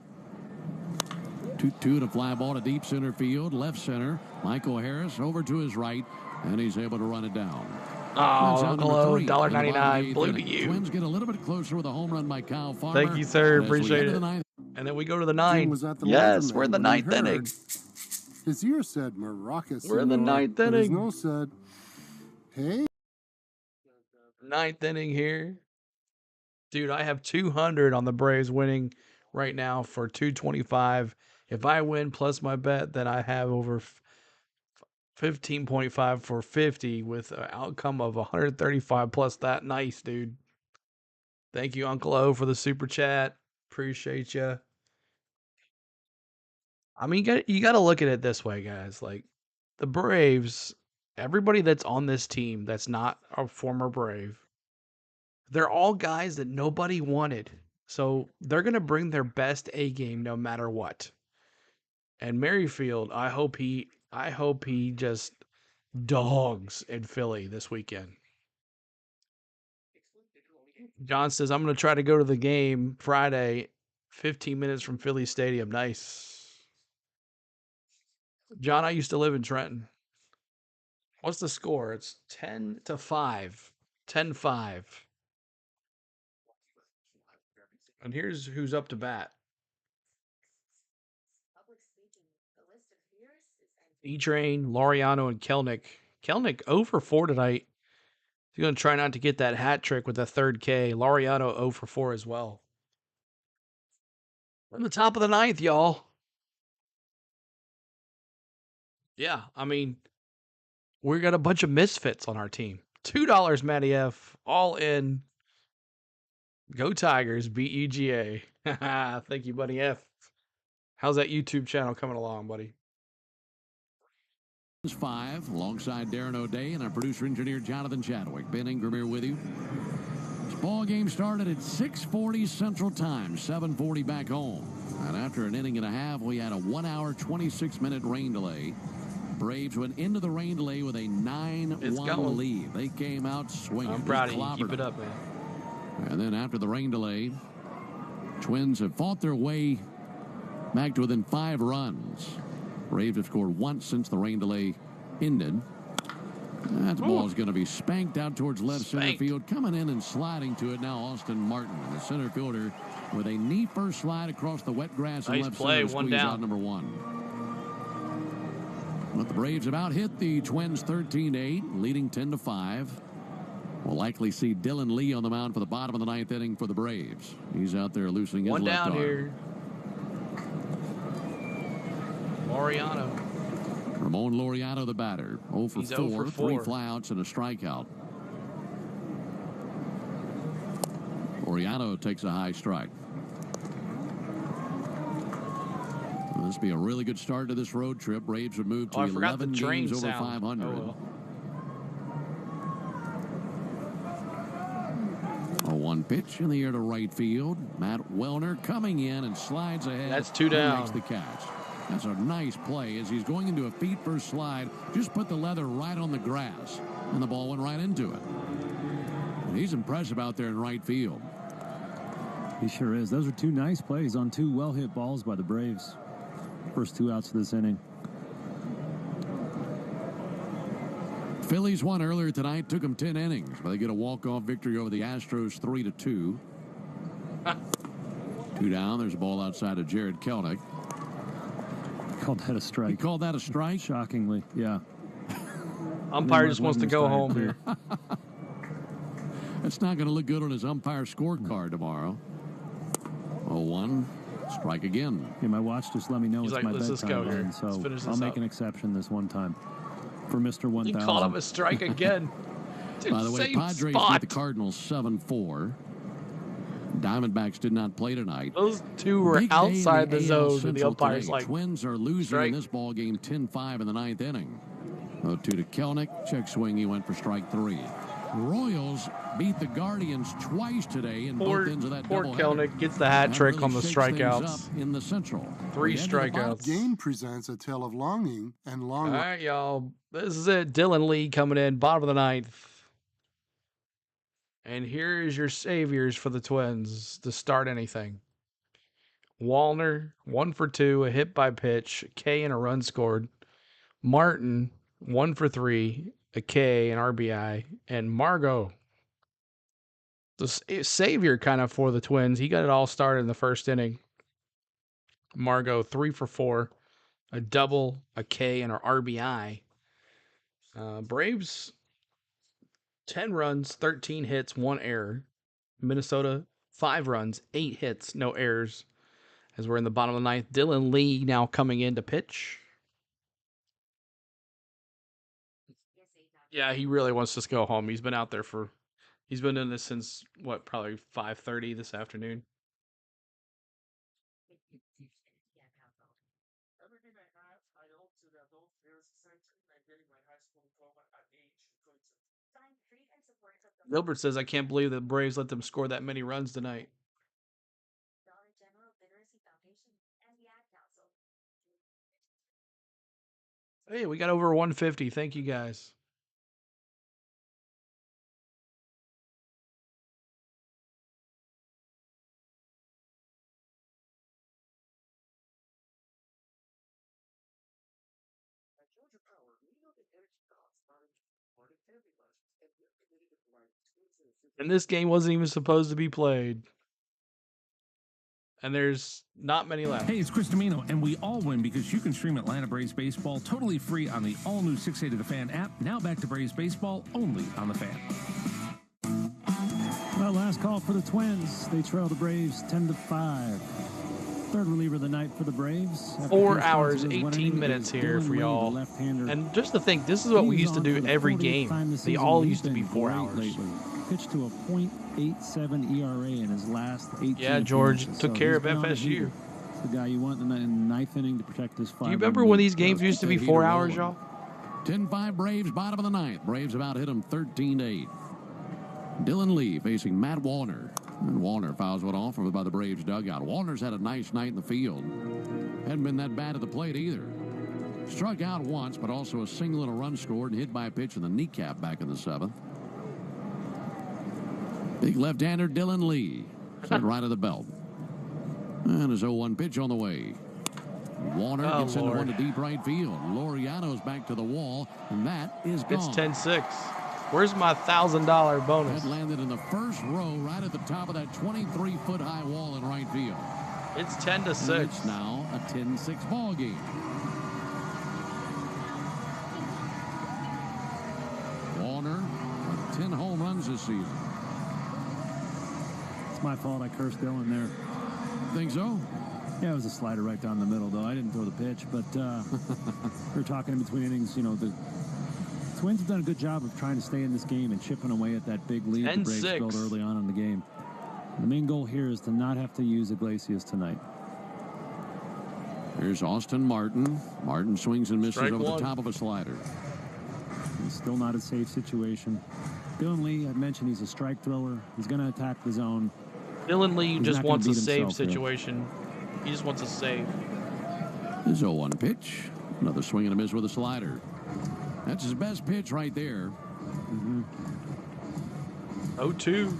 2-2 to fly ball to deep center field, left center. Michael Harris over to his right, and he's able to run it down. Oh, Uncle O, $1.99. $1.99. Blue to you. Twins get a little bit closer with a home run by Kyle Farmer. Thank you, sir. As we Appreciate get to it. the ninth. And then we go to the 9th. was at the Yes, laundromat we're in the when he 9th inning. heard His ear said Maracas. We're in the Senor, 9th but his inning. nose said, hey. 9th inning here. Dude, I have 200 on the Braves winning right now for 225. If I win plus my bet, then I have over 15.5 for 50 with an outcome of 135 plus that. Nice, dude. Thank you, Uncle O, for the super chat. Appreciate you. I mean, you got to look at it this way, guys. Like, the Braves, everybody that's on this team that's not a former Brave, they're all guys that nobody wanted. So they're going to bring their best A game no matter what. And Merrifield, I hope he just dogs in Philly this weekend. John says, I'm going to try to go to the game Friday, 15 minutes from Philly Stadium. Nice. John, I used to live in Trenton. What's the score? It's 10-5. 10-5. And here's who's up to bat. E-Train, Laureano, and Kelnick. Kelnick 0 for 4 tonight. He's going to try not to get that hat trick with the third K. Laureano 0 for 4 as well. We're in the top of the ninth, y'all. Yeah, I mean, we got a bunch of misfits on our team. $2, Matty F. All in. Go Tigers. Beat UGA. Thank you, buddy F. How's that YouTube channel coming along, buddy? 5, alongside Darren O'Day and our producer-engineer Jonathan Chadwick. Ben Ingram here with you. This ball game started at 6:40 Central Time, 7:40 back home. And after an inning and a half, we had a 1 hour, 26-minute rain delay. Braves went into the rain delay with a 9-1 lead. They came out swinging. I'm proud of you. Keep it up, man. And then after the rain delay, Twins have fought their way back to within 5 runs. Braves have scored once since the rain delay ended. That ball is going to be spanked out towards left center field. Coming in and sliding to it now, Austin Martin, the center fielder, with a knee first slide across the wet grass and left center to squeeze out number 1. But the Braves have out-hit the Twins 13-8, leading 10-5. We'll likely see Dylan Lee on the mound for the bottom of the 9th inning for the Braves. He's out there loosening his left arm. 1 down here. Laureano. Ramon Laureano, the batter. 0 for 4, 3 flyouts and a strikeout. Laureano takes a high strike. This will be a really good start to this road trip. Braves have moved to 11 games over 500. Oh, well. A 1 pitch in the air to right field. Matt Wellner coming in and slides ahead. That's 2 down. Makes the catch. That's a nice play as he's going into a feet first slide. Just put the leather right on the grass, and the ball went right into it. And he's impressive out there in right field. He sure is. Those are 2 nice plays on 2 well-hit balls by the Braves. First 2 outs of this inning. Phillies won earlier tonight. Took them 10 innings, but they get a walk-off victory over the Astros 3-2. 2 down. There's a ball outside of Jared Kelnick. Called that a strike. He called that a strike? Shockingly, yeah. Umpire just wants to go home here. That's not going to look good on his umpire scorecard tomorrow. 0-1. Strike again. Yeah, my watch just let me know He's it's like, my bedtime run, so I'll make an exception this one time for Mr. 1000. You called him a strike again. Dude, by the way, Padres beat the Cardinals 7-4. Diamondbacks did not play tonight. Those 2 were outside the zone, and the umpire's like, Twins are losing in this ball game 10-5 in the 9th inning. 0-2 to Kelnick. Check swing. He went for strike 3. Royals beat the Guardians twice today in both ends of that poor doubleheader. Kelnick gets the hat trick really on the strikeouts. Up in the Central. 3 strikeouts. Game presents a tale of longing and long. All right, y'all. This is it. Dylan Lee coming in, bottom of the 9th. And here is your saviors for the Twins to start anything. Wallner, 1 for 2, a hit by pitch, a K and a run scored. Martin, 1 for 3, a K, an RBI. And Margot, the savior kind of for the Twins. He got it all started in the first inning. Margot, 3 for 4, a double, a K, and an RBI. Braves, 10 runs, 13 hits, 1 error. Minnesota, 5 runs, 8 hits, no errors. As we're in the bottom of the 9th, Dylan Lee now coming in to pitch. Yeah, he really wants us to go home. He's been out there he's been doing this since, what, probably 5:30 this afternoon. Gilbert says, I can't believe the Braves let them score that many runs tonight. Hey, we got over 150. Thank you, guys. And this game wasn't even supposed to be played. And there's not many left. Hey, it's Chris Domino, and we all win because you can stream Atlanta Braves baseball totally free on the all-new 680 The Fan app. Now back to Braves baseball only on The Fan. Well, last call for the Twins. They trail the Braves 10-5. Third reliever of the night for the Braves. 4 hours, 18 minutes here for y'all. And just to think, this is what we used to do every game. They all used to be 4 hours. Pitched to a .87 ERA in his last 18. Yeah, George took care of FSU. It's the guy you want in the ninth inning to protect his 5. Do you remember when these games used to be 4 hours, y'all? 10-5 Braves, bottom of the ninth. Braves about hit them 13-8. Dylan Lee facing Matt Warner. And Warner fouls one off by the Braves dugout. Warner's had a nice night in the field. Hadn't been that bad at the plate either. Struck out once, but also a single and a run scored and hit by a pitch in the kneecap back in the 7th. Big left-hander Dylan Lee. Set right of the belt. And his 0-1 pitch on the way. Warner gets into one to deep right field. Laureano's back to the wall, and that is gone. It's 10-6. Where's my $1,000 bonus? That landed in the first row right at the top of that 23-foot high wall in right field. It's 10-6. And it's now a 10-6 ball game. Warner with 10 home runs this season. It's my fault I cursed Dylan there. Think so? Yeah, it was a slider right down the middle, though. I didn't throw the pitch, but we were talking in between innings. You know, the Twins have done a good job of trying to stay in this game and chipping away at that big lead the Braves built early on in the game. The main goal here is to not have to use Iglesias tonight. Here's Austin Martin. Martin swings and misses over the top of a slider. He's still not a safe situation. Dylan Lee, I mentioned he's a strike thrower. He's going to attack the zone. Dylan Lee just wants a save situation. He just wants a save. His 0-1 pitch. Another swing and a miss with a slider. That's his best pitch right there. 0-2.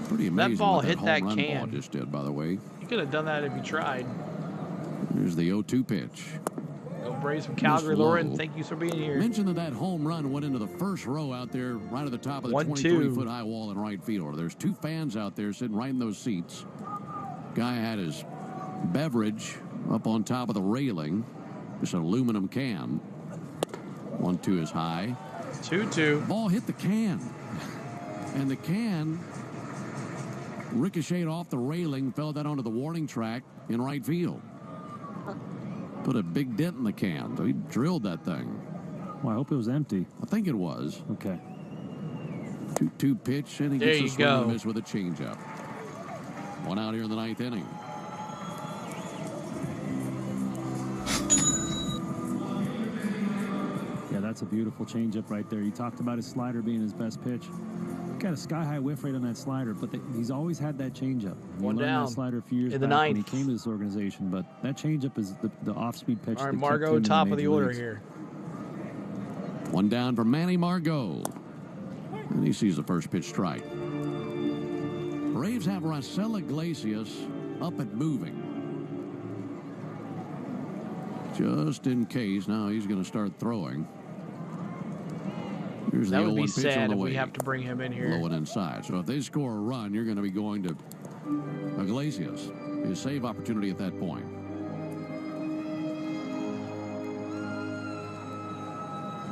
Pretty amazing. That ball what hit that home run can. Ball just did, by the way. You could have done that if you tried. Here's the 0-2 pitch. Go Braves from Calgary, Lauren. Thank you for being here. Mentioned that home run went into the first row out there, right at the top of the 23-foot high wall in right field. There's 2 fans out there sitting right in those seats. Guy had his beverage up on top of the railing. This aluminum can. 1-2 is high. 2-2. Ball hit the can. And the can ricocheted off the railing, fell down onto the warning track in right field. Put a big dent in the can. So he drilled that thing. Well, I hope it was empty. I think it was. Okay. 2-2 pitch, and he gets a swing and a miss with a changeup. One out here in the 9th inning. Yeah, that's a beautiful changeup right there. You talked about his slider being his best pitch. Got a sky-high whiff rate on that slider, but he's always had that changeup. One down. That slider a few years in the back 9th. when he came to this organization, but that changeup is the off-speed pitch. All right, Margot, top of the order here. One down for Manny Margot. And he sees the first pitch strike. Braves have Raisel Iglesias up and moving. Just in case. Now he's going to start throwing. Here's that the would be 0-1 pitch sad on the if way. we have to bring him in here. Low and inside. So if they score a run, you're going to be going to Iglesias. His save opportunity at that point.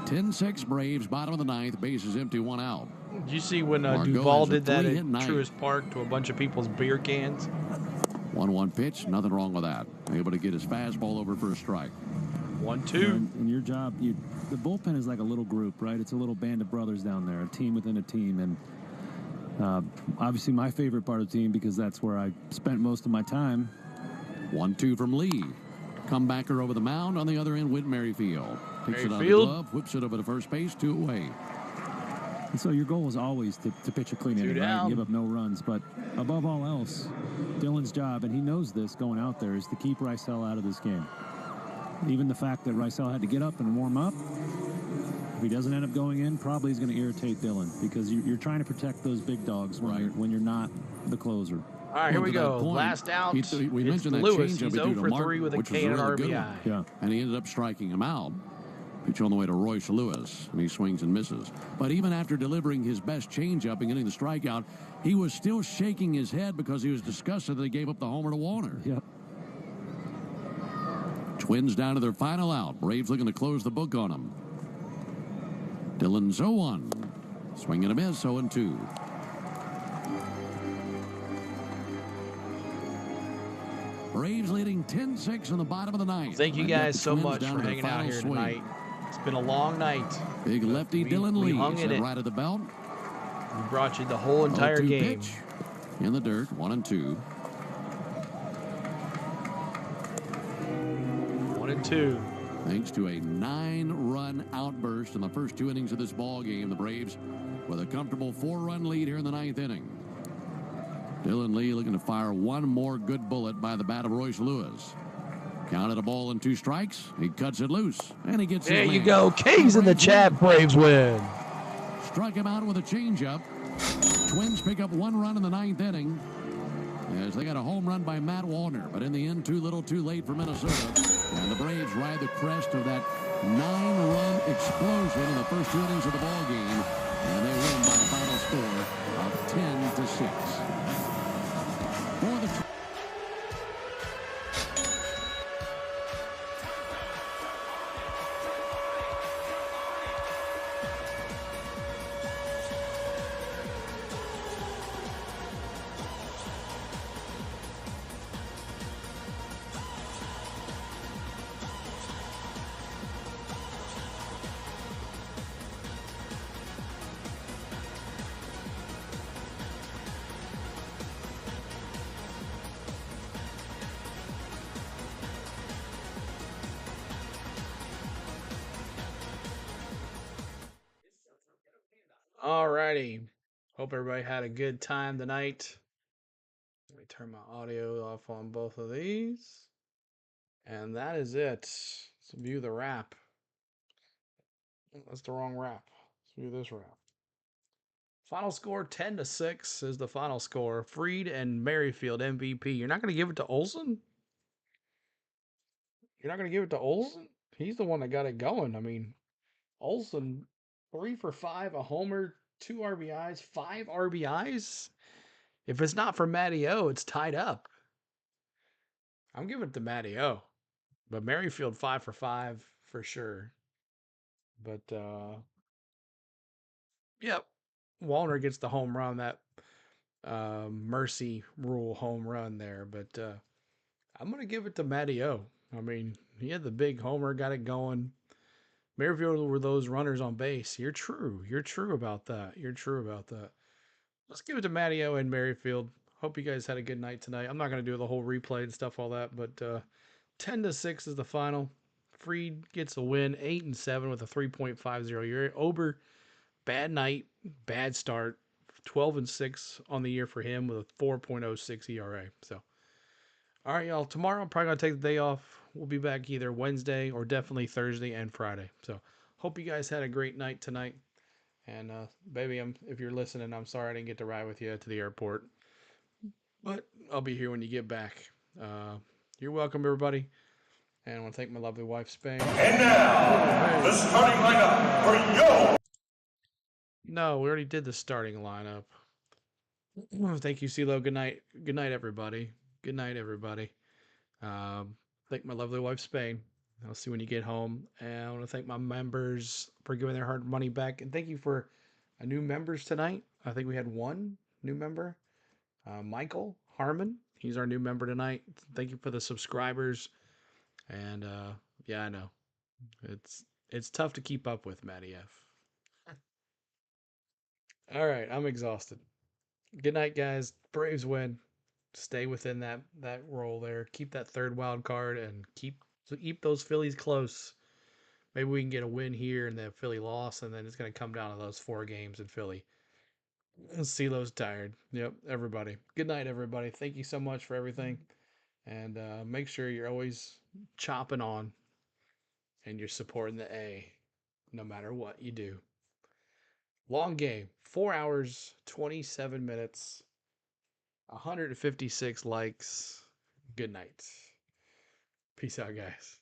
(10-6) Braves, bottom of the 9th. Bases empty, 1 out. Did you see when Duvall did that at Truist Park to a bunch of people's beer cans? 1-1 pitch, nothing wrong with that. Able to get his fastball over for a strike. 1-2. And your job, the bullpen is like a little group, right? It's a little band of brothers down there, a team within a team. And obviously my favorite part of the team, because that's where I spent most of my time. 1-2 from Lee. Comebacker over the mound. On the other end, Whit Merrifield. Picks it out of the Merrifield. glove, whips it over to first base, 2 away. And so your goal is always to pitch a clean inning, right? down. And give up no runs. But above all else, Dylan's job, and he knows this going out there, is to keep Rysel out of this game. Even the fact that Rysel had to get up and warm up, if he doesn't end up going in, probably is going to irritate Dylan, because you're trying to protect those big dogs when you're not the closer. All right, here we to that go. point, Last out. we It's mentioned that Lewis. changeup He's he threw 0 to for Martin, 3 with a which was K and an really good. RBI. Yeah. And he ended up striking him out. Pitch on the way to Royce Lewis, and he swings and misses. But even after delivering his best changeup and getting the strikeout, he was still shaking his head because he was disgusted that he gave up the homer to Warner. Yep. Twins down to their final out. Braves looking to close the book on them. Dylan's 0-1. Swing and a miss, 0-2. Braves leading 10-6 in the bottom of the ninth. Thank you They've got guys the so Twins much down for to their hanging out final here swing. tonight. It's been a long night. Big lefty Dylan we Lee hung in set it. right at the belt. We brought you the whole entire 0-2 game. pitch in the dirt, 1-2. 1-2. Thanks to a 9-run outburst in the first 2 innings of this ball game, the Braves with a comfortable 4-run lead here in the 9th inning. Dylan Lee looking to fire one more good bullet by the bat of Royce Lewis. Counted a ball and 2 strikes. He cuts it loose, and he gets There his you man. go. K's in the chat. Braves win. Struck him out with a changeup. Twins pick up 1 run in the 9th inning as they got a home run by Matt Warner, but in the end, too little too late for Minnesota. And the Braves ride the crest of that 9-run explosion in the first 2 innings of the ball game, and they win by a final score of 10-6. For the Alrighty. Hope everybody had a good time tonight. Let me turn my audio off on both of these. And that is it. Let's view the wrap. That's the wrong wrap. Let's view this wrap. Final score 10-6 is the final score. Fried and Merrifield MVP. You're not going to give it to Olsen? You're not going to give it to Olsen? He's the one that got it going. I mean, Olsen, 3 for 5, a homer, 2 RBIs, 5 RBIs. If it's not for Matty O, it's tied up. I'm giving it to Matty O. But Merrifield 5 for 5 for sure. But yep. Wallner gets the home run, that mercy rule home run there. But I'm going to give it to Matty O. I mean, he had the big homer, got it going. Merrifield were those runners on base. You're true. You're true about that. You're true about that. Let's give it to Matty O and Merrifield. Hope you guys had a good night tonight. I'm not going to do the whole replay and stuff, all that, but 10-6 is the final. Fried gets a win, 8-7 with a 3.50 ERA. Ober, bad night, bad start. 12-6 on the year for him with a 4.06 ERA. So, all right, y'all. Tomorrow I'm probably going to take the day off. We'll be back either Wednesday or definitely Thursday and Friday. So, hope you guys had a great night tonight. And, baby, if you're listening, I'm sorry I didn't get to ride with you to the airport. But I'll be here when you get back. You're welcome, everybody. And I want to thank my lovely wife, Spain. And now, the starting lineup for yo. No, we already did the starting lineup. Thank you, CeeLo. Good night. Good night, everybody. Good night, everybody. Thank my lovely wife, Spain. I'll see you when you get home. And I want to thank my members for giving their hard money back. And thank you for new members tonight. I think we had one new member. Michael, Harmon. He's our new member tonight. Thank you for the subscribers. And yeah, I know. It's tough to keep up with, Matty F. All right, I'm exhausted. Good night, guys. Braves win. Stay within that role there. Keep that third wild card and keep those Phillies close. Maybe we can get a win here and the Philly loss, and then it's going to come down to those 4 games in Philly. CeeLo's tired. Yep, everybody. Good night, everybody. Thank you so much for everything. And make sure you're always chopping on and you're supporting the A no matter what you do. Long game. 4 hours, 27 minutes, 156 likes. Good night. Peace out, guys.